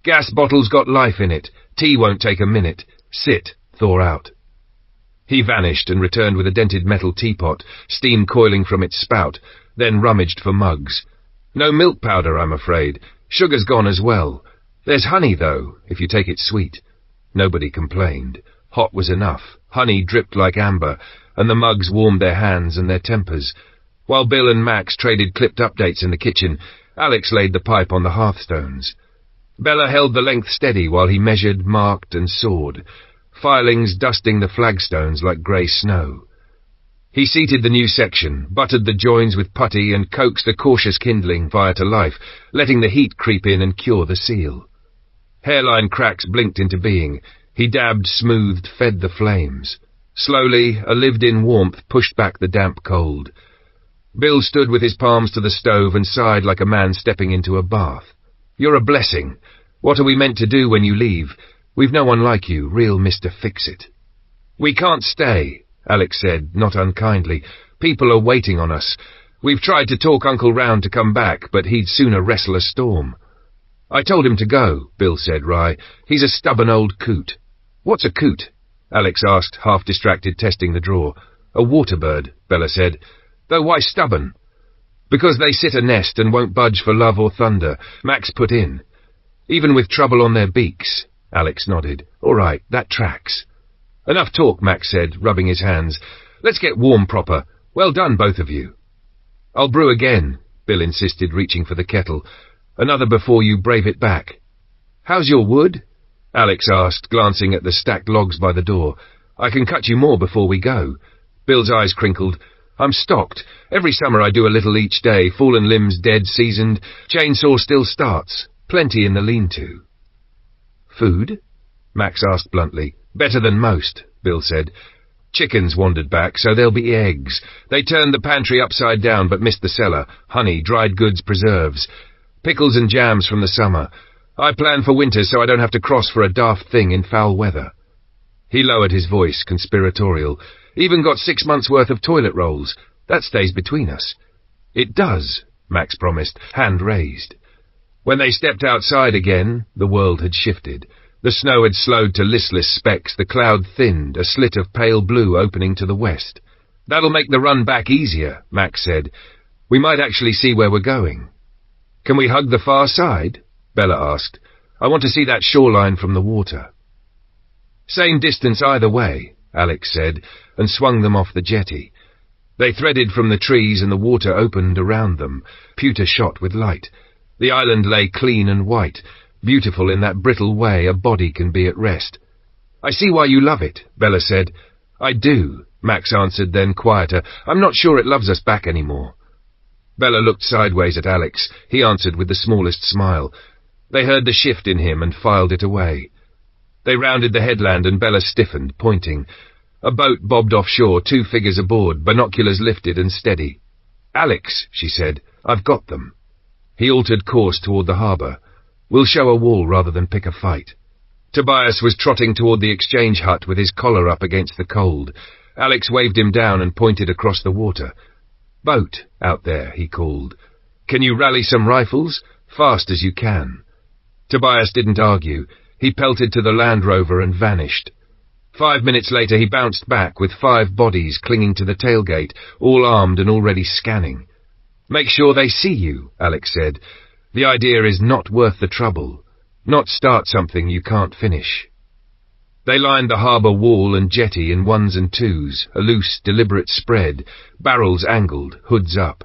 "Gas bottle's got life in it. Tea won't take a minute. Sit, thaw out." He vanished and returned with a dented metal teapot, steam coiling from its spout, then rummaged for mugs. "No milk powder, I'm afraid. Sugar's gone as well. There's honey, though, if you take it sweet." Nobody complained. Hot was enough. Honey dripped like amber, and the mugs warmed their hands and their tempers. While Bill and Max traded clipped updates in the kitchen, Alex laid the pipe on the hearthstones. Bella held the length steady while he measured, marked, and sawed, filings dusting the flagstones like grey snow. He seated the new section, buttered the joins with putty, and coaxed a cautious kindling fire to life, letting the heat creep in and cure the seal. Hairline cracks blinked into being. He dabbed, smoothed, fed the flames. Slowly, a lived-in warmth pushed back the damp cold. Bill stood with his palms to the stove and sighed like a man stepping into a bath. "You're a blessing. What are we meant to do when you leave? We've no one like you, real Mr. Fix-It." "We can't stay," Alex said, not unkindly. "People are waiting on us. We've tried to talk Uncle round to come back, but he'd sooner wrestle a storm." "I told him to go," Bill said wry. "He's a stubborn old coot." "What's a coot?" Alex asked, half-distracted, testing the drawer. "A waterbird," Bella said. "Though why stubborn?" "Because they sit a nest and won't budge for love or thunder," Max put in. "Even with trouble on their beaks." Alex nodded. "All right, that tracks." "Enough talk," Max said, rubbing his hands. "Let's get warm proper. Well done, both of you." "I'll brew again," Bill insisted, reaching for the kettle. "Another before you brave it back." "How's your wood?" Alex asked, glancing at the stacked logs by the door. "I can cut you more before we go." Bill's eyes crinkled. "I'm stocked. Every summer I do a little each day, fallen limbs dead, seasoned. Chainsaw still starts. Plenty in the lean-to." "Food?" Max asked bluntly. "Better than most," Bill said. "Chickens wandered back, so there'll be eggs. They turned the pantry upside down but missed the cellar. Honey, dried goods, preserves. Pickles and jams from the summer. I plan for winter so I don't have to cross for a daft thing in foul weather." He lowered his voice, conspiratorial. "Even got 6 months' worth of toilet rolls. That stays between us." "It does," Max promised, hand raised. When they stepped outside again, the world had shifted. The snow had slowed to listless specks, the cloud thinned, a slit of pale blue opening to the west. "That'll make the run back easier," Max said. "We might actually see where we're going." "Can we hug the far side?" Bella asked. "I want to see that shoreline from the water." "Same distance either way," Alex said, and swung them off the jetty. They threaded from the trees and the water opened around them, pewter-shot with light. The island lay clean and white, beautiful in that brittle way a body can be at rest. "I see why you love it," Bella said. "I do," Max answered, then quieter. "I'm not sure it loves us back anymore." Bella looked sideways at Alex. He answered with the smallest smile. They heard the shift in him and filed it away. They rounded the headland and Bella stiffened, pointing. A boat bobbed offshore, 2 figures aboard, binoculars lifted and steady. "Alex," she said, "I've got them." He altered course toward the harbour. We'll show a wall rather than pick a fight. Tobias was trotting toward the exchange hut with his collar up against the cold. Alex waved him down and pointed across the water. "Boat, out there," he called. "Can you rally some rifles? Fast as you can." Tobias didn't argue. He pelted to the Land Rover and vanished. 5 minutes later he bounced back with 5 bodies clinging to the tailgate, all armed and already scanning. "Make sure they see you," Alex said. "The idea is not worth the trouble. Not start something you can't finish." They lined the harbour wall and jetty in 1s and 2s, a loose, deliberate spread, barrels angled, hoods up.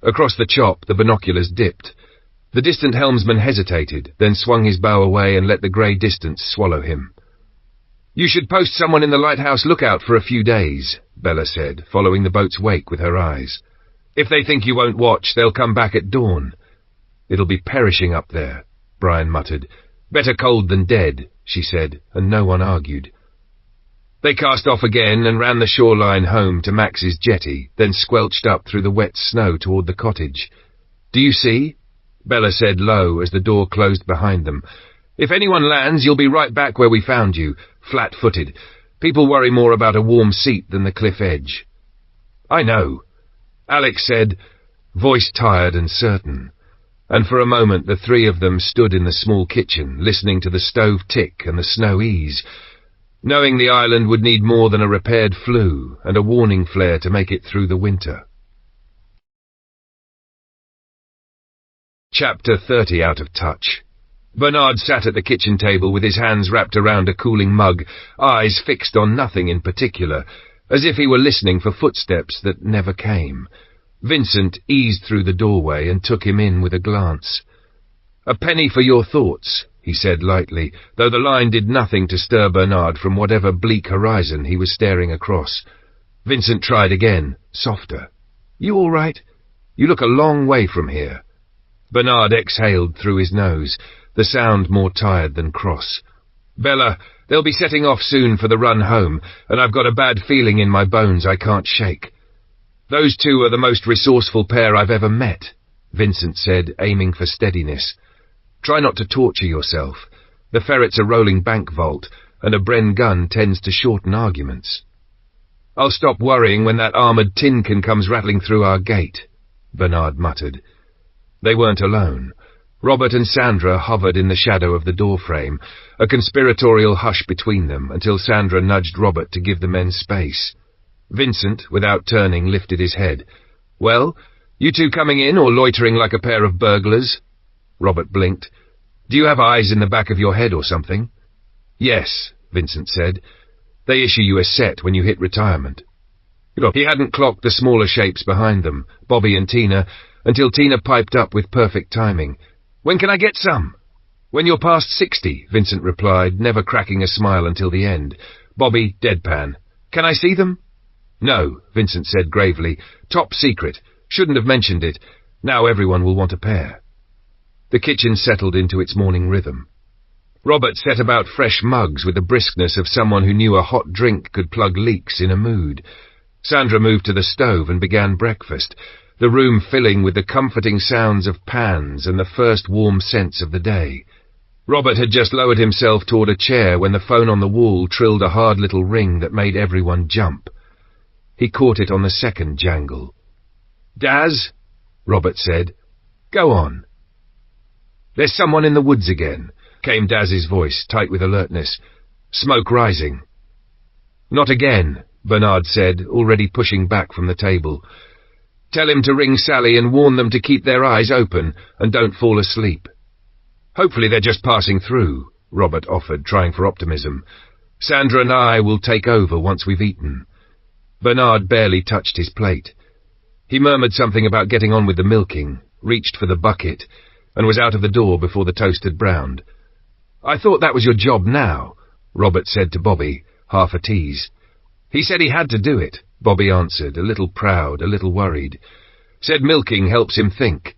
Across the chop the binoculars dipped. The distant helmsman hesitated, then swung his bow away and let the grey distance swallow him. "You should post someone in the lighthouse lookout for a few days," Bella said, following the boat's wake with her eyes. "If they think you won't watch, they'll come back at dawn." "It'll be perishing up there," Brian muttered. "Better cold than dead," she said, and no one argued. They cast off again and ran the shoreline home to Max's jetty, then squelched up through the wet snow toward the cottage. "Do you see?" Bella said low as the door closed behind them. "If anyone lands, you'll be right back where we found you, flat-footed. People worry more about a warm seat than the cliff edge." "I know," Alex said, voice tired and certain. And for a moment the 3 of them stood in the small kitchen, listening to the stove tick and the snow ease, knowing the island would need more than a repaired flue and a warning flare to make it through the winter. Chapter 30 Out of Touch. Bernard sat at the kitchen table with his hands wrapped around a cooling mug, eyes fixed on nothing in particular, as if he were listening for footsteps that never came. Vincent eased through the doorway and took him in with a glance. "A penny for your thoughts," he said lightly, though the line did nothing to stir Bernard from whatever bleak horizon he was staring across. Vincent tried again, softer. "You all right? You look a long way from here." Bernard exhaled through his nose, the sound more tired than cross. "Bella, they'll be setting off soon for the run home, and I've got a bad feeling in my bones I can't shake." "Those 2 are the most resourceful pair I've ever met," Vincent said, aiming for steadiness. "Try not to torture yourself. The ferret's a rolling bank vault, and a Bren gun tends to shorten arguments." "I'll stop worrying when that armoured tin can comes rattling through our gate," Bernard muttered. They weren't alone. Robert and Sandra hovered in the shadow of the doorframe, a conspiratorial hush between them until Sandra nudged Robert to give the men space. Vincent, without turning, lifted his head. "Well, you 2 coming in or loitering like a pair of burglars?" Robert blinked. "Do you have eyes in the back of your head or something?" "Yes," Vincent said. "They issue you a set when you hit retirement." He hadn't clocked the smaller shapes behind them, Bobby and Tina, until Tina piped up with perfect timing. "When can I get some?" "When you're past 60, Vincent replied, never cracking a smile until the end. Bobby, deadpan. "Can I see them?" "No," Vincent said gravely. "Top secret. Shouldn't have mentioned it. Now everyone will want a pair." The kitchen settled into its morning rhythm. Robert set about fresh mugs with the briskness of someone who knew a hot drink could plug leaks in a mood. Sandra moved to the stove and began breakfast, the room filling with the comforting sounds of pans and the first warm scents of the day. Robert had just lowered himself toward a chair when the phone on the wall trilled a hard little ring that made everyone jump. He caught it on the second jangle. "Daz?" Robert said. "Go on." "There's someone in the woods again," came Daz's voice, tight with alertness. "Smoke rising." "Not again," Bernard said, already pushing back from the table. "Tell him to ring Sally and warn them to keep their eyes open and don't fall asleep." "Hopefully they're just passing through," Robert offered, trying for optimism. "Sandra and I will take over once we've eaten." Bernard barely touched his plate. He murmured something about getting on with the milking, reached for the bucket, and was out of the door before the toast had browned. "I thought that was your job now," Robert said to Bobby, half a tease. "He said he had to do it," Bobby answered, a little proud, a little worried. "Said milking helps him think."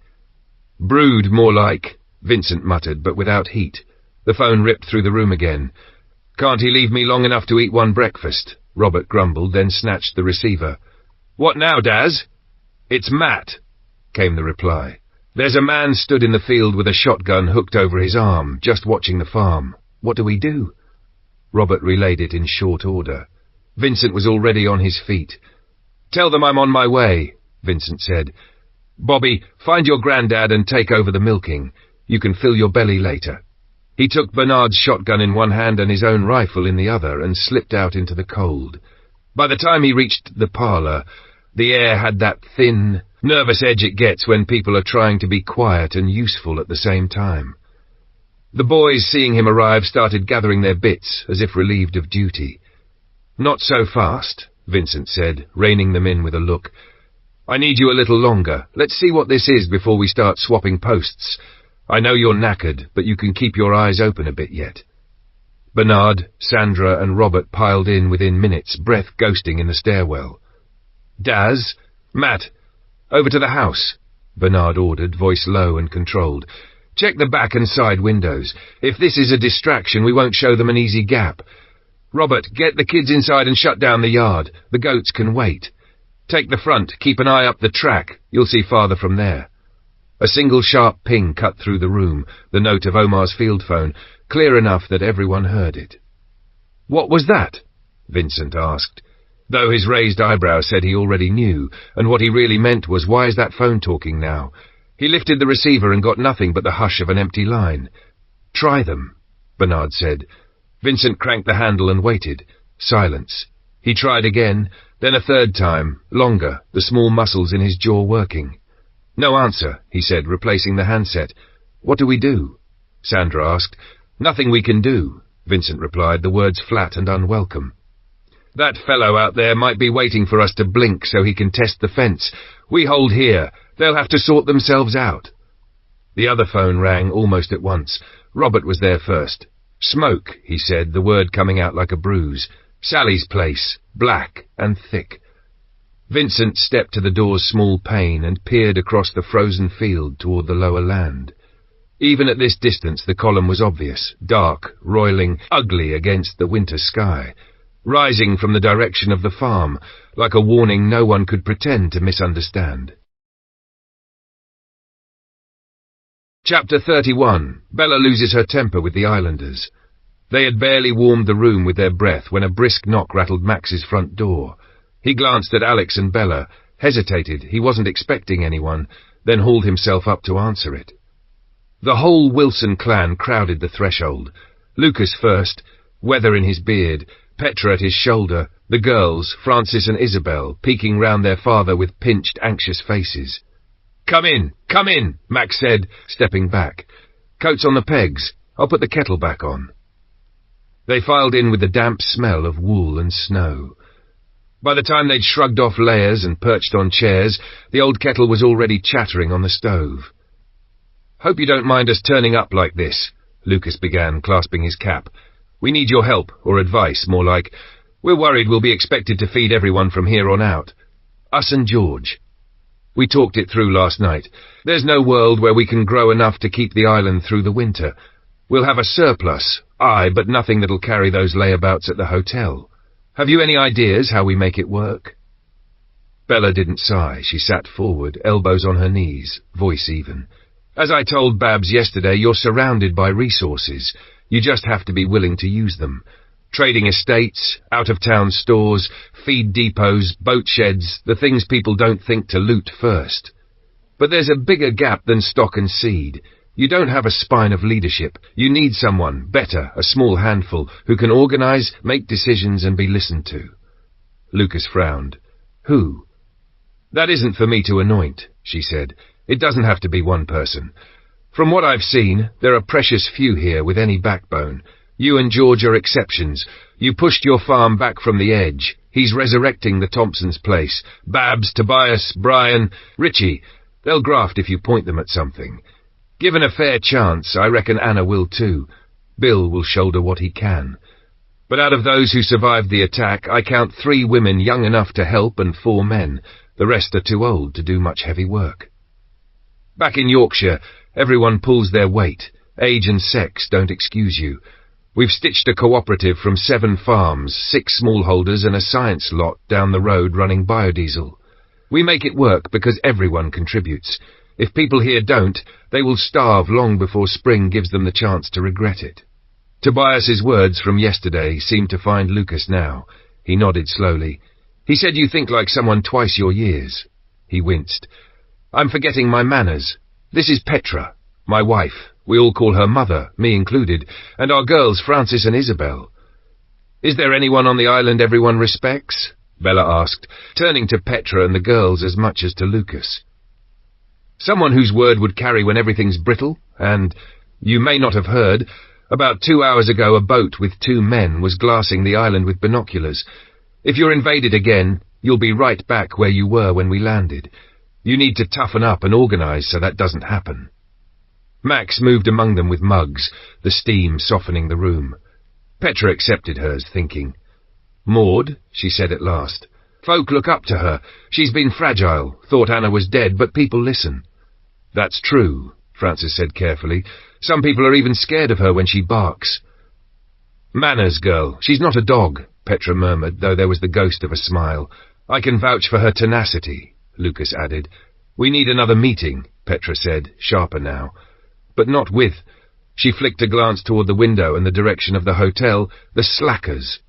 "Brood, more like," Vincent muttered, but without heat. The phone ripped through the room again. "Can't he leave me long enough to eat one breakfast?" Robert grumbled, then snatched the receiver. "What now, Daz?" "It's Matt," came the reply. There's a man stood in the field with a shotgun hooked over his arm, just watching the farm. What do we do? Robert relayed it in short order. Vincent was already on his feet. Tell them I'm on my way, Vincent said. Bobby, find your granddad and take over the milking. You can fill your belly later. He took Bernard's shotgun in one hand and his own rifle in the other and slipped out into the cold. By the time he reached the parlour, the air had that thin, nervous edge it gets when people are trying to be quiet and useful at the same time. The boys, seeing him arrive, started gathering their bits, as if relieved of duty. Not so fast, Vincent said, reining them in with a look. I need you a little longer. Let's see what this is before we start swapping posts. I know you're knackered, but you can keep your eyes open a bit yet. Bernard, Sandra and Robert piled in within minutes, breath ghosting in the stairwell. Daz, Matt, over to the house, Bernard ordered, voice low and controlled. Check the back and side windows. If this is a distraction, we won't show them an easy gap. Robert, get the kids inside and shut down the yard. The goats can wait. Take the front, keep an eye up the track. You'll see farther from there. A single sharp ping cut through the room, the note of Omar's field phone, clear enough that everyone heard it. What was that? Vincent asked, though his raised eyebrow said he already knew, and what he really meant was, why is that phone talking now? He lifted the receiver and got nothing but the hush of an empty line. Try them, Bernard said. Vincent cranked the handle and waited. Silence. He tried again, then a third time, longer, the small muscles in his jaw working. No answer, he said, replacing the handset. What do we do? Sandra asked. Nothing we can do, Vincent replied, the words flat and unwelcome. That fellow out there might be waiting for us to blink so he can test the fence. We hold here. They'll have to sort themselves out. The other phone rang almost at once. Robert was there first. Smoke, he said, the word coming out like a bruise. Sally's place, black and thick. Vincent stepped to the door's small pane and peered across the frozen field toward the lower land. Even at this distance the column was obvious, dark, roiling, ugly against the winter sky, rising from the direction of the farm, like a warning no one could pretend to misunderstand. Chapter 31. Bella loses her temper with the islanders. They had barely warmed the room with their breath when a brisk knock rattled Max's front door. He glanced at Alex and Bella, hesitated, he wasn't expecting anyone, then hauled himself up to answer it. The whole Wilson clan crowded the threshold. Lucas first, weather in his beard, Petra at his shoulder, the girls, Francis and Isabel, peeking round their father with pinched, anxious faces. Come in, Max said, stepping back. Coats on the pegs. I'll put the kettle back on. They filed in with the damp smell of wool and snow. By the time they'd shrugged off layers and perched on chairs, the old kettle was already chattering on the stove. Hope you don't mind us turning up like this, Lucas began, clasping his cap. We need your help, or advice, more like. We're worried we'll be expected to feed everyone from here on out. Us and George. We talked it through last night. There's no world where we can grow enough to keep the island through the winter. We'll have a surplus, aye, but nothing that'll carry those layabouts at the hotel. Have you any ideas how we make it work? Bella didn't sigh. She sat forward, elbows on her knees, voice even. As I told Babs yesterday, you're surrounded by resources. You just have to be willing to use them. Trading estates, out-of-town stores, feed depots, boat sheds, the things people don't think to loot first. But there's a bigger gap than stock and seed. You don't have a spine of leadership. You need someone, better, a small handful, who can organize, make decisions and be listened to. Lucas frowned. Who? That isn't for me to anoint, she said. It doesn't have to be one person. From what I've seen, there are precious few here with any backbone. You and George are exceptions. You pushed your farm back from the edge. He's resurrecting the Thompsons' place. Babs, Tobias, Brian, Richie. They'll graft if you point them at something. Given a fair chance, I reckon Anna will too. Bill will shoulder what he can. But out of those who survived the attack, I count 3 women young enough to help and 4 men. The rest are too old to do much heavy work. Back in Yorkshire, everyone pulls their weight. Age and sex don't excuse you. We've stitched a cooperative from 7 farms, 6 smallholders and a science lot down the road running biodiesel. We make it work because everyone contributes. If people here don't, they will starve long before spring gives them the chance to regret it. Tobias's words from yesterday seemed to find Lucas now. He nodded slowly. He said you think like someone twice your years. He winced. I'm forgetting my manners. This is Petra, my wife. We all call her mother, me included, and our girls Francis and Isabel. Is there anyone on the island everyone respects? Bella asked, turning to Petra and the girls as much as to Lucas. Someone whose word would carry when everything's brittle, and, you may not have heard, about 2 hours ago a boat with 2 men was glassing the island with binoculars. If you're invaded again, you'll be right back where you were when we landed. You need to toughen up and organise so that doesn't happen. Max moved among them with mugs, the steam softening the room. Petra accepted hers, thinking. Maud, she said at last. Folk look up to her. She's been fragile, thought Anna was dead, but people listen. That's true, Francis said carefully. Some people are even scared of her when she barks. Manners, girl. She's not a dog, Petra murmured, though there was the ghost of a smile. I can vouch for her tenacity, Lucas added. We need another meeting, Petra said, sharper now. But not with... She flicked a glance toward the window and the direction of the hotel, the slackers.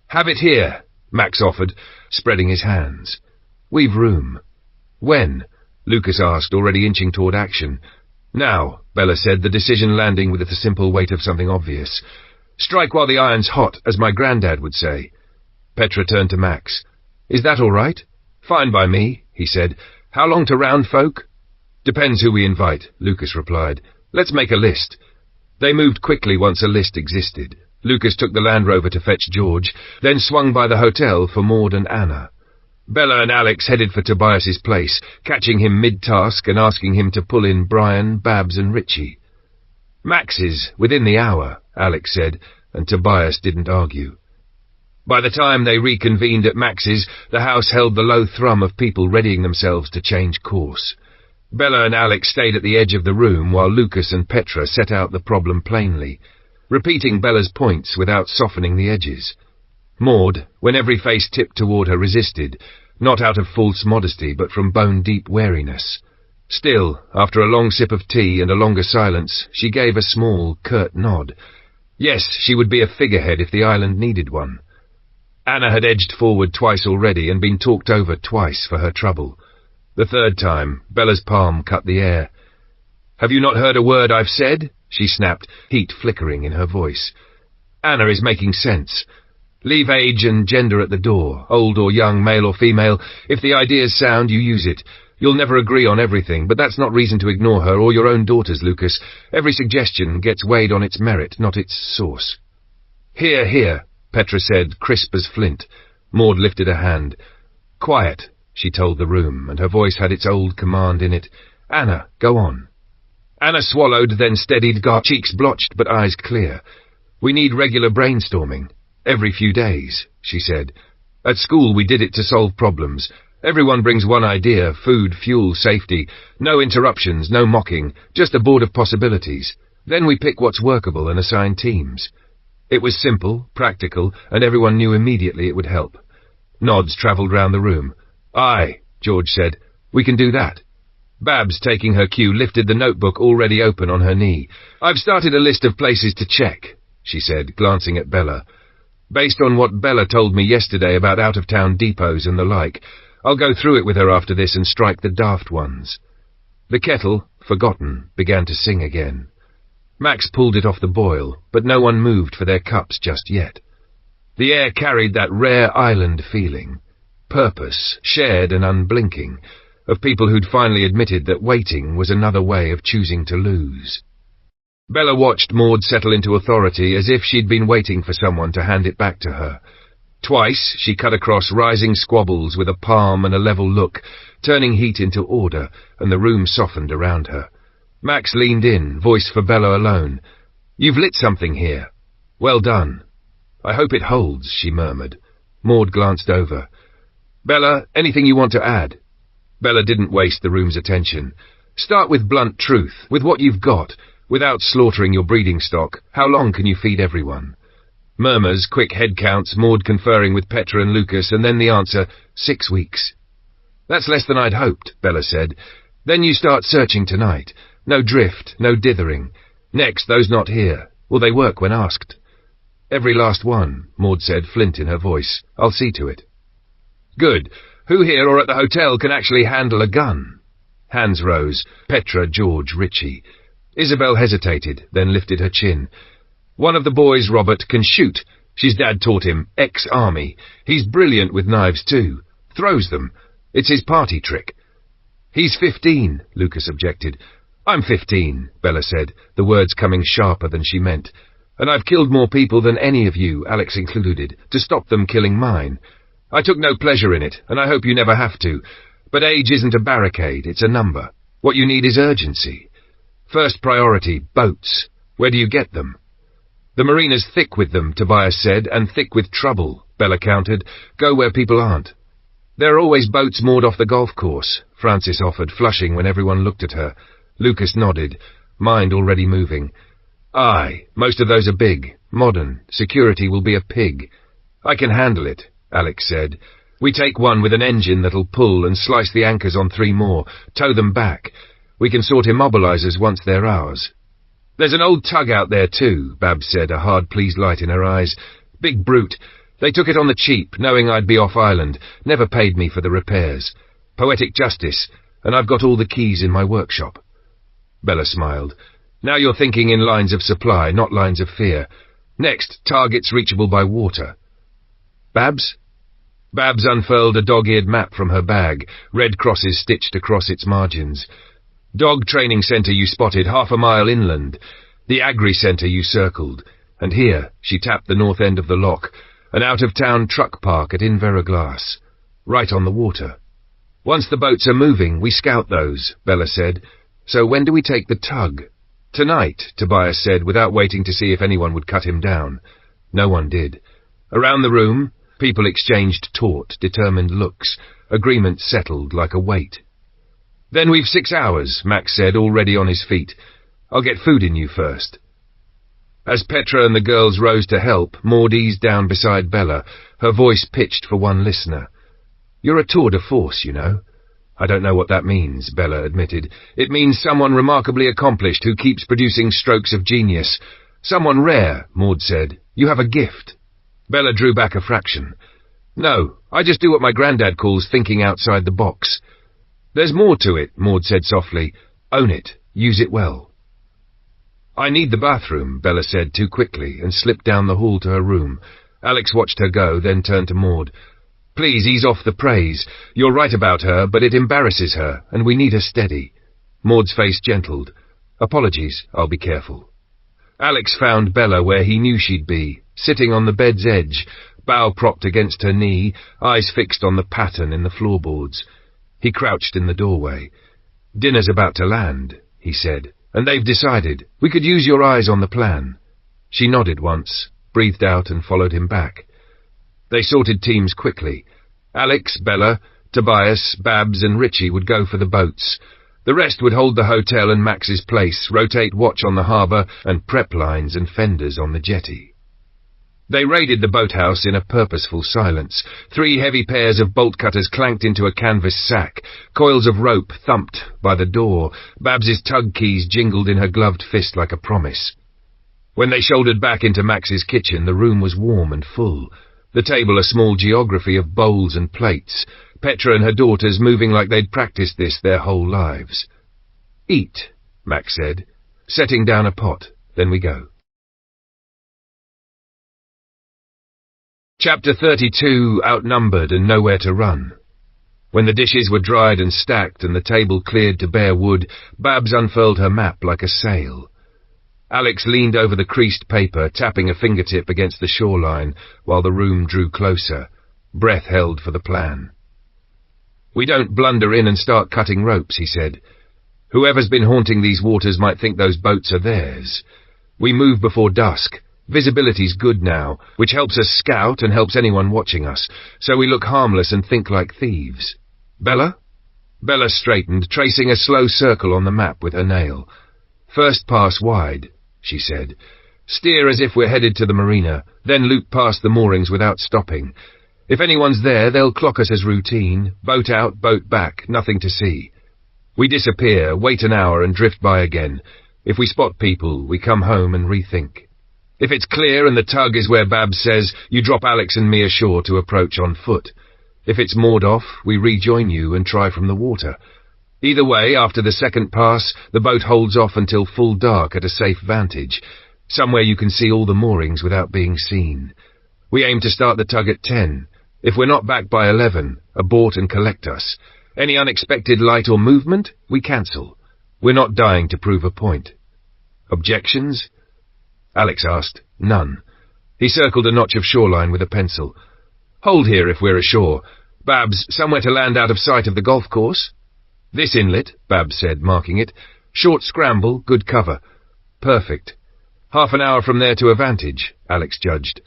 Have it here, Max offered, spreading his hands. We've room. When? Lucas asked, already inching toward action. Now, Bella said, the decision landing with the simple weight of something obvious. Strike while the iron's hot, as my granddad would say. Petra turned to Max. Is that all right? Fine by me, he said. How long to round folk? Depends who we invite, Lucas replied. Let's make a list. They moved quickly once a list existed. Lucas took the Land Rover to fetch George, then swung by the hotel for Maud and Anna. Bella and Alex headed for Tobias's place, catching him mid-task and asking him to pull in Brian, Babs and Richie. Max's, within the hour, Alex said, and Tobias didn't argue. By the time they reconvened at Max's, the house held the low thrum of people readying themselves to change course. Bella and Alex stayed at the edge of the room while Lucas and Petra set out the problem plainly, repeating Bella's points without softening the edges. Maud, when every face tipped toward her, resisted, not out of false modesty but from bone-deep wariness. Still, after a long sip of tea and a longer silence, she gave a small, curt nod. Yes, she would be a figurehead if the island needed one. Anna had edged forward twice already and been talked over twice for her trouble. The third time, Bella's palm cut the air. Have you not heard a word I've said? She snapped, heat flickering in her voice. Anna is making sense. Leave age and gender at the door, old or young, male or female. If the idea's sound, you use it. You'll never agree on everything, but that's not reason to ignore her or your own daughters, Lucas. Every suggestion gets weighed on its merit, not its source. Hear, hear, Petra said, crisp as flint. Maud lifted a hand. Quiet, she told the room, and her voice had its old command in it. Anna, go on. Anna swallowed, then steadied, cheeks blotched but eyes clear. We need regular brainstorming. Every few days, she said. At school we did it to solve problems. Everyone brings one idea, food, fuel, safety. No interruptions, no mocking, just a board of possibilities. Then we pick what's workable and assign teams. It was simple, practical, and everyone knew immediately it would help. Nods travelled round the room. Aye, George said. We can do that. Babs, taking her cue, lifted the notebook already open on her knee. I've started a list of places to check, she said, glancing at Bella. Based on what Bella told me yesterday about out-of-town depots and the like, I'll go through it with her after this and strike the daft ones. The kettle, forgotten, began to sing again. Max pulled it off the boil, but no one moved for their cups just yet. The air carried that rare island feeling. Purpose, shared and unblinking, of people who'd finally admitted that waiting was another way of choosing to lose. Bella watched Maud settle into authority as if she'd been waiting for someone to hand it back to her. Twice she cut across rising squabbles with a palm and a level look, turning heat into order, and the room softened around her. Max leaned in, voice for Bella alone. You've lit something here. Well done. I hope it holds, she murmured. Maud glanced over. Bella, anything you want to add? Bella didn't waste the room's attention. Start with blunt truth, with what you've got. Without slaughtering your breeding stock, how long can you feed everyone? Murmurs, quick head counts, Maud conferring with Petra and Lucas, and then the answer, 6 weeks. That's less than I'd hoped, Bella said. Then you start searching tonight. No drift, no dithering. Next, those not here. Will they work when asked? Every last one, Maud said, flint in her voice. I'll see to it. Good. Who here or at the hotel can actually handle a gun? Hands rose. Petra, George, Richie. Isabel hesitated, then lifted her chin. One of the boys, Robert, can shoot. His dad taught him. Ex-army. He's brilliant with knives too. Throws them. It's his party trick. He's 15, Lucas objected. I'm 15, Bella said, the words coming sharper than she meant. And I've killed more people than any of you, Alex included, to stop them killing mine. I took no pleasure in it, and I hope you never have to. But age isn't a barricade, it's a number. What you need is urgency. First priority, boats. Where do you get them? The marina's thick with them, Tobias said, and thick with trouble, Bella countered. Go where people aren't. There are always boats moored off the golf course, Francis offered, flushing when everyone looked at her. Lucas nodded, mind already moving. Aye, most of those are big, modern. Security will be a pig. I can handle it, Alex said. We take one with an engine that'll pull and slice the anchors on 3 more, tow them back. We can sort immobilizers once they're ours. There's an old tug out there too, Babs said, a hard pleased light in her eyes. Big brute. They took it on the cheap, knowing I'd be off island. Never paid me for the repairs. Poetic justice, and I've got all the keys in my workshop. Bella smiled. Now you're thinking in lines of supply, not lines of fear. Next, targets reachable by water. Babs? Babs unfurled a dog-eared map from her bag, red crosses stitched across its margins. Dog training centre you spotted 1/2 mile inland. The agri centre you circled. And here, she tapped the north end of the loch, an out-of-town truck park at Inverglass. Right on the water. Once the boats are moving, we scout those, Bella said. So when do we take the tug? Tonight, Tobias said, without waiting to see if anyone would cut him down. No one did. Around the room, people exchanged taut, determined looks. Agreement settled like a weight. Then we've 6 hours, Max said, already on his feet. I'll get food in you first. As Petra and the girls rose to help, Maud eased down beside Bella, her voice pitched for one listener. You're a tour de force, you know. I don't know what that means, Bella admitted. It means someone remarkably accomplished who keeps producing strokes of genius. Someone rare, Maud said. You have a gift. Bella drew back a fraction. No, I just do what my granddad calls thinking outside the box. There's more to it, Maud said softly. Own it. Use it well. I need the bathroom, Bella said too quickly, and slipped down the hall to her room. Alex watched her go, then turned to Maud. Please ease off the praise. You're right about her, but it embarrasses her, and we need her steady. Maud's face gentled. Apologies, I'll be careful. Alex found Bella where he knew she'd be, sitting on the bed's edge, bow propped against her knee, eyes fixed on the pattern in the floorboards. He crouched in the doorway. Dinner's about to land, he said, and they've decided. We could use your eyes on the plan. She nodded once, breathed out and followed him back. They sorted teams quickly. Alex, Bella, Tobias, Babs and Richie would go for the boats. The rest would hold the hotel and Max's place, rotate watch on the harbour and prep lines and fenders on the jetty. They raided the boathouse in a purposeful silence. 3 heavy pairs of bolt cutters clanked into a canvas sack. Coils of rope thumped by the door. Babs's tug keys jingled in her gloved fist like a promise. When they shouldered back into Max's kitchen, the room was warm and full. The table a small geography of bowls and plates. Petra and her daughters moving like they'd practiced this their whole lives. Eat, Max said, setting down a pot. Then we go. Chapter 32, Outnumbered and Nowhere to Run. When the dishes were dried and stacked and the table cleared to bare wood, Babs unfurled her map like a sail. Alex leaned over the creased paper, tapping a fingertip against the shoreline, while the room drew closer, breath held for the plan. We don't blunder in and start cutting ropes, he said. Whoever's been haunting these waters might think those boats are theirs. We move before dusk. Visibility's good now, which helps us scout and helps anyone watching us, so we look harmless and think like thieves. Bella? Bella straightened, tracing a slow circle on the map with her nail. First pass wide, she said. Steer as if we're headed to the marina, then loop past the moorings without stopping. If anyone's there, they'll clock us as routine. Boat out, boat back, nothing to see. We disappear, wait an hour and drift by again. If we spot people, we come home and rethink. If it's clear and the tug is where Babs says, you drop Alex and me ashore to approach on foot. If it's moored off, we rejoin you and try from the water. Either way, after the second pass, the boat holds off until full dark at a safe vantage, somewhere you can see all the moorings without being seen. We aim to start the tug at 10. If we're not back by 11, abort and collect us. Any unexpected light or movement, we cancel. We're not dying to prove a point. Objections? Alex asked. None. He circled a notch of shoreline with a pencil. Hold here if we're ashore. Babs, somewhere to land out of sight of the golf course? This inlet, Babs said, marking it. Short scramble, good cover. Perfect. Half an hour from there to a vantage, Alex judged.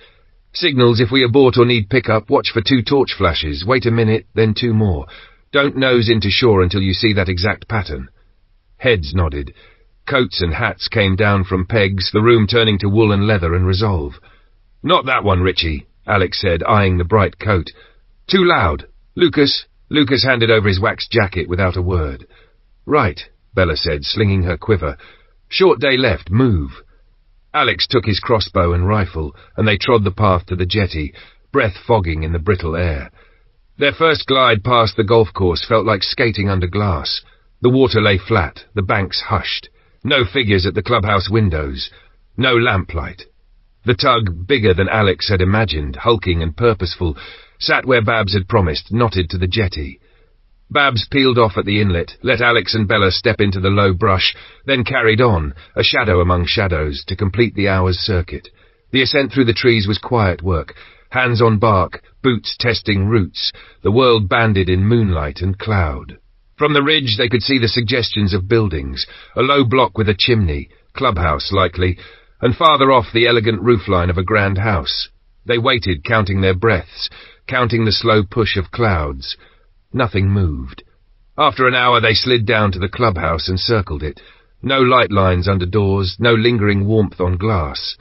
Signals if we abort or need pickup, watch for 2 torch flashes, wait a minute, then 2 more. Don't nose into shore until you see that exact pattern. Heads nodded. Coats and hats came down from pegs, the room turning to wool and leather and resolve. Not that one, Richie, Alex said, eyeing the bright coat. Too loud. Lucas handed over his waxed jacket without a word. Right, Bella said, slinging her quiver. Short day left, move. Alex took his crossbow and rifle, and they trod the path to the jetty, breath fogging in the brittle air. Their first glide past the golf course felt like skating under glass. The water lay flat, the banks hushed. No figures at the clubhouse windows. No lamplight. The tug, bigger than Alex had imagined, hulking and purposeful, sat where Babs had promised, knotted to the jetty. Babs peeled off at the inlet, let Alex and Bella step into the low brush, then carried on, a shadow among shadows, to complete the hour's circuit. The ascent through the trees was quiet work, hands on bark, boots testing roots, the world banded in moonlight and cloud. From the ridge they could see the suggestions of buildings, a low block with a chimney, clubhouse likely, and farther off the elegant roofline of a grand house. They waited, counting their breaths, counting the slow push of clouds. Nothing moved. After an hour they slid down to the clubhouse and circled it. No light lines under doors, no lingering warmth on glass.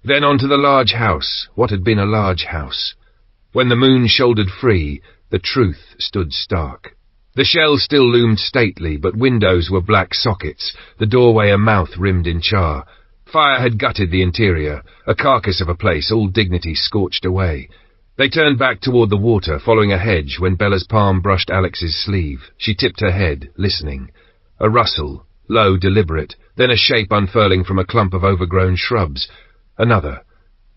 Then on to the large house, what had been a large house. When the moon shouldered free, the truth stood stark. The shell still loomed stately, but windows were black sockets, the doorway a mouth rimmed in char. Fire had gutted the interior, a carcass of a place, all dignity scorched away. They turned back toward the water, following a hedge, when Bella's palm brushed Alex's sleeve. She tipped her head, listening. A rustle, low, deliberate, then a shape unfurling from a clump of overgrown shrubs. Another.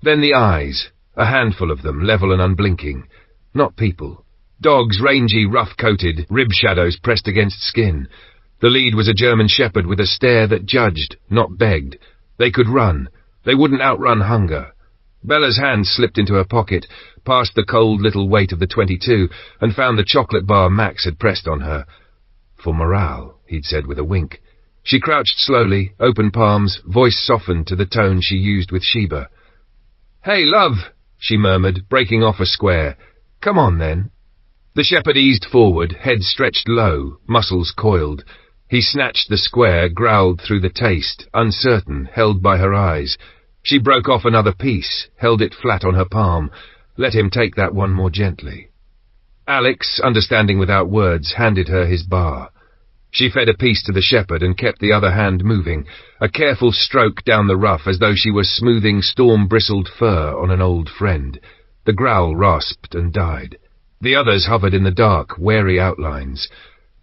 Then the eyes, a handful of them, level and unblinking. Not people. Dogs, rangy, rough-coated, rib shadows pressed against skin. The lead was a German shepherd with a stare that judged, not begged. They could run. They wouldn't outrun hunger. Bella's hand slipped into her pocket, past the cold little weight of the 22, and found the chocolate bar Max had pressed on her. For morale, he'd said with a wink. She crouched slowly, open palms, voice softened to the tone she used with Sheba. "Hey, love," she murmured, breaking off a square. "Come on, then." The shepherd eased forward, head stretched low, muscles coiled. He snatched the square, growled through the taste, uncertain, held by her eyes. She broke off another piece, held it flat on her palm, let him take that one more gently. Alex, understanding without words, handed her his bar. She fed a piece to the shepherd and kept the other hand moving, a careful stroke down the rough as though she were smoothing storm-bristled fur on an old friend. The growl rasped and died. The others hovered in the dark, wary outlines.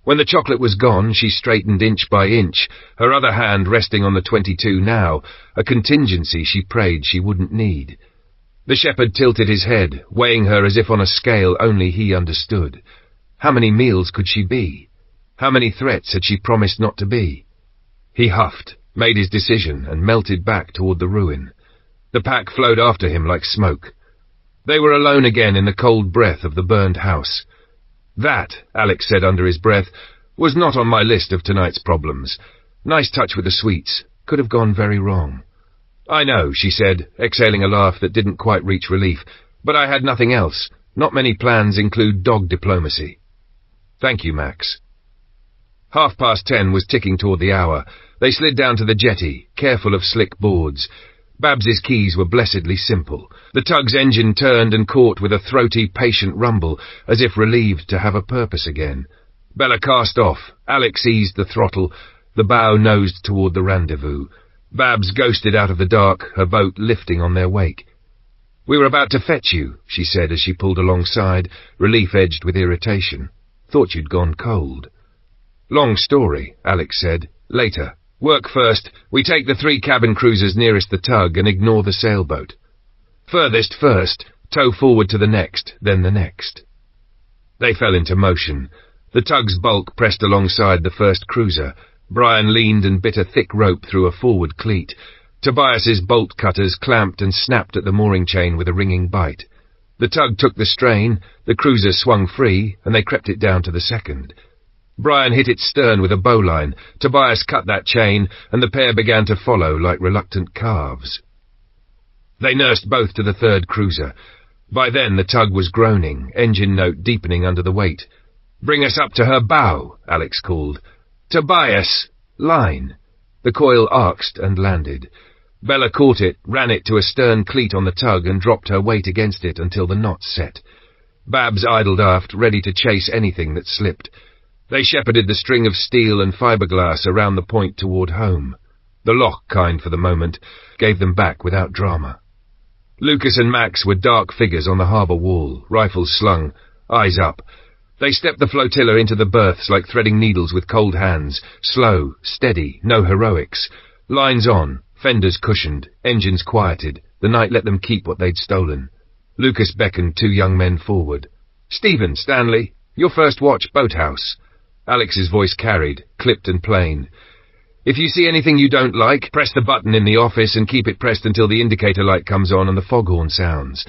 When the chocolate was gone, she straightened inch by inch, her other hand resting on the 22 now, a contingency she prayed she wouldn't need. The shepherd tilted his head, weighing her as if on a scale only he understood. How many meals could she be? How many threats had she promised not to be? He huffed, made his decision, and melted back toward the ruin. The pack flowed after him like smoke. They were alone again in the cold breath of the burned house. That, Alex said under his breath, was not on my list of tonight's problems. Nice touch with the sweets. Could have gone very wrong. I know, she said, exhaling a laugh that didn't quite reach relief, but I had nothing else. Not many plans include dog diplomacy. Thank you, Max. 10:30 was ticking toward the hour. They slid down to the jetty, careful of slick boards. Babs's keys were blessedly simple. The tug's engine turned and caught with a throaty, patient rumble, as if relieved to have a purpose again. Bella cast off. Alex eased the throttle. The bow nosed toward the rendezvous. Babs ghosted out of the dark, her boat lifting on their wake. "We were about to fetch you," she said as she pulled alongside, relief edged with irritation. "Thought you'd gone cold." "Long story," Alex said. "Later. Work first. We take the 3 cabin cruisers nearest the tug and ignore the sailboat. Furthest first, tow forward to the next, then the next." They fell into motion. The tug's bulk pressed alongside the first cruiser. Brian leaned and bit a thick rope through a forward cleat. Tobias's bolt cutters clamped and snapped at the mooring chain with a ringing bite. The tug took the strain, the cruiser swung free, and they crept it down to the second. Brian hit its stern with a bowline. Tobias cut that chain, and the pair began to follow like reluctant calves. They nursed both to the third cruiser. By then the tug was groaning, engine note deepening under the weight. "Bring us up to her bow," Alex called. "Tobias! Line!" The coil arched and landed. Bella caught it, ran it to a stern cleat on the tug and dropped her weight against it until the knot set. Babs idled aft, ready to chase anything that slipped. They shepherded the string of steel and fiberglass around the point toward home. The loch kind for the moment, gave them back without drama. Lucas and Max were dark figures on the harbour wall, rifles slung, eyes up. They stepped the flotilla into the berths like threading needles with cold hands, slow, steady, no heroics. Lines on, fenders cushioned, engines quieted. The night let them keep what they'd stolen. Lucas beckoned 2 young men forward. "Stephen, Stanley, your first watch, boathouse." Alex's voice carried, clipped and plain. "If you see anything you don't like, press the button in the office and keep it pressed until the indicator light comes on and the foghorn sounds.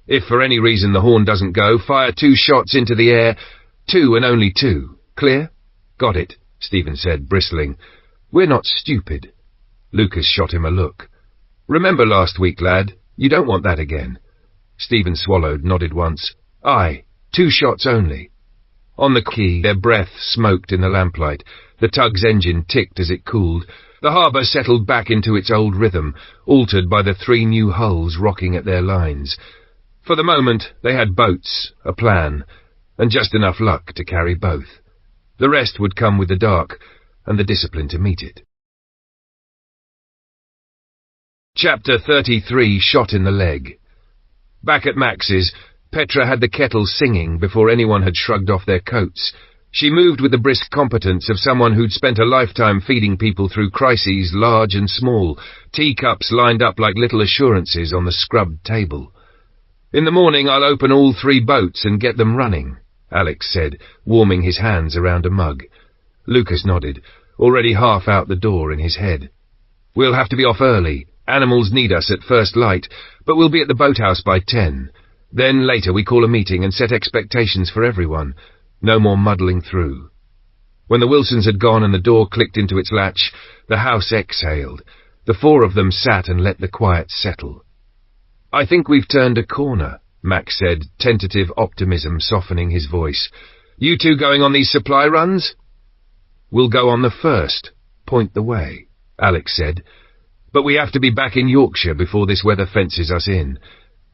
If for any reason the horn doesn't go, fire 2 shots into the air. 2 and only 2. Clear?" "Got it," Stephen said, bristling. "We're not stupid." Lucas shot him a look. "Remember last week, lad? You don't want that again." Stephen swallowed, nodded once. "Aye, 2 shots only." On the quay, their breath smoked in the lamplight. The tug's engine ticked as it cooled. The harbour settled back into its old rhythm, altered by the 3 new hulls rocking at their lines. For the moment, they had boats, a plan, and just enough luck to carry both. The rest would come with the dark, and the discipline to meet it. Chapter 33, Shot in the Leg. Back at Max's, Petra had the kettle singing before anyone had shrugged off their coats. She moved with the brisk competence of someone who'd spent a lifetime feeding people through crises large and small, teacups lined up like little assurances on the scrubbed table. "In the morning I'll open all 3 boats and get them running," Alex said, warming his hands around a mug. Lucas nodded, already half out the door in his head. "We'll have to be off early. Animals need us at first light, but we'll be at the boathouse by 10. Then later we call a meeting and set expectations for everyone. No more muddling through." When the Wilsons had gone and the door clicked into its latch, the house exhaled. The 4 of them sat and let the quiet settle. "I think we've turned a corner," Max said, tentative optimism softening his voice. "You 2 going on these supply runs?" "We'll go on the first. Point the way," Alex said. "But we have to be back in Yorkshire before this weather fences us in.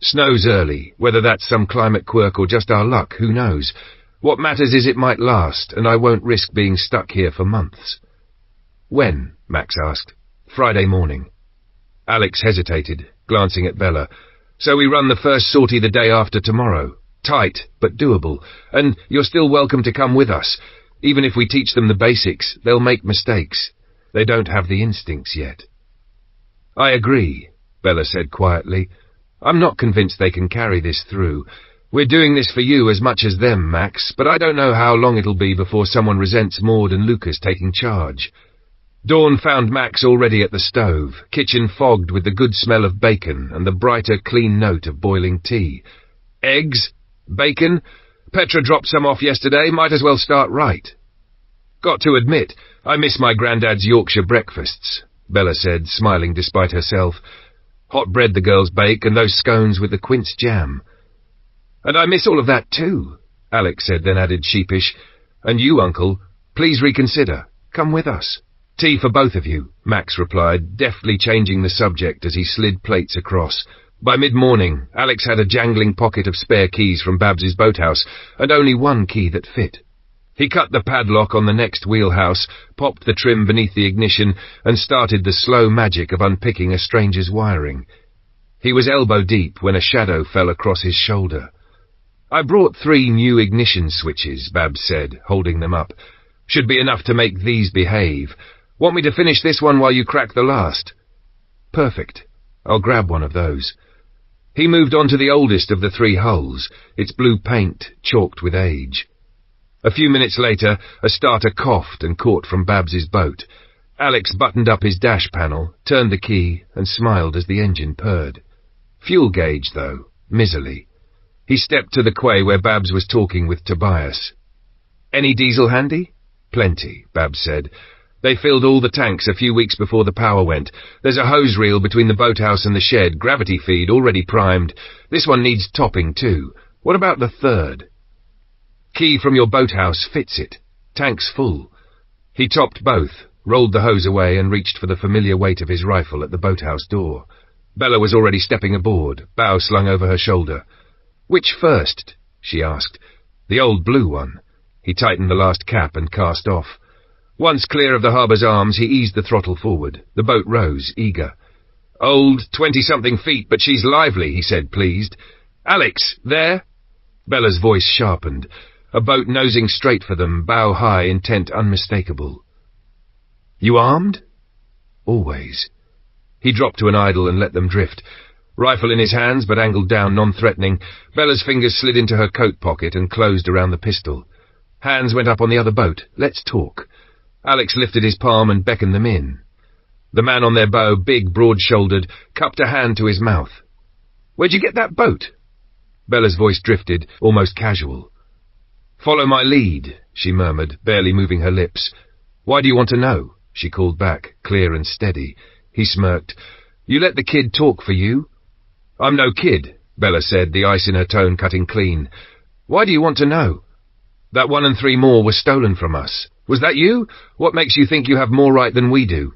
Snow's early. Whether that's some climate quirk or just our luck, who knows? What matters is it might last, and I won't risk being stuck here for months." "When?" Max asked. "Friday morning." Alex hesitated, glancing at Bella. "So we run the first sortie the day after tomorrow. Tight, but doable. And you're still welcome to come with us. Even if we teach them the basics, they'll make mistakes. They don't have the instincts yet." "I agree," Bella said quietly. "I'm not convinced they can carry this through. We're doing this for you as much as them, Max, but I don't know how long it'll be before someone resents Maud and Lucas taking charge." Dawn found Max already at the stove, kitchen fogged with the good smell of bacon and the brighter, clean note of boiling tea. "Eggs? Bacon? Petra dropped some off yesterday, might as well start right." "Got to admit, I miss my granddad's Yorkshire breakfasts," Bella said, smiling despite herself. "Hot bread the girls bake, and those scones with the quince jam." "And I miss all of that too," Alex said, then added sheepish. "And you, Uncle, please reconsider. Come with us." "Tea for both of you," Max replied, deftly changing the subject as he slid plates across. By mid-morning, Alex had a jangling pocket of spare keys from Babs's boathouse, and only 1 key that fit. He cut the padlock on the next wheelhouse, popped the trim beneath the ignition, and started the slow magic of unpicking a stranger's wiring. He was elbow-deep when a shadow fell across his shoulder. "I brought 3 new ignition switches," Babs said, holding them up. "Should be enough to make these behave. Want me to finish this one while you crack the last?" "Perfect. I'll grab one of those." He moved on to the oldest of the 3 hulls, its blue paint chalked with age. A few minutes later, a starter coughed and caught from Babs's boat. Alex buttoned up his dash panel, turned the key, and smiled as the engine purred. Fuel gauge, though, miserly. He stepped to the quay where Babs was talking with Tobias. "Any diesel handy?" "Plenty," Babs said. "They filled all the tanks a few weeks before the power went. There's a hose reel between the boathouse and the shed, gravity feed already primed. This one needs topping, too. What about the 3rd? Key from your boathouse fits it. Tank's full." He topped both, rolled the hose away, and reached for the familiar weight of his rifle at the boathouse door. Bella was already stepping aboard, bow slung over her shoulder. "Which first?" she asked. "The old blue one." He tightened the last cap and cast off. Once clear of the harbour's arms, he eased the throttle forward. The boat rose, eager. "Old, 20-something feet, but she's lively," he said, pleased. "Alex, there?" Bella's voice sharpened. A boat nosing straight for them, bow high, intent unmistakable. "You armed?" "Always." He dropped to an idle and let them drift. Rifle in his hands, but angled down, non-threatening, Bella's fingers slid into her coat pocket and closed around the pistol. Hands went up on the other boat. "Let's talk." Alex lifted his palm and beckoned them in. The man on their bow, big, broad-shouldered, cupped a hand to his mouth. "Where'd you get that boat?" Bella's voice drifted, almost casual. "Follow my lead," she murmured, barely moving her lips. "Why do you want to know?" she called back, clear and steady. He smirked. "You let the kid talk for you?" "I'm no kid," Bella said, the ice in her tone cutting clean. "Why do you want to know?" "That 1 and 3 more were stolen from us. Was that you? What makes you think you have more right than we do?"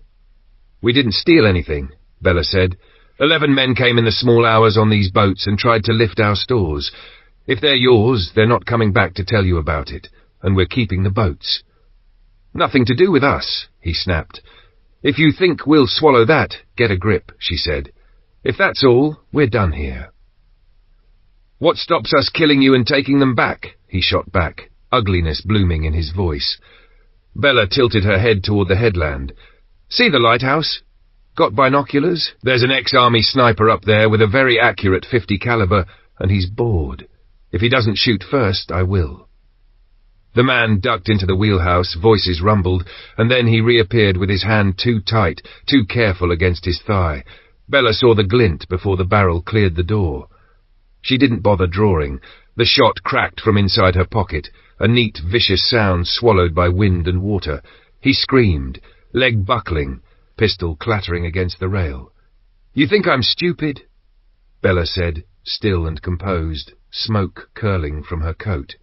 "We didn't steal anything," Bella said. 11 men came in the small hours on these boats and tried to lift our stores. If they're yours, they're not coming back to tell you about it, and we're keeping the boats." "Nothing to do with us," he snapped. "If you think we'll swallow that, get a grip," she said. "If that's all, we're done here." "What stops us killing you and taking them back?" he shot back, ugliness blooming in his voice. Bella tilted her head toward the headland. "See the lighthouse? Got binoculars? There's an ex-army sniper up there with a very accurate .50 caliber, and he's bored. If he doesn't shoot first, I will." The man ducked into the wheelhouse, voices rumbled, and then he reappeared with his hand too tight, too careful against his thigh. Bella saw the glint before the barrel cleared the door. She didn't bother drawing. The shot cracked from inside her pocket, a neat, vicious sound swallowed by wind and water. He screamed, leg buckling, pistol clattering against the rail. "You think I'm stupid?" Bella said, still and composed, smoke curling from her coat.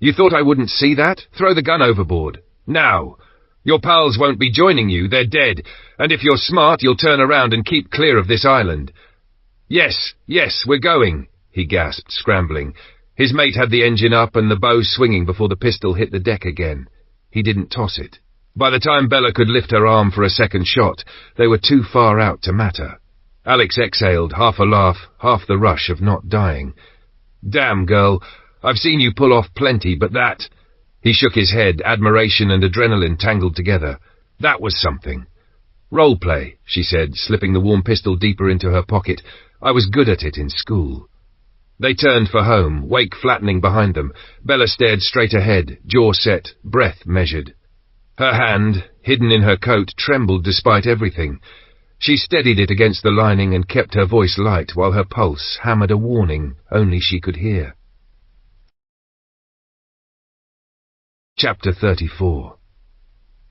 "You thought I wouldn't see that? Throw the gun overboard. Now! Your pals won't be joining you, they're dead, and if you're smart, you'll turn around and keep clear of this island." Yes, we're going," he gasped, scrambling. His mate had the engine up and the bow swinging before the pistol hit the deck again. He didn't toss it. By the time Bella could lift her arm for a second shot, they were too far out to matter. Alex exhaled, half a laugh, half the rush of not dying. "Damn, girl, I've seen you pull off plenty, but that—" He shook his head, admiration and adrenaline tangled together. "That was something." "Role play," she said, slipping the warm pistol deeper into her pocket. "I was good at it in school." They turned for home, wake flattening behind them. Bella stared straight ahead, jaw set, breath measured. Her hand, hidden in her coat, trembled despite everything. She steadied it against the lining and kept her voice light while her pulse hammered a warning only she could hear. Chapter 34.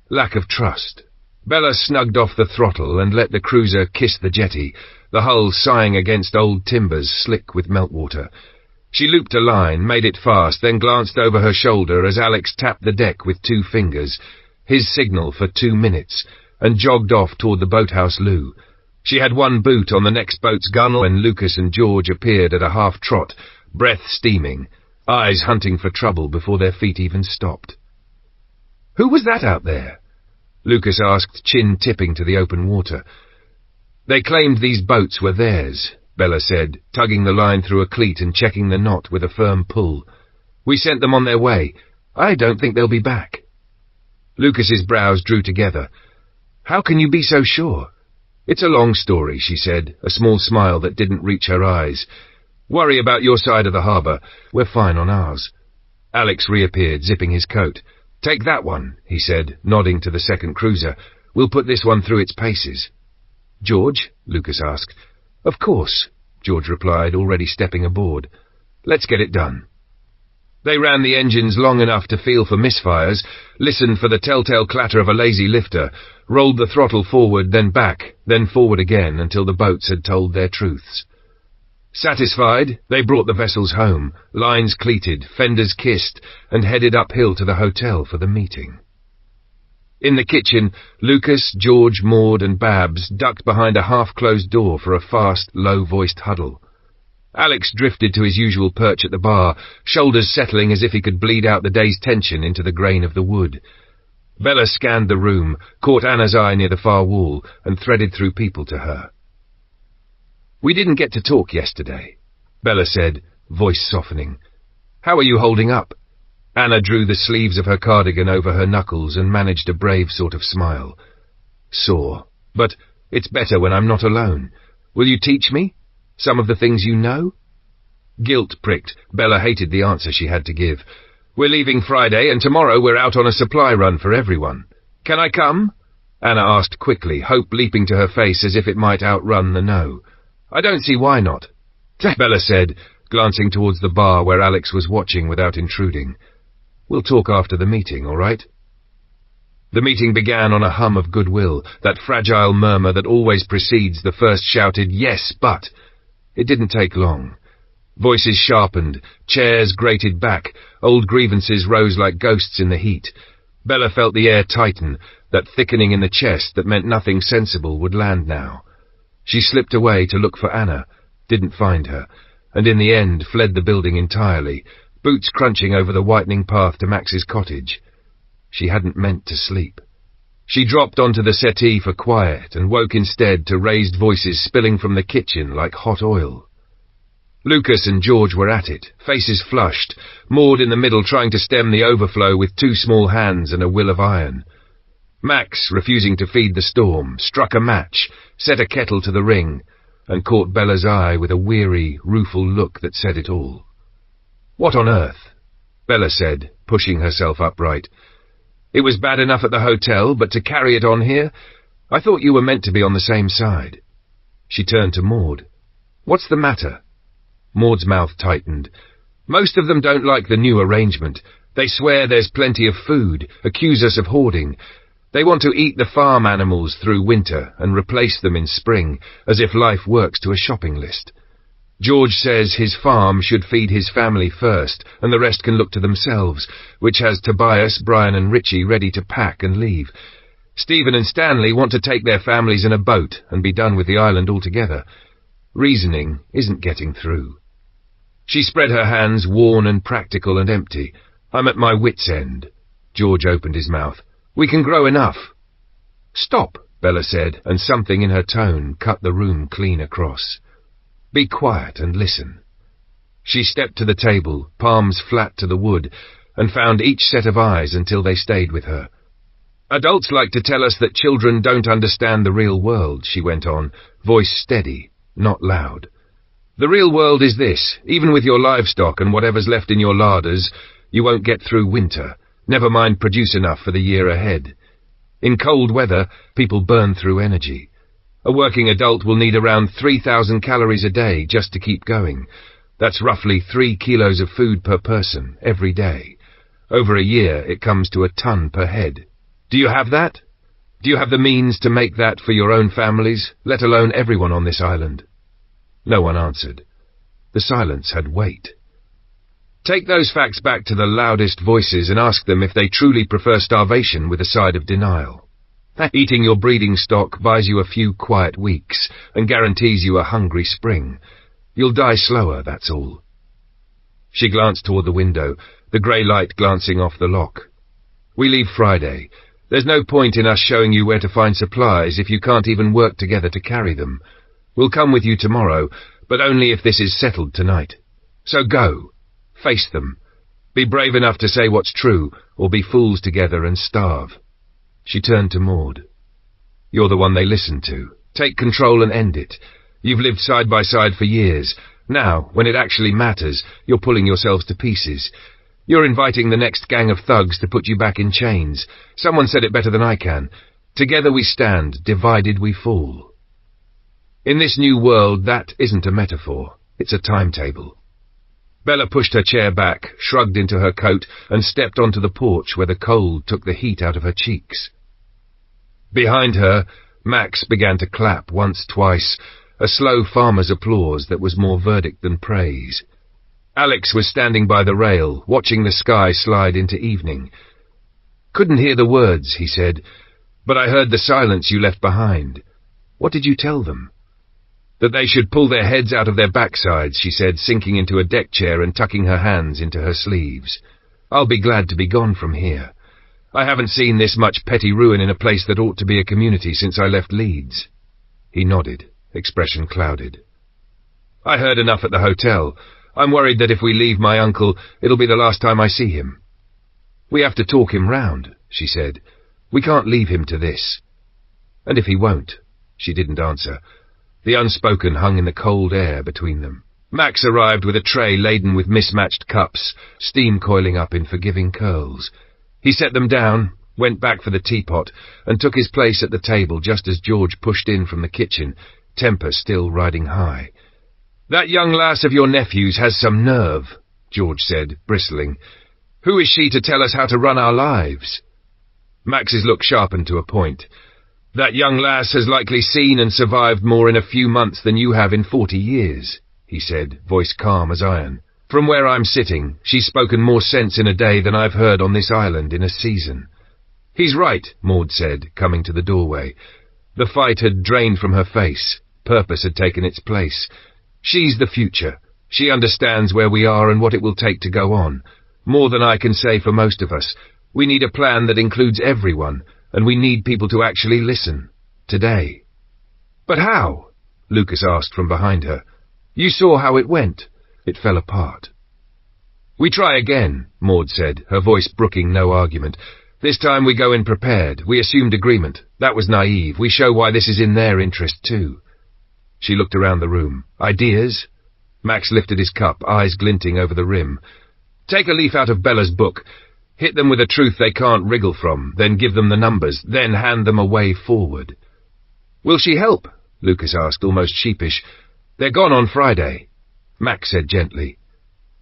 Lack of trust. Bella snugged off the throttle and let the cruiser kiss the jetty, the hull sighing against old timbers slick with meltwater. She looped a line, made it fast, then glanced over her shoulder as Alex tapped the deck with 2 fingers, his signal for 2 minutes, and jogged off toward the boathouse loo. She had 1 boot on the next boat's gunwale when Lucas and George appeared at a half-trot, breath steaming, eyes hunting for trouble before their feet even stopped. "Who was that out there?" Lucas asked, chin tipping to the open water. "They claimed these boats were theirs," Bella said, tugging the line through a cleat and checking the knot with a firm pull. "We sent them on their way. I don't think they'll be back." Lucas's brows drew together. "How can you be so sure?" "It's a long story," she said, a small smile that didn't reach her eyes. "Worry about your side of the harbour. We're fine on ours." Alex reappeared, zipping his coat. "Take that one," he said, nodding to the second cruiser. "We'll put this one through its paces." "George?" Lucas asked. "Of course," George replied, already stepping aboard. "Let's get it done." They ran the engines long enough to feel for misfires, listened for the telltale clatter of a lazy lifter, rolled the throttle forward, then back, then forward again until the boats had told their truths. Satisfied, they brought the vessels home, lines cleated, fenders kissed, and headed uphill to the hotel for the meeting. In the kitchen, Lucas, George, Maud, and Babs ducked behind a half-closed door for a fast, low-voiced huddle. Alex drifted to his usual perch at the bar, shoulders settling as if he could bleed out the day's tension into the grain of the wood. Bella scanned the room, caught Anna's eye near the far wall, and threaded through people to her. "We didn't get to talk yesterday," Bella said, voice softening. "How are you holding up?" Anna drew the sleeves of her cardigan over her knuckles and managed a brave sort of smile. "Sore, but it's better when I'm not alone. Will you teach me? Some of the things you know?" Guilt pricked. Bella hated the answer she had to give. "We're leaving Friday, and tomorrow we're out on a supply run for everyone. Can I come?" Anna asked quickly, hope leaping to her face as if it might outrun the no. "I don't see why not," Bella said, glancing towards the bar where Alex was watching without intruding. "We'll talk after the meeting, all right?" The meeting began on a hum of goodwill, that fragile murmur that always precedes the first shouted, "Yes, but..." It didn't take long. Voices sharpened, chairs grated back, old grievances rose like ghosts in the heat. Bella felt the air tighten, that thickening in the chest that meant nothing sensible would land now. She slipped away to look for Anna, didn't find her, and in the end fled the building entirely, boots crunching over the whitening path to Max's cottage. She hadn't meant to sleep. She dropped onto the settee for quiet and woke instead to raised voices spilling from the kitchen like hot oil. Lucas and George were at it, faces flushed, Maud in the middle trying to stem the overflow with 2 small hands and a will of iron. Max, refusing to feed the storm, struck a match, set a kettle to the ring, and caught Bella's eye with a weary, rueful look that said it all. "What on earth?" Bella said, pushing herself upright. "It was bad enough at the hotel, but to carry it on here? I thought you were meant to be on the same side." She turned to Maud. "What's the matter?" Maud's mouth tightened. "Most of them don't like the new arrangement. They swear there's plenty of food, accuse us of hoarding. They want to eat the farm animals through winter and replace them in spring, as if life works to a shopping list. George says his farm should feed his family first, and the rest can look to themselves, which has Tobias, Brian and Richie ready to pack and leave. Stephen and Stanley want to take their families in a boat and be done with the island altogether. Reasoning isn't getting through." She spread her hands, worn and practical and empty. "I'm at my wit's end." George opened his mouth. "We can grow enough." "Stop," Bella said, and something in her tone cut the room clean across. "Be quiet and listen." She stepped to the table, palms flat to the wood, and found each set of eyes until they stayed with her. "Adults like to tell us that children don't understand the real world," she went on, voice steady, not loud. "The real world is this: even with your livestock and whatever's left in your larders, you won't get through winter, never mind produce enough for the year ahead. In cold weather, people burn through energy. A working adult will need around 3,000 calories a day just to keep going. That's roughly 3 kilos of food per person, every day. Over a year, it comes to a ton per head. Do you have that? Do you have the means to make that for your own families, let alone everyone on this island?" No one answered. The silence had weight. "Take those facts back to the loudest voices and ask them if they truly prefer starvation with a side of denial. Eating your breeding stock buys you a few quiet weeks and guarantees you a hungry spring. You'll die slower, that's all." She glanced toward the window, the grey light glancing off the loch. We leave Friday. There's no point in us showing you where to find supplies if you can't even work together to carry them. We'll come with you tomorrow, but only if this is settled tonight. So go. Face them. Be brave enough to say what's true, or be fools together and starve. She turned to Maud. You're the one they listen to. Take control and end it. You've lived side by side for years. Now, when it actually matters, you're pulling yourselves to pieces. You're inviting the next gang of thugs to put you back in chains. Someone said it better than I can. Together we stand, divided we fall. In this new world, that isn't a metaphor. It's a timetable. Bella pushed her chair back, shrugged into her coat, and stepped onto the porch where the cold took the heat out of her cheeks. Behind her, Max began to clap once, twice, a slow farmer's applause that was more verdict than praise. Alex was standing by the rail, watching the sky slide into evening. Couldn't hear the words, he said, but I heard the silence you left behind. What did you tell them? That they should pull their heads out of their backsides, she said, sinking into a deck chair and tucking her hands into her sleeves. I'll be glad to be gone from here. I haven't seen this much petty ruin in a place that ought to be a community since I left Leeds. He nodded, expression clouded. I heard enough at the hotel. I'm worried that if we leave my uncle, it'll be the last time I see him. We have to talk him round, she said. We can't leave him to this. And if he won't? She didn't answer. The unspoken hung in the cold air between them. Max arrived with a tray laden with mismatched cups, steam coiling up in forgiving curls. He set them down, went back for the teapot, and took his place at the table just as George pushed in from the kitchen, temper still riding high. That young lass of your nephew's has some nerve, George said, bristling. Who is she to tell us how to run our lives? Max's look sharpened to a point. That young lass has likely seen and survived more in a few months than you have in 40 years, he said, voice calm as iron. From where I'm sitting, she's spoken more sense in a day than I've heard on this island in a season. He's right, Maud said, coming to the doorway. The fight had drained from her face. Purpose had taken its place. She's the future. She understands where we are and what it will take to go on. More than I can say for most of us. We need a plan that includes everyone, and we need people to actually listen. Today. But how? Lucas asked from behind her. You saw how it went. It fell apart. We try again, Maud said, her voice brooking no argument. This time we go in prepared. We assumed agreement. That was naive. We show why this is in their interest too. She looked around the room. Ideas? Max lifted his cup, eyes glinting over the rim. Take a leaf out of Bella's book. Hit them with a truth they can't wriggle from, then give them the numbers, then hand them a way forward. Will she help? Lucas asked, almost sheepish. They're gone on Friday. Max said gently.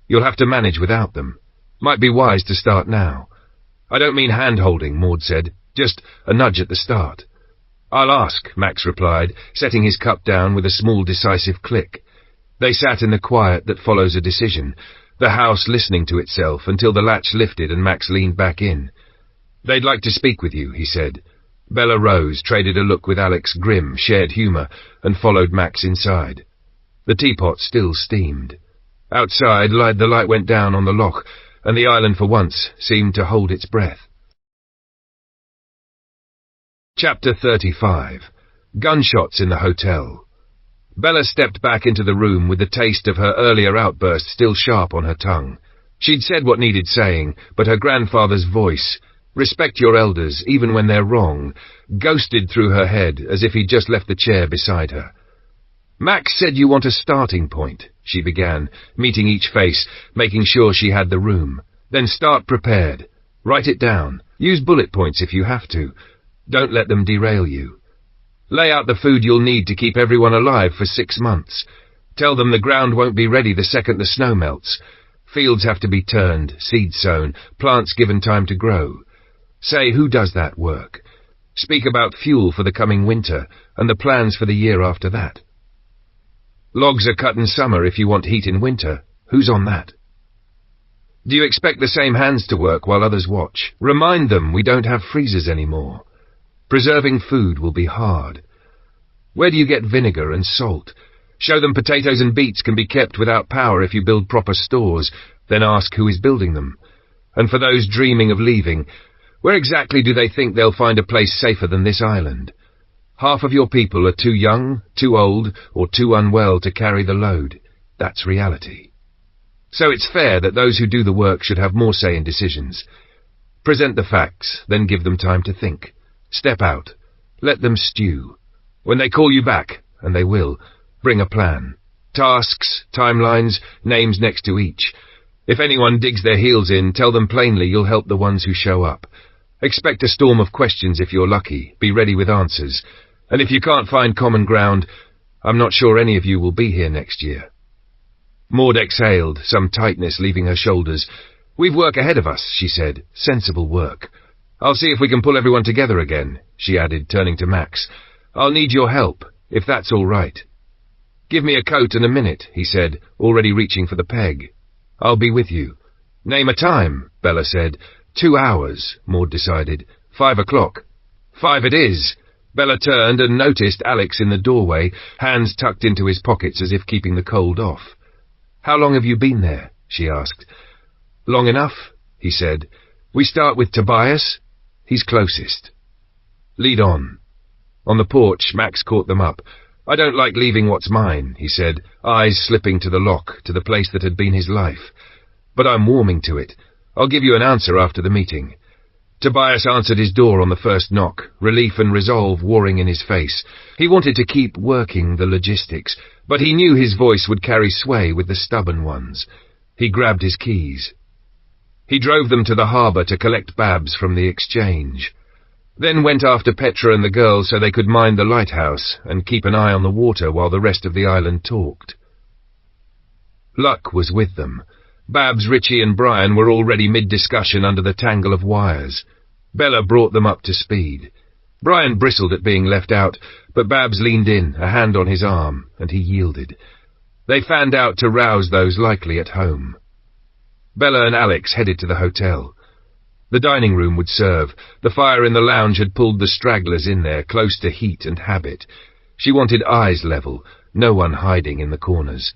You'll have to manage without them. Might be wise to start now. I don't mean hand-holding, Maud said. Just a nudge at the start. I'll ask, Max replied, setting his cup down with a small decisive click. They sat in the quiet that follows a decision, the house listening to itself until the latch lifted and Max leaned back in. They'd like to speak with you, he said. Bella rose, traded a look with Alex, grim, shared humour, and followed Max inside. The teapot still steamed. Outside, the light went down on the loch, and the island for once seemed to hold its breath. Chapter 35. Gunshots in the hotel. Bella stepped back into the room with the taste of her earlier outburst still sharp on her tongue. She'd said what needed saying, but her grandfather's voice, respect your elders even when they're wrong, ghosted through her head as if he'd just left the chair beside her. Max said you want a starting point, she began, meeting each face, making sure she had the room. Then start prepared. Write it down. Use bullet points if you have to. Don't let them derail you. Lay out the food you'll need to keep everyone alive for 6 months. Tell them the ground won't be ready the second the snow melts. Fields have to be turned, seeds sown, plants given time to grow. Say who does that work. Speak about fuel for the coming winter and the plans for the year after that. Logs are cut in summer if you want heat in winter. Who's on that? Do you expect the same hands to work while others watch? Remind them we don't have freezers anymore. Preserving food will be hard. Where do you get vinegar and salt? Show them potatoes and beets can be kept without power if you build proper stores, then ask who is building them. And for those dreaming of leaving, Where exactly do they think they'll find a place safer than this island? Half of your people are too young, too old, or too unwell to carry the load. That's reality. So it's fair that those who do the work should have more say in decisions. Present the facts, then give them time to think. Step out. Let them stew. When they call you back, and they will, bring a plan. Tasks, timelines, names next to each. If anyone digs their heels in, tell them plainly you'll help the ones who show up. Expect a storm of questions if you're lucky. Be ready with answers. And if you can't find common ground, I'm not sure any of you will be here next year. Maud exhaled, some tightness leaving her shoulders. We've work ahead of us, she said. Sensible work. I'll see if we can pull everyone together again, she added, turning to Max. I'll need your help, if that's all right. Give me a coat and a minute, he said, already reaching for the peg. I'll be with you. Name a time, Bella said. 2 hours, Maud decided. 5 o'clock. 5 it is. Bella turned and noticed Alex in the doorway, hands tucked into his pockets as if keeping the cold off. How long have you been there? She asked. Long enough, he said. We start with Tobias. He's closest. Lead on. On the porch, Max caught them up. I don't like leaving what's mine, he said, eyes slipping to the loch, to the place that had been his life. But I'm warming to it. I'll give you an answer after the meeting. Tobias answered his door on the first knock, relief and resolve warring in his face. He wanted to keep working the logistics, but he knew his voice would carry sway with the stubborn ones. He grabbed his keys. He drove them to the harbour to collect Babs from the exchange. Then went after Petra and the girls so they could mind the lighthouse and keep an eye on the water while the rest of the island talked. Luck was with them. Babs, Richie and Brian were already mid-discussion under the tangle of wires. Bella brought them up to speed. Brian bristled at being left out, but Babs leaned in, a hand on his arm, and he yielded. They fanned out to rouse those likely at home. Bella and Alex headed to the hotel. The dining room would serve. The fire in the lounge had pulled the stragglers in there, close to heat and habit. She wanted eyes level, no one hiding in the corners.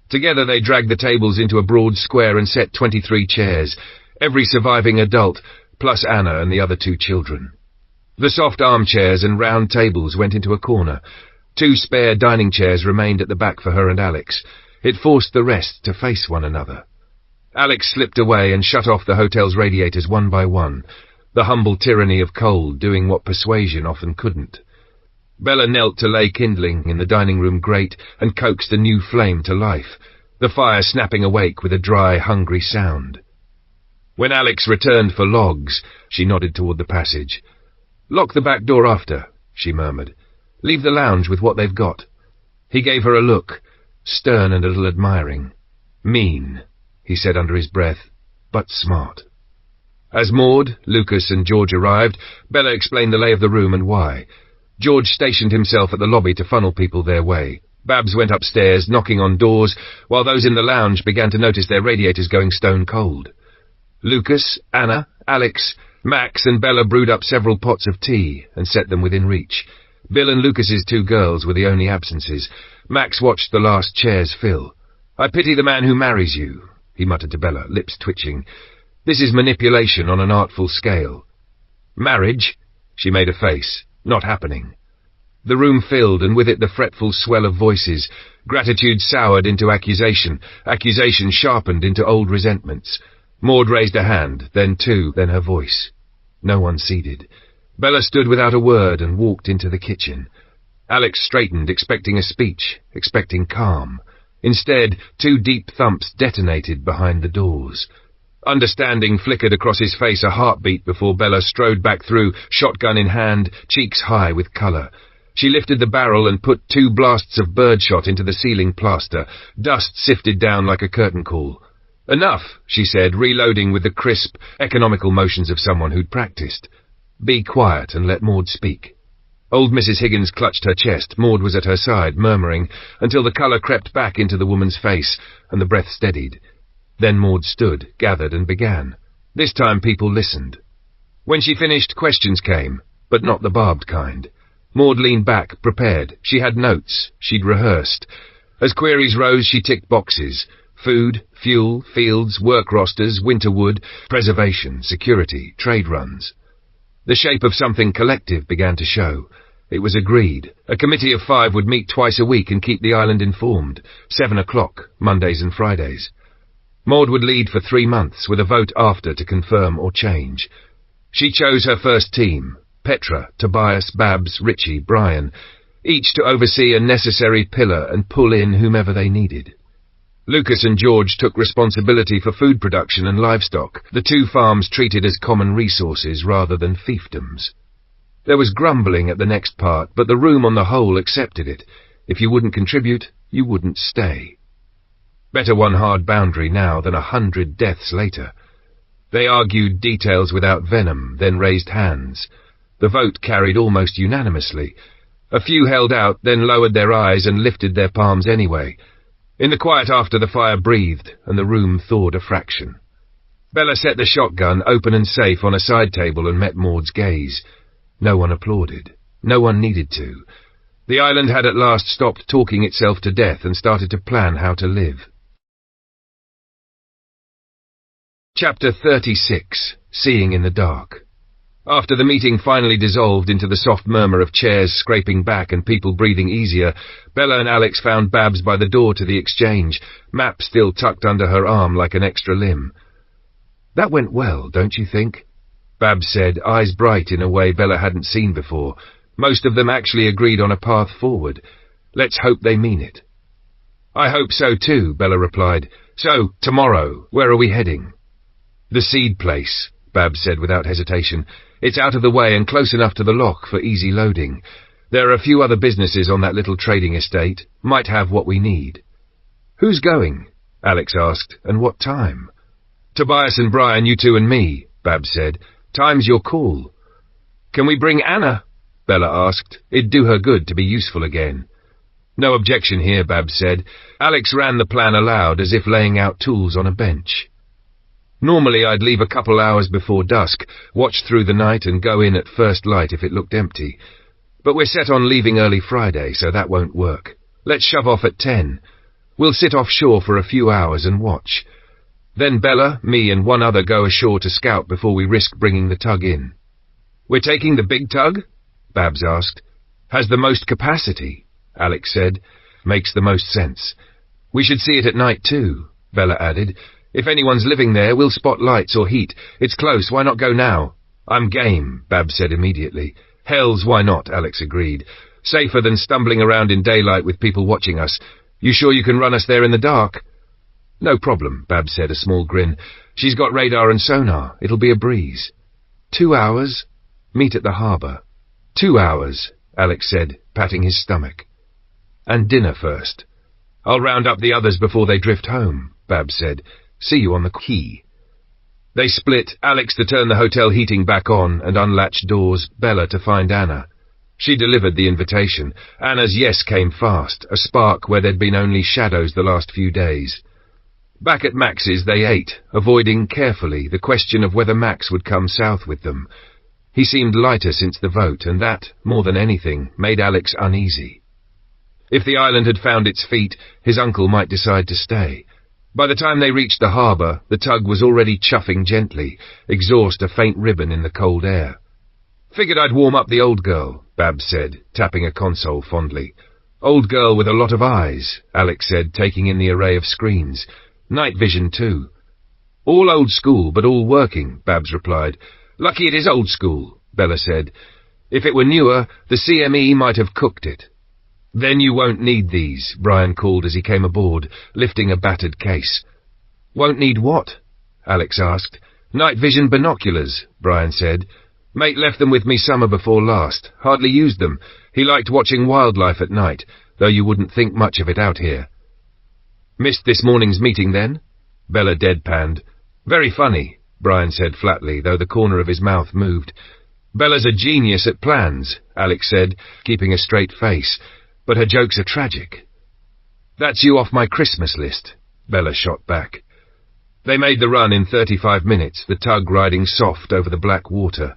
Together they dragged the tables into a broad square and set 23 chairs, every surviving adult, plus Anna and the other 2 children. The soft armchairs and round tables went into a corner. 2 spare dining chairs remained at the back for her and Alex. It forced the rest to face one another. Alex slipped away and shut off the hotel's radiators one by one, the humble tyranny of cold doing what persuasion often couldn't. Bella knelt to lay kindling in the dining room grate and coaxed a new flame to life, the fire snapping awake with a dry, hungry sound. When Alex returned for logs, she nodded toward the passage. Lock the back door after, she murmured. Leave the lounge with what they've got. He gave her a look, stern and a little admiring. Mean, he said under his breath, but smart. As Maud, Lucas and George arrived, Bella explained the lay of the room and why. George stationed himself at the lobby to funnel people their way. Babs went upstairs, knocking on doors, while those in the lounge began to notice their radiators going stone cold. Lucas, Anna, Alex, Max and Bella brewed up several pots of tea and set them within reach. Bill and Lucas's 2 girls were the only absences. Max watched the last chairs fill. I pity the man who marries you, he muttered to Bella, lips twitching. This is manipulation on an artful scale. Marriage? She made a face. Not happening. The room filled, and with it the fretful swell of voices. Gratitude soured into accusation, accusation sharpened into old resentments. Maud raised a hand, then 2, then her voice. No one ceded. Bella stood without a word and walked into the kitchen. Alex straightened, expecting a speech, expecting calm. Instead, 2 deep thumps detonated behind the doors. Understanding flickered across his face, a heartbeat before Bella strode back through, shotgun in hand, cheeks high with colour. She lifted the barrel and put 2 blasts of birdshot into the ceiling plaster. Dust sifted down like a curtain call. Enough, she said, reloading with the crisp, economical motions of someone who'd practiced. Be quiet and let Maud speak. Old Mrs. Higgins clutched her chest. Maud was at her side, murmuring, until the colour crept back into the woman's face, and the breath steadied. Then Maud stood, gathered, and began. This time people listened. When she finished, questions came, but not the barbed kind. Maud leaned back, prepared. She had notes. She'd rehearsed. As queries rose, she ticked boxes. Food, fuel, fields, work rosters, winter wood, preservation, security, trade runs. The shape of something collective began to show. It was agreed. A committee of 5 would meet twice a week and keep the island informed. 7 o'clock, Mondays and Fridays. Maud would lead for 3 months, with a vote after to confirm or change. She chose her first team: Petra, Tobias, Babs, Richie, Brian, each to oversee a necessary pillar and pull in whomever they needed. Lucas and George took responsibility for food production and livestock, the 2 farms treated as common resources rather than fiefdoms. There was grumbling at the next part, but the room on the whole accepted it. If you wouldn't contribute, you wouldn't stay. Better one hard boundary now than 100 deaths later. They argued details without venom, then raised hands. The vote carried almost unanimously. A few held out, then lowered their eyes and lifted their palms anyway. In the quiet after, the fire breathed, and the room thawed a fraction. Bella set the shotgun, open and safe, on a side table and met Maud's gaze. No one applauded. No one needed to. The island had at last stopped talking itself to death and started to plan how to live. Chapter 36. Seeing in the Dark. After the meeting finally dissolved into the soft murmur of chairs scraping back and people breathing easier, Bella and Alex found Babs by the door to the exchange, map still tucked under her arm like an extra limb. "That went well, don't you think?" Babs said, eyes bright in a way Bella hadn't seen before. Most of them actually agreed on a path forward. "Let's hope they mean it." "I hope so too," Bella replied. "So, tomorrow, where are we heading?" "The seed place," Babs said without hesitation. "It's out of the way and close enough to the loch for easy loading. There are a few other businesses on that little trading estate. Might have what we need." "Who's going?" Alex asked. "And what time?" "Tobias and Brian, you 2 and me," Babs said. "Time's your call." "Can we bring Anna?" Bella asked. It'd do her good to be useful again. "No objection here," Babs said. Alex ran the plan aloud as if laying out tools on a bench. "Normally I'd leave a couple hours before dusk, watch through the night and go in at first light if it looked empty. But we're set on leaving early Friday, so that won't work. Let's shove off at 10. We'll sit offshore for a few hours and watch. Then Bella, me and 1 other go ashore to scout before we risk bringing the tug in." "We're taking the big tug?" Babs asked. "Has the most capacity," Alex said. "Makes the most sense. We should see it at night too," Bella added. "If anyone's living there, we'll spot lights or heat. It's close, why not go now?" "I'm game," Babs said immediately. "Hells, why not?" Alex agreed. "Safer than stumbling around in daylight with people watching us. You sure you can run us there in the dark?" "No problem," Babs said, a small grin. "She's got radar and sonar. It'll be a breeze." 2 hours? Meet at the harbour. 2 hours, Alex said, patting his stomach. "And dinner first." "I'll round up the others before they drift home," Babs said. "See you on the quay." They split, Alex to turn the hotel heating back on and unlatch doors, Bella to find Anna. She delivered the invitation. Anna's yes came fast, a spark where there'd been only shadows the last few days. Back at Max's they ate, avoiding carefully the question of whether Max would come south with them. He seemed lighter since the vote, and that, more than anything, made Alex uneasy. If the island had found its feet, his uncle might decide to stay. By the time they reached the harbour, the tug was already chuffing gently, exhaust a faint ribbon in the cold air. "Figured I'd warm up the old girl," Babs said, tapping a console fondly. "Old girl with a lot of eyes," Alex said, taking in the array of screens. "Night vision, too." "All old school, but all working," Babs replied. "Lucky it is old school," Bella said. "If it were newer, the CME might have cooked it." "Then you won't need these," Brian called as he came aboard, lifting a battered case. "Won't need what?" Alex asked. "Night vision binoculars," Brian said. "Mate left them with me summer before last. Hardly used them. He liked watching wildlife at night, though you wouldn't think much of it out here." "Missed this morning's meeting, then?" Bella deadpanned. "Very funny," Brian said flatly, though the corner of his mouth moved. "Bella's a genius at plans," Alex said, keeping a straight face. "But her jokes are tragic." "That's you off my Christmas list," Bella shot back. They made the run in 35 minutes, the tug riding soft over the black water.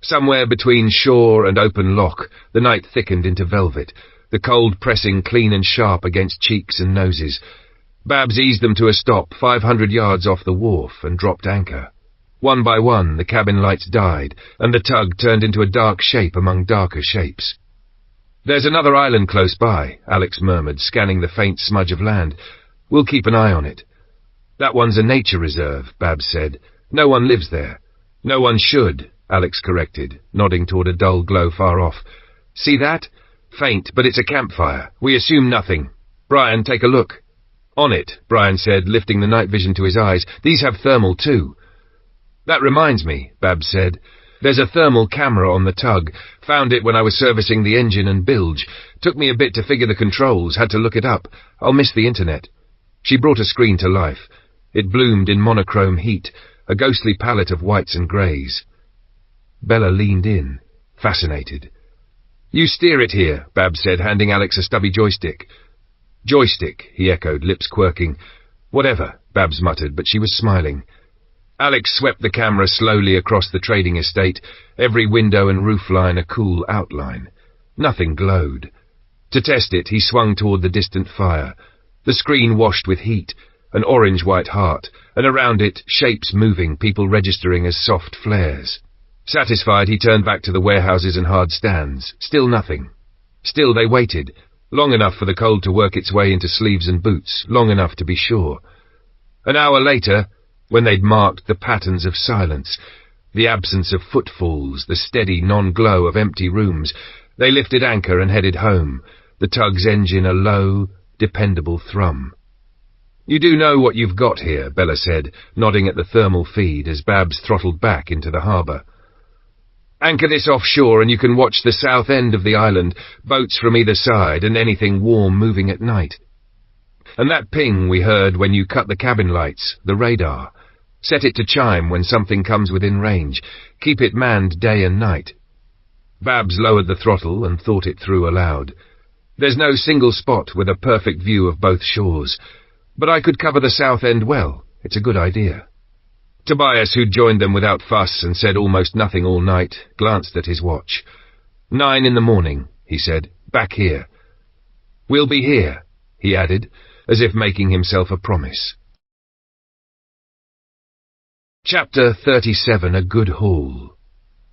Somewhere between shore and open loch, the night thickened into velvet, the cold pressing clean and sharp against cheeks and noses. Babs eased them to a stop 500 yards off the wharf and dropped anchor. One by one, the cabin lights died, and the tug turned into a dark shape among darker shapes. "There's another island close by," Alex murmured, scanning the faint smudge of land. "We'll keep an eye on it." "That one's a nature reserve," Babs said. "No one lives there." "No one should," Alex corrected, nodding toward a dull glow far off. "See that? Faint, but it's a campfire. We assume nothing. Brian, take a look." "On it," Brian said, lifting the night vision to his eyes. "These have thermal too." "That reminds me," Babs said. "There's a thermal camera on the tug. Found it when I was servicing the engine and bilge. Took me a bit to figure the controls, had to look it up. I'll miss the internet." She brought a screen to life. It bloomed in monochrome heat, a ghostly palette of whites and greys. Bella leaned in, fascinated. "You steer it here," Babs said, handing Alex a stubby joystick. "Joystick," he echoed, lips quirking. "Whatever," Babs muttered, but she was smiling. Alex swept the camera slowly across the trading estate, every window and roofline a cool outline. Nothing glowed. To test it, he swung toward the distant fire. The screen washed with heat, an orange-white heart, and around it, shapes moving, people registering as soft flares. Satisfied, he turned back to the warehouses and hard stands. Still nothing. Still they waited, long enough for the cold to work its way into sleeves and boots, long enough to be sure. An hour later, when they'd marked the patterns of silence, the absence of footfalls, the steady non-glow of empty rooms, they lifted anchor and headed home, the tug's engine a low, dependable thrum. "You do know what you've got here," Bella said, nodding at the thermal feed as Babs throttled back into the harbour. "Anchor this offshore and you can watch the south end of the island, boats from either side and anything warm moving at night. And that ping we heard when you cut the cabin lights, the radar. Set it to chime when something comes within range. Keep it manned day and night." Babs lowered the throttle and thought it through aloud. "There's no single spot with a perfect view of both shores, but I could cover the south end well. It's a good idea." Tobias, who'd joined them without fuss and said almost nothing all night, glanced at his watch. 9 in the morning, he said. "Back here." "We'll be here," he added, as if making himself a promise. Chapter 37. A Good Haul.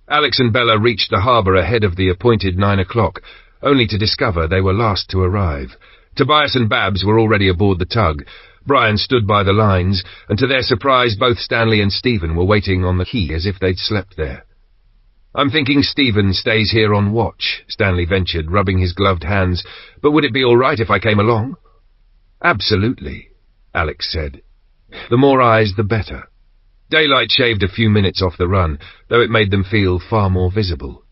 Alex and Bella reached the harbour ahead of the appointed 9 o'clock, only to discover they were last to arrive. Tobias and Babs were already aboard the tug. Brian stood by the lines, and to their surprise both Stanley and Stephen were waiting on the quay as if they'd slept there. "I'm thinking Stephen stays here on watch," Stanley ventured, rubbing his gloved hands. "But would it be all right if I came along?" "Absolutely," Alex said. "The more eyes, the better." Daylight shaved a few minutes off the run, though it made them feel far more visible.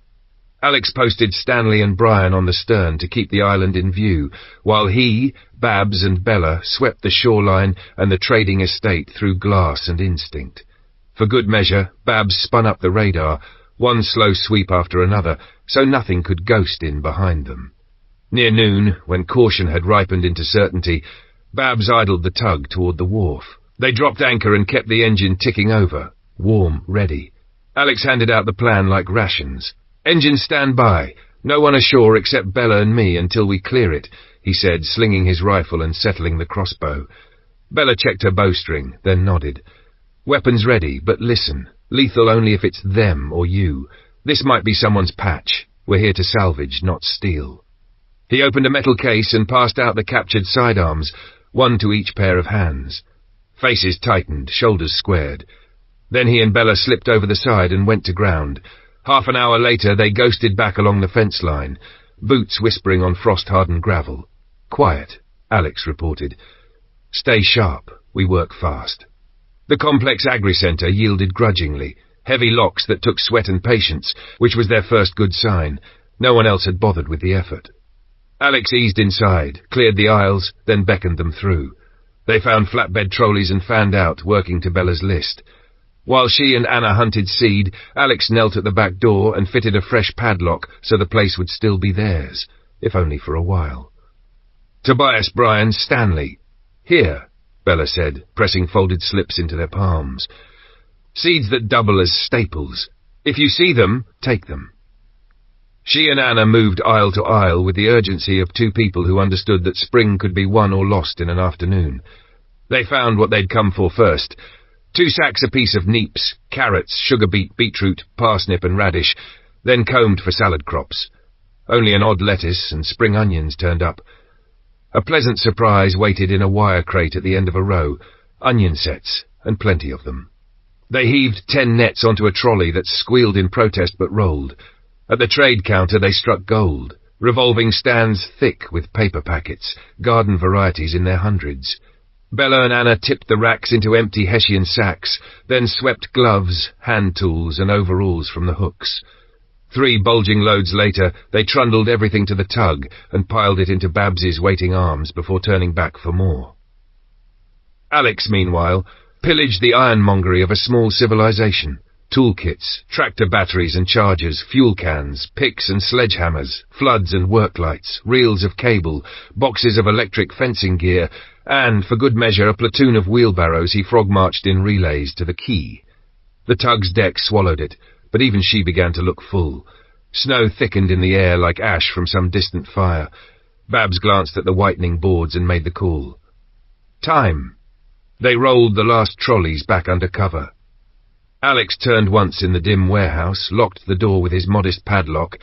Alex posted Stanley and Brian on the stern to keep the island in view, while he, Babs and Bella swept the shoreline and the trading estate through glass and instinct. For good measure, Babs spun up the radar, one slow sweep after another, so nothing could ghost in behind them. Near noon, when caution had ripened into certainty, Babs idled the tug toward the wharf. They dropped anchor and kept the engine ticking over, warm, ready. Alex handed out the plan like rations. "Engine stand by. No one ashore except Bella and me until we clear it," he said, slinging his rifle and settling the crossbow. Bella checked her bowstring, then nodded. "Weapons ready, but listen. Lethal only if it's them or you. This might be someone's patch. We're here to salvage, not steal." He opened a metal case and passed out the captured sidearms, one to each pair of hands. Faces tightened, shoulders squared. Then he and Bella slipped over the side and went to ground. Half an hour later, they ghosted back along the fence line, boots whispering on frost-hardened gravel. "Quiet," Alex reported. "Stay sharp. We work fast." The complex agri-centre yielded grudgingly, heavy locks that took sweat and patience, which was their first good sign. No one else had bothered with the effort. Alex eased inside, cleared the aisles, then beckoned them through. They found flatbed trolleys and fanned out, working to Bella's list. While she and Anna hunted seed, Alex knelt at the back door and fitted a fresh padlock so the place would still be theirs, if only for a while. Tobias, Brian, Stanley. "Here," Bella said, pressing folded slips into their palms. "Seeds that double as staples. If you see them, take them." She and Anna moved aisle to aisle with the urgency of two people who understood that spring could be won or lost in an afternoon. They found what they'd come for first. 2 sacks apiece of neeps, carrots, sugar beet, beetroot, parsnip and radish, then combed for salad crops. Only an odd lettuce and spring onions turned up. A pleasant surprise waited in a wire crate at the end of a row, onion sets, and plenty of them. They heaved 10 nets onto a trolley that squealed in protest but rolled. At the trade counter they struck gold, revolving stands thick with paper packets, garden varieties in their hundreds. Bella and Anna tipped the racks into empty Hessian sacks, then swept gloves, hand tools and overalls from the hooks. 3 bulging loads later, they trundled everything to the tug and piled it into Babs's waiting arms before turning back for more. Alex, meanwhile, pillaged the ironmongery of a small civilization. Toolkits, tractor batteries and chargers, fuel cans, picks and sledgehammers, floods and work lights, reels of cable, boxes of electric fencing gear, and, for good measure, a platoon of wheelbarrows he frog-marched in relays to the quay. The tug's deck swallowed it, but even she began to look full. Snow thickened in the air like ash from some distant fire. Babs glanced at the whitening boards and made the call. Time. They rolled the last trolleys back under cover. Alex turned once in the dim warehouse, locked the door with his modest padlock,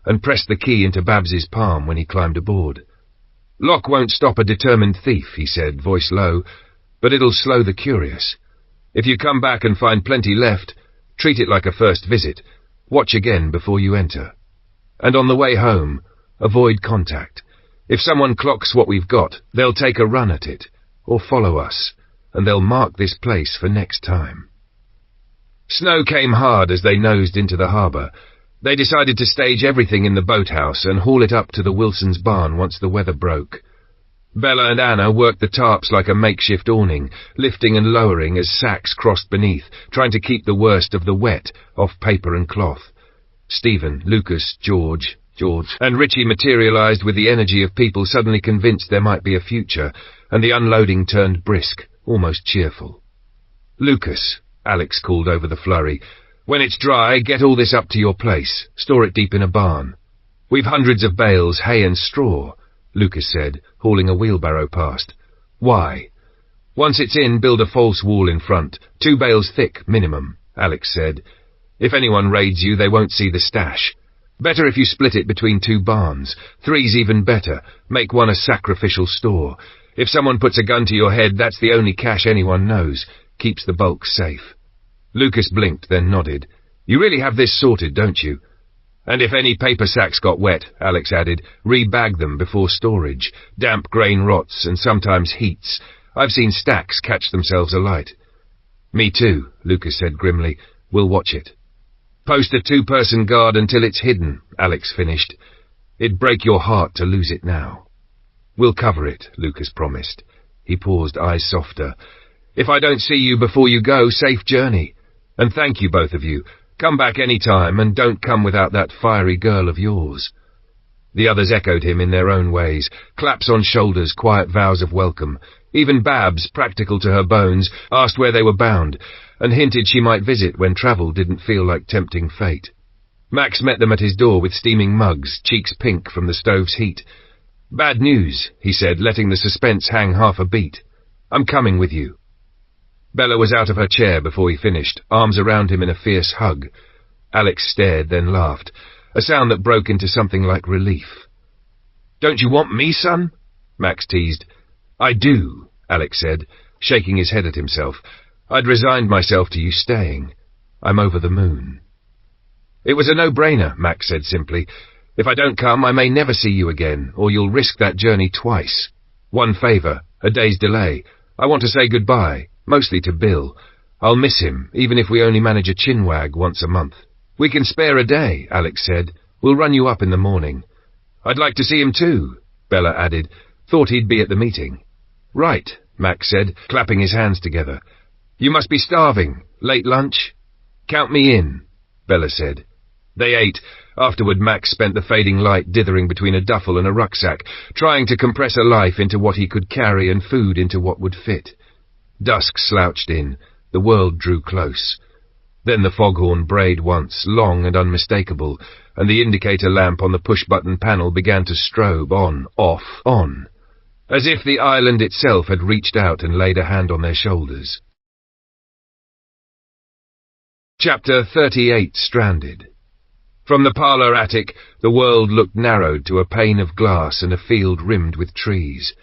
and pressed the key into Babs's palm when he climbed aboard. "Loch won't stop a determined thief," he said, voice low, "but it'll slow the curious. If you come back and find plenty left, treat it like a first visit. Watch again before you enter. And on the way home, avoid contact. If someone clocks what we've got, they'll take a run at it, or follow us, and they'll mark this place for next time." Snow came hard as they nosed into the harbour. They decided to stage everything in the boathouse and haul it up to the Wilsons' barn once the weather broke. Bella and Anna worked the tarps like a makeshift awning, lifting and lowering as sacks crossed beneath, trying to keep the worst of the wet off paper and cloth. Stephen, Lucas, George, and Richie materialized with the energy of people suddenly convinced there might be a future, and the unloading turned brisk, almost cheerful. "Lucas," Alex called over the flurry, "when it's dry, get all this up to your place. Store it deep in a barn." "We've hundreds of bales, hay and straw," Lucas said, hauling a wheelbarrow past. "Why?" "Once it's in, build a false wall in front. 2 bales thick, minimum," Alex said. "If anyone raids you, they won't see the stash. Better if you split it between 2 barns. 3's even better. Make one a sacrificial store. If someone puts a gun to your head, that's the only cache anyone knows. Keeps the bulk safe." Lucas blinked, then nodded. "You really have this sorted, don't you?" "And if any paper sacks got wet," Alex added, "rebag them before storage. Damp grain rots, and sometimes heats. I've seen stacks catch themselves alight." "Me too," Lucas said grimly. "We'll watch it." "Post a 2-person guard until it's hidden," Alex finished. "It'd break your heart to lose it now." "We'll cover it," Lucas promised. He paused, eyes softer. "If I don't see you before you go, safe journey. And thank you, both of you. Come back any time, and don't come without that fiery girl of yours." The others echoed him in their own ways, claps on shoulders, quiet vows of welcome. Even Babs, practical to her bones, asked where they were bound, and hinted she might visit when travel didn't feel like tempting fate. Max met them at his door with steaming mugs, cheeks pink from the stove's heat. "Bad news," he said, letting the suspense hang half a beat. "I'm coming with you." Bella was out of her chair before he finished, arms around him in a fierce hug. Alex stared, then laughed, a sound that broke into something like relief. "Don't you want me, son?" Max teased. "I do," Alex said, shaking his head at himself. "I'd resigned myself to you staying. I'm over the moon." "It was a no-brainer," Max said simply. "If I don't come, I may never see you again, or you'll risk that journey twice. One favour, a day's delay. I want to say goodbye. Mostly to Bill. I'll miss him, even if we only manage a chinwag once a month." "We can spare a day," Alex said. "We'll run you up in the morning." "I'd like to see him too," Bella added. "Thought he'd be at the meeting." "Right," Max said, clapping his hands together. "You must be starving. Late lunch?" "Count me in," Bella said. They ate. Afterward, Max spent the fading light dithering between a duffel and a rucksack, trying to compress a life into what he could carry and food into what would fit. Dusk slouched in. The world drew close. Then the foghorn brayed once, long and unmistakable, and the indicator lamp on the push-button panel began to strobe on, off, on, as if the island itself had reached out and laid a hand on their shoulders. Chapter 38 Stranded. From the parlour attic, the world looked narrowed to a pane of glass and a field rimmed with trees.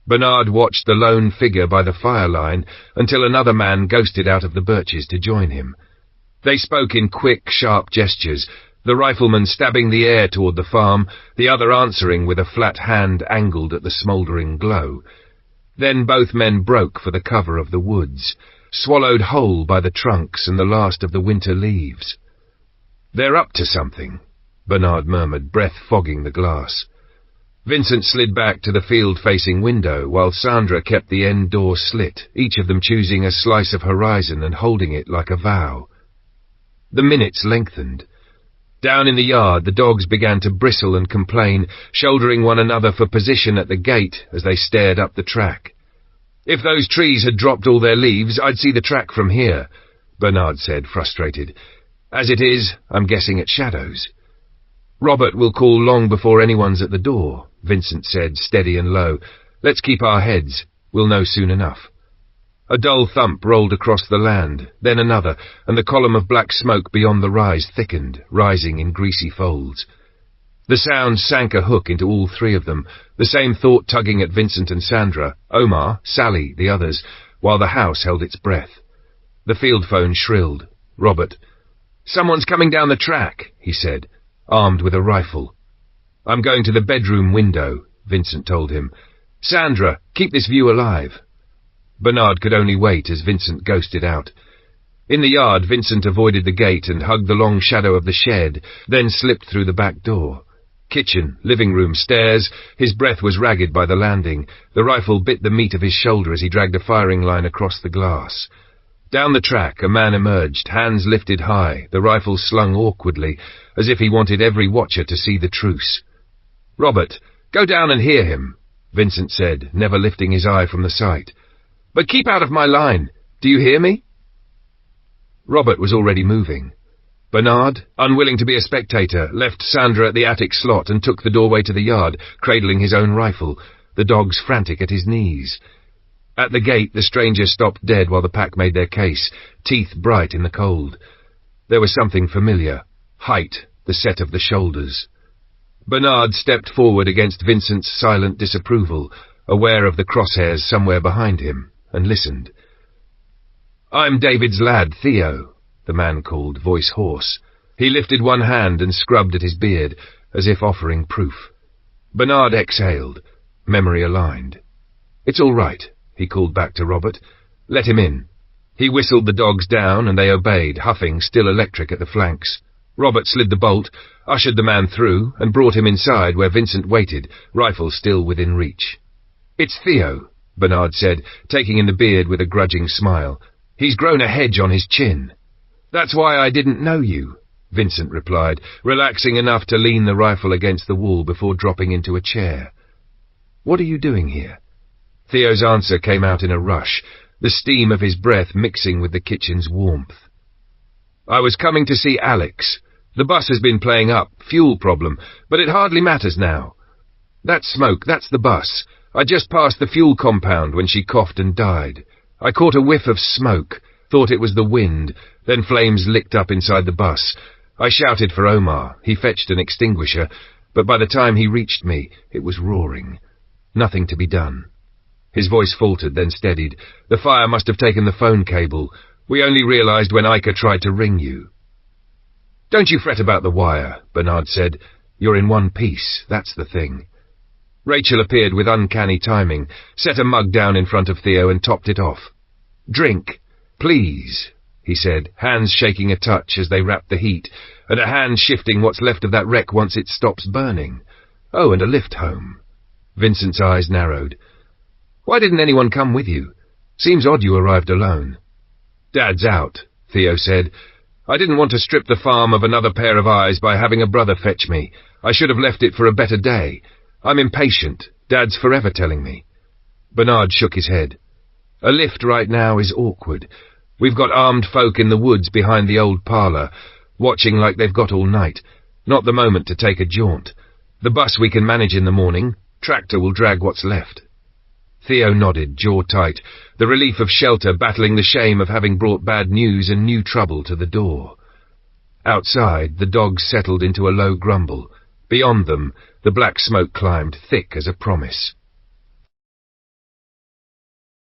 Bernard watched the lone figure by the fire line until another man ghosted out of the birches to join him. They spoke in quick, sharp gestures, the rifleman stabbing the air toward the farm, the other answering with a flat hand angled at the smouldering glow. Then both men broke for the cover of the woods, swallowed whole by the trunks and the last of the winter leaves. "They're up to something," Bernard murmured, breath fogging the glass. Vincent slid back to the field-facing window, while Sandra kept the end door slit, each of them choosing a slice of horizon and holding it like a vow. The minutes lengthened. Down in the yard, the dogs began to bristle and complain, shouldering one another for position at the gate as they stared up the track. "If those trees had dropped all their leaves, I'd see the track from here," Bernard said, frustrated. "As it is, I'm guessing at shadows." "Robert will call long before anyone's at the door," Vincent said, steady and low. "Let's keep our heads. We'll know soon enough." A dull thump rolled across the land, then another, and the column of black smoke beyond the rise thickened, rising in greasy folds. The sound sank a hook into all three of them, the same thought tugging at Vincent and Sandra, Omar, Sally, the others, while the house held its breath. The field phone shrilled. Robert. "Someone's coming down the track," he said, armed with a rifle. "I'm going to the bedroom window," Vincent told him. "Sandra, keep this view alive." Bernard could only wait as Vincent ghosted out. In the yard, Vincent avoided the gate and hugged the long shadow of the shed, then slipped through the back door. Kitchen, living room, stairs, his breath was ragged by the landing. The rifle bit the meat of his shoulder as he dragged a firing line across the glass. Down the track, a man emerged, hands lifted high, the rifle slung awkwardly, as if he wanted every watcher to see the truce. "Robert, go down and hear him," Vincent said, never lifting his eye from the sight. "But keep out of my line. Do you hear me?" Robert was already moving. Bernard, unwilling to be a spectator, left Sandra at the attic slot and took the doorway to the yard, cradling his own rifle, the dogs frantic at his knees. At the gate, the stranger stopped dead while the pack made their case, teeth bright in the cold. There was something familiar. Height, the set of the shoulders. Bernard stepped forward against Vincent's silent disapproval, aware of the crosshairs somewhere behind him, and listened. "I'm David's lad, Theo," the man called, voice hoarse. He lifted one hand and scrubbed at his beard, as if offering proof. Bernard exhaled, memory aligned. "It's all right," he called back to Robert. "Let him in." He whistled the dogs down, and they obeyed, huffing, still electric at the flanks. Robert slid the bolt, ushered the man through, and brought him inside where Vincent waited, rifle still within reach. "It's Theo," Bernard said, taking in the beard with a grudging smile. "He's grown a hedge on his chin." "That's why I didn't know you," Vincent replied, relaxing enough to lean the rifle against the wall before dropping into a chair. "What are you doing here?" Theo's answer came out in a rush, the steam of his breath mixing with the kitchen's warmth. "I was coming to see Alex. The bus has been playing up, fuel problem, but it hardly matters now. That smoke, that's the bus. I just passed the fuel compound when she coughed and died. I caught a whiff of smoke, thought it was the wind, then flames licked up inside the bus. I shouted for Omar. He fetched an extinguisher, but by the time he reached me, it was roaring. Nothing to be done." His voice faltered, then steadied. "The fire must have taken the phone cable. We only realized when Ica tried to ring you." "Don't you fret about the wire," Bernard said. "You're in one piece, that's the thing." Rachel appeared with uncanny timing, set a mug down in front of Theo and topped it off. "Drink, please," he said, hands shaking a touch as they wrapped the heat, and a hand shifting what's left of that wreck once it stops burning. "Oh, and a lift home." Vincent's eyes narrowed. "Why didn't anyone come with you? Seems odd you arrived alone." "Dad's out," Theo said. "I didn't want to strip the farm of another pair of eyes by having a brother fetch me. I should have left it for a better day. I'm impatient. Dad's forever telling me." Bernard shook his head. "A lift right now is awkward. We've got armed folk in the woods behind the old parlour, watching like they've got all night. Not the moment to take a jaunt. The bus we can manage in the morning. Tractor will drag what's left." Theo nodded, jaw tight, the relief of shelter battling the shame of having brought bad news and new trouble to the door. Outside, the dogs settled into a low grumble. Beyond them, the black smoke climbed, thick as a promise.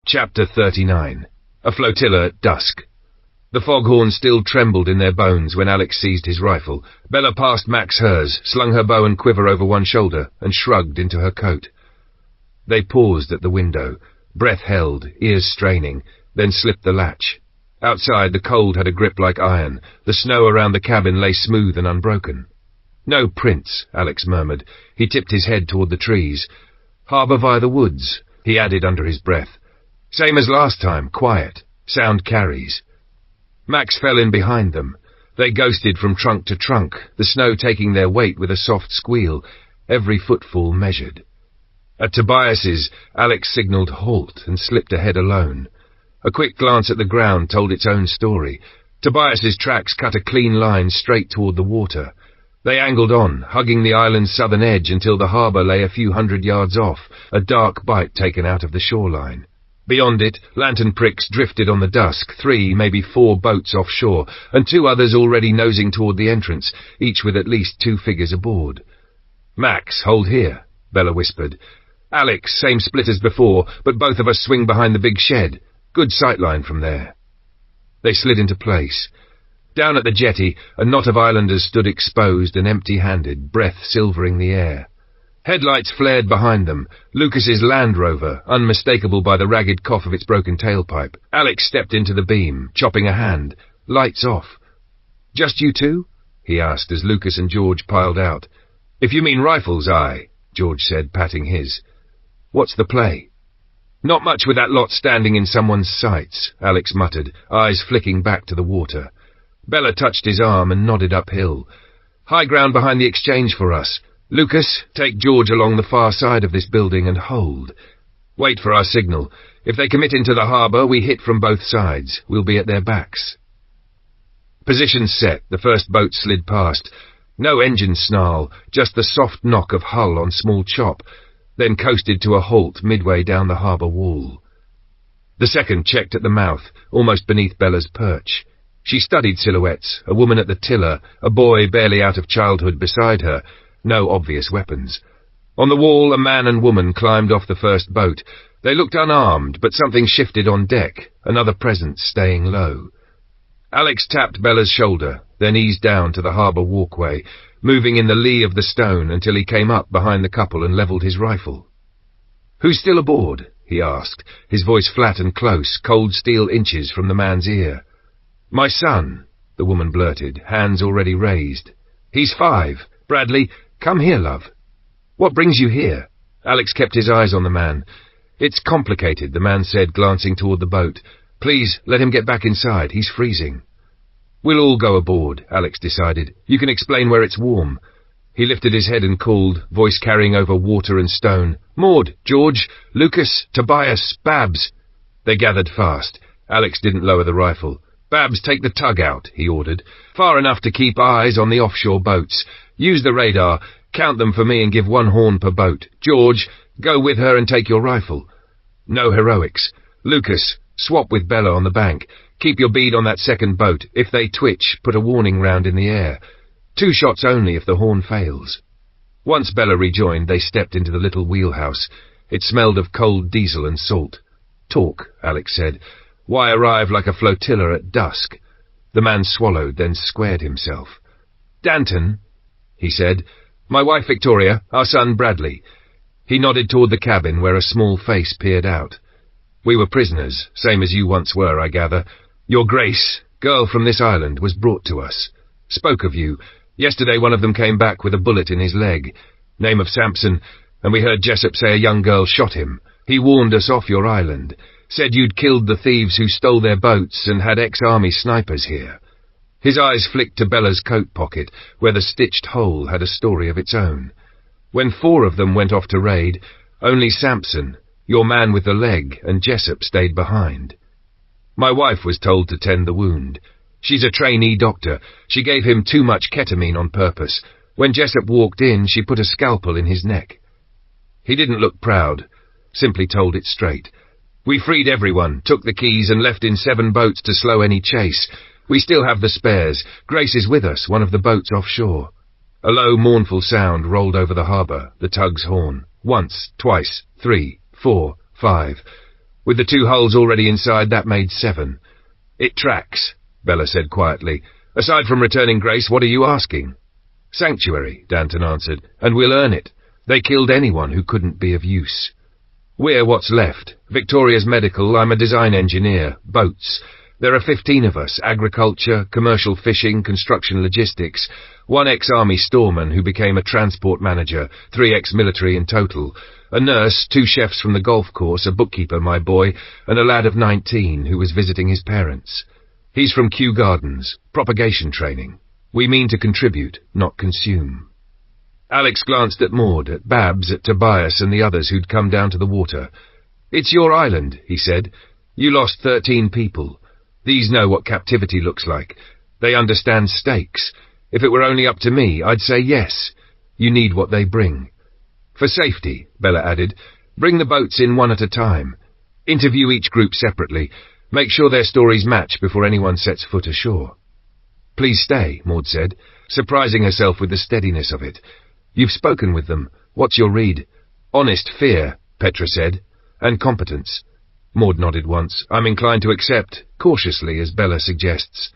Chapter 39. A flotilla at dusk. The foghorn still trembled in their bones when Alex seized his rifle. Bella passed Max hers, slung her bow and quiver over one shoulder, and shrugged into her coat. They paused at the window, breath held, ears straining, then slipped the latch. Outside, the cold had a grip like iron. The snow around the cabin lay smooth and unbroken. "No prints," Alex murmured. He tipped his head toward the trees. "Harbour via the woods," he added under his breath. "Same as last time, quiet. Sound carries." Max fell in behind them. They ghosted from trunk to trunk, the snow taking their weight with a soft squeal, every footfall measured. At Tobias's, Alex signalled halt and slipped ahead alone. A quick glance at the ground told its own story. Tobias's tracks cut a clean line straight toward the water. They angled on, hugging the island's southern edge until the harbour lay a few hundred yards off, a dark bite taken out of the shoreline. Beyond it, lantern pricks drifted on the dusk, 3, maybe 4 boats offshore, and 2 others already nosing toward the entrance, each with at least 2 figures aboard. "Max, hold here," Bella whispered. "Alex, same split as before, but both of us swing behind the big shed. Good sightline from there." They slid into place. Down at the jetty, a knot of islanders stood exposed and empty-handed, breath silvering the air. Headlights flared behind them, Lucas's Land Rover, unmistakable by the ragged cough of its broken tailpipe. Alex stepped into the beam, chopping a hand. "Lights off." "Just you two?" he asked as Lucas and George piled out. "If you mean rifles, aye," George said, patting his. "What's the play?" "Not much with that lot standing in someone's sights," Alex muttered, eyes flicking back to the water. Bella touched his arm and nodded uphill. "High ground behind the exchange for us. Lucas, take George along the far side of this building and hold. Wait for our signal. If they commit into the harbour, we hit from both sides. We'll be at their backs." Positions set, the first boat slid past. No engine snarl, just the soft knock of hull on small chop, then coasted to a halt midway down the harbour wall. The second checked at the mouth, almost beneath Bella's perch. She studied silhouettes, a woman at the tiller, a boy barely out of childhood beside her. No obvious weapons. On the wall, a man and woman climbed off the first boat. They looked unarmed, but something shifted on deck, another presence staying low. Alex tapped Bella's shoulder, then eased down to the harbour walkway, moving in the lee of the stone until he came up behind the couple and levelled his rifle. "Who's still aboard?" he asked, his voice flat and close, cold steel inches from the man's ear. "My son," the woman blurted, hands already raised. "He's 5. Bradley, come here, love." "What brings you here?" Alex kept his eyes on the man. "It's complicated," the man said, glancing toward the boat. "Please, let him get back inside. He's freezing." "We'll all go aboard," Alex decided. "You can explain where it's warm." He lifted his head and called, voice carrying over water and stone. "Maud, George, Lucas, Tobias, Babs." They gathered fast. Alex didn't lower the rifle. "Babs, take the tug out," he ordered. "Far enough to keep eyes on the offshore boats. Use the radar, count them for me and give 1 horn per boat. George, go with her and take your rifle. No heroics. Lucas, swap with Bella on the bank. Keep your bead on that second boat. If they twitch, put a warning round in the air. 2 shots only if the horn fails." Once Bella rejoined, they stepped into the little wheelhouse. It smelled of cold diesel and salt. "Talk," Alex said. "Why arrive like a flotilla at dusk?" The man swallowed, then squared himself. "Danton," he said. "My wife Victoria, our son Bradley." He nodded toward the cabin where a small face peered out. "We were prisoners, same as you once were, I gather. Your Grace, girl from this island, was brought to us. Spoke of you. Yesterday one of them came back with a bullet in his leg. Name of Sampson, and we heard Jessup say a young girl shot him. He warned us off your island. Said you'd killed the thieves who stole their boats and had ex-army snipers here." His eyes flicked to Bella's coat pocket, where the stitched hole had a story of its own. "When 4 of them went off to raid, only Sampson, your man with the leg, and Jessup stayed behind. My wife was told to tend the wound. She's a trainee doctor. She gave him too much ketamine on purpose. When Jessup walked in, she put a scalpel in his neck." He didn't look proud. simply told it straight. We freed everyone, took the keys and left in 7 boats to slow any chase. We still have the spares. Grace is with us, one of the boats offshore. A low, mournful sound rolled over the harbour, the tug's horn. Once, twice, 3, 4, 5. With the 2 hulls already inside, that made 7. It tracks, Bella said quietly. Aside from returning Grace, what are you asking? Sanctuary, Danton answered, and we'll earn it. They killed anyone who couldn't be of use. We're what's left. Victoria's medical, I'm a design engineer. Boats. There are 15 of us, agriculture, commercial fishing, construction logistics. 1 ex-army storeman who became a transport manager, 3 ex-military in total. A nurse, 2 chefs from the golf course, a bookkeeper, my boy, and a lad of 19 who was visiting his parents. He's from Kew Gardens, propagation training. We mean to contribute, not consume. Alex glanced at Maud, at Babs, at Tobias and the others who'd come down to the water. It's your island, he said. You lost 13 people. These know what captivity looks like. They understand stakes. If it were only up to me, I'd say yes. You need what they bring. For safety, Bella added, bring the boats in 1 at a time. Interview each group separately. Make sure their stories match before anyone sets foot ashore. Please stay, Maud said, surprising herself with the steadiness of it. You've spoken with them. What's your read? Honest fear, Petra said, and competence. Maud nodded once. I'm inclined to accept, cautiously, as Bella suggests.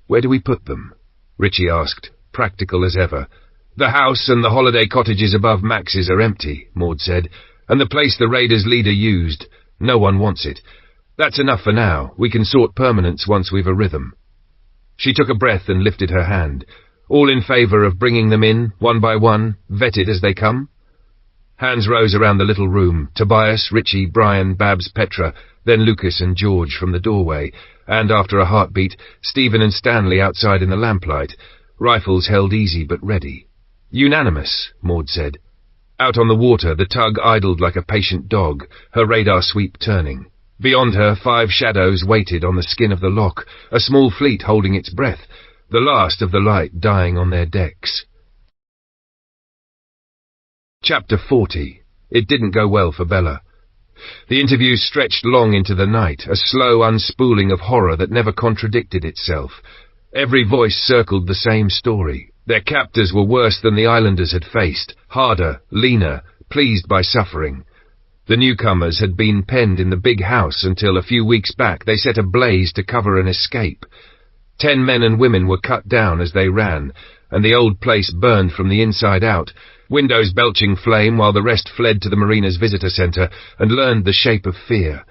Where do we put them? Richie asked, practical as ever. The house and the holiday cottages above Max's are empty, Maud said, and the place the raiders' leader used. No one wants it. That's enough for now. We can sort permanents once we've a rhythm. She took a breath and lifted her hand. All in favour of bringing them in, 1 by 1, vetted as they come? Hands rose around the little room, Tobias, Richie, Brian, Babs, Petra, then Lucas and George from the doorway, and after a heartbeat, Stephen and Stanley outside in the lamplight, rifles held easy but ready. Unanimous, Maud said. Out on the water, the tug idled like a patient dog, her radar sweep turning. Beyond her, 5 shadows waited on the skin of the loch, a small fleet holding its breath, the last of the light dying on their decks. Chapter 40. It didn't go well for Bella. The interview stretched long into the night, a slow unspooling of horror that never contradicted itself. Every voice circled the same story. Their captors were worse than the islanders had faced, harder, leaner, pleased by suffering. The newcomers had been penned in the big house until a few weeks back they set a blaze to cover an escape. 10 men and women were cut down as they ran, and the old place burned from the inside out, windows belching flame while the rest fled to the marina's visitor centre and learned the shape of fear.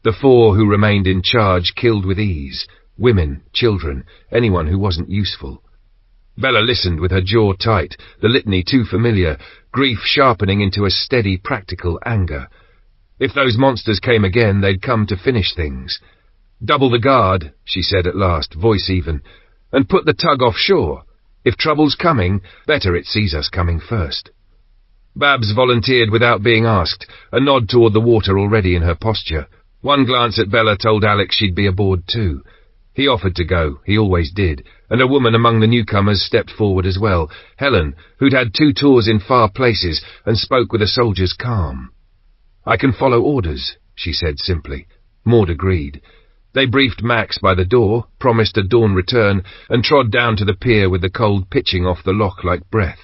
The 4 who remained in charge killed with ease, women, children, anyone who wasn't useful. Bella listened with her jaw tight, the litany too familiar, grief sharpening into a steady, practical anger. If those monsters came again, they'd come to finish things. Double the guard, she said at last, voice even, and put the tug offshore. If trouble's coming, better it sees us coming first. Babs volunteered without being asked, a nod toward the water already in her posture. One glance at Bella told Alex she'd be aboard too. He offered to go, he always did, and a woman among the newcomers stepped forward as well, Helen, who'd had 2 tours in far places and spoke with a soldier's calm. I can follow orders, she said simply. Maud agreed. They briefed Max by the door, promised a dawn return, and trod down to the pier with the cold pitching off the loch like breath.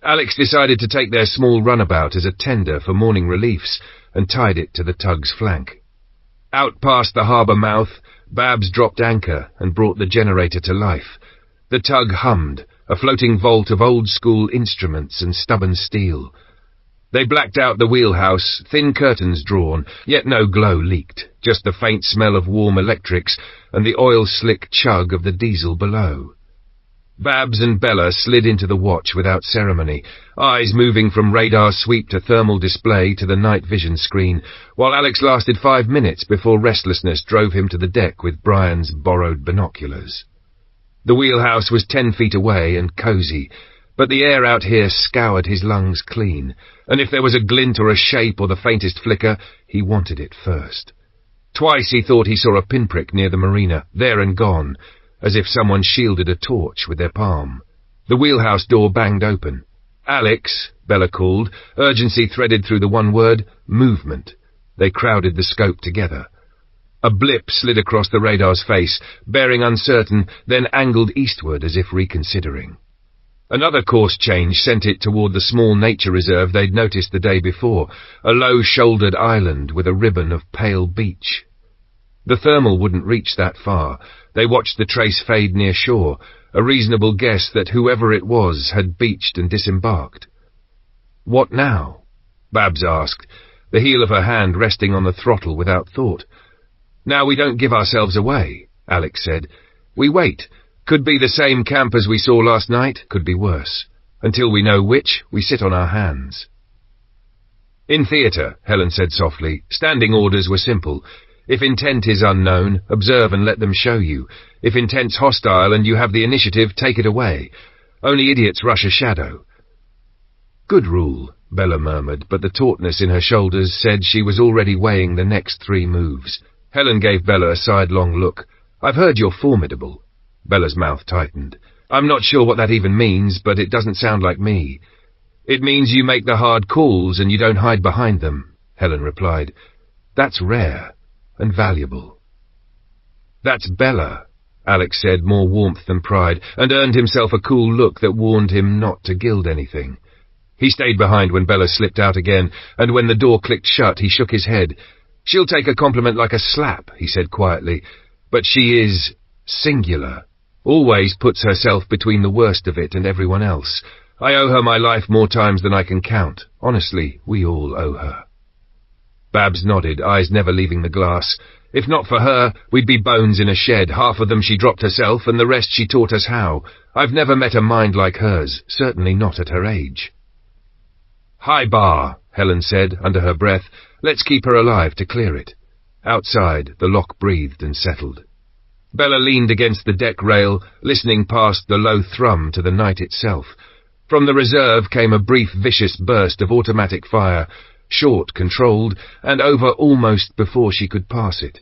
Alex decided to take their small runabout as a tender for morning reliefs, and tied it to the tug's flank. Out past the harbour mouth, Babs dropped anchor and brought the generator to life. The tug hummed, a floating vault of old-school instruments and stubborn steel. They blacked out the wheelhouse, thin curtains drawn, yet no glow leaked, just the faint smell of warm electrics and the oil-slick chug of the diesel below. Babs and Bella slid into the watch without ceremony, eyes moving from radar sweep to thermal display to the night vision screen, while Alex lasted 5 minutes before restlessness drove him to the deck with Brian's borrowed binoculars. The wheelhouse was 10 feet away and cosy, but the air out here scoured his lungs clean, and if there was a glint or a shape or the faintest flicker, he wanted it first. Twice he thought he saw a pinprick near the marina, there and gone, as if someone shielded a torch with their palm. The wheelhouse door banged open. "Alex," Bella called, urgency threaded through the one word, movement. They crowded the scope together. A blip slid across the radar's face, bearing uncertain, then angled eastward as if reconsidering. Another course change sent it toward the small nature reserve they'd noticed the day before, a low-shouldered island with a ribbon of pale beach. The thermal wouldn't reach that far. They watched the trace fade near shore, a reasonable guess that whoever it was had beached and disembarked. "What now?" Babs asked, the heel of her hand resting on the throttle without thought. "Now we don't give ourselves away," Alex said. "We wait. Could be the same camp as we saw last night, could be worse. Until we know which, we sit on our hands." "In theatre," Helen said softly, "standing orders were simple. If intent is unknown, observe and let them show you. If intent's hostile and you have the initiative, take it away. Only idiots rush a shadow." "Good rule," Bella murmured, but the tautness in her shoulders said she was already weighing the next 3 moves. Helen gave Bella a sidelong look. "I've heard you're formidable." Bella's mouth tightened. "I'm not sure what that even means, but it doesn't sound like me." "It means you make the hard calls and you don't hide behind them," Helen replied. "That's rare and valuable." "That's Bella," Alex said, more warmth than pride, and earned himself a cool look that warned him not to gild anything. He stayed behind when Bella slipped out again, and when the door clicked shut, he shook his head. "She'll take a compliment like a slap," he said quietly, "but she is singular. Always puts herself between the worst of it and everyone else. I owe her my life more times than I can count. Honestly, we all owe her." Babs nodded, eyes never leaving the glass. "If not for her, we'd be bones in a shed. Half of them she dropped herself, and the rest she taught us how. I've never met a mind like hers, certainly not at her age." "High bar," Helen said, under her breath. "Let's keep her alive to clear it." Outside, the loch breathed and settled. Bella leaned against the deck rail, listening past the low thrum to the night itself. From the reserve came a brief vicious burst of automatic fire, short, controlled, and over almost before she could pass it.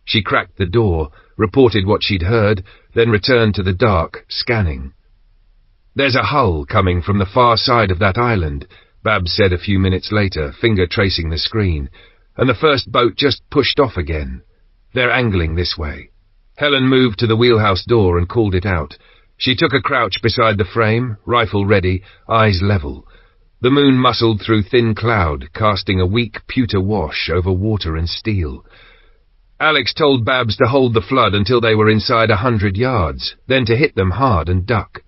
She cracked the door, reported what she'd heard, then returned to the dark, scanning. "There's a hull coming from the far side of that island," Babs said a few minutes later, finger tracing the screen, "and the first boat just pushed off again. They're angling this way." Helen moved to the wheelhouse door and called it out. She took a crouch beside the frame, rifle ready, eyes level. The moon muscled through thin cloud, casting a weak pewter wash over water and steel. Alex told Babs to hold the flood until they were inside 100 yards, then to hit them hard and duck.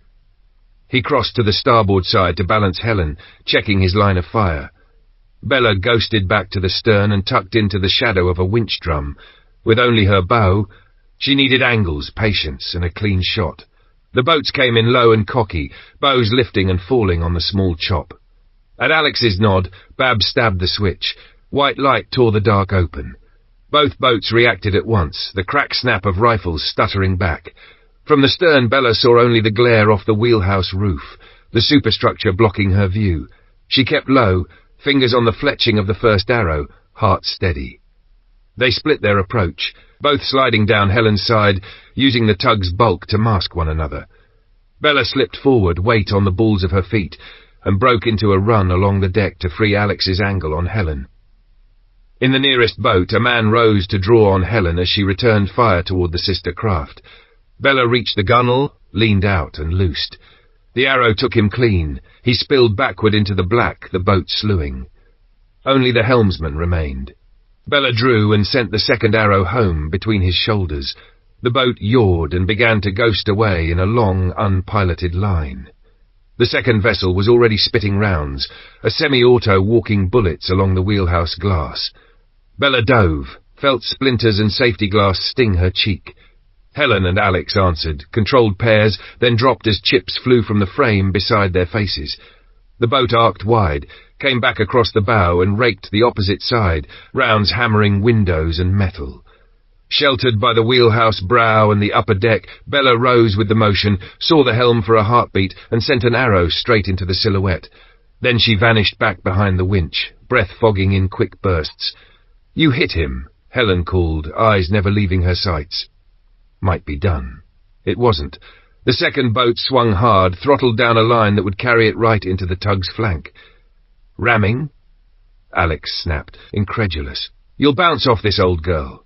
He crossed to the starboard side to balance Helen, checking his line of fire. Bella ghosted back to the stern and tucked into the shadow of a winch drum. With only her bow, she needed angles, patience, and a clean shot. The boats came in low and cocky, bows lifting and falling on the small chop. At Alex's nod, Babs stabbed the switch. White light tore the dark open. Both boats reacted at once, the crack snap of rifles stuttering back. From the stern, Bella saw only the glare off the wheelhouse roof, the superstructure blocking her view. She kept low, fingers on the fletching of the first arrow, heart steady. They split their approach, both sliding down Helen's side, using the tug's bulk to mask one another. Bella slipped forward, weight on the balls of her feet, and broke into a run along the deck to free Alex's angle on Helen. In the nearest boat, a man rose to draw on Helen as she returned fire toward the sister craft. Bella reached the gunwale, leaned out, and loosed. The arrow took him clean. He spilled backward into the black, the boat slewing. Only the helmsman remained. Bella drew and sent the second arrow home between his shoulders. The boat yawed and began to ghost away in a long, unpiloted line. The second vessel was already spitting rounds, a semi-auto walking bullets along the wheelhouse glass. Bella dove, felt splinters and safety glass sting her cheek. Helen and Alex answered, controlled pairs, then dropped as chips flew from the frame beside their faces. The boat arced wide, came back across the bow and raked the opposite side, rounds hammering windows and metal. Sheltered by the wheelhouse brow and the upper deck, Bella rose with the motion, saw the helm for a heartbeat, and sent an arrow straight into the silhouette. Then she vanished back behind the winch, breath fogging in quick bursts. "You hit him," Helen called, eyes never leaving her sights. Might be done. It wasn't. The second boat swung hard, throttled down a line that would carry it right into the tug's flank. "Ramming?" Alex snapped, incredulous. "You'll bounce off this old girl."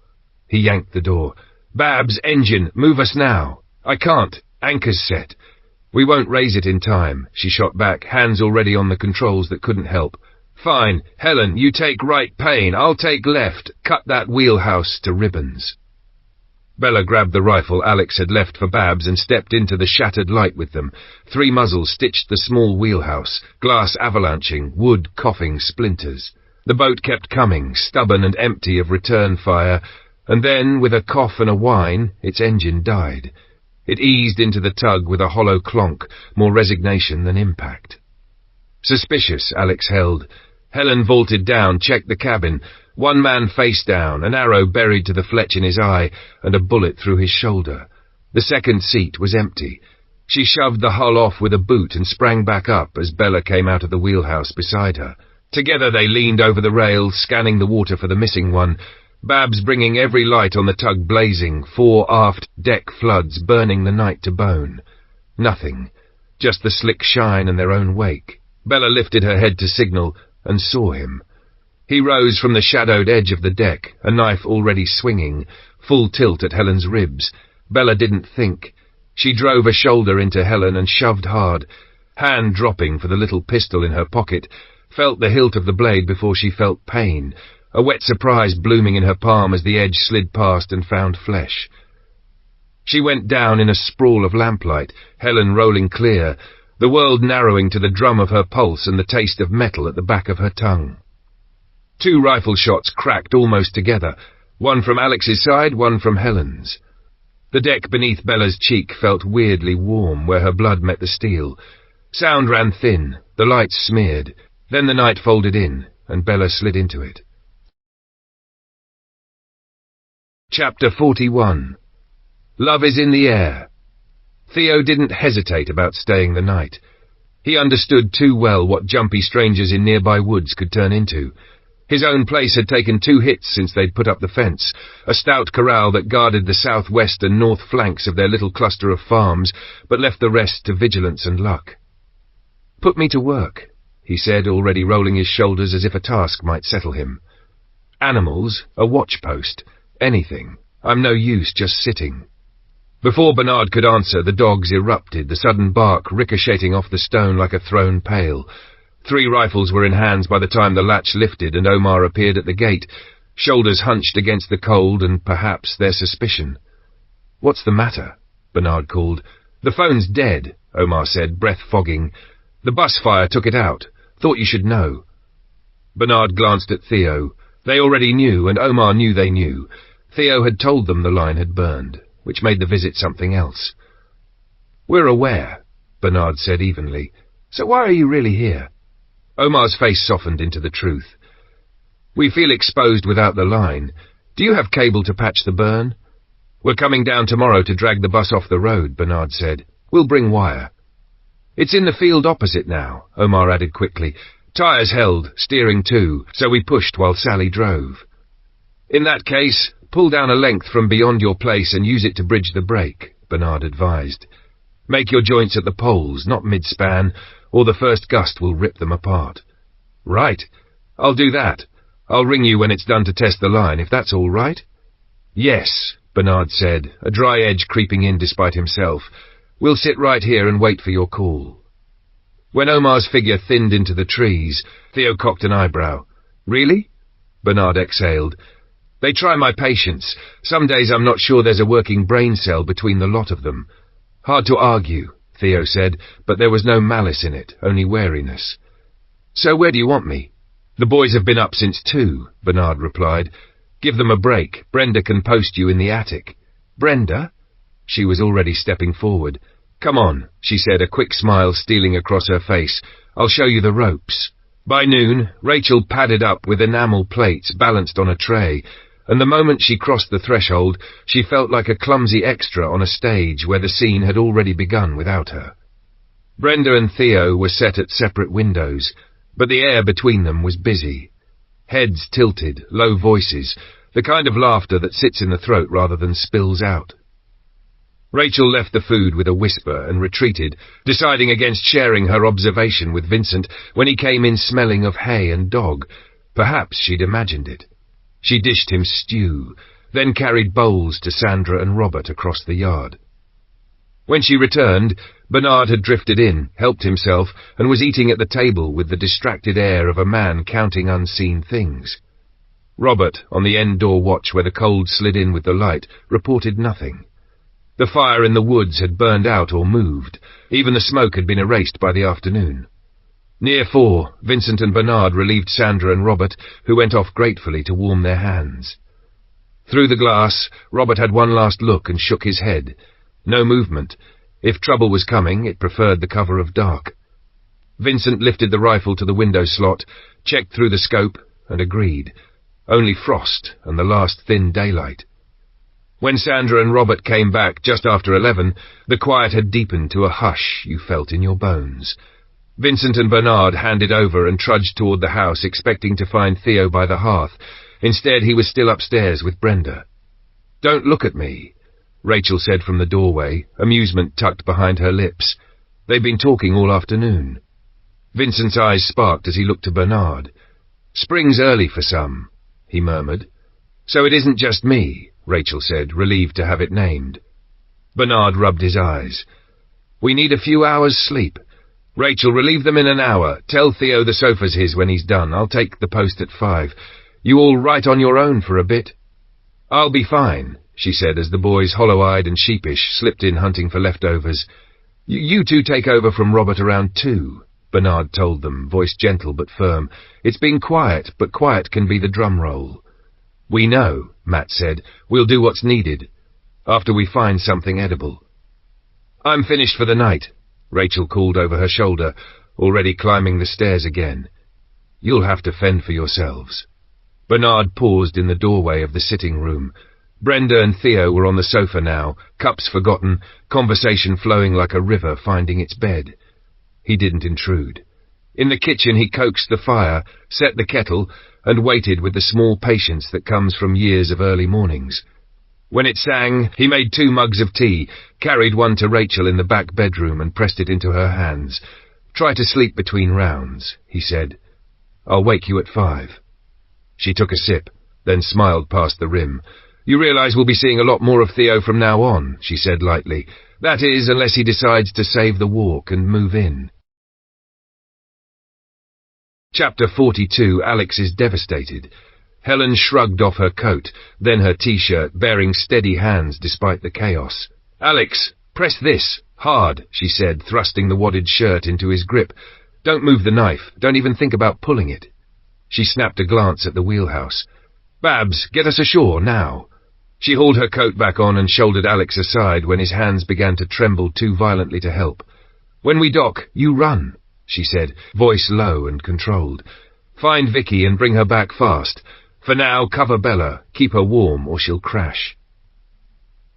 He yanked the door. "Babs, engine, move us now." "I can't. Anchor's set." "We won't raise it in time," she shot back, hands already on the controls that couldn't help. "Fine. Helen, you take right pane. I'll take left. Cut that wheelhouse to ribbons." Bella grabbed the rifle Alex had left for Babs and stepped into the shattered light with them. 3 muzzles stitched the small wheelhouse, glass avalanching, wood coughing splinters. The boat kept coming, stubborn and empty of return fire, and then, with a cough and a whine, its engine died. It eased into the tug with a hollow clonk, more resignation than impact. Suspicious, Alex held. Helen vaulted down, checked the cabin. 1 man face down, an arrow buried to the fletch in his eye, and a bullet through his shoulder. The second seat was empty. She shoved the hull off with a boot and sprang back up as Bella came out of the wheelhouse beside her. Together they leaned over the rail, scanning the water for the missing one, Babs bringing every light on the tug blazing, 4 aft deck floods burning the night to bone. Nothing, just the slick shine and their own wake. Bella lifted her head to signal and saw him. He rose from the shadowed edge of the deck, a knife already swinging, full tilt at Helen's ribs. Bella didn't think. She drove a shoulder into Helen and shoved hard, hand dropping for the little pistol in her pocket, felt the hilt of the blade before she felt pain, a wet surprise blooming in her palm as the edge slid past and found flesh. She went down in a sprawl of lamplight, Helen rolling clear, the world narrowing to the drum of her pulse and the taste of metal at the back of her tongue. 2 rifle shots cracked almost together, one from Alex's side, one from Helen's. The deck beneath Bella's cheek felt weirdly warm where her blood met the steel. Sound ran thin, the lights smeared, then the night folded in, and Bella slid into it. Chapter 41. Love is in the air. Theo didn't hesitate about staying the night. He understood too well what jumpy strangers in nearby woods could turn into. His own place had taken 2 hits since they'd put up the fence, a stout corral that guarded the southwest and north flanks of their little cluster of farms, but left the rest to vigilance and luck. "Put me to work," he said, already rolling his shoulders as if a task might settle him. "Animals, a watch post, anything. I'm no use just sitting." Before Bernard could answer, the dogs erupted, the sudden bark ricocheting off the stone like a thrown pail. 3 rifles were in hands by the time the latch lifted and Omar appeared at the gate, shoulders hunched against the cold and perhaps their suspicion. "What's the matter?" Bernard called. "The phone's dead," Omar said, breath fogging. "The bus fire took it out. Thought you should know." Bernard glanced at Theo. They already knew, and Omar knew they knew. Theo had told them the line had burned, which made the visit something else. "We're aware," Bernard said evenly. "So why are you really here?" Omar's face softened into the truth. "We feel exposed without the line. Do you have cable to patch the burn?" "We're coming down tomorrow to drag the bus off the road," Bernard said. "We'll bring wire." "It's in the field opposite now," Omar added quickly. "Tires held, steering too, so we pushed while Sally drove." "In that case, pull down a length from beyond your place and use it to bridge the break," Bernard advised. "Make your joints at the poles, not mid-span, or the first gust will rip them apart." "Right. I'll do that. I'll ring you when it's done to test the line, if that's all right." "Yes," Bernard said, a dry edge creeping in despite himself. "We'll sit right here and wait for your call." When Omar's figure thinned into the trees, Theo cocked an eyebrow. "Really?" Bernard exhaled. "They try my patience. Some days I'm not sure there's a working brain cell between the lot of them." "Hard to argue," Theo said, but there was no malice in it, only wariness. "So where do you want me?" "The boys have been up since 2, Bernard replied. "Give them a break. Brenda can post you in the attic." "Brenda?" She was already stepping forward. "Come on," she said, a quick smile stealing across her face. "I'll show you the ropes." By noon, Rachel padded up with enamel plates balanced on a tray, and the moment she crossed the threshold, she felt like a clumsy extra on a stage where the scene had already begun without her. Brenda and Theo were set at separate windows, but the air between them was busy. Heads tilted, low voices, the kind of laughter that sits in the throat rather than spills out. Rachel left the food with a whisper and retreated, deciding against sharing her observation with Vincent when he came in smelling of hay and dog. Perhaps she'd imagined it. She dished him stew, then carried bowls to Sandra and Robert across the yard. When she returned, Bernard had drifted in, helped himself, and was eating at the table with the distracted air of a man counting unseen things. Robert, on the end door watch where the cold slid in with the light, reported nothing. The fire in the woods had burned out or moved. Even the smoke had been erased by the afternoon. Near 4, Vincent and Bernard relieved Sandra and Robert, who went off gratefully to warm their hands. Through the glass, Robert had one last look and shook his head. No movement. If trouble was coming, it preferred the cover of dark. Vincent lifted the rifle to the window slot, checked through the scope, and agreed. Only frost and the last thin daylight. When Sandra and Robert came back just after 11, the quiet had deepened to a hush you felt in your bones. Vincent and Bernard handed over and trudged toward the house, expecting to find Theo by the hearth. Instead, he was still upstairs with Brenda. "Don't look at me," Rachel said from the doorway, amusement tucked behind her lips. "They've been talking all afternoon." Vincent's eyes sparked as he looked to Bernard. "Spring's early for some," he murmured. "So it isn't just me," Rachel said, relieved to have it named. Bernard rubbed his eyes. "We need a few hours' sleep. Rachel, relieve them in an hour. Tell Theo the sofa's his when he's done. I'll take the post at 5. You all write on your own for a bit?" "I'll be fine," she said as the boys, hollow-eyed and sheepish, slipped in hunting for leftovers. You two take over from Robert around 2, Bernard told them, voice gentle but firm. "It's been quiet, but quiet can be the drum roll." "We know," Matt said. "We'll do what's needed. After we find something edible." "I'm finished for the night," Rachel called over her shoulder, already climbing the stairs again. "You'll have to fend for yourselves." Bernard paused in the doorway of the sitting room. Brenda and Theo were on the sofa now, cups forgotten, conversation flowing like a river finding its bed. He didn't intrude. In the kitchen he coaxed the fire, set the kettle, and waited with the small patience that comes from years of early mornings. When it sang, he made 2 mugs of tea, carried one to Rachel in the back bedroom and pressed it into her hands. "Try to sleep between rounds," he said. "I'll wake you at 5. She took a sip, then smiled past the rim. "You realize we'll be seeing a lot more of Theo from now on," she said lightly. "That is, unless he decides to save the walk and move in." Chapter 42. Alex is devastated. Helen shrugged off her coat, then her T-shirt, bearing steady hands despite the chaos. "Alex, press this, hard," she said, thrusting the wadded shirt into his grip. "Don't move the knife. Don't even think about pulling it." She snapped a glance at the wheelhouse. "Babs, get us ashore, now." She hauled her coat back on and shouldered Alex aside when his hands began to tremble too violently to help. "When we dock, you run," she said, voice low and controlled. "Find Vicky and bring her back fast. For now, cover Bella, keep her warm or she'll crash."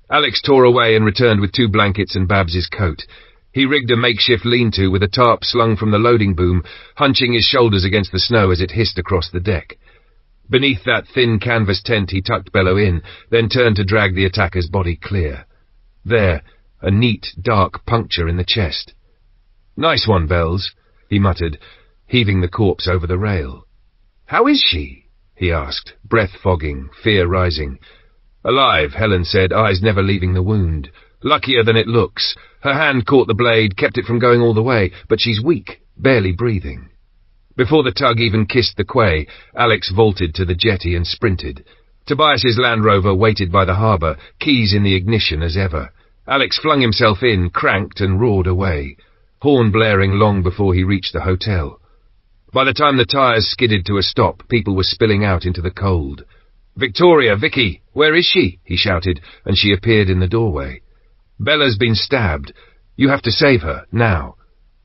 Alex tore away and returned with 2 blankets and Babs's coat. He rigged a makeshift lean-to with a tarp slung from the loading boom, hunching his shoulders against the snow as it hissed across the deck. Beneath that thin canvas tent he tucked Bello in, then turned to drag the attacker's body clear. There, a neat, dark puncture in the chest. "Nice one, Bells," he muttered, heaving the corpse over the rail. "How is she?" he asked, breath fogging, fear rising. "Alive," Helen said, eyes never leaving the wound. "Luckier than it looks. Her hand caught the blade, kept it from going all the way, but she's weak, barely breathing." Before the tug even kissed the quay, Alex vaulted to the jetty and sprinted. Tobias's Land Rover waited by the harbour, keys in the ignition as ever. Alex flung himself in, cranked and roared away, horn blaring long before he reached the hotel. By the time the tyres skidded to a stop, people were spilling out into the cold. "Victoria, Vicky, where is she?" he shouted, and she appeared in the doorway. "Bella's been stabbed. You have to save her, now."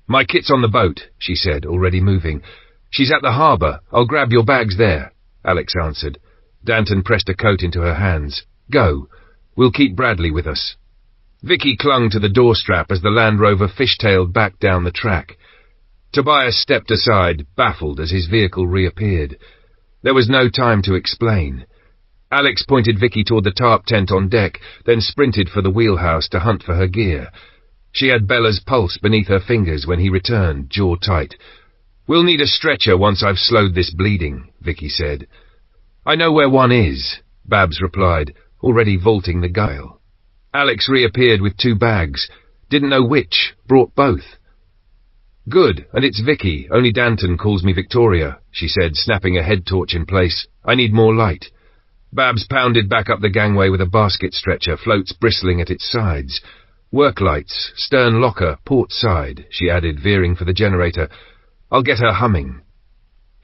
"My kit's on the boat," she said, already moving. "She's at the harbour. I'll grab your bags there," Alex answered. Danton pressed a coat into her hands. "Go. We'll keep Bradley with us." Vicky clung to the doorstrap as the Land Rover fishtailed back down the track. Tobias stepped aside, baffled as his vehicle reappeared. There was no time to explain. Alex pointed Vicky toward the tarp tent on deck, then sprinted for the wheelhouse to hunt for her gear. She had Bella's pulse beneath her fingers when he returned, jaw tight. "We'll need a stretcher once I've slowed this bleeding," Vicky said. "I know where one is," Babs replied, already vaulting the guile. Alex reappeared with 2 bags. Didn't know which, brought both. "Good, and it's Vicky, only Danton calls me Victoria," she said, snapping a head torch in place. "I need more light." Babs pounded back up the gangway with a basket stretcher, floats bristling at its sides. "Work lights, stern locker, port side," she added, veering for the generator. "I'll get her humming."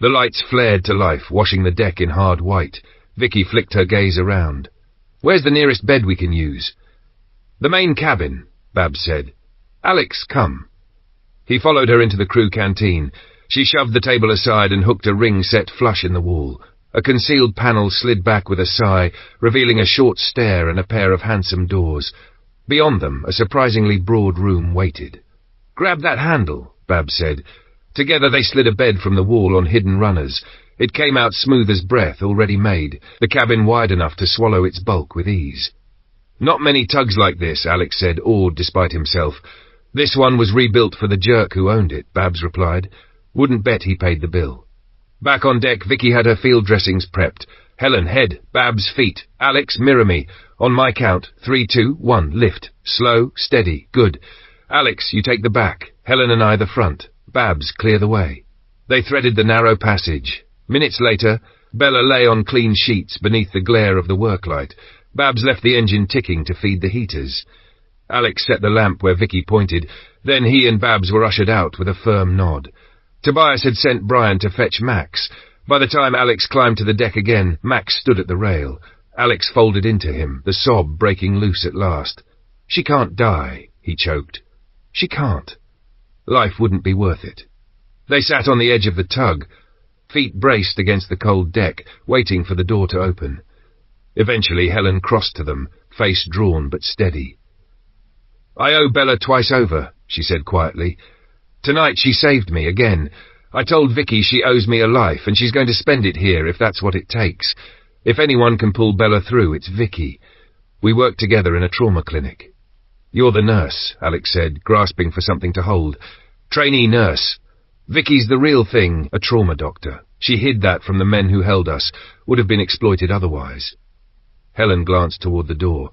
The lights flared to life, washing the deck in hard white. Vicky flicked her gaze around. "Where's the nearest bed we can use?" "The main cabin," Babs said. "Alex, come." He followed her into the crew canteen. She shoved the table aside and hooked a ring set flush in the wall. A concealed panel slid back with a sigh, revealing a short stair and a pair of handsome doors. Beyond them, a surprisingly broad room waited. "Grab that handle," Babs said. Together they slid a bed from the wall on hidden runners. It came out smooth as breath, already made, the cabin wide enough to swallow its bulk with ease. "Not many tugs like this," Alex said, awed despite himself. "This one was rebuilt for the jerk who owned it," Babs replied. "Wouldn't bet he paid the bill." Back on deck, Vicky had her field dressings prepped. "Helen, head. Babs, feet. Alex, mirror me. On my count. 3, 2, 1, lift. Slow, steady. Good. Alex, you take the back. Helen and I the front. Babs, clear the way." They threaded the narrow passage. Minutes later, Bella lay on clean sheets beneath the glare of the worklight. Babs left the engine ticking to feed the heaters. Alex set the lamp where Vicky pointed. Then he and Babs were ushered out with a firm nod. Tobias had sent Brian to fetch Max. By the time Alex climbed to the deck again, Max stood at the rail. Alex folded into him, the sob breaking loose at last. "She can't die," he choked. "She can't. Life wouldn't be worth it." They sat on the edge of the tug, feet braced against the cold deck, waiting for the door to open. Eventually Helen crossed to them, face drawn but steady. "I owe Bella twice over," she said quietly. "Tonight she saved me again. I told Vicky she owes me a life, and she's going to spend it here if that's what it takes. If anyone can pull Bella through, it's Vicky. We work together in a trauma clinic." "You're the nurse," Alex said, grasping for something to hold. "Trainee nurse. Vicky's the real thing, a trauma doctor. She hid that from the men who held us, would have been exploited otherwise." Helen glanced toward the door.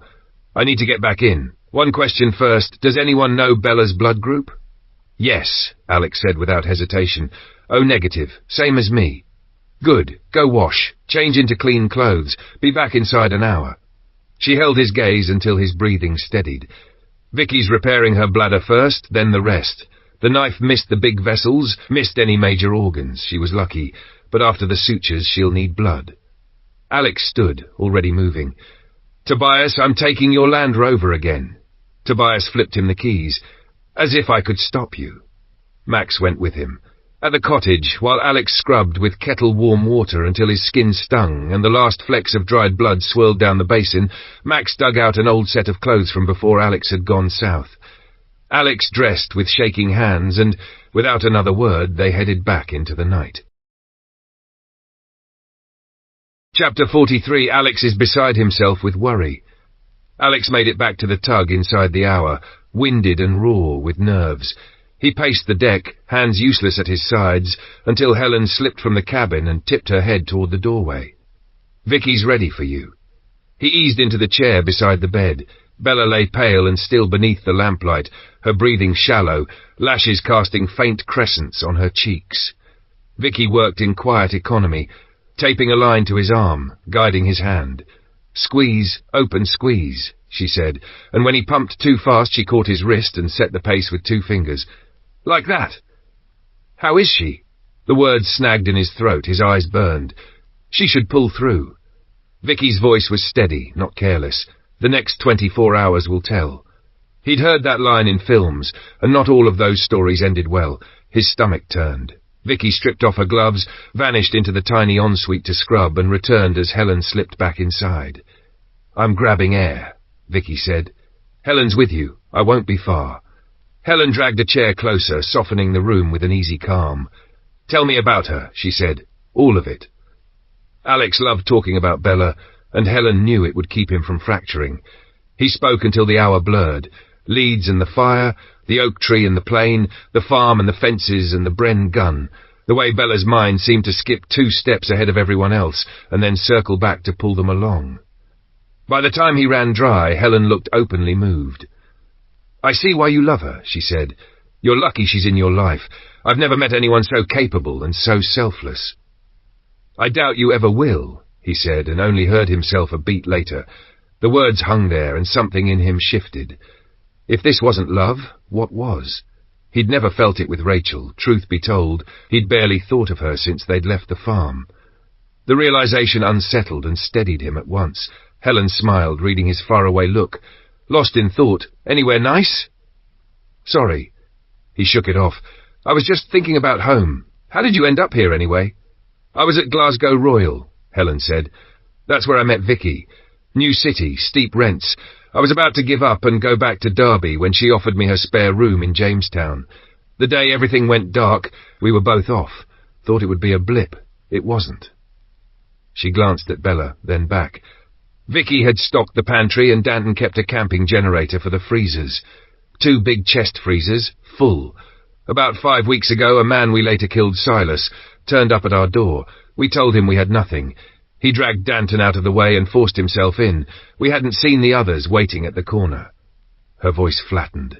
"I need to get back in. One question first. Does anyone know Bella's blood group?" "Yes," Alex said without hesitation. "O negative, same as me." "Good. Go wash. Change into clean clothes. Be back inside an hour." She held his gaze until his breathing steadied. "Vicky's repairing her bladder first, then the rest. The knife missed the big vessels, missed any major organs. She was lucky, but after the sutures she'll need blood." Alex stood, already moving. "Tobias, I'm taking your Land Rover again." Tobias flipped him the keys. "As if I could stop you." Max went with him. At the cottage, while Alex scrubbed with kettle-warm water until his skin stung and the last flecks of dried blood swirled down the basin, Max dug out an old set of clothes from before Alex had gone south. Alex dressed with shaking hands, and, without another word, they headed back into the night. Chapter 43. Alex is beside himself with worry. Alex made it back to the tug inside the hour, winded and raw with nerves. He paced the deck, hands useless at his sides, until Helen slipped from the cabin and tipped her head toward the doorway. "Vicky's ready for you." He eased into the chair beside the bed. Bella lay pale and still beneath the lamplight, her breathing shallow, lashes casting faint crescents on her cheeks. Vicky worked in quiet economy, taping a line to his arm, guiding his hand. "Squeeze, open squeeze," she said, and when he pumped too fast she caught his wrist and set the pace with 2 fingers. "Like that." "How is she?" The words snagged in his throat, his eyes burned. "She should pull through." Vicky's voice was steady, not careless. "The next 24 hours will tell." He'd heard that line in films, and not all of those stories ended well. His stomach turned. Vicky stripped off her gloves, vanished into the tiny ensuite to scrub, and returned as Helen slipped back inside. "I'm grabbing air," Vicky said. "Helen's with you. I won't be far." Helen dragged a chair closer, softening the room with an easy calm. "Tell me about her," she said. "All of it." Alex loved talking about Bella, and Helen knew it would keep him from fracturing. He spoke until the hour blurred. Leeds and the fire, the oak tree and the plane, the farm and the fences and the Bren gun. The way Bella's mind seemed to skip 2 steps ahead of everyone else and then circle back to pull them along. By the time he ran dry, Helen looked openly moved. "I see why you love her," she said. "You're lucky she's in your life. I've never met anyone so capable and so selfless." "I doubt you ever will," he said, and only heard himself a beat later. The words hung there, and something in him shifted. If this wasn't love, what was? He'd never felt it with Rachel. Truth be told, he'd barely thought of her since they'd left the farm. The realization unsettled and steadied him at once. Helen smiled, reading his faraway look. Lost in thought. "Anywhere nice?" "Sorry." He shook it off. "I was just thinking about home. How did you end up here, anyway?" "I was at Glasgow Royal," Helen said. "That's where I met Vicky. New city, steep rents. I was about to give up and go back to Derby when she offered me her spare room in Jamestown. The day everything went dark, we were both off. Thought it would be a blip. It wasn't." She glanced at Bella, then back. Vicky had stocked the pantry and Danton kept a camping generator for the freezers. 2 big chest freezers, full. About 5 weeks ago, a man we later killed, Silas, turned up at our door. We told him we had nothing. He dragged Danton out of the way and forced himself in. We hadn't seen the others waiting at the corner. Her voice flattened.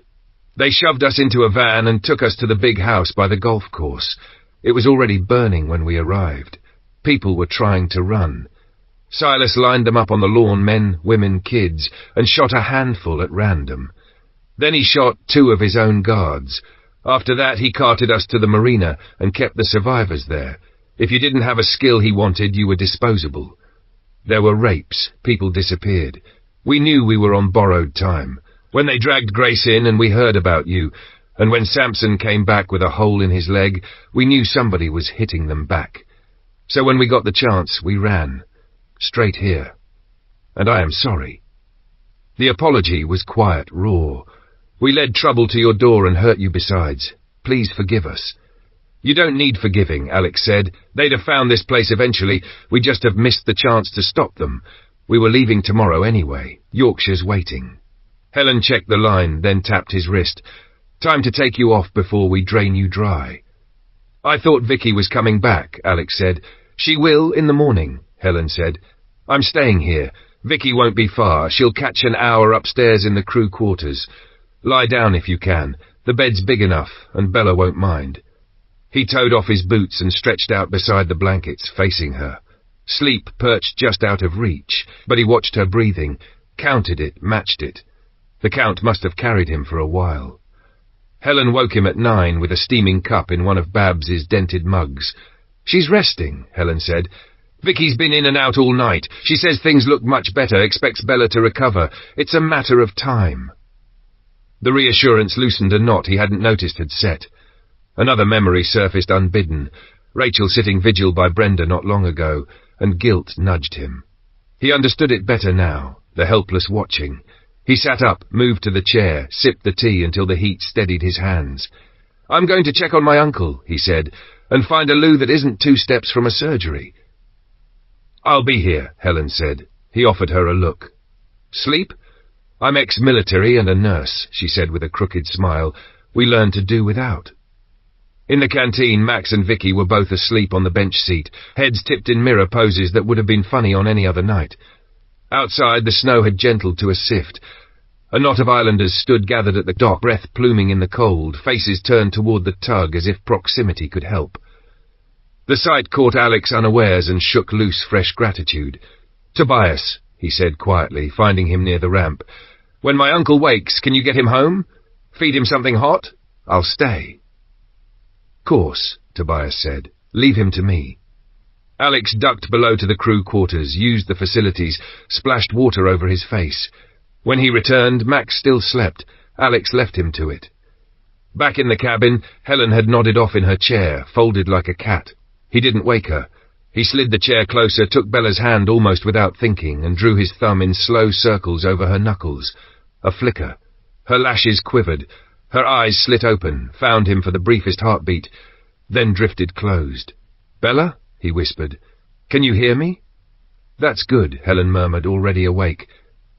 "They shoved us into a van and took us to the big house by the golf course. It was already burning when we arrived. People were trying to run. Silas lined them up on the lawn, men, women, kids, and shot a handful at random. Then he shot 2 of his own guards. After that, he carted us to the marina and kept the survivors there. If you didn't have a skill he wanted, you were disposable. There were rapes. People disappeared. We knew we were on borrowed time. When they dragged Grace in and we heard about you, and when Samson came back with a hole in his leg, we knew somebody was hitting them back. So when we got the chance, we ran. Straight here. And I am sorry." The apology was quiet, raw. "We led trouble to your door and hurt you besides. Please forgive us." "You don't need forgiving," Alex said. "They'd have found this place eventually. We just have missed the chance to stop them. We were leaving tomorrow anyway. Yorkshire's waiting." Helen checked the line, then tapped his wrist. "Time to take you off before we drain you dry." "I thought Vicky was coming back," Alex said. "She will in the morning," Helen said. "I'm staying here. Vicky won't be far. She'll catch an hour upstairs in the crew quarters. Lie down if you can. The bed's big enough, and Bella won't mind." He towed off his boots and stretched out beside the blankets, facing her. Sleep perched just out of reach, but he watched her breathing, counted it, matched it. The count must have carried him for a while. Helen woke him at 9 with a steaming cup in one of Babs's dented mugs. "She's resting," Helen said. "Vicky's been in and out all night. She says things look much better, expects Bella to recover. It's a matter of time." The reassurance loosened a knot he hadn't noticed had set. Another memory surfaced unbidden. Rachel sitting vigil by Brenda not long ago, and guilt nudged him. He understood it better now, the helpless watching. He sat up, moved to the chair, sipped the tea until the heat steadied his hands. "I'm going to check on my uncle," he said, "and find a loo that isn't 2 steps from a surgery." "I'll be here," Helen said. He offered her a look. "Sleep?" "I'm ex-military and a nurse," she said with a crooked smile. "We learned to do without." In the canteen, Max and Vicky were both asleep on the bench seat, heads tipped in mirror poses that would have been funny on any other night. Outside, the snow had gentled to a sift. A knot of islanders stood gathered at the dock, breath pluming in the cold, faces turned toward the tug as if proximity could help. The sight caught Alex unawares and shook loose fresh gratitude. "Tobias," he said quietly, finding him near the ramp. "When my uncle wakes, can you get him home? Feed him something hot? I'll stay." "Course," Tobias said. "Leave him to me." Alex ducked below to the crew quarters, used the facilities, splashed water over his face. When he returned, Max still slept. Alex left him to it. Back in the cabin, Helen had nodded off in her chair, folded like a cat. He didn't wake her. He slid the chair closer, took Bella's hand almost without thinking, and drew his thumb in slow circles over her knuckles. A flicker. Her lashes quivered. Her eyes slit open, found him for the briefest heartbeat, then drifted closed. "Bella?" he whispered. "Can you hear me?" That's good, Helen murmured, already awake.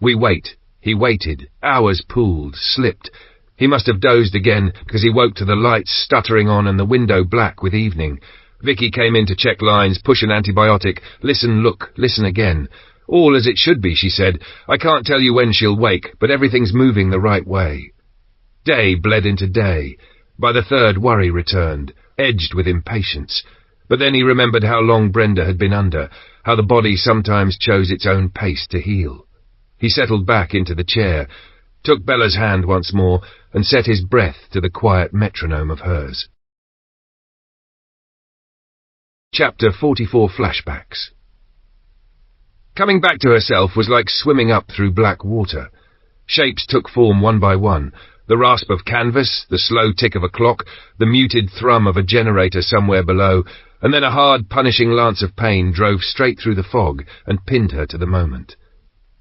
We wait. He waited. Hours pooled, slipped. He must have dozed again, because he woke to the lights stuttering on and the window black with evening. Vicky came in to check lines, push an antibiotic, listen, look, listen again. All as it should be, she said. I can't tell you when she'll wake, but everything's moving the right way. Day bled into day. By the third, worry returned, edged with impatience. But then he remembered how long Brenda had been under, how the body sometimes chose its own pace to heal. He settled back into the chair, took Bella's hand once more, and set his breath to the quiet metronome of hers. Chapter 44 Flashbacks. Coming back to herself was like swimming up through black water. Shapes took form one by one, the rasp of canvas, the slow tick of a clock, the muted thrum of a generator somewhere below, and then a hard, punishing lance of pain drove straight through the fog and pinned her to the moment.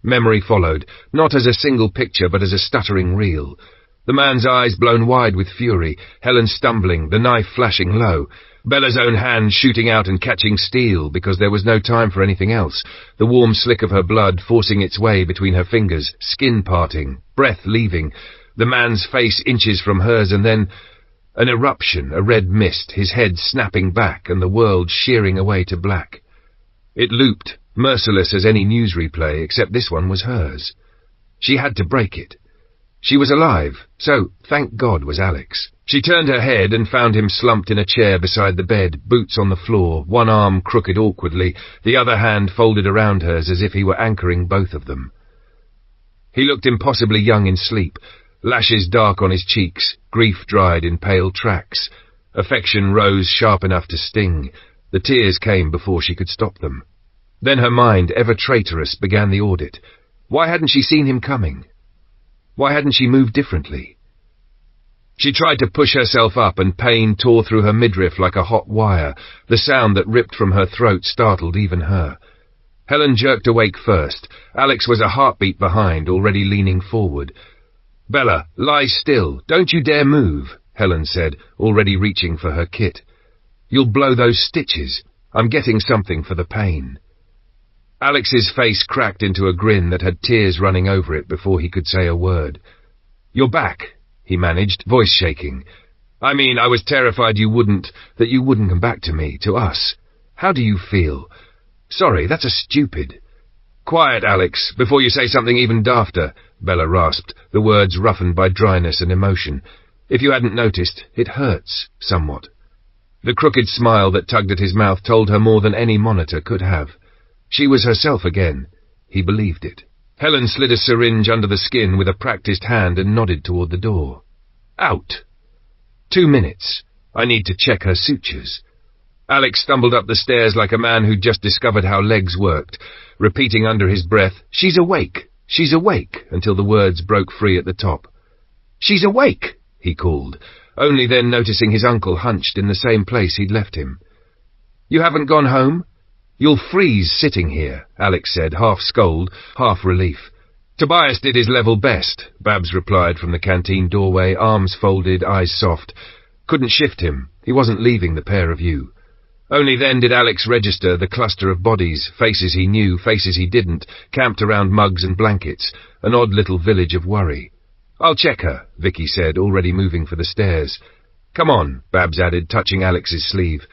Memory followed, not as a single picture but as a stuttering reel. The man's eyes blown wide with fury, Helen stumbling, the knife flashing low, Bella's own hand shooting out and catching steel because there was no time for anything else, the warm slick of her blood forcing its way between her fingers, skin parting, breath leaving, the man's face inches from hers, and then an eruption, a red mist, his head snapping back and the world shearing away to black. It looped, merciless as any news replay, except this one was hers. She had to break it. She was alive, so, thank God, was Alex. She turned her head and found him slumped in a chair beside the bed, boots on the floor, one arm crooked awkwardly, the other hand folded around hers as if he were anchoring both of them. He looked impossibly young in sleep, lashes dark on his cheeks, grief dried in pale tracks. Affection rose sharp enough to sting. The tears came before she could stop them. Then her mind, ever traitorous, began the audit. Why hadn't she seen him coming? Why hadn't she moved differently? She tried to push herself up, and pain tore through her midriff like a hot wire. The sound that ripped from her throat startled even her. Helen jerked awake first. Alex was a heartbeat behind, already leaning forward. "Bella, lie still. Don't you dare move," Helen said, already reaching for her kit. "You'll blow those stitches. I'm getting something for the pain." Alex's face cracked into a grin that had tears running over it before he could say a word. "You're back," he managed, voice shaking. "I mean, I was terrified that you wouldn't come back to me, to us. How do you feel?" "Sorry, that's a stupid—" "Quiet, Alex, before you say something even dafter," Bella rasped, the words roughened by dryness and emotion. "If you hadn't noticed, it hurts, somewhat." The crooked smile that tugged at his mouth told her more than any monitor could have. She was herself again. He believed it. Helen slid a syringe under the skin with a practiced hand and nodded toward the door. "Out." 2 minutes. I need to check her sutures. Alex stumbled up the stairs like a man who'd just discovered how legs worked, repeating under his breath, "She's awake! She's awake!" until the words broke free at the top. "She's awake!" he called, only then noticing his uncle hunched in the same place he'd left him. "You haven't gone home? You'll freeze sitting here," Alex said, half scold, half relief. "Tobias did his level best," Babs replied from the canteen doorway, arms folded, eyes soft. "Couldn't shift him. He wasn't leaving the pair of you." Only then did Alex register the cluster of bodies, faces he knew, faces he didn't, camped around mugs and blankets, an odd little village of worry. "I'll check her," Vicky said, already moving for the stairs. "Come on," Babs added, touching Alex's sleeve.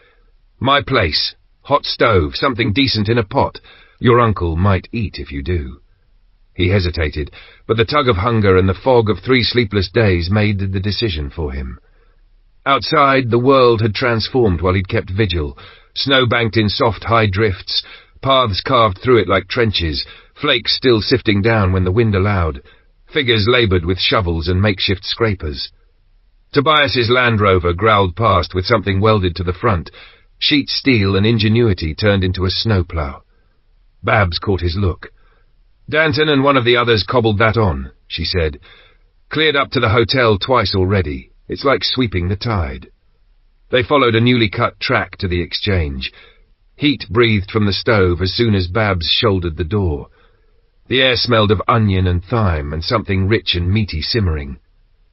"My place. Hot stove, something decent in a pot. Your uncle might eat if you do." He hesitated, but the tug of hunger and the fog of 3 sleepless days made the decision for him. Outside, the world had transformed while he'd kept vigil. Snow banked in soft, high drifts, paths carved through it like trenches, flakes still sifting down when the wind allowed, figures laboured with shovels and makeshift scrapers. Tobias's Land Rover growled past with something welded to the front. Sheet steel and ingenuity turned into a snowplough. Babs caught his look. "Danton and one of the others cobbled that on," she said. "Cleared up to the hotel twice already. It's like sweeping the tide." They followed a newly cut track to the exchange. Heat breathed from the stove as soon as Babs shouldered the door. The air smelled of onion and thyme and something rich and meaty simmering.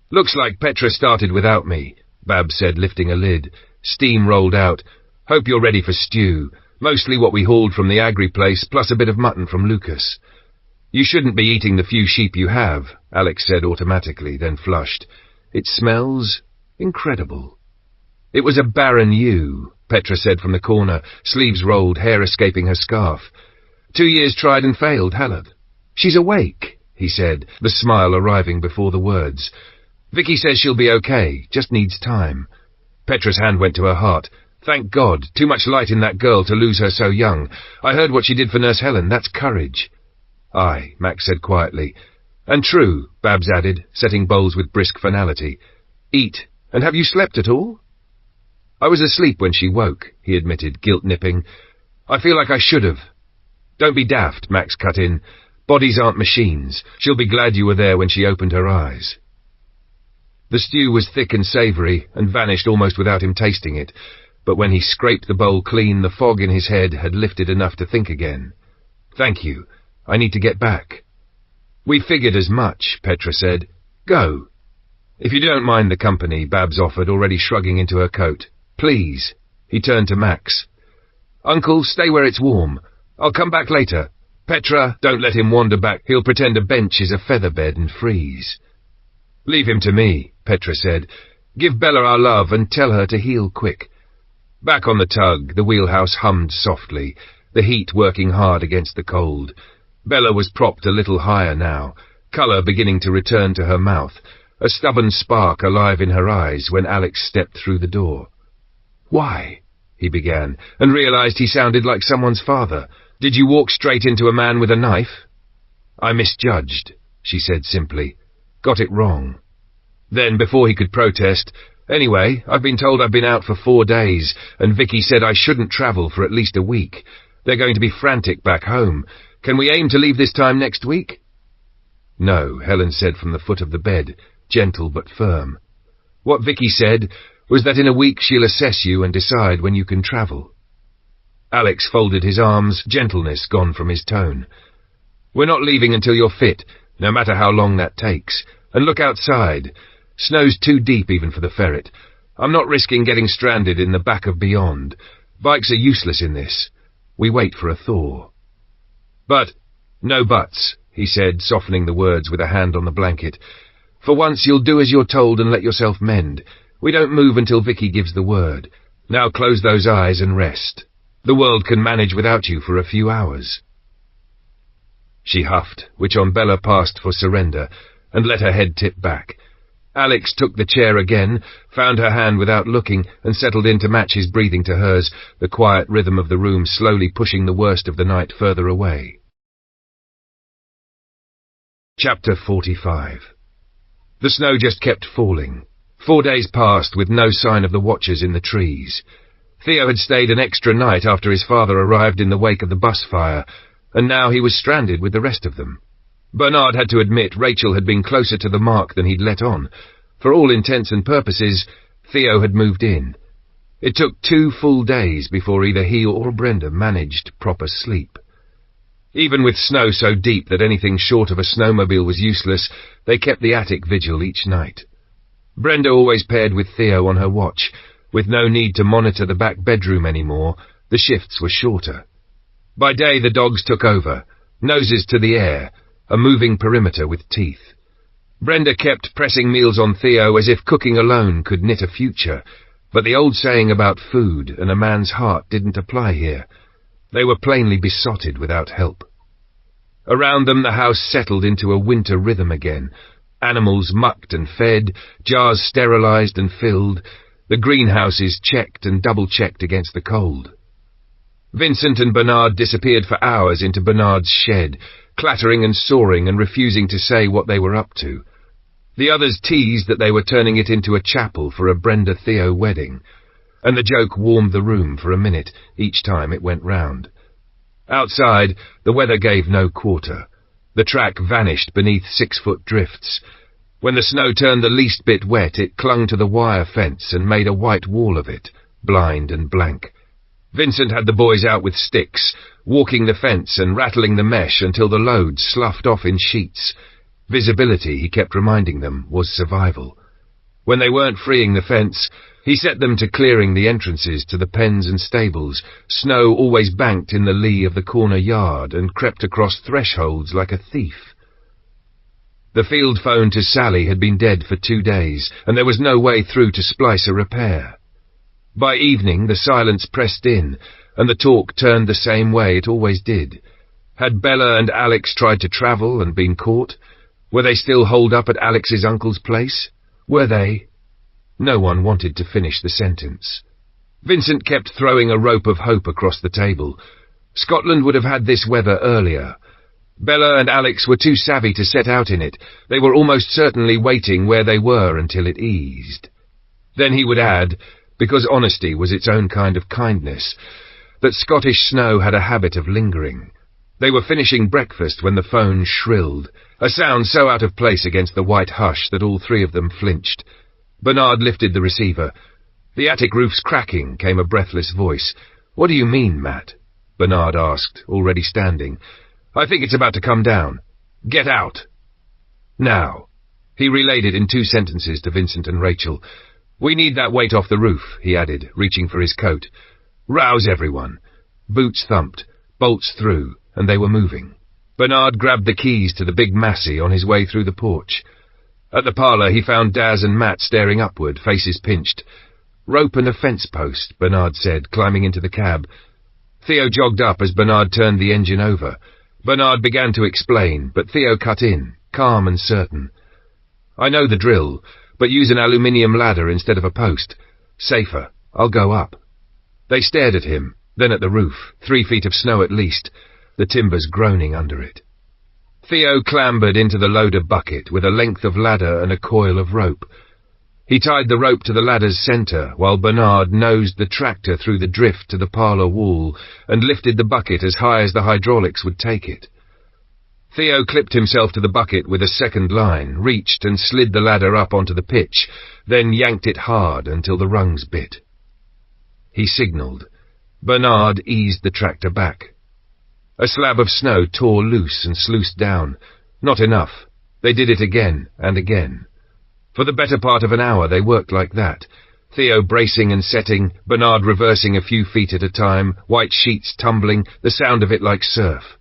"Looks like Petra started without me," Babs said, lifting a lid. Steam rolled out. "Hope you're ready for stew. Mostly what we hauled from the agri place, plus a bit of mutton from Lucas. You shouldn't be eating the few sheep you have, Alex said automatically, then flushed. It smells incredible. It was a barren ewe, Petra said from the corner, sleeves rolled, hair escaping her scarf. 2 years tried and failed, Hallard. She's awake, he said, the smile arriving before the words. Vicky says she'll be okay, just needs time. Petra's hand went to her heart. Thank God, too much light in that girl to lose her so young. I heard what she did for Nurse Helen, that's courage. Aye, Max said quietly. And true, Babs added, setting bowls with brisk finality. Eat, and have you slept at all? I was asleep when she woke, he admitted, guilt-nipping. I feel like I should have. Don't be daft, Max cut in. Bodies aren't machines. She'll be glad you were there when she opened her eyes. The stew was thick and savoury, and vanished almost without him tasting it, but when he scraped the bowl clean, the fog in his head had lifted enough to think again. Thank you. I need to get back. We figured as much, Petra said. Go. If you don't mind the company, Babs offered, already shrugging into her coat. Please. He turned to Max. Uncle, stay where it's warm. I'll come back later. Petra, don't let him wander back. He'll pretend a bench is a feather bed and freeze. Leave him to me, Petra said. Give Bella our love and tell her to heal quick. Back on the tug, the wheelhouse hummed softly, the heat working hard against the cold. Bella was propped a little higher now, colour beginning to return to her mouth, a stubborn spark alive in her eyes when Alex stepped through the door. Why? He began, and realised he sounded like someone's father. Did you walk straight into a man with a knife? I misjudged, she said simply. Got it wrong. Then, before he could protest, anyway, I've been told I've been out for 4 days, and Vicky said I shouldn't travel for at least a week. They're going to be frantic back home. Can we aim to leave this time next week? No, Helen said from the foot of the bed, gentle but firm. What Vicky said was that in a week she'll assess you and decide when you can travel. Alex folded his arms, gentleness gone from his tone. We're not leaving until you're fit, no matter how long that takes. And look outside. Snow's too deep even for the ferret. I'm not risking getting stranded in the back of beyond. Bikes are useless in this. We wait for a thaw. But, no buts, he said, softening the words with a hand on the blanket. For once you'll do as you're told and let yourself mend. We don't move until Vicky gives the word. Now close those eyes and rest. The world can manage without you for a few hours. She huffed, which on Bella passed for surrender, and let her head tip back. Alex took the chair again, found her hand without looking, and settled in to match his breathing to hers, the quiet rhythm of the room slowly pushing the worst of the night further away. Chapter 45. The snow just kept falling. 4 days passed with no sign of the watchers in the trees. Theo had stayed an extra night after his father arrived in the wake of the bus fire, and now he was stranded with the rest of them. Bernard had to admit Rachel had been closer to the mark than he'd let on. For all intents and purposes, Theo had moved in. It took 2 full days before either he or Brenda managed proper sleep. Even with snow so deep that anything short of a snowmobile was useless, they kept the attic vigil each night. Brenda always paired with Theo on her watch. With no need to monitor the back bedroom anymore, the shifts were shorter. By day the dogs took over, noses to the air, a moving perimeter with teeth. Brenda kept pressing meals on Theo as if cooking alone could knit a future, but the old saying about food and a man's heart didn't apply here. They were plainly besotted without help. Around them the house settled into a winter rhythm again. Animals mucked and fed, jars sterilized and filled, the greenhouses checked and double-checked against the cold. Vincent and Bernard disappeared for hours into Bernard's shed, clattering and soaring and refusing to say what they were up to. The others teased that they were turning it into a chapel for a Brenda-Theo wedding, and the joke warmed the room for a minute each time it went round. Outside, the weather gave no quarter. The track vanished beneath 6-foot drifts. When the snow turned the least bit wet, it clung to the wire fence and made a white wall of it, blind and blank. Vincent had the boys out with sticks, walking the fence and rattling the mesh until the load sloughed off in sheets. Visibility, he kept reminding them, was survival. When they weren't freeing the fence, He set them to clearing the entrances to the pens and stables, snow always banked in the lee of the corner yard, and crept across thresholds like a thief. The field phone to Sally had been dead for 2 days, and there was no way through to splice a repair. By evening the silence pressed in, and the talk turned the same way it always did. Had Bella and Alex tried to travel and been caught? Were they still holed up at Alex's uncle's place? Were they? No one wanted to finish the sentence. Vincent kept throwing a rope of hope across the table. Scotland would have had this weather earlier. Bella and Alex were too savvy to set out in it. They were almost certainly waiting where they were until it eased. Then he would add, because honesty was its own kind of kindness, that Scottish snow had a habit of lingering. They were finishing breakfast when the phone shrilled, a sound so out of place against the white hush that all three of them flinched. Bernard lifted the receiver. "The attic roof's cracking," came a breathless voice. "What do you mean, Matt?" Bernard asked, already standing. "I think it's about to come down. Get out." "Now." He relayed it in 2 sentences to Vincent and Rachel. "We need that weight off the roof," he added, reaching for his coat. "Rouse everyone." Boots thumped, bolts through, and they were moving. Bernard grabbed the keys to the big Massey on his way through the porch. At the parlour he found Daz and Matt staring upward, faces pinched. "Rope and a fence post," Bernard said, climbing into the cab. Theo jogged up as Bernard turned the engine over. Bernard began to explain, but Theo cut in, calm and certain. "I know the drill, but use an aluminium ladder instead of a post. Safer. I'll go up." They stared at him, then at the roof, 3 feet of snow at least, the timbers groaning under it. Theo clambered into the loader bucket with a length of ladder and a coil of rope. He tied the rope to the ladder's centre, while Bernard nosed the tractor through the drift to the parlour wall and lifted the bucket as high as the hydraulics would take it. Theo clipped himself to the bucket with a second line, reached and slid the ladder up onto the pitch, then yanked it hard until the rungs bit. He signalled. Bernard eased the tractor back. A slab of snow tore loose and sluiced down. Not enough. They did it again and again. For the better part of an hour they worked like that, Theo bracing and setting, Bernard reversing a few feet at a time, white sheets tumbling, the sound of it like surf.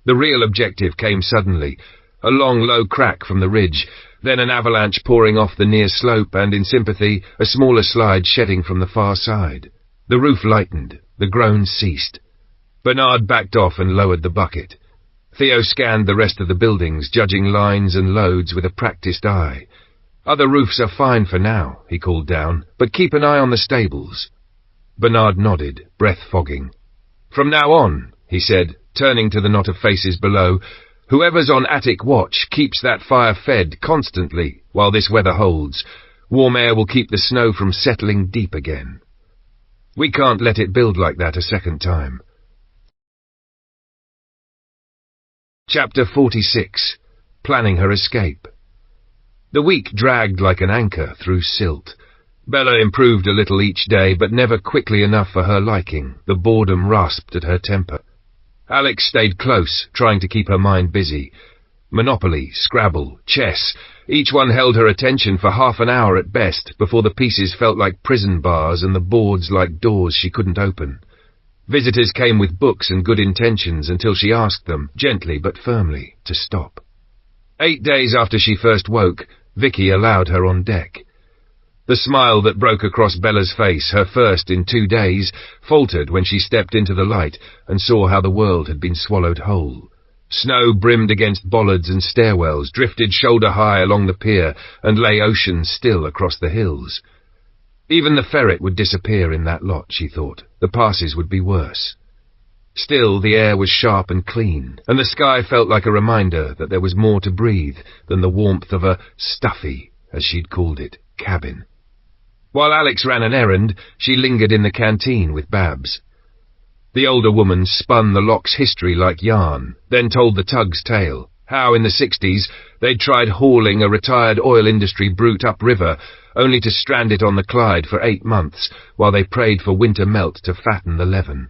The real objective came suddenly, a long low crack from the ridge, then an avalanche pouring off the near slope, and in sympathy, a smaller slide shedding from the far side. The roof lightened, the groans ceased. Bernard backed off and lowered the bucket. Theo scanned the rest of the buildings, judging lines and loads with a practised eye. "Other roofs are fine for now," he called down, "but keep an eye on the stables." Bernard nodded, breath fogging. "From now on," he said, turning to the knot of faces below, "whoever's on attic watch keeps that fire fed constantly while this weather holds. Warm air will keep the snow from settling deep again. We can't let it build like that a second time." Chapter 46. Planning her escape. The week dragged like an anchor through silt. Bella improved a little each day, but never quickly enough for her liking. The boredom rasped at her temper. Alex stayed close, trying to keep her mind busy. Monopoly, Scrabble, chess, each one held her attention for half an hour at best, before the pieces felt like prison bars and the boards like doors she couldn't open. Visitors came with books and good intentions until she asked them, gently but firmly, to stop. 8 days after she first woke, Vicky allowed her on deck. The smile that broke across Bella's face, her first in 2 days, faltered when she stepped into the light and saw how the world had been swallowed whole. Snow brimmed against bollards and stairwells, drifted shoulder-high along the pier, and lay ocean still across the hills. Even the ferret would disappear in that lot, she thought. The passes would be worse. Still, the air was sharp and clean, and the sky felt like a reminder that there was more to breathe than the warmth of a stuffy, as she'd called it, cabin. While Alex ran an errand, she lingered in the canteen with Babs. The older woman spun the loch's history like yarn, then told the tug's tale, how in the 60s they'd tried hauling a retired oil industry brute upriver, only to strand it on the Clyde for 8 months, while they prayed for winter melt to fatten the leaven.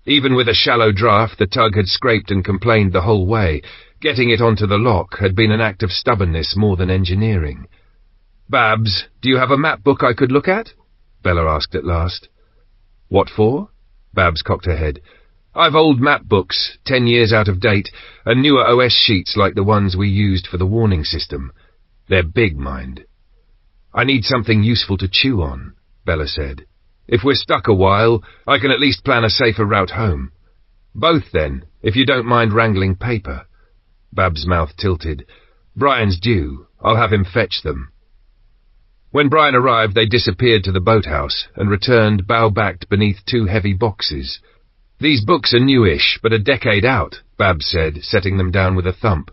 Even with a shallow draft, the tug had scraped and complained the whole way. Getting it onto the loch had been an act of stubbornness more than engineering. "Babs, do you have a map book I could look at?" Bella asked at last. What for? Babs cocked her head. I've old map books, 10 years out of date, and newer OS sheets like the ones we used for the warning system. They're big, mind. I need something useful to chew on, Bella said. If we're stuck a while, I can at least plan a safer route home. Both, then, if you don't mind wrangling paper. Babs' mouth tilted. Brian's due. I'll have him fetch them. When Brian arrived, they disappeared to the boathouse and returned bow-backed beneath 2 heavy boxes. These books are newish, but a decade out, Babs said, setting them down with a thump.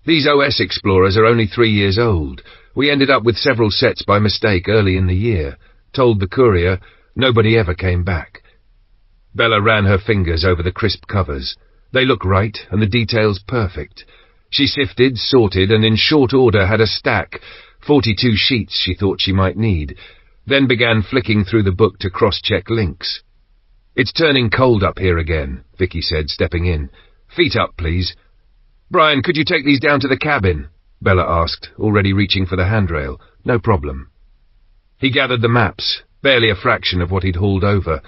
These OS Explorers are only 3 years old. We ended up with several sets by mistake early in the year. Told the courier, nobody ever came back. Bella ran her fingers over the crisp covers. They look right, and the details perfect. She sifted, sorted, and in short order had a stack, 42 sheets she thought she might need, then began flicking through the book to cross-check links. It's turning cold up here again, Vicky said, stepping in. Feet up, please. Brian, could you take these down to the cabin? Bella asked, already reaching for the handrail. No problem. He gathered the maps, barely a fraction of what he'd hauled over,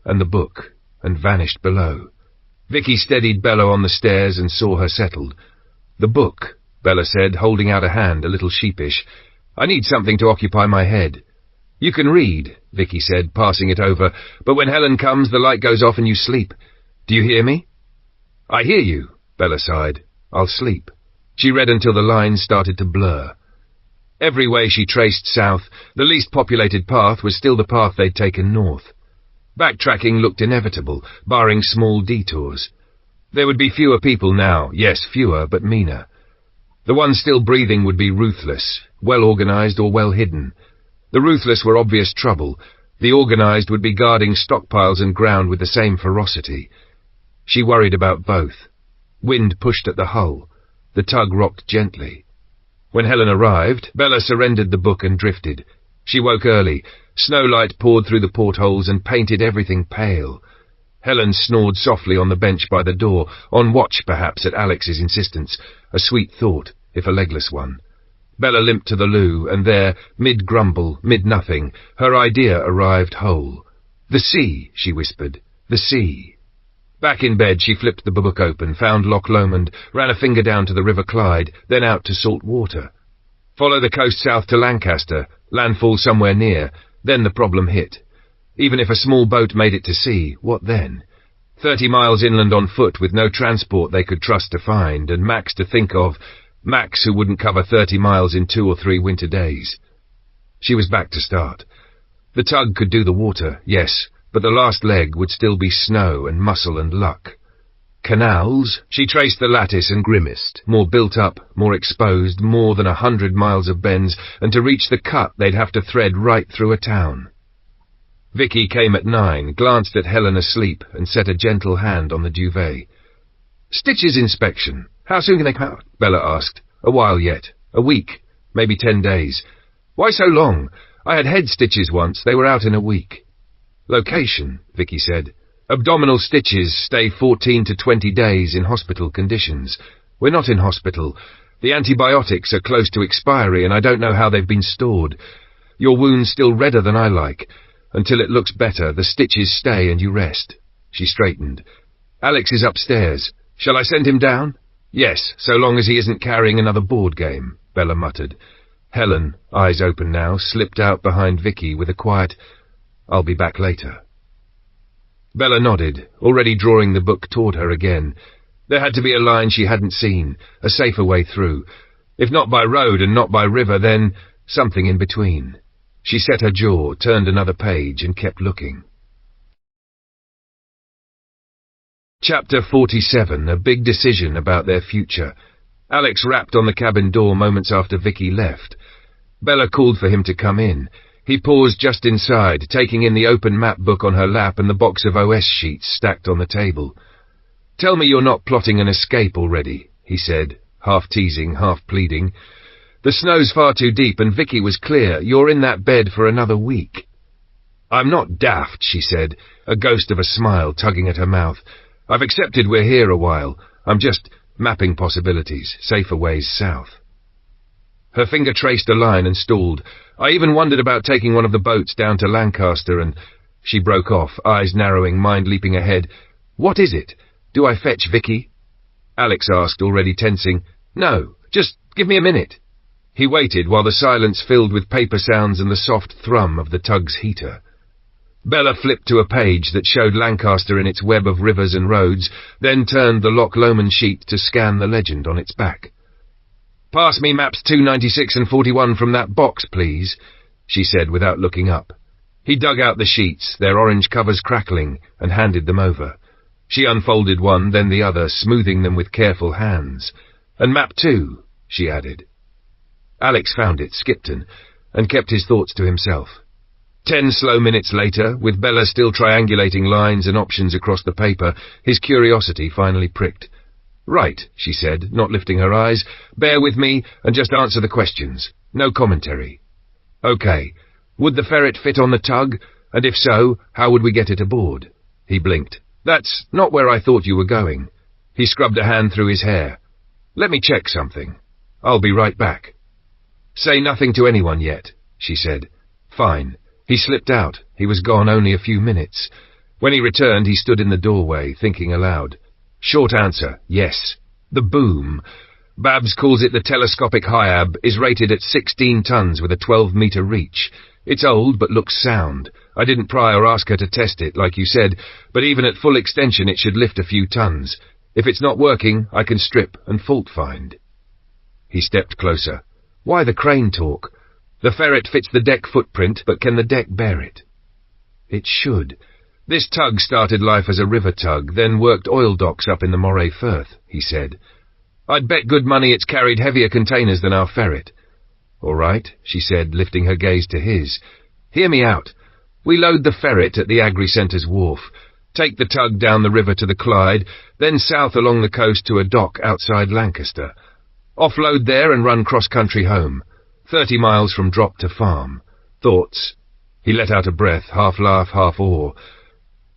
and the book, and vanished below. Vicky steadied Bella on the stairs and saw her settled. The book, Bella said, holding out a hand, a little sheepish. I need something to occupy my head. You can read, Vicky said, passing it over, but when Helen comes, the light goes off and you sleep. Do you hear me? I hear you, Bella sighed. I'll sleep. She read until the lines started to blur. Every way she traced south, the least populated path was still the path they'd taken north. Backtracking looked inevitable, barring small detours. There would be fewer people now, yes, fewer, but meaner. The ones still breathing would be ruthless, well-organized or well-hidden. The ruthless were obvious trouble. The organized would be guarding stockpiles and ground with the same ferocity. She worried about both. Wind pushed at the hull. The tug rocked gently. When Helen arrived, Bella surrendered the book and drifted. She woke early. Snowlight poured through the portholes and painted everything pale. Helen snored softly on the bench by the door, on watch perhaps at Alex's insistence, a sweet thought, if a legless one. Bella limped to the loo, and there, mid-grumble, mid-nothing, her idea arrived whole. The sea, she whispered, the sea. Back in bed, she flipped the book open, found Loch Lomond, ran a finger down to the River Clyde, then out to salt water. Follow the coast south to Lancaster, landfall somewhere near, then the problem hit. Even if a small boat made it to sea, what then? 30 miles inland on foot with no transport they could trust to find, and Max to think of, Max who wouldn't cover 30 miles in 2 or 3 winter days. She was back to start. The tug could do the water, yes, but the last leg would still be snow and muscle and luck. Canals? She traced the lattice and grimaced, more built up, more exposed, more than 100 miles of bends, and to reach the cut they'd have to thread right through a town. Vicky came at 9, glanced at Helen asleep, and set a gentle hand on the duvet. Stitches inspection. How soon can they come out? Bella asked. A while yet. A week. Maybe 10 days. Why so long? I had head stitches once. They were out in a week. Location, Vicky said. Abdominal stitches stay 14 to 20 days in hospital conditions. We're not in hospital. The antibiotics are close to expiry, and I don't know how they've been stored. Your wound's still redder than I like. Until it looks better, the stitches stay and you rest. She straightened. Alex is upstairs. Shall I send him down? Yes, so long as he isn't carrying another board game, Bella muttered. Helen, eyes open now, slipped out behind Vicky with a quiet, I'll be back later. Bella nodded, already drawing the book toward her again. There had to be a line she hadn't seen, a safer way through. If not by road and not by river, then something in between. She set her jaw, turned another page, and kept looking. Chapter 47, a big decision about their future. Alex rapped on the cabin door moments after Vicky left. Bella called for him to come in. He paused just inside, taking in the open map book on her lap and the box of OS sheets stacked on the table. Tell me you're not plotting an escape already, he said, half teasing, half pleading. The snow's far too deep, and Vicky was clear. You're in that bed for another week. I'm not daft, she said, a ghost of a smile tugging at her mouth. I've accepted we're here a while. I'm just mapping possibilities, safer ways south. Her finger traced a line and stalled. I even wondered about taking one of the boats down to Lancaster and... She broke off, eyes narrowing, mind leaping ahead. What is it? Do I fetch Vicky? Alex asked, already tensing. No, just give me a minute. He waited while the silence filled with paper sounds and the soft thrum of the tug's heater. Bella flipped to a page that showed Lancaster in its web of rivers and roads, then turned the Loch Lomond sheet to scan the legend on its back. "Pass me maps 296 and 41 from that box, please," she said without looking up. He dug out the sheets, their orange covers crackling, and handed them over. She unfolded one, then the other, smoothing them with careful hands. "And map 2, she added. Alex found it, Skipton, and kept his thoughts to himself. 10 slow minutes later, with Bella still triangulating lines and options across the paper, his curiosity finally pricked. "Right," she said, not lifting her eyes. "Bear with me, and just answer the questions. No commentary." "Okay. Would the ferret fit on the tug? And if so, how would we get it aboard?" He blinked. "That's not where I thought you were going." He scrubbed a hand through his hair. "Let me check something. I'll be right back." "Say nothing to anyone yet," she said. "Fine." He slipped out. He was gone only a few minutes. When he returned, he stood in the doorway, thinking aloud. Short answer, yes. The boom. Babs calls it the telescopic Hiab, is rated at 16 tons with a 12-metre reach. It's old, but looks sound. I didn't pry or ask her to test it, like you said, but even at full extension it should lift a few tons. If it's not working, I can strip and fault find. He stepped closer. Why the crane talk? The ferret fits the deck footprint, but can the deck bear it? It should. This tug started life as a river tug, then worked oil docks up in the Moray Firth, he said. I'd bet good money it's carried heavier containers than our ferret. All right, she said, lifting her gaze to his. Hear me out. We load the ferret at the Agri-Centre's wharf, take the tug down the river to the Clyde, then south along the coast to a dock outside Lancaster. Offload there and run cross-country home. 30 miles from drop to farm. Thoughts? He let out a breath, half laugh, half awe.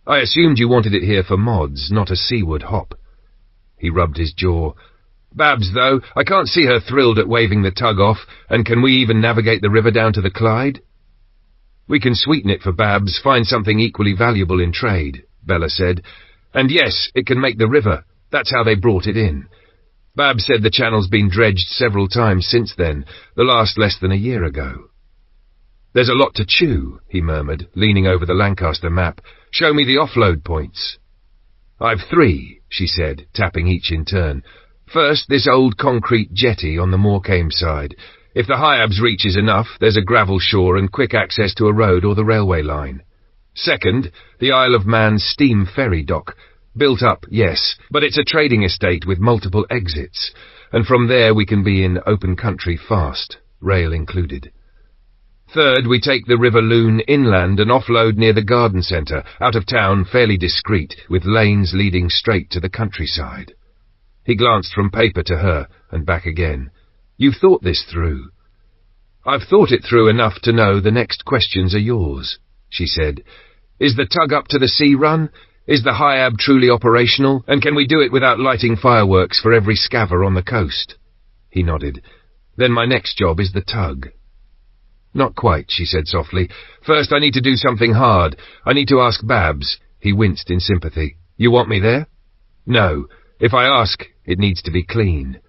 I assumed you wanted it here for mods, not a seaward hop. He rubbed his jaw. Babs, though, I can't see her thrilled at waving the tug off, and can we even navigate the river down to the Clyde? We can sweeten it for Babs, find something equally valuable in trade, Bella said. And yes, it can make the river. That's how they brought it in. Babs said the channel's been dredged several times since then, the last less than a year ago. There's a lot to chew, he murmured, leaning over the Lancaster map. Show me the offload points. I've 3, she said, tapping each in turn. First, this old concrete jetty on the Morecambe side. If the Hiabs reaches enough, there's a gravel shore and quick access to a road or the railway line. Second, the Isle of Man's steam ferry dock. Built up, yes, but it's a trading estate with multiple exits, and from there we can be in open country fast, rail included. Third, we take the River Loon inland and offload near the garden centre, out of town, fairly discreet, with lanes leading straight to the countryside. He glanced from paper to her, and back again. You've thought this through. I've thought it through enough to know the next questions are yours, she said. Is the tug up to the sea run? Is the Hiab truly operational, and can we do it without lighting fireworks for every scaver on the coast? He nodded. Then my next job is the tug. Not quite, she said softly. First I need to do something hard. I need to ask Babs. He winced in sympathy. You want me there? No. If I ask, it needs to be clean.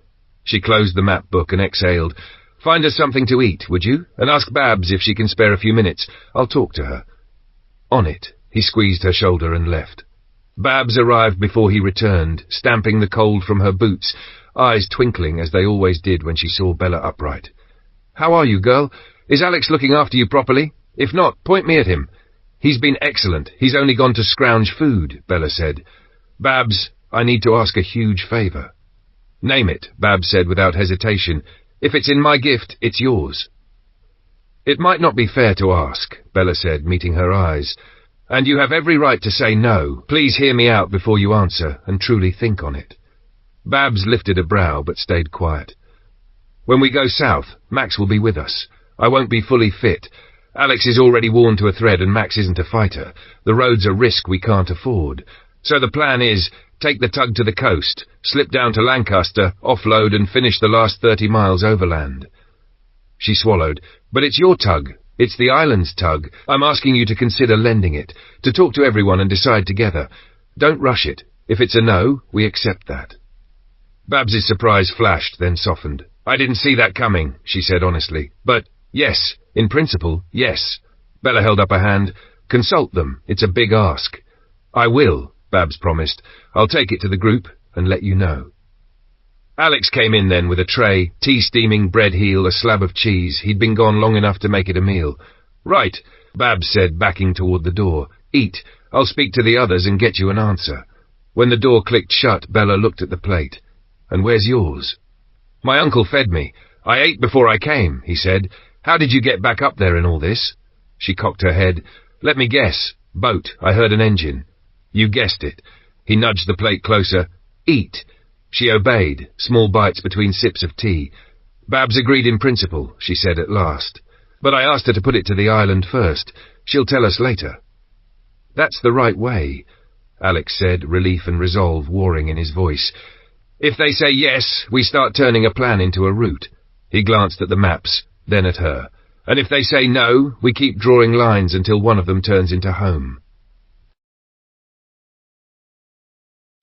She closed the map book and exhaled. Find us something to eat, would you? And ask Babs if she can spare a few minutes. I'll talk to her. On it. He squeezed her shoulder and left. Babs arrived before he returned, stamping the cold from her boots, eyes twinkling as they always did when she saw Bella upright. How are you, girl? Is Alex looking after you properly? If not, point me at him. He's been excellent. He's only gone to scrounge food, Bella said. Babs, I need to ask a huge favour. Name it, Babs said without hesitation. If it's in my gift, it's yours. It might not be fair to ask, Bella said, meeting her eyes. And you have every right to say no. Please hear me out before you answer, and truly think on it. Babs lifted a brow, but stayed quiet. When we go south, Max will be with us. I won't be fully fit. Alex is already worn to a thread, and Max isn't a fighter. The road's a risk we can't afford. So the plan is, take the tug to the coast, slip down to Lancaster, offload and finish the last 30 miles overland. She swallowed. But it's your tug. It's the island's tug. I'm asking you to consider lending it, to talk to everyone and decide together. Don't rush it. If it's a no, we accept that. Babs's surprise flashed, then softened. I didn't see that coming, she said honestly. But, yes, in principle, yes. Bella held up a hand. Consult them. It's a big ask. I will, Babs promised. I'll take it to the group and let you know. Alex came in then with a tray, tea steaming, bread heel, a slab of cheese. He'd been gone long enough to make it a meal. Right, Babs said, backing toward the door. Eat. I'll speak to the others and get you an answer. When the door clicked shut, Bella looked at the plate. And where's yours? My uncle fed me. I ate before I came, he said. How did you get back up there in all this? She cocked her head. Let me guess. Boat. I heard an engine. You guessed it. He nudged the plate closer. Eat. She obeyed, small bites between sips of tea. Babs agreed in principle, she said at last. But I asked her to put it to the island first. She'll tell us later. That's the right way, Alex said, relief and resolve warring in his voice. If they say yes, we start turning a plan into a route. He glanced at the maps, then at her. And if they say no, we keep drawing lines until one of them turns into home.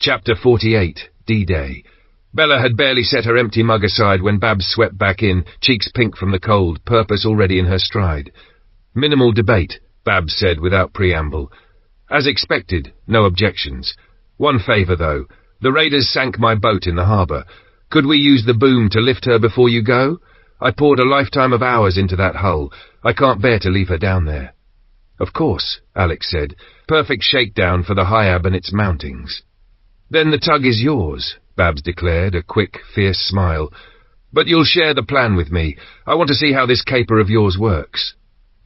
Chapter 48, D-Day. Bella had barely set her empty mug aside when Babs swept back in, cheeks pink from the cold, purpose already in her stride. Minimal debate, Babs said without preamble. As expected, no objections. One favour, though. The raiders sank my boat in the harbour. Could we use the boom to lift her before you go? I poured a lifetime of hours into that hull. I can't bear to leave her down there. Of course, Alex said. Perfect shakedown for the Hyab and its mountings. Then the tug is yours, Babs declared, a quick, fierce smile. But you'll share the plan with me. I want to see how this caper of yours works.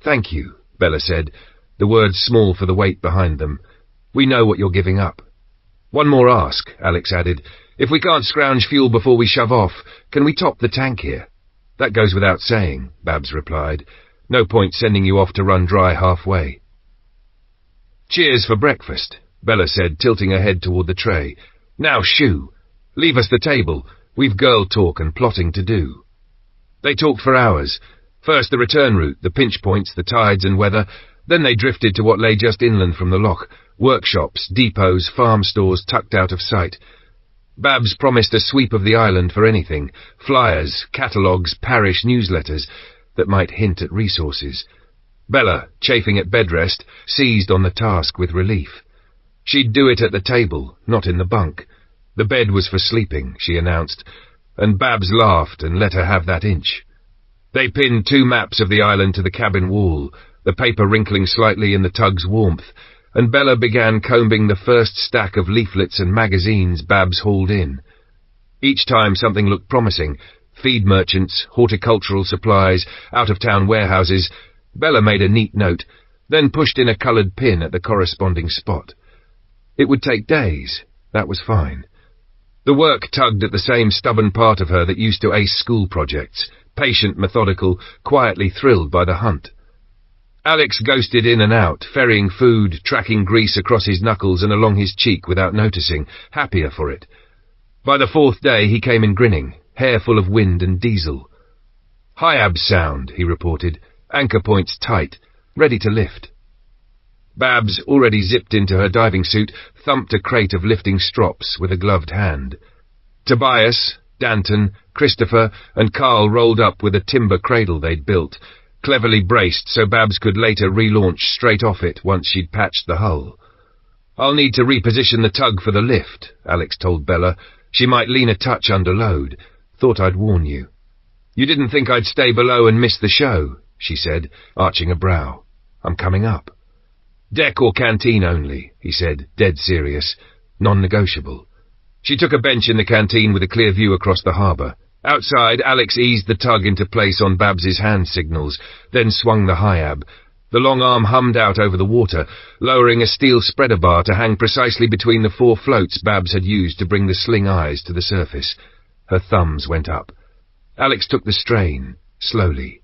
Thank you, Bella said, the words small for the weight behind them. We know what you're giving up. One more ask, Alex added. If we can't scrounge fuel before we shove off, can we top the tank here? That goes without saying, Babs replied. No point sending you off to run dry halfway. Cheers for breakfast, Bella said, tilting her head toward the tray. Now shoo. Leave us the table. We've girl talk and plotting to do. They talked for hours. First the return route, the pinch points, the tides and weather. Then they drifted to what lay just inland from the loch. Workshops, depots, farm stores tucked out of sight. Babs promised a sweep of the island for anything. Flyers, catalogues, parish newsletters that might hint at resources. Bella, chafing at bed rest, seized on the task with relief. She'd do it at the table, not in the bunk. The bed was for sleeping, she announced, and Babs laughed and let her have that inch. They pinned 2 maps of the island to the cabin wall, the paper wrinkling slightly in the tug's warmth, and Bella began combing the first stack of leaflets and magazines Babs hauled in. Each time something looked promising, feed merchants, horticultural supplies, out-of-town warehouses, Bella made a neat note, then pushed in a coloured pin at the corresponding spot. It would take days. That was fine. The work tugged at the same stubborn part of her that used to ace school projects, patient, methodical, quietly thrilled by the hunt. Alex ghosted in and out, ferrying food, tracking grease across his knuckles and along his cheek without noticing, happier for it. By the 4th day he came in grinning, hair full of wind and diesel. Hyab sound, he reported, anchor points tight, ready to lift. Babs, already zipped into her diving suit, thumped a crate of lifting strops with a gloved hand. Tobias, Danton, Christopher, and Carl rolled up with a timber cradle they'd built, cleverly braced so Babs could later relaunch straight off it once she'd patched the hull. I'll need to reposition the tug for the lift, Alex told Bella. She might lean a touch under load. Thought I'd warn you. You didn't think I'd stay below and miss the show, she said, arching a brow. I'm coming up. Deck or canteen only, he said, dead serious. Non-negotiable. She took a bench in the canteen with a clear view across the harbour. Outside, Alex eased the tug into place on Babs's hand signals, then swung the Hyab. The long arm hummed out over the water, lowering a steel spreader bar to hang precisely between the 4 floats Babs had used to bring the sling eyes to the surface. Her thumbs went up. Alex took the strain, slowly.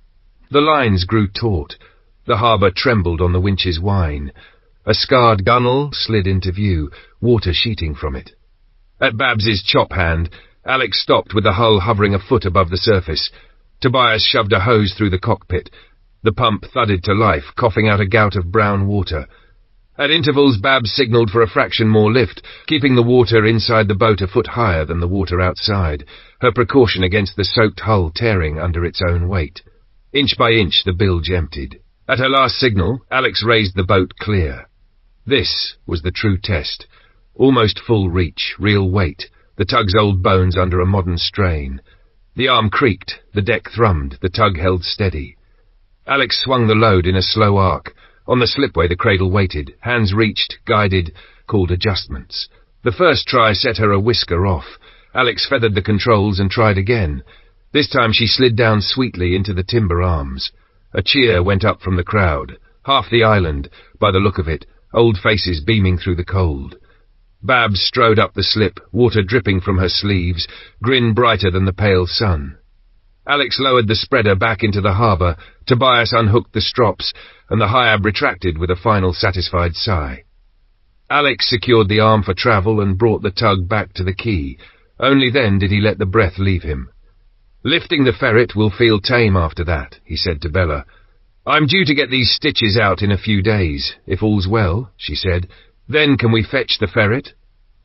The lines grew taut. The harbour trembled on the winch's whine. A scarred gunwale slid into view, water sheeting from it. At Babs's chop hand, Alex stopped with the hull hovering a foot above the surface. Tobias shoved a hose through the cockpit. The pump thudded to life, coughing out a gout of brown water. At intervals, Babs signalled for a fraction more lift, keeping the water inside the boat a foot higher than the water outside, her precaution against the soaked hull tearing under its own weight. Inch by inch, the bilge emptied. At her last signal, Alex raised the boat clear. This was the true test. Almost full reach, real weight, the tug's old bones under a modern strain. The arm creaked, the deck thrummed, the tug held steady. Alex swung the load in a slow arc. On the slipway the cradle waited, hands reached, guided, called adjustments. The first try set her a whisker off. Alex feathered the controls and tried again. This time she slid down sweetly into the timber arms. A cheer went up from the crowd. Half the island, by the look of it, old faces beaming through the cold. Babs strode up the slip, water dripping from her sleeves, grin brighter than the pale sun. Alex lowered the spreader back into the harbour, Tobias unhooked the strops, and the Hiab retracted with a final satisfied sigh. Alex secured the arm for travel and brought the tug back to the quay. Only then did he let the breath leave him. "Lifting the ferret will feel tame after that," he said to Bella. "I'm due to get these stitches out in a few days, if all's well," she said. "Then can we fetch the ferret?"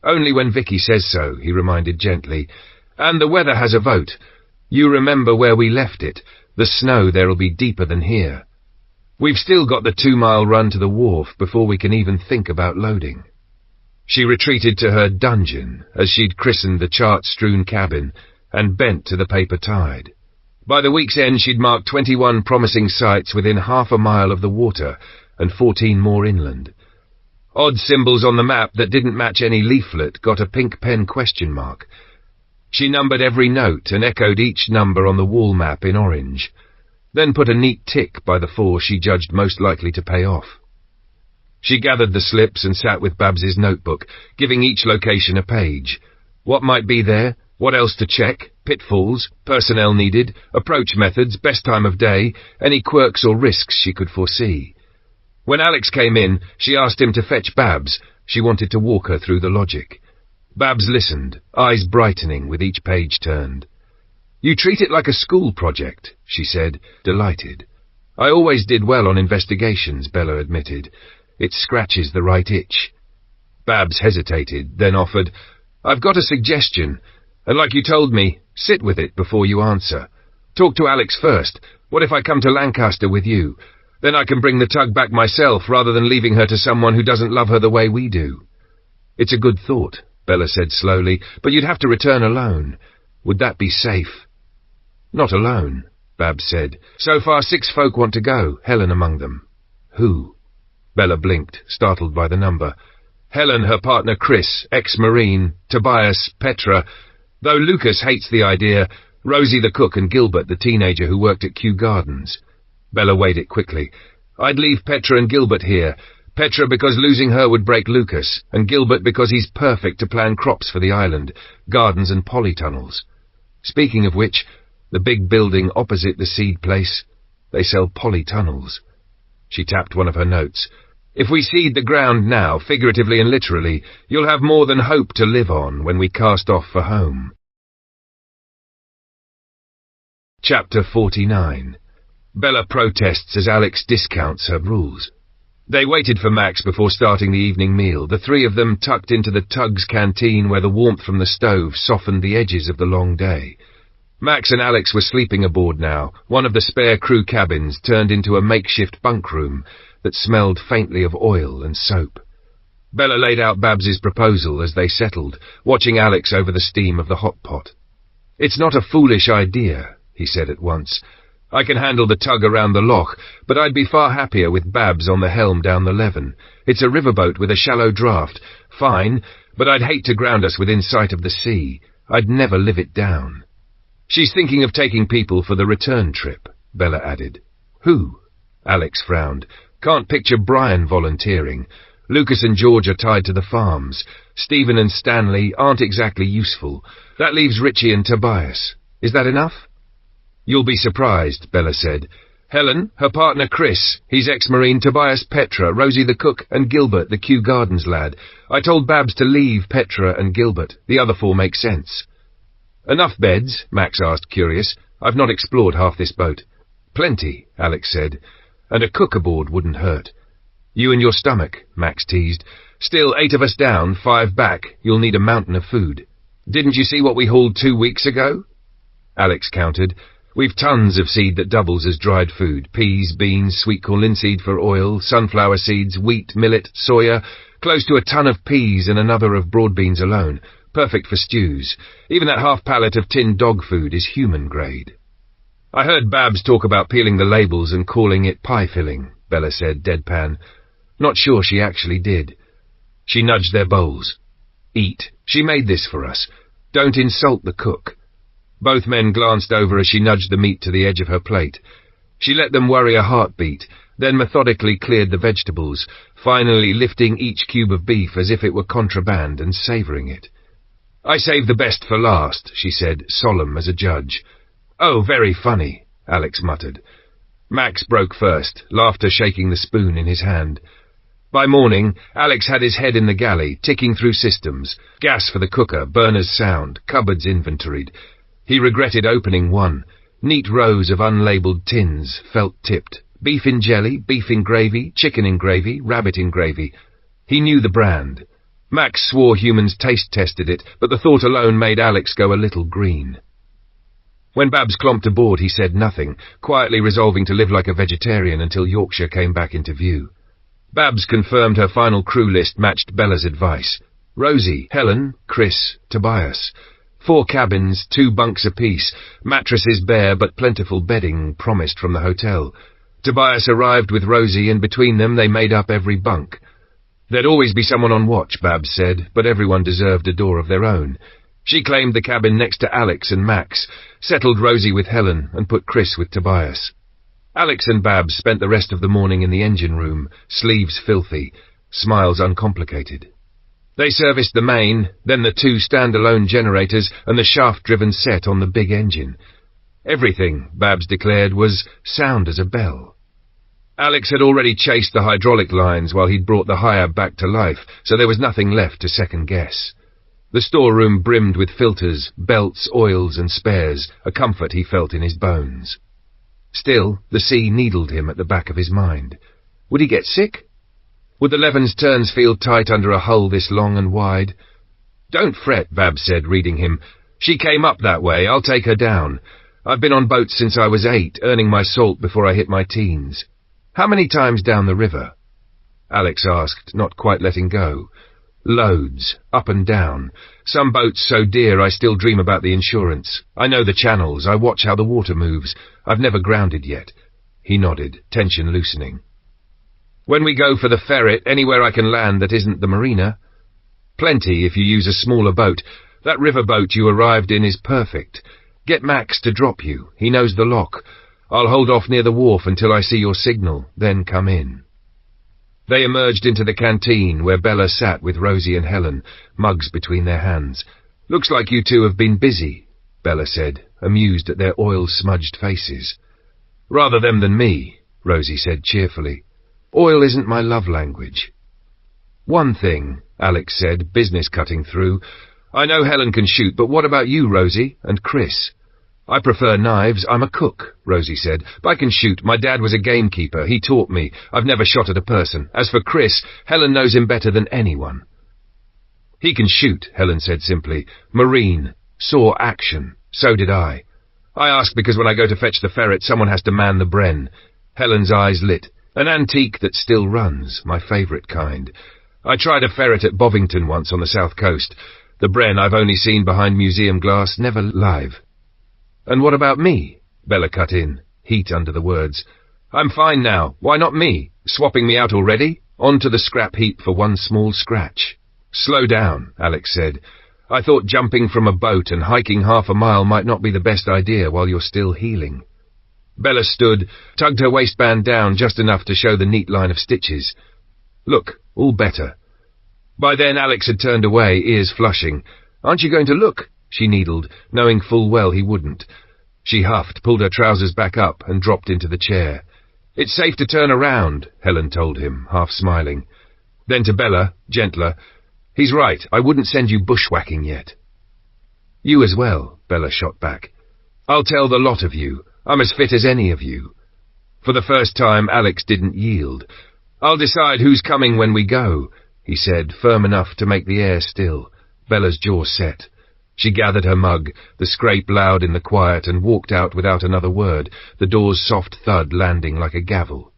"Only when Vicky says so," he reminded gently. "And the weather has a vote. You remember where we left it. The snow there'll be deeper than here. We've still got the 2-mile run to the wharf before we can even think about loading." She retreated to her dungeon, as she'd christened the chart-strewn cabin, and bent to the paper tide. By the week's end she'd marked 21 promising sites within half a mile of the water, and 14 more inland. Odd symbols on the map that didn't match any leaflet got a pink pen question mark. She numbered every note and echoed each number on the wall map in orange, then put a neat tick by the 4 she judged most likely to pay off. She gathered the slips and sat with Babs's notebook, giving each location a page. What might be there, what else to check, pitfalls, personnel needed, approach methods, best time of day, any quirks or risks she could foresee. When Alex came in, she asked him to fetch Babs. She wanted to walk her through the logic. Babs listened, eyes brightening with each page turned. "You treat it like a school project," she said, delighted. "I always did well on investigations," Bella admitted. "It scratches the right itch." Babs hesitated, then offered, "I've got a suggestion, and like you told me, sit with it before you answer. Talk to Alex first. What if I come to Lancaster with you? Then I can bring the tug back myself rather than leaving her to someone who doesn't love her the way we do." "It's a good thought," Bella said slowly, "but you'd have to return alone. Would that be safe?" "Not alone," Babs said. "So far 6 folk want to go, Helen among them." "Who?" Bella blinked, startled by the number. "Helen, her partner Chris, ex-Marine, Tobias, Petra. Though Lucas hates the idea, Rosie the cook and Gilbert the teenager who worked at Kew Gardens." Bella weighed it quickly. "I'd leave Petra and Gilbert here. Petra because losing her would break Lucas, and Gilbert because he's perfect to plan crops for the island, gardens and polytunnels. Speaking of which, the big building opposite the seed place, they sell polytunnels." She tapped one of her notes. "If we seed the ground now, figuratively and literally, you'll have more than hope to live on when we cast off for home." Chapter 49. Bella protests as Alex discounts her rules. They waited for Max before starting the evening meal, the 3 of them tucked into the tug's canteen where the warmth from the stove softened the edges of the long day. Max and Alex were sleeping aboard now, one of the spare crew cabins turned into a makeshift bunk room that smelled faintly of oil and soap. Bella laid out Babs's proposal as they settled, watching Alex over the steam of the hot pot. "It's not a foolish idea," he said at once. "I can handle the tug around the loch, but I'd be far happier with Babs on the helm down the Leven. It's a riverboat with a shallow draft. Fine, but I'd hate to ground us within sight of the sea. I'd never live it down." "She's thinking of taking people for the return trip," Bella added. "Who?" Alex frowned. "Can't picture Brian volunteering. Lucas and George are tied to the farms. Stephen and Stanley aren't exactly useful. That leaves Richie and Tobias. Is that enough?" "You'll be surprised," Bella said. "Helen, her partner Chris, he's ex-Marine, Tobias Petra, Rosie the cook, and Gilbert the Kew Gardens lad. I told Babs to leave Petra and Gilbert. The other 4 make sense." "Enough beds?" Max asked, curious. I've not explored half this boat." "Plenty," Alex said, "and a cook aboard wouldn't hurt." "You and your stomach," Max teased. "Still, 8 of us down, 5 back. You'll need a mountain of food." "Didn't you see what we hauled 2 weeks ago?" Alex counted. "We've tons of seed that doubles as dried food. Peas, beans, sweet corn linseed for oil, sunflower seeds, wheat, millet, soya, close to a ton of peas and another of broad beans alone. Perfect for stews. Even that half pallet of tinned dog food is human grade." "I heard Babs talk about peeling the labels and calling it pie filling," Bella said, deadpan. Not sure she actually did. She nudged their bowls. "Eat. She made this for us. Don't insult the cook." Both men glanced over as she nudged the meat to the edge of her plate. She let them worry a heartbeat, then methodically cleared the vegetables, finally lifting each cube of beef as if it were contraband and savouring it. "I saved the best for last," she said, solemn as a judge. "Oh, very funny," Alex muttered. Max broke first, laughter shaking the spoon in his hand. By morning, Alex had his head in the galley, ticking through systems, gas for the cooker, burners sound, cupboards inventoried. He regretted opening one. Neat rows of unlabelled tins, felt-tipped. Beef in jelly, beef in gravy, chicken in gravy, rabbit in gravy. He knew the brand. Max swore humans taste-tested it, but the thought alone made Alex go a little green. When Babs clomped aboard, he said nothing, quietly resolving to live like a vegetarian until Yorkshire came back into view. Babs confirmed her final crew list matched Bella's advice. Rosie, Helen, Chris, Tobias. 4 cabins, 2 bunks apiece, mattresses bare but plentiful bedding promised from the hotel. Tobias arrived with Rosie, and between them they made up every bunk. There'd always be someone on watch, Babs said, but everyone deserved a door of their own. She claimed the cabin next to Alex and Max, settled Rosie with Helen, and put Chris with Tobias. Alex and Babs spent the rest of the morning in the engine room, sleeves filthy, smiles uncomplicated. They serviced the main, then the 2 standalone generators and the shaft-driven set on the big engine. Everything, Babs declared, was sound as a bell. Alex had already chased the hydraulic lines while he'd brought the Hiab back to life, so there was nothing left to second-guess. The storeroom brimmed with filters, belts, oils and spares, a comfort he felt in his bones. Still, the sea needled him at the back of his mind. Would he get sick? Would the Levens turns feel tight under a hull this long and wide? "Don't fret," Babs said, reading him. "She came up that way. I'll take her down. I've been on boats since I was 8, earning my salt before I hit my teens." "How many times down the river?" Alex asked, not quite letting go. "Loads, up and down. Some boats so dear I still dream about the insurance. I know the channels, I watch how the water moves. I've never grounded yet." He nodded, tension loosening. "When we go for the ferret, anywhere I can land that isn't the marina?" "Plenty if you use a smaller boat. That river boat you arrived in is perfect. Get Max to drop you. He knows the loch. I'll hold off near the wharf until I see your signal, then come in." They emerged into the canteen where Bella sat with Rosie and Helen, mugs between their hands. "Looks like you 2 have been busy," Bella said, amused at their oil-smudged faces. "Rather them than me," Rosie said cheerfully. "Oil isn't my love language." "One thing," Alex said, business cutting through. "I know Helen can shoot, but what about you, Rosie, and Chris?" "I prefer knives. I'm a cook," Rosie said. "But I can shoot. My dad was a gamekeeper. He taught me. I've never shot at a person. As for Chris, Helen knows him better than anyone." "He can shoot," Helen said simply. "Marine. Saw action. So did I. I ask because when I go to fetch the ferret, someone has to man the Bren." Helen's eyes lit. "An antique that still runs. My favourite kind. I tried a ferret at Bovington once on the south coast. The Bren I've only seen behind museum glass, never live." "And what about me?" Bella cut in, heat under the words. "I'm fine now. Why not me? Swapping me out already? On to the scrap heap for one small scratch." "Slow down," Alex said. "I thought jumping from a boat and hiking half a mile might not be the best idea while you're still healing." Bella stood, tugged her waistband down just enough to show the neat line of stitches. "Look, all better." By then Alex had turned away, ears flushing. "Aren't you going to look?" she needled, knowing full well he wouldn't. She huffed, pulled her trousers back up, and dropped into the chair. "It's safe to turn around," Helen told him, half smiling. Then to Bella, gentler, "He's right, I wouldn't send you bushwhacking yet." "You as well," Bella shot back. I'll tell the lot of you. I'm as fit as any of you. For the first time, Alex didn't yield. I'll decide who's coming when we go, he said, firm enough to make the air still. Bella's jaw set. She gathered her mug, the scrape loud in the quiet, and walked out without another word, the door's soft thud landing like a gavel.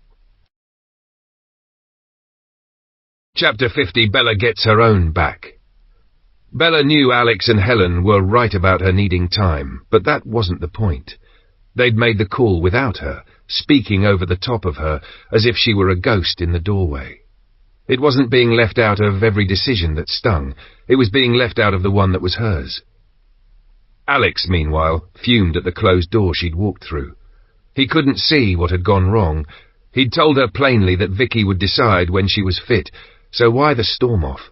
Chapter 50. Bella gets her own back. Bella knew Alex and Helen were right about her needing time, but that wasn't the point. They'd made the call without her, speaking over the top of her, as if she were a ghost in the doorway. It wasn't being left out of every decision that stung, it was being left out of the one that was hers. Alex, meanwhile, fumed at the closed door she'd walked through. He couldn't see what had gone wrong. He'd told her plainly that Vicky would decide when she was fit, so why the storm-off?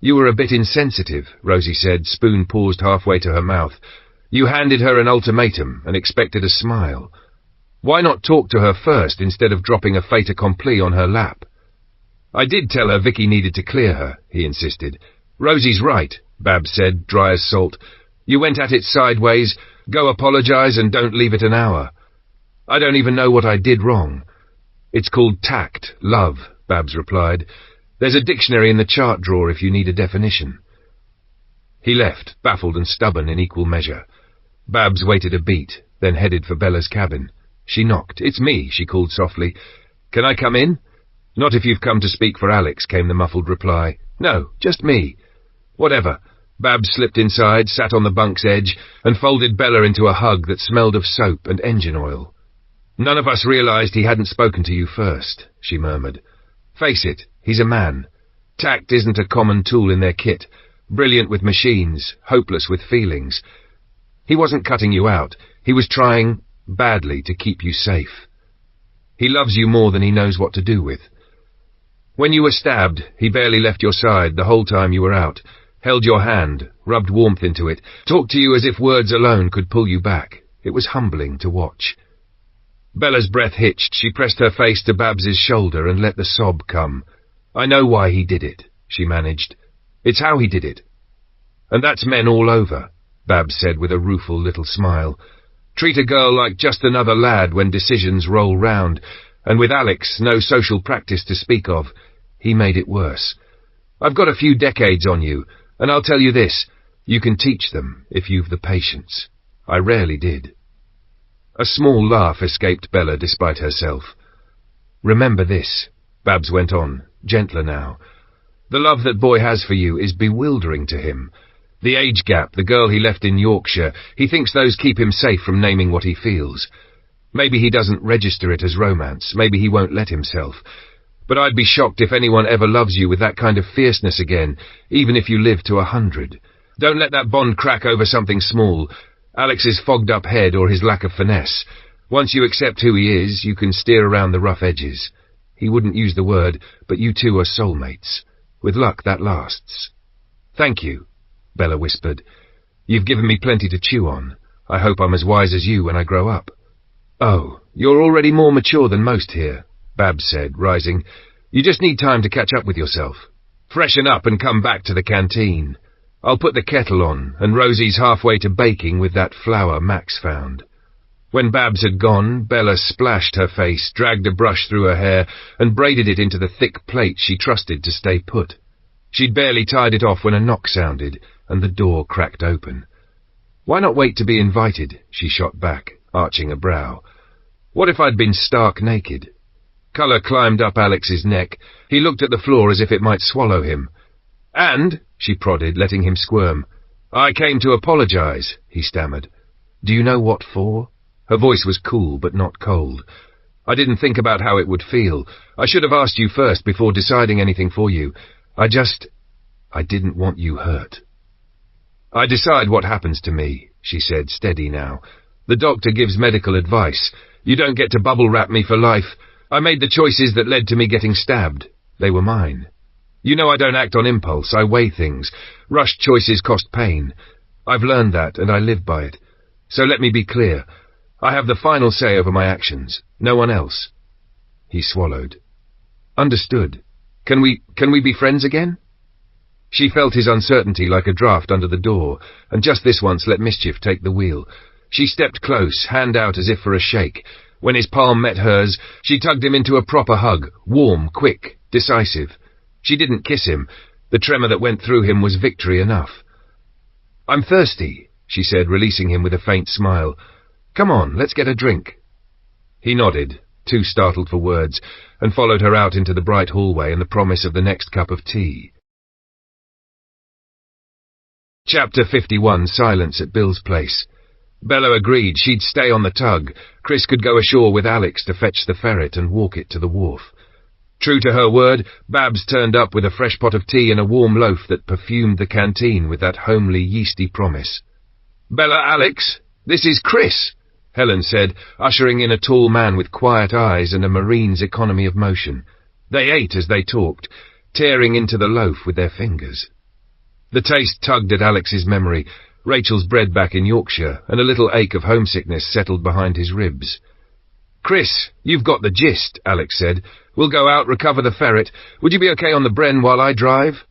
You were a bit insensitive, Rosie said, spoon paused halfway to her mouth. You handed her an ultimatum and expected a smile. Why not talk to her first instead of dropping a fait accompli on her lap? I did tell her Vicky needed to clear her, he insisted. Rosie's right, Babs said, dry as salt. You went at it sideways. Go apologize and don't leave it an hour. I don't even know what I did wrong. It's called tact, love, Babs replied. There's a dictionary in the chart drawer if you need a definition. He left, baffled and stubborn in equal measure. Babs waited a beat, then headed for Bella's cabin. She knocked. It's me, she called softly. Can I come in? Not if you've come to speak for Alex, came the muffled reply. No, just me. Whatever. Babs slipped inside, sat on the bunk's edge, and folded Bella into a hug that smelled of soap and engine oil. None of us realized he hadn't spoken to you first, she murmured. Face it, he's a man. Tact isn't a common tool in their kit. Brilliant with machines, hopeless with feelings. He wasn't cutting you out. He was trying, badly, to keep you safe. He loves you more than he knows what to do with. When you were stabbed, he barely left your side the whole time you were out, held your hand, rubbed warmth into it, talked to you as if words alone could pull you back. It was humbling to watch. Bella's breath hitched. She pressed her face to Babs's shoulder and let the sob come. I know why he did it, she managed. It's how he did it. And that's men all over, Babs said with a rueful little smile. Treat a girl like just another lad when decisions roll round, and with Alex, no social practice to speak of. He made it worse. I've got a few decades on you, and I'll tell you this, you can teach them if you've the patience. I rarely did. A small laugh escaped Bella despite herself. Remember this, Babs went on, gentler now. The love that boy has for you is bewildering to him. The age gap, the girl he left in Yorkshire, he thinks those keep him safe from naming what he feels. Maybe he doesn't register it as romance, maybe he won't let himself. But I'd be shocked if anyone ever loves you with that kind of fierceness again, even if you live to 100. Don't let that bond crack over something small, Alex's fogged-up head or his lack of finesse. Once you accept who he is, you can steer around the rough edges. He wouldn't use the word, but you two are soulmates. With luck, that lasts. Thank you, Bella whispered. You've given me plenty to chew on. I hope I'm as wise as you when I grow up. Oh, you're already more mature than most here, Babs said, rising. You just need time to catch up with yourself. Freshen up and come back to the canteen. I'll put the kettle on, and Rosie's halfway to baking with that flour Max found. When Babs had gone, Bella splashed her face, dragged a brush through her hair, and braided it into the thick plait she trusted to stay put. She'd barely tied it off when a knock sounded, and the door cracked open. Why not wait to be invited? She shot back, arching a brow. What if I'd been stark naked? Colour climbed up Alex's neck. He looked at the floor as if it might swallow him. And, she prodded, letting him squirm. I came to apologize, he stammered. Do you know what for? Her voice was cool but not cold. I didn't think about how it would feel. I should have asked you first before deciding anything for you. I didn't want you hurt. I decide what happens to me, she said, steady now. The doctor gives medical advice. You don't get to bubble wrap me for life. I made the choices that led to me getting stabbed. They were mine. You know I don't act on impulse. I weigh things. Rushed choices cost pain. I've learned that, and I live by it. So let me be clear. I have the final say over my actions. No one else. He swallowed. Understood. Can we be friends again? She felt his uncertainty like a draft under the door, and just this once let mischief take the wheel. She stepped close, hand out as if for a shake. When his palm met hers, she tugged him into a proper hug, warm, quick, decisive. She didn't kiss him. The tremor that went through him was victory enough. "I'm thirsty," she said, releasing him with a faint smile. "Come on, let's get a drink." He nodded, too startled for words, and followed her out into the bright hallway and the promise of the next cup of tea. Chapter 51, Silence at Bill's place. Bella agreed she'd stay on the tug. Chris could go ashore with Alex to fetch the ferret and walk it to the wharf. True to her word, Babs turned up with a fresh pot of tea and a warm loaf that perfumed the canteen with that homely, yeasty promise. "Bella, Alex, this is Chris," Helen said, ushering in a tall man with quiet eyes and a marine's economy of motion. They ate as they talked, tearing into the loaf with their fingers. The taste tugged at Alex's memory. Rachel's bred back in Yorkshire, and a little ache of homesickness settled behind his ribs. "Chris, you've got the gist," Alex said. "We'll go out, recover the ferret. Would you be okay on the Bren while I drive?"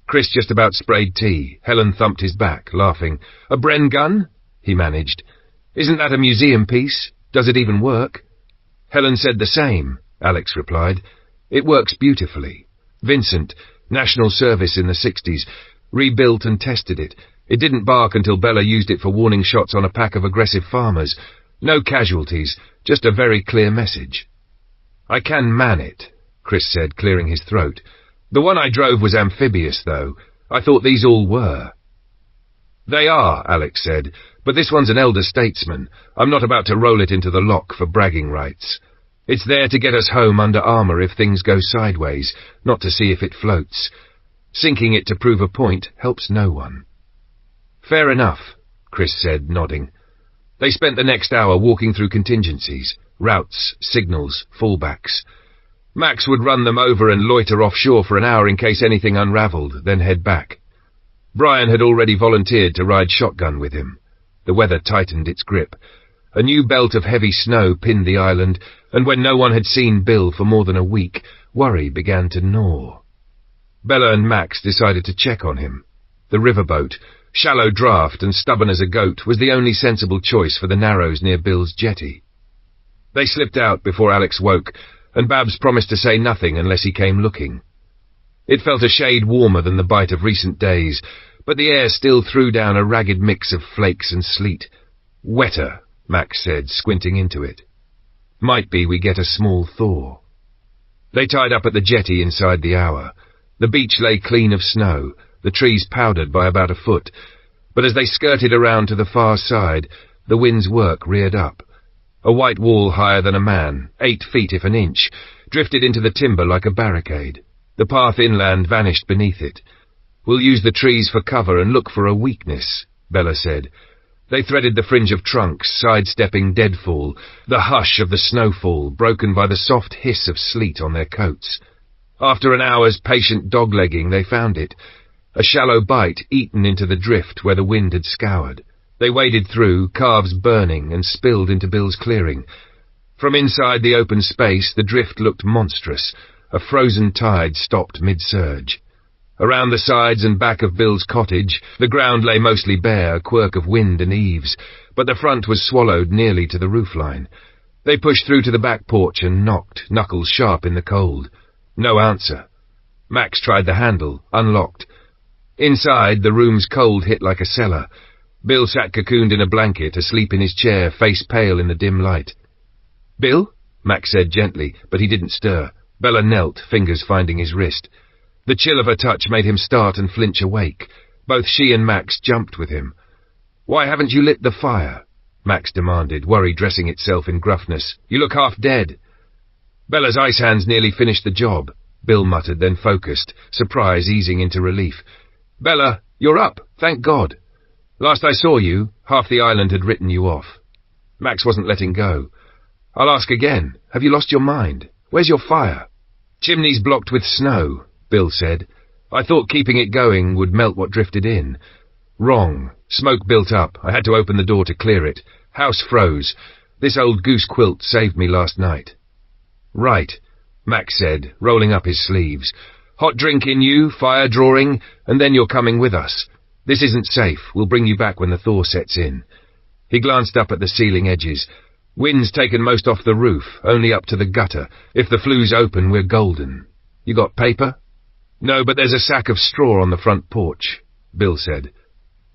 Chris just about sprayed tea. Helen thumped his back, laughing. "A Bren gun?" he managed. "Isn't that a museum piece? Does it even work?" Helen said the same, Alex replied. "It works beautifully. Vincent, National Service in the 60s, rebuilt and tested it. It didn't bark until Bella used it for warning shots on a pack of aggressive farmers. No casualties, just a very clear message." "I can man it," Chris said, clearing his throat. "The one I drove was amphibious, though. I thought these all were." "They are," Alex said, "but this one's an elder statesman. I'm not about to roll it into the loch for bragging rights. It's there to get us home under armour if things go sideways, not to see if it floats. Sinking it to prove a point helps no one." "Fair enough," Chris said, nodding. They spent the next hour walking through contingencies, routes, signals, fallbacks. Max would run them over and loiter offshore for an hour in case anything unravelled, then head back. Brian had already volunteered to ride shotgun with him. The weather tightened its grip. A new belt of heavy snow pinned the island, and when no one had seen Bill for more than a week, worry began to gnaw. Bella and Max decided to check on him. The riverboat, shallow draught and stubborn as a goat, was the only sensible choice for the narrows near Bill's jetty. They slipped out before Alex woke, and Babs promised to say nothing unless he came looking. It felt a shade warmer than the bite of recent days, but the air still threw down a ragged mix of flakes and sleet. "Wetter," Max said, squinting into it. "Might be we get a small thaw." They tied up at the jetty inside the hour. The beach lay clean of snow, the trees powdered by about a foot, but as they skirted around to the far side, the wind's work reared up. A white wall higher than a man, 8 feet if an inch, drifted into the timber like a barricade. The path inland vanished beneath it. "We'll use the trees for cover and look for a weakness," Bella said. They threaded the fringe of trunks, sidestepping deadfall, the hush of the snowfall, broken by the soft hiss of sleet on their coats. After an hour's patient doglegging, they found it. A shallow bite eaten into the drift where the wind had scoured. They waded through, calves burning, and spilled into Bill's clearing. From inside the open space, the drift looked monstrous. A frozen tide stopped mid-surge. Around the sides and back of Bill's cottage, the ground lay mostly bare, a quirk of wind and eaves, but the front was swallowed nearly to the roofline. They pushed through to the back porch and knocked, knuckles sharp in the cold. No answer. Max tried the handle, unlocked. Inside, the room's cold hit like a cellar. Bill sat cocooned in a blanket, asleep in his chair, face pale in the dim light. "Bill?" Max said gently, but he didn't stir. Bella knelt, fingers finding his wrist. The chill of her touch made him start and flinch awake. Both she and Max jumped with him. "Why haven't you lit the fire?" Max demanded, worry dressing itself in gruffness. "You look half dead." "Bella's ice hands nearly finished the job," Bill muttered, then focused, surprise easing into relief. "Bella, you're up, thank God. Last I saw you, half the island had written you off." Max wasn't letting go. "I'll ask again. Have you lost your mind? Where's your fire?" "Chimney's blocked with snow," Bill said. "I thought keeping it going would melt what drifted in. Wrong. Smoke built up. I had to open the door to clear it. House froze. This old goose quilt saved me last night." "Right," Max said, rolling up his sleeves. "Hot drink in you, fire drawing, and then you're coming with us. This isn't safe. We'll bring you back when the thaw sets in." He glanced up at the ceiling edges. Wind's taken most off the roof, only up to the gutter. If the flue's open, we're golden. You got paper? No, but there's a sack of straw on the front porch, Bill said.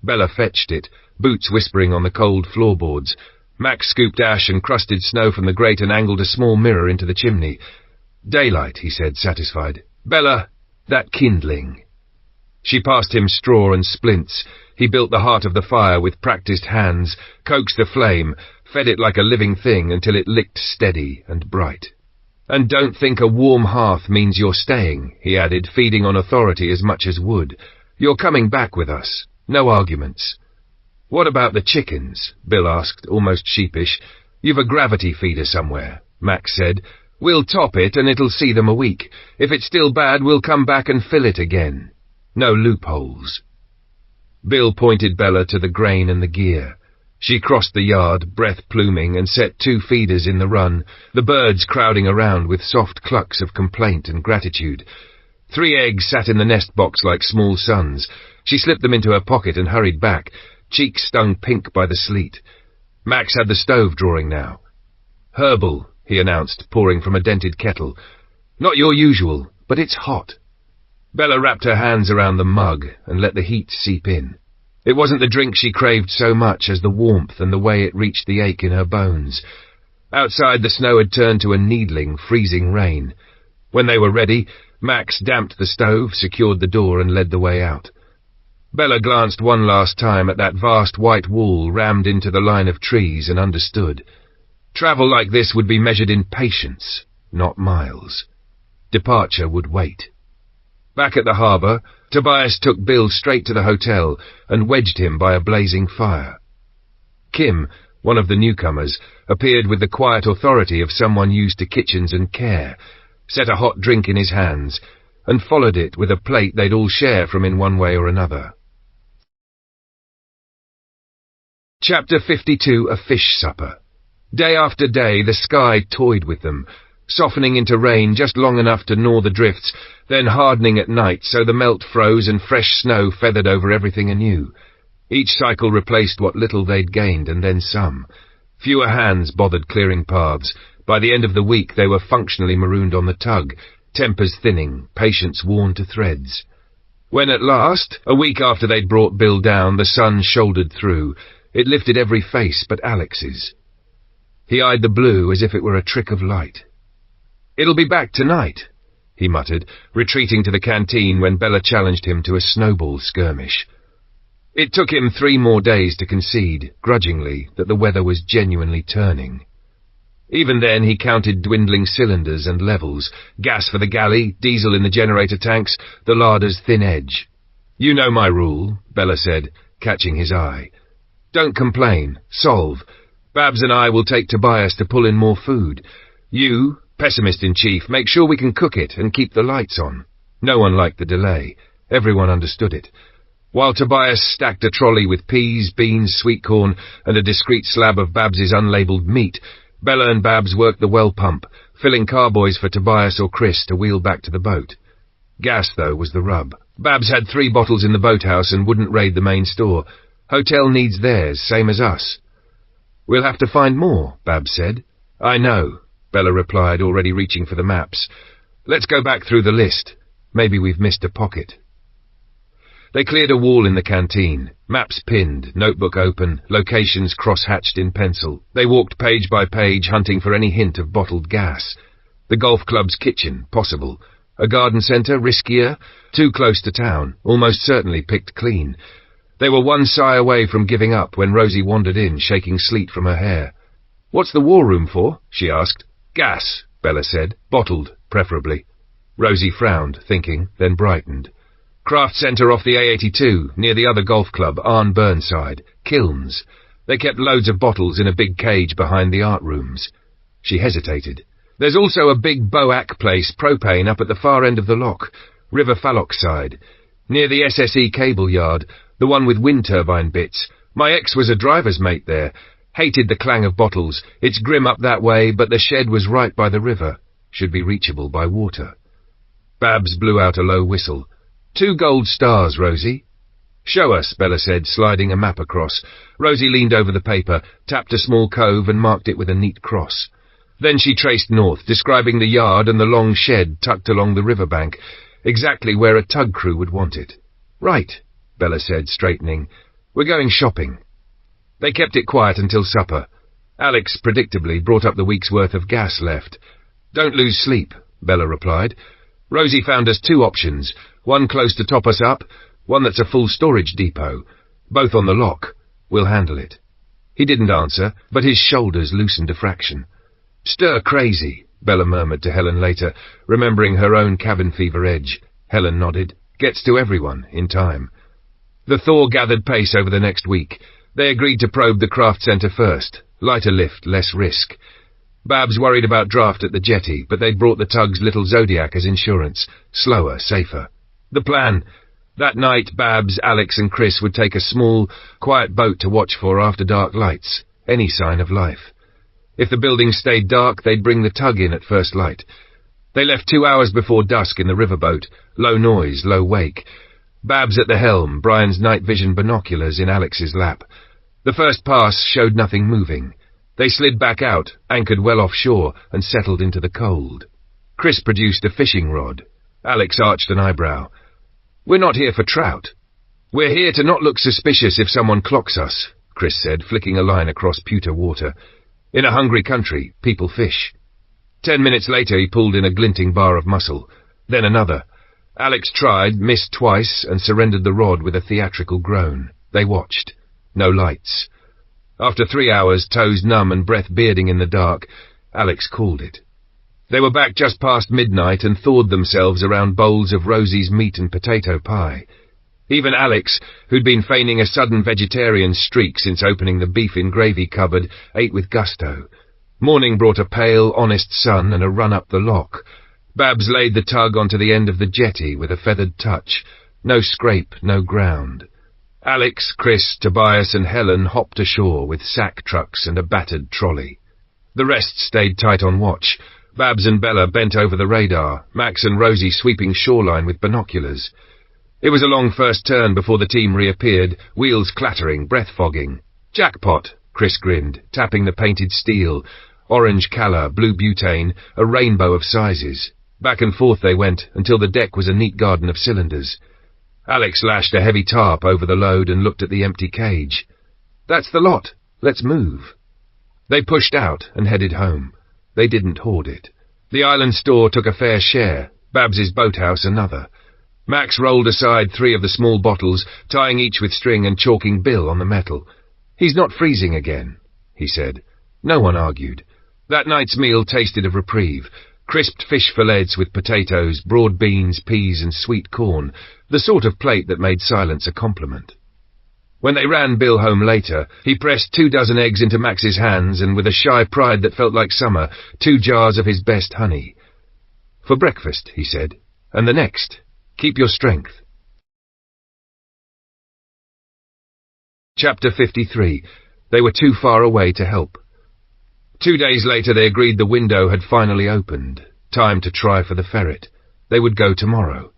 Bella fetched it, boots whispering on the cold floorboards. Max scooped ash and crusted snow from the grate and angled a small mirror into the chimney. Daylight, he said, satisfied. Bella, that kindling. She passed him straw and splints. He built the heart of the fire with practised hands, coaxed the flame, fed it like a living thing until it licked steady and bright. And don't think a warm hearth means you're staying, he added, feeding on authority as much as wood. You're coming back with us. No arguments. What about the chickens? Bill asked, almost sheepish. You've a gravity feeder somewhere, Max said. We'll top it and it'll see them a week. If it's still bad, we'll come back and fill it again. No loopholes. Bill pointed Bella to the grain and the gear. She crossed the yard, breath pluming, and set 2 feeders in the run, the birds crowding around with soft clucks of complaint and gratitude. 3 eggs sat in the nest box like small suns. She slipped them into her pocket and hurried back, cheeks stung pink by the sleet. Max had the stove drawing now. Herbal, he announced, pouring from a dented kettle. Not your usual, but it's hot. Bella wrapped her hands around the mug and let the heat seep in. It wasn't the drink she craved so much as the warmth and the way it reached the ache in her bones. Outside, the snow had turned to a needling, freezing rain. When they were ready, Max damped the stove, secured the door, and led the way out. Bella glanced one last time at that vast white wall rammed into the line of trees and understood. Travel like this would be measured in patience, not miles. Departure would wait. Back at the harbour, Tobias took Bill straight to the hotel and wedged him by a blazing fire. Kim, one of the newcomers, appeared with the quiet authority of someone used to kitchens and care, set a hot drink in his hands, and followed it with a plate they'd all share from in one way or another. Chapter 52, A Fish Supper. Day after day the sky toyed with them, softening into rain just long enough to gnaw the drifts, then hardening at night so the melt froze and fresh snow feathered over everything anew. Each cycle replaced what little they'd gained, and then some. Fewer hands bothered clearing paths. By the end of the week they were functionally marooned on the tug, tempers thinning, patience worn to threads. When at last, a week after they'd brought Bill down, the sun shouldered through, it lifted every face but Alex's. He eyed the blue as if it were a trick of light. "It'll be back tonight," he muttered, retreating to the canteen when Bella challenged him to a snowball skirmish. It took him 3 more days to concede, grudgingly, that the weather was genuinely turning. Even then he counted dwindling cylinders and levels, gas for the galley, diesel in the generator tanks, the larder's thin edge. "You know my rule," Bella said, catching his eye. "Don't complain, solve. Babs and I will take Tobias to pull in more food. You, pessimist-in-chief, make sure we can cook it and keep the lights on." No one liked the delay. Everyone understood it. While Tobias stacked a trolley with peas, beans, sweet corn, and a discreet slab of Babs's unlabelled meat, Bella and Babs worked the well pump, filling carboys for Tobias or Chris to wheel back to the boat. Gas, though, was the rub. Babs had 3 bottles in the boathouse and wouldn't raid the main store. Hotel needs theirs, same as us. "We'll have to find more," Babs said. "I know," Bella replied, already reaching for the maps. "Let's go back through the list. Maybe we've missed a pocket." They cleared a wall in the canteen, maps pinned, notebook open, locations cross-hatched in pencil. They walked page by page, hunting for any hint of bottled gas. The golf club's kitchen, possible. A garden centre, riskier. Too close to town, almost certainly picked clean. They were one sigh away from giving up when Rosie wandered in, shaking sleet from her hair. "What's the war room for?" she asked. "Gas," Bella said. "Bottled, preferably." Rosie frowned, thinking, then brightened. "Craft centre off the A82, near the other golf club, Arne Burnside. Kilns. They kept loads of bottles in a big cage behind the art rooms." She hesitated. "There's also a big Boac place, propane, up at the far end of the loch, River Fallock side, near the SSE cable yard, the one with wind turbine bits. My ex was a driver's mate there. Hated the clang of bottles. It's grim up that way, but the shed was right by the river. Should be reachable by water." Babs blew out a low whistle. "2 gold stars, Rosie." "Show us," Bella said, sliding a map across. Rosie leaned over the paper, tapped a small cove and marked it with a neat cross. Then she traced north, describing the yard and the long shed tucked along the riverbank, exactly where a tug crew would want it. "Right," Bella said, straightening. "We're going shopping." They kept it quiet until supper. Alex, predictably, brought up the week's worth of gas left. "Don't lose sleep," Bella replied. "Rosie found us 2 options, one close to top us up, one that's a full storage depot. Both on the loch. We'll handle it." He didn't answer, but his shoulders loosened a fraction. "Stir crazy," Bella murmured to Helen later, remembering her own cabin fever edge. Helen nodded. "Gets to everyone, in time." The thaw gathered pace over the next week. They agreed to probe the craft centre first. Lighter lift, less risk. Babs worried about draft at the jetty, but they'd brought the tug's little Zodiac as insurance. Slower, safer. The plan: that night, Babs, Alex and Chris would take a small, quiet boat to watch for after-dark lights. Any sign of life. If the building stayed dark, they'd bring the tug in at first light. They left 2 hours before dusk in the riverboat. Low noise, low wake. Babs at the helm, Brian's night vision binoculars in Alex's lap. The first pass showed nothing moving. They slid back out, anchored well offshore, and settled into the cold. Chris produced a fishing rod. Alex arched an eyebrow. "We're not here for trout. We're here to not look suspicious if someone clocks us," Chris said, flicking a line across pewter water. "In a hungry country, people fish." 10 minutes later he pulled in a glinting bar of mussel. Then another. Alex tried, missed twice, and surrendered the rod with a theatrical groan. They watched. No lights. After 3 hours, toes numb and breath bearding in the dark, Alex called it. They were back just past midnight and thawed themselves around bowls of Rosie's meat and potato pie. Even Alex, who'd been feigning a sudden vegetarian streak since opening the beef in gravy cupboard, ate with gusto. Morning brought a pale, honest sun and a run up the loch. Babs laid the tug onto the end of the jetty with a feathered touch. No scrape, no ground. Alex, Chris, Tobias and Helen hopped ashore with sack trucks and a battered trolley. The rest stayed tight on watch. Babs and Bella bent over the radar, Max and Rosie sweeping shoreline with binoculars. It was a long first turn before the team reappeared, wheels clattering, breath fogging. "Jackpot," Chris grinned, tapping the painted steel. Orange colour, blue butane, a rainbow of sizes. Back and forth they went, until the deck was a neat garden of cylinders. Alex lashed a heavy tarp over the load and looked at the empty cage. "That's the lot. Let's move." They pushed out and headed home. They didn't hoard it. The island store took a fair share, Babs's boathouse another. Max rolled aside 3 of the small bottles, tying each with string and chalking Bill on the metal. "He's not freezing again," he said. No one argued. That night's meal tasted of reprieve. Crisped fish fillets with potatoes, broad beans, peas and sweet corn, the sort of plate that made silence a compliment. When they ran Bill home later, he pressed 24 eggs into Max's hands and, with a shy pride that felt like summer, 2 jars of his best honey. "For breakfast," he said, "and the next. Keep your strength." Chapter 53. They were too far away to help. 2 days later they agreed the window had finally opened. Time to try for the ferret. They would go tomorrow.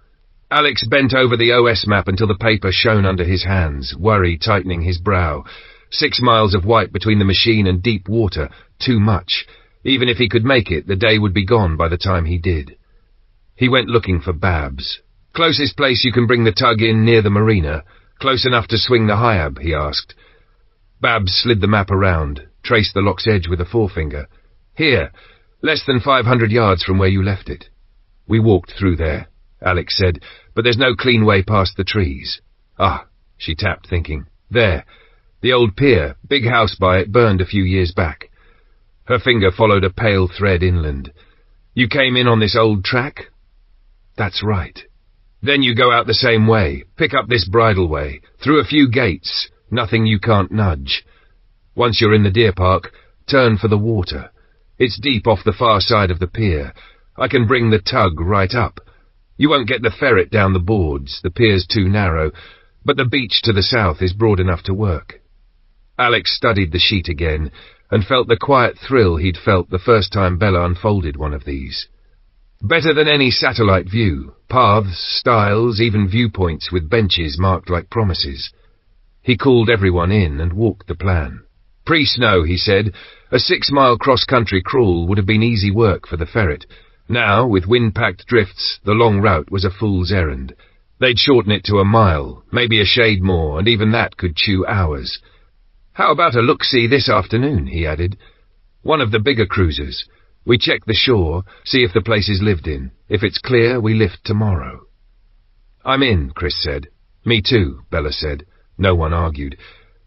Alex bent over the OS map until the paper shone under his hands, worry tightening his brow. 6 miles of white between the machine and deep water. Too much. Even if he could make it, the day would be gone by the time he did. He went looking for Babs. "Closest place you can bring the tug in near the marina? Close enough to swing the Hyab?" he asked. Babs slid the map around, traced the loch's edge with a forefinger. "Here, less than 500 yards from where you left it." "We walked through there," Alex said, "but there's no clean way past the trees." "Ah," she tapped, thinking. "There. The old pier, big house by it, burned a few years back." Her finger followed a pale thread inland. "You came in on this old track?" "That's right. Then you go out the same way, pick up this bridleway, through a few gates, nothing you can't nudge. Once you're in the deer park, turn for the water. It's deep off the far side of the pier. I can bring the tug right up. You won't get the ferret down the boards, the pier's too narrow, but the beach to the south is broad enough to work." Alex studied the sheet again, and felt the quiet thrill he'd felt the first time Bella unfolded one of these. Better than any satellite view, paths, stiles, even viewpoints with benches marked like promises. He called everyone in and walked the plan. Pre-snow, he said, a 6-mile cross-country crawl would have been easy work for the ferret. Now, with wind-packed drifts, the long route was a fool's errand. They'd shorten it to a mile, maybe a shade more, and even that could chew hours. How about a look-see this afternoon, he added. One of the bigger cruisers. We check the shore, see if the place is lived in. If it's clear, we lift tomorrow. I'm in, Chris said. Me too, Bella said. No one argued.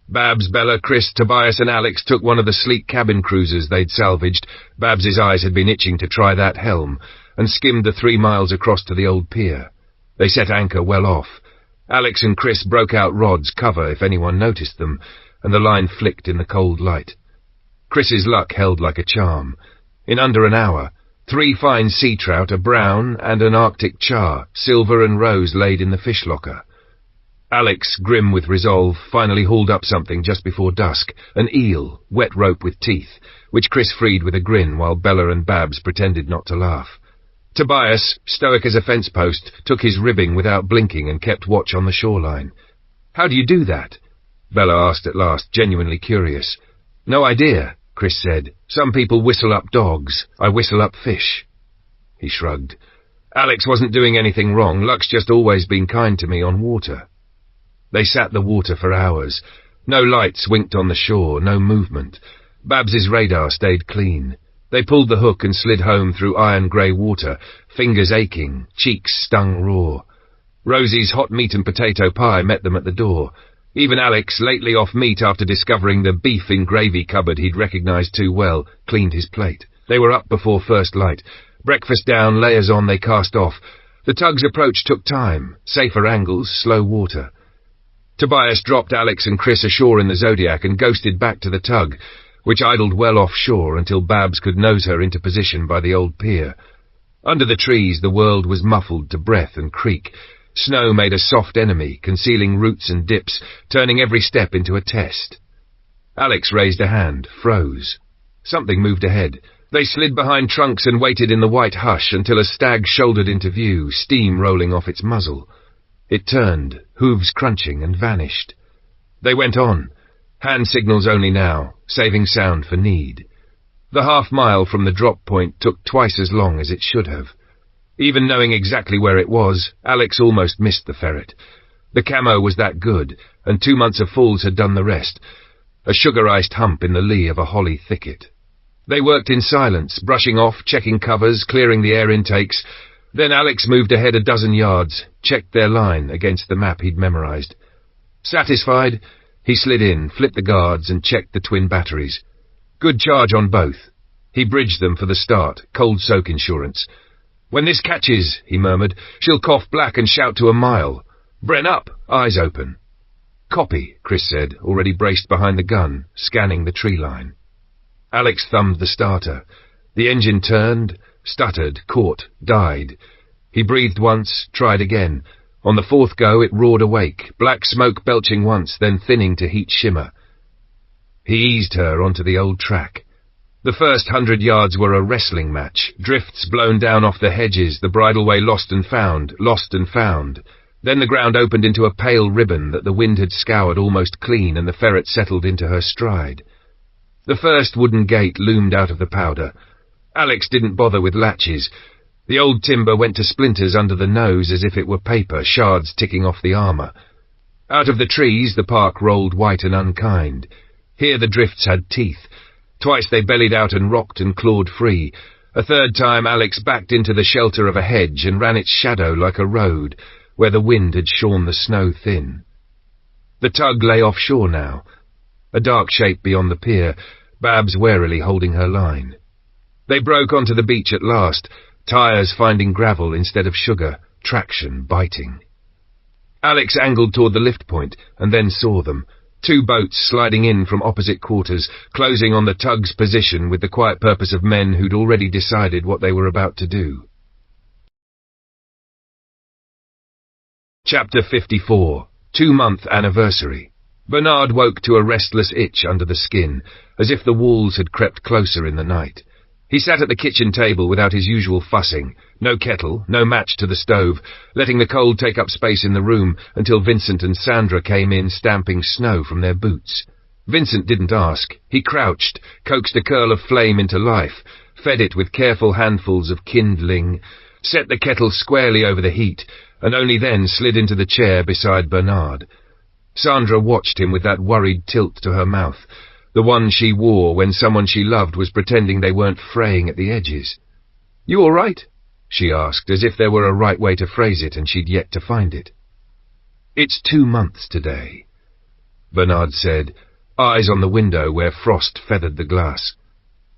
Babs, Bella, Chris, Tobias and Alex took one of the sleek cabin cruisers they'd salvaged. Babs's eyes had been itching to try that helm, and skimmed the 3 miles across to the old pier. They set anchor well off. Alex and Chris broke out rods cover if anyone noticed them, and the line flicked in the cold light. Chris's luck held like a charm. In under an hour, 3 fine sea trout, a brown and an Arctic char, silver and rose laid in the fish locker. Alex, grim with resolve, finally hauled up something just before dusk, an eel, wet rope with teeth, which Chris freed with a grin while Bella and Babs pretended not to laugh. Tobias, stoic as a fence post, took his ribbing without blinking and kept watch on the shoreline. How do you do that? Bella asked at last, genuinely curious. No idea, Chris said. Some people whistle up dogs. I whistle up fish. He shrugged. Alex wasn't doing anything wrong. Luck's just always been kind to me on water. They sat the water for hours. No lights winked on the shore, no movement. Babs's radar stayed clean. They pulled the hook and slid home through iron-grey water, fingers aching, cheeks stung raw. Rosie's hot meat and potato pie met them at the door. Even Alex, lately off meat after discovering the beef in gravy cupboard he'd recognised too well, cleaned his plate. They were up before first light. Breakfast down, layers on, they cast off. The tug's approach took time. Safer angles, slow water. Tobias dropped Alex and Chris ashore in the Zodiac and ghosted back to the tug, which idled well offshore until Babs could nose her into position by the old pier. Under the trees the world was muffled to breath and creak. Snow made a soft enemy, concealing roots and dips, turning every step into a test. Alex raised a hand, froze. Something moved ahead. They slid behind trunks and waited in the white hush until a stag shouldered into view, steam rolling off its muzzle. It turned, hooves crunching, and vanished. They went on. Hand signals only now, saving sound for need. The half-mile from the drop point took twice as long as it should have. Even knowing exactly where it was, Alex almost missed the ferret. The camo was that good, and 2 months of falls had done the rest. A sugar-iced hump in the lee of a holly thicket. They worked in silence, brushing off, checking covers, clearing the air intakes. Then Alex moved ahead a dozen yards, checked their line against the map he'd memorized. Satisfied, he slid in, flipped the guards, and checked the twin batteries. Good charge on both. He bridged them for the start, cold soak insurance. When this catches, he murmured, she'll cough black and shout to a mile. Bren up, eyes open. Copy, Chris said, already braced behind the gun, scanning the tree line. Alex thumbed the starter. The engine turned, stuttered, caught, died. He breathed once, tried again. On the 4th go it roared awake, black smoke belching once, then thinning to heat shimmer. He eased her onto the old track. The first 100 yards were a wrestling match, drifts blown down off the hedges, the bridleway lost and found. Then the ground opened into a pale ribbon that the wind had scoured almost clean, and the ferret settled into her stride. The first wooden gate loomed out of the powder. Alex didn't bother with latches. The old timber went to splinters under the nose as if it were paper, shards ticking off the armour. Out of the trees the park rolled white and unkind. Here the drifts had teeth. Twice they bellied out and rocked and clawed free. A third time Alex backed into the shelter of a hedge and ran its shadow like a road, where the wind had shorn the snow thin. The tug lay offshore now, a dark shape beyond the pier, Babs warily holding her line. They broke onto the beach at last, tyres finding gravel instead of sugar, traction biting. Alex angled toward the lift point and then saw them. 2 boats sliding in from opposite quarters, closing on the tug's position with the quiet purpose of men who'd already decided what they were about to do. Chapter 54. 2-month anniversary. Bernard woke to a restless itch under the skin, as if the walls had crept closer in the night. He sat at the kitchen table without his usual fussing, no kettle, no match to the stove, letting the cold take up space in the room until Vincent and Sandra came in stamping snow from their boots. Vincent didn't ask. He crouched, coaxed a curl of flame into life, fed it with careful handfuls of kindling, set the kettle squarely over the heat, and only then slid into the chair beside Bernard. Sandra watched him with that worried tilt to her mouth, the one she wore when someone she loved was pretending they weren't fraying at the edges. "You all right?" she asked, as if there were a right way to phrase it and she'd yet to find it. "It's 2 months today," Bernard said, eyes on the window where frost feathered the glass.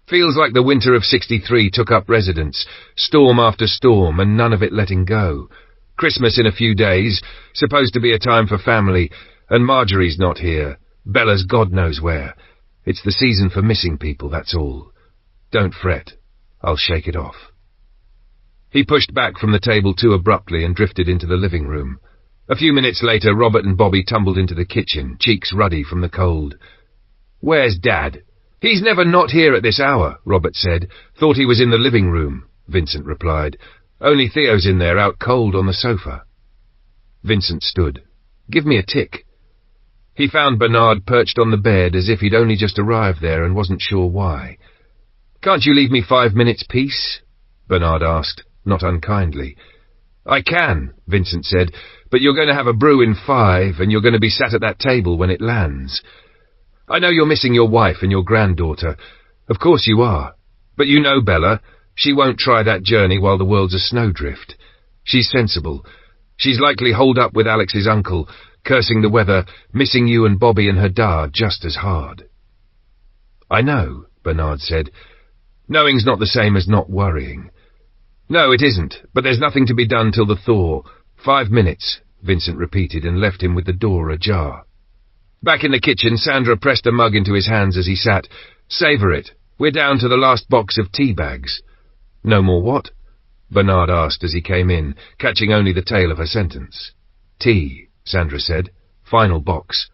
"Feels like the winter of '63 took up residence, storm after storm, and none of it letting go. Christmas in a few days, supposed to be a time for family, and Marjorie's not here. Bella's God knows where. It's the season for missing people, that's all. Don't fret. I'll shake it off." He pushed back from the table too abruptly and drifted into the living room. A few minutes later, Robert and Bobby tumbled into the kitchen, cheeks ruddy from the cold. "Where's Dad?" "He's never not here at this hour," Robert said. "Thought he was in the living room," Vincent replied. "Only Theo's in there, out cold on the sofa." Vincent stood. "Give me a tick." He found Bernard perched on the bed as if he'd only just arrived there and wasn't sure why. "Can't you leave me 5 minutes peace?" Bernard asked, not unkindly. "I can," Vincent said, "but you're going to have a brew in 5, and you're going to be sat at that table when it lands. I know you're missing your wife and your granddaughter. Of course you are. But you know Bella. She won't try that journey while the world's a snowdrift. She's sensible. She's likely holed up with Alex's uncle, cursing the weather, missing you and Bobby and her da just as hard." "I know," Bernard said. "Knowing's not the same as not worrying." "No, it isn't, but there's nothing to be done till the thaw. 5 minutes, Vincent repeated and left him with the door ajar. Back in the kitchen, Sandra pressed a mug into his hands as he sat. "Savour it. We're down to the last box of tea bags." "No more what?" Bernard asked as he came in, catching only the tail of her sentence. "Tea," Sandra said. "Final box."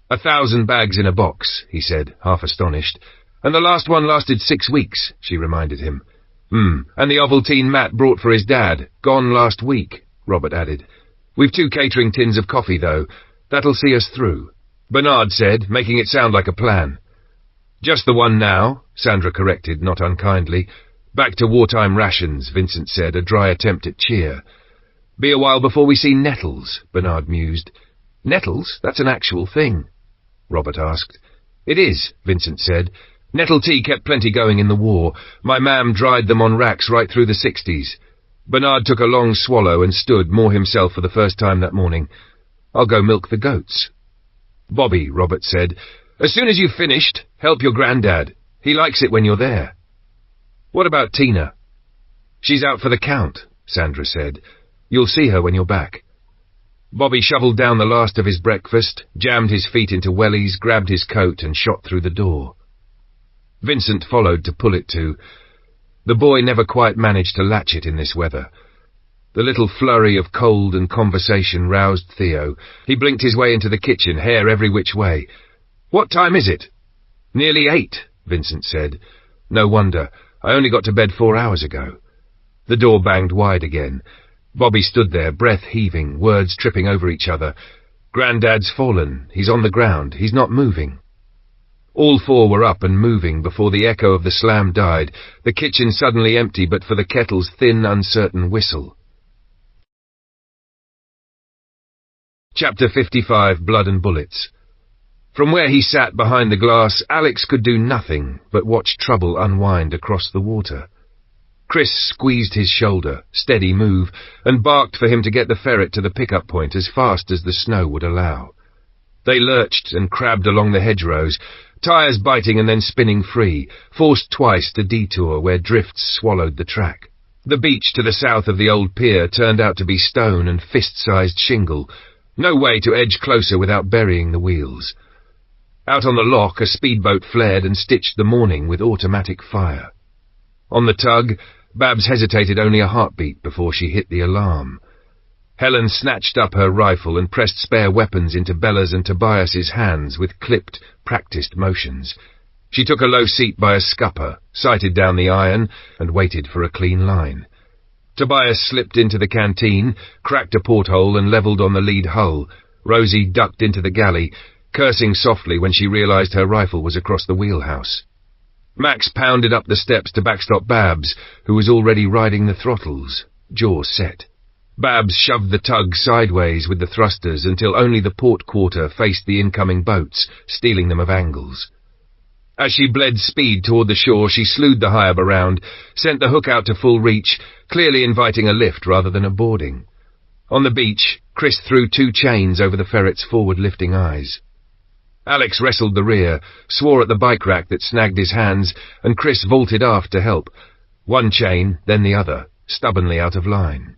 1,000 bags in a box, he said, half astonished. "And the last one lasted 6 weeks, she reminded him. And the Ovaltine Matt brought for his dad, gone last week," Robert added. "We've 2 catering tins of coffee, though. That'll see us through," Bernard said, making it sound like a plan. "Just the one now," Sandra corrected, not unkindly. "Back to wartime rations," Vincent said, a dry attempt at cheer. "Be a while before we see nettles," Bernard mused. "Nettles? That's an actual thing?" Robert asked. "It is," Vincent said. "Nettle tea kept plenty going in the war. My mam dried them on racks right through the '60s. Bernard took a long swallow and stood, more himself for the first time that morning. "I'll go milk the goats." "Bobby," Robert said, "as soon as you've finished, help your granddad. He likes it when you're there." "What about Tina?" "She's out for the count," Sandra said. "You'll see her when you're back." Bobby shovelled down the last of his breakfast, jammed his feet into wellies, grabbed his coat and shot through the door. Vincent followed to pull it to. The boy never quite managed to latch it in this weather. The little flurry of cold and conversation roused Theo. He blinked his way into the kitchen, hair every which way. "What time is it?" "Nearly 8, Vincent said. "No wonder. I only got to bed 4 hours ago." The door banged wide again. Bobby stood there, breath heaving, words tripping over each other. "Granddad's fallen. He's on the ground. He's not moving." All 4 were up and moving before the echo of the slam died, the kitchen suddenly empty but for the kettle's thin, uncertain whistle. Chapter 55, Blood and Bullets. From where he sat behind the glass, Alex could do nothing but watch trouble unwind across the water. Chris squeezed his shoulder, steady move, and barked for him to get the ferret to the pickup point as fast as the snow would allow. They lurched and crabbed along the hedgerows, tyres biting and then spinning free, forced twice to detour where drifts swallowed the track. The beach to the south of the old pier turned out to be stone and fist-sized shingle, no way to edge closer without burying the wheels. Out on the loch, a speedboat flared and stitched the morning with automatic fire. On the tug, Babs hesitated only a heartbeat before she hit the alarm. Helen snatched up her rifle and pressed spare weapons into Bella's and Tobias's hands with clipped, practiced motions. She took a low seat by a scupper, sighted down the iron, and waited for a clean line. Tobias slipped into the canteen, cracked a porthole and levelled on the lead hull. Rosie ducked into the galley, cursing softly when she realised her rifle was across the wheelhouse. Max pounded up the steps to backstop Babs, who was already riding the throttles, jaw set. Babs shoved the tug sideways with the thrusters until only the port quarter faced the incoming boats, stealing them of angles. As she bled speed toward the shore, she slewed the Hiab around, sent the hook out to full reach, clearly inviting a lift rather than a boarding. On the beach, Chris threw 2 chains over the ferret's forward-lifting eyes. Alex wrestled the rear, swore at the bike rack that snagged his hands, and Chris vaulted aft to help. 1 chain, then the other, stubbornly out of line.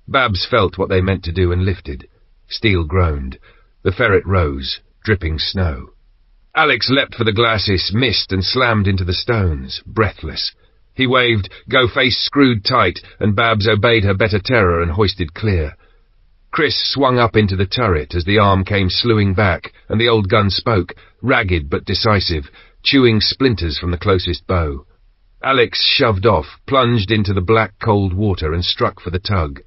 Babs felt what they meant to do and lifted. Steel groaned. The ferret rose, dripping snow. Alex leapt for the glacis, missed and slammed into the stones, breathless. He waved, "Go face screwed tight," and Babs obeyed her better terror and hoisted clear. Chris swung up into the turret as the arm came slewing back, and the old gun spoke, ragged but decisive, chewing splinters from the closest bow. Alex shoved off, plunged into the black cold water and struck for the tug.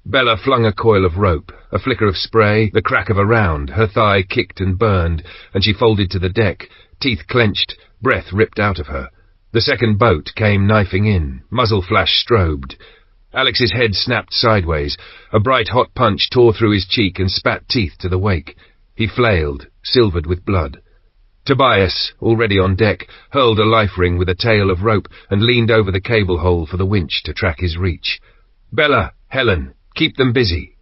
Bella flung a coil of rope, a flicker of spray, the crack of a round, her thigh kicked and burned, and she folded to the deck, teeth clenched, breath ripped out of her. The second boat came knifing in, muzzle flash strobed. Alex's head snapped sideways. A bright hot punch tore through his cheek and spat teeth to the wake. He flailed, silvered with blood. Tobias, already on deck, hurled a life ring with a tail of rope and leaned over the cable hole for the winch to track his reach. "Bella, Helen, keep them busy."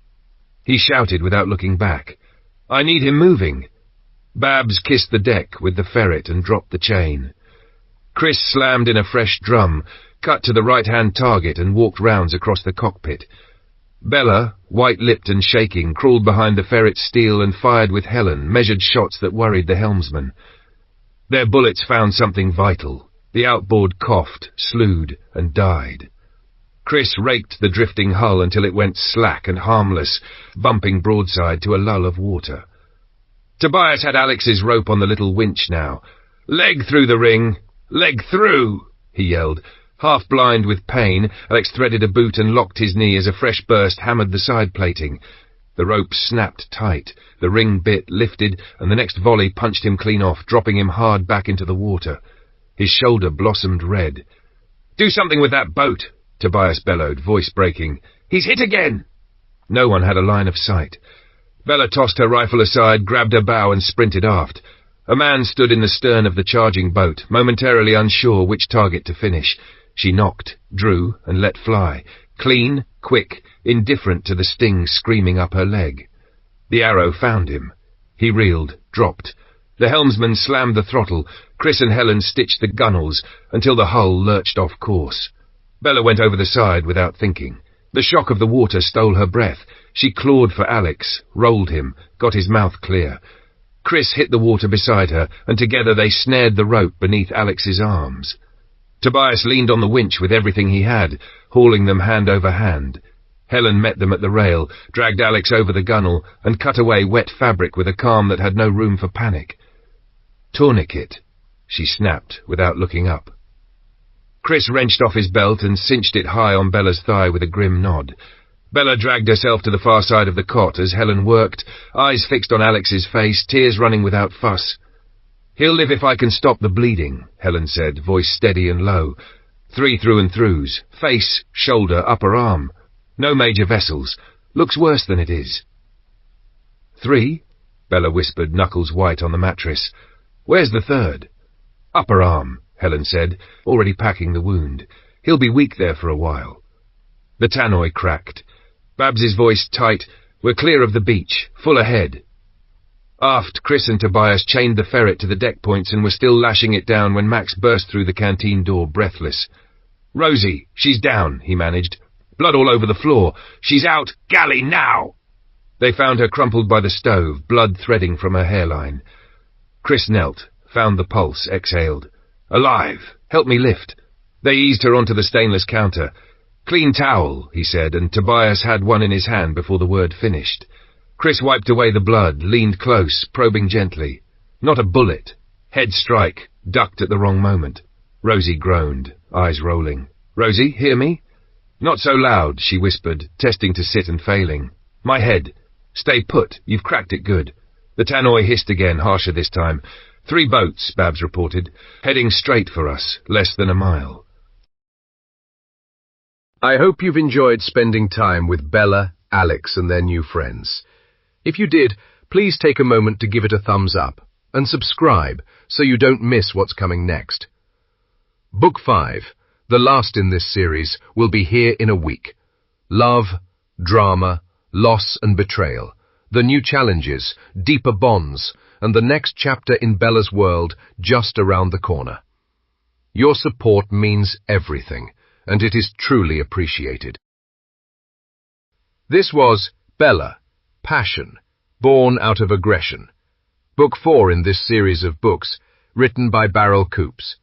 He shouted without looking back. "I need him moving." Babs kissed the deck with the ferret and dropped the chain. Chris slammed in a fresh drum, cut to the right-hand target and walked rounds across the cockpit. Bella, white-lipped and shaking, crawled behind the ferret's steel and fired with Helen, measured shots that worried the helmsman. Their bullets found something vital. The outboard coughed, slewed, and died. Chris raked the drifting hull until it went slack and harmless, bumping broadside to a lull of water. Tobias had Alex's rope on the little winch now. "Leg through the ring! Leg through!" he yelled. Half blind with pain, Alex threaded a boot and locked his knee as a fresh burst hammered the side plating. The rope snapped tight, the ring bit lifted, and the next volley punched him clean off, dropping him hard back into the water. His shoulder blossomed red. "Do something with that boat!" Tobias bellowed, voice breaking. "He's hit again!" No one had a line of sight. Bella tossed her rifle aside, grabbed her bow and sprinted aft. A man stood in the stern of the charging boat, momentarily unsure which target to finish. She knocked, drew, and let fly, clean, quick, indifferent to the sting screaming up her leg. The arrow found him. He reeled, dropped. The helmsman slammed the throttle. Chris and Helen stitched the gunnels until the hull lurched off course. Bella went over the side without thinking. The shock of the water stole her breath. She clawed for Alex, rolled him, got his mouth clear. Chris hit the water beside her, and together they snared the rope beneath Alex's arms. Tobias leaned on the winch with everything he had, hauling them hand over hand. Helen met them at the rail, dragged Alex over the gunwale, and cut away wet fabric with a calm that had no room for panic. "Tourniquet," she snapped without looking up. Chris wrenched off his belt and cinched it high on Bella's thigh with a grim nod. Bella dragged herself to the far side of the cot as Helen worked, eyes fixed on Alex's face, tears running without fuss. "He'll live if I can stop the bleeding," Helen said, voice steady and low. 3 through-and-throughs, face, shoulder, upper arm. No major vessels. Looks worse than it is. 3? Bella whispered, knuckles white on the mattress. "Where's the third?" "Upper arm," Helen said, already packing the wound. "He'll be weak there for a while." The tannoy cracked. Babs's voice tight. "We're clear of the beach. Full ahead." Aft, Chris and Tobias chained the ferret to the deck points and were still lashing it down when Max burst through the canteen door, breathless. "Rosie, she's down," he managed. "Blood all over the floor. She's out. Galley, now!" They found her crumpled by the stove, blood threading from her hairline. Chris knelt, found the pulse, exhaled. "Alive. Help me lift." They eased her onto the stainless counter. "Clean towel," he said, and Tobias had one in his hand before the word finished. Chris wiped away the blood, leaned close, probing gently. "Not a bullet." Head strike, ducked at the wrong moment. Rosie groaned, eyes rolling. "Rosie, hear me?" "Not so loud," she whispered, testing to sit and failing. "My head. Stay put, you've cracked it good." The tannoy hissed again, harsher this time. 3 boats, Babs reported, heading straight for us, less than a mile. I hope you've enjoyed spending time with Bella, Alex, and their new friends. If you did, please take a moment to give it a thumbs up and subscribe so you don't miss what's coming next. Book 5, the last in this series, will be here in a week. Love, drama, loss and betrayal, the new challenges, deeper bonds, and the next chapter in Bella's world just around the corner. Your support means everything, and it is truly appreciated. This was Bella, Passion, Born Out of Aggression, Book 4 in this series of books, written by Beryl Coops.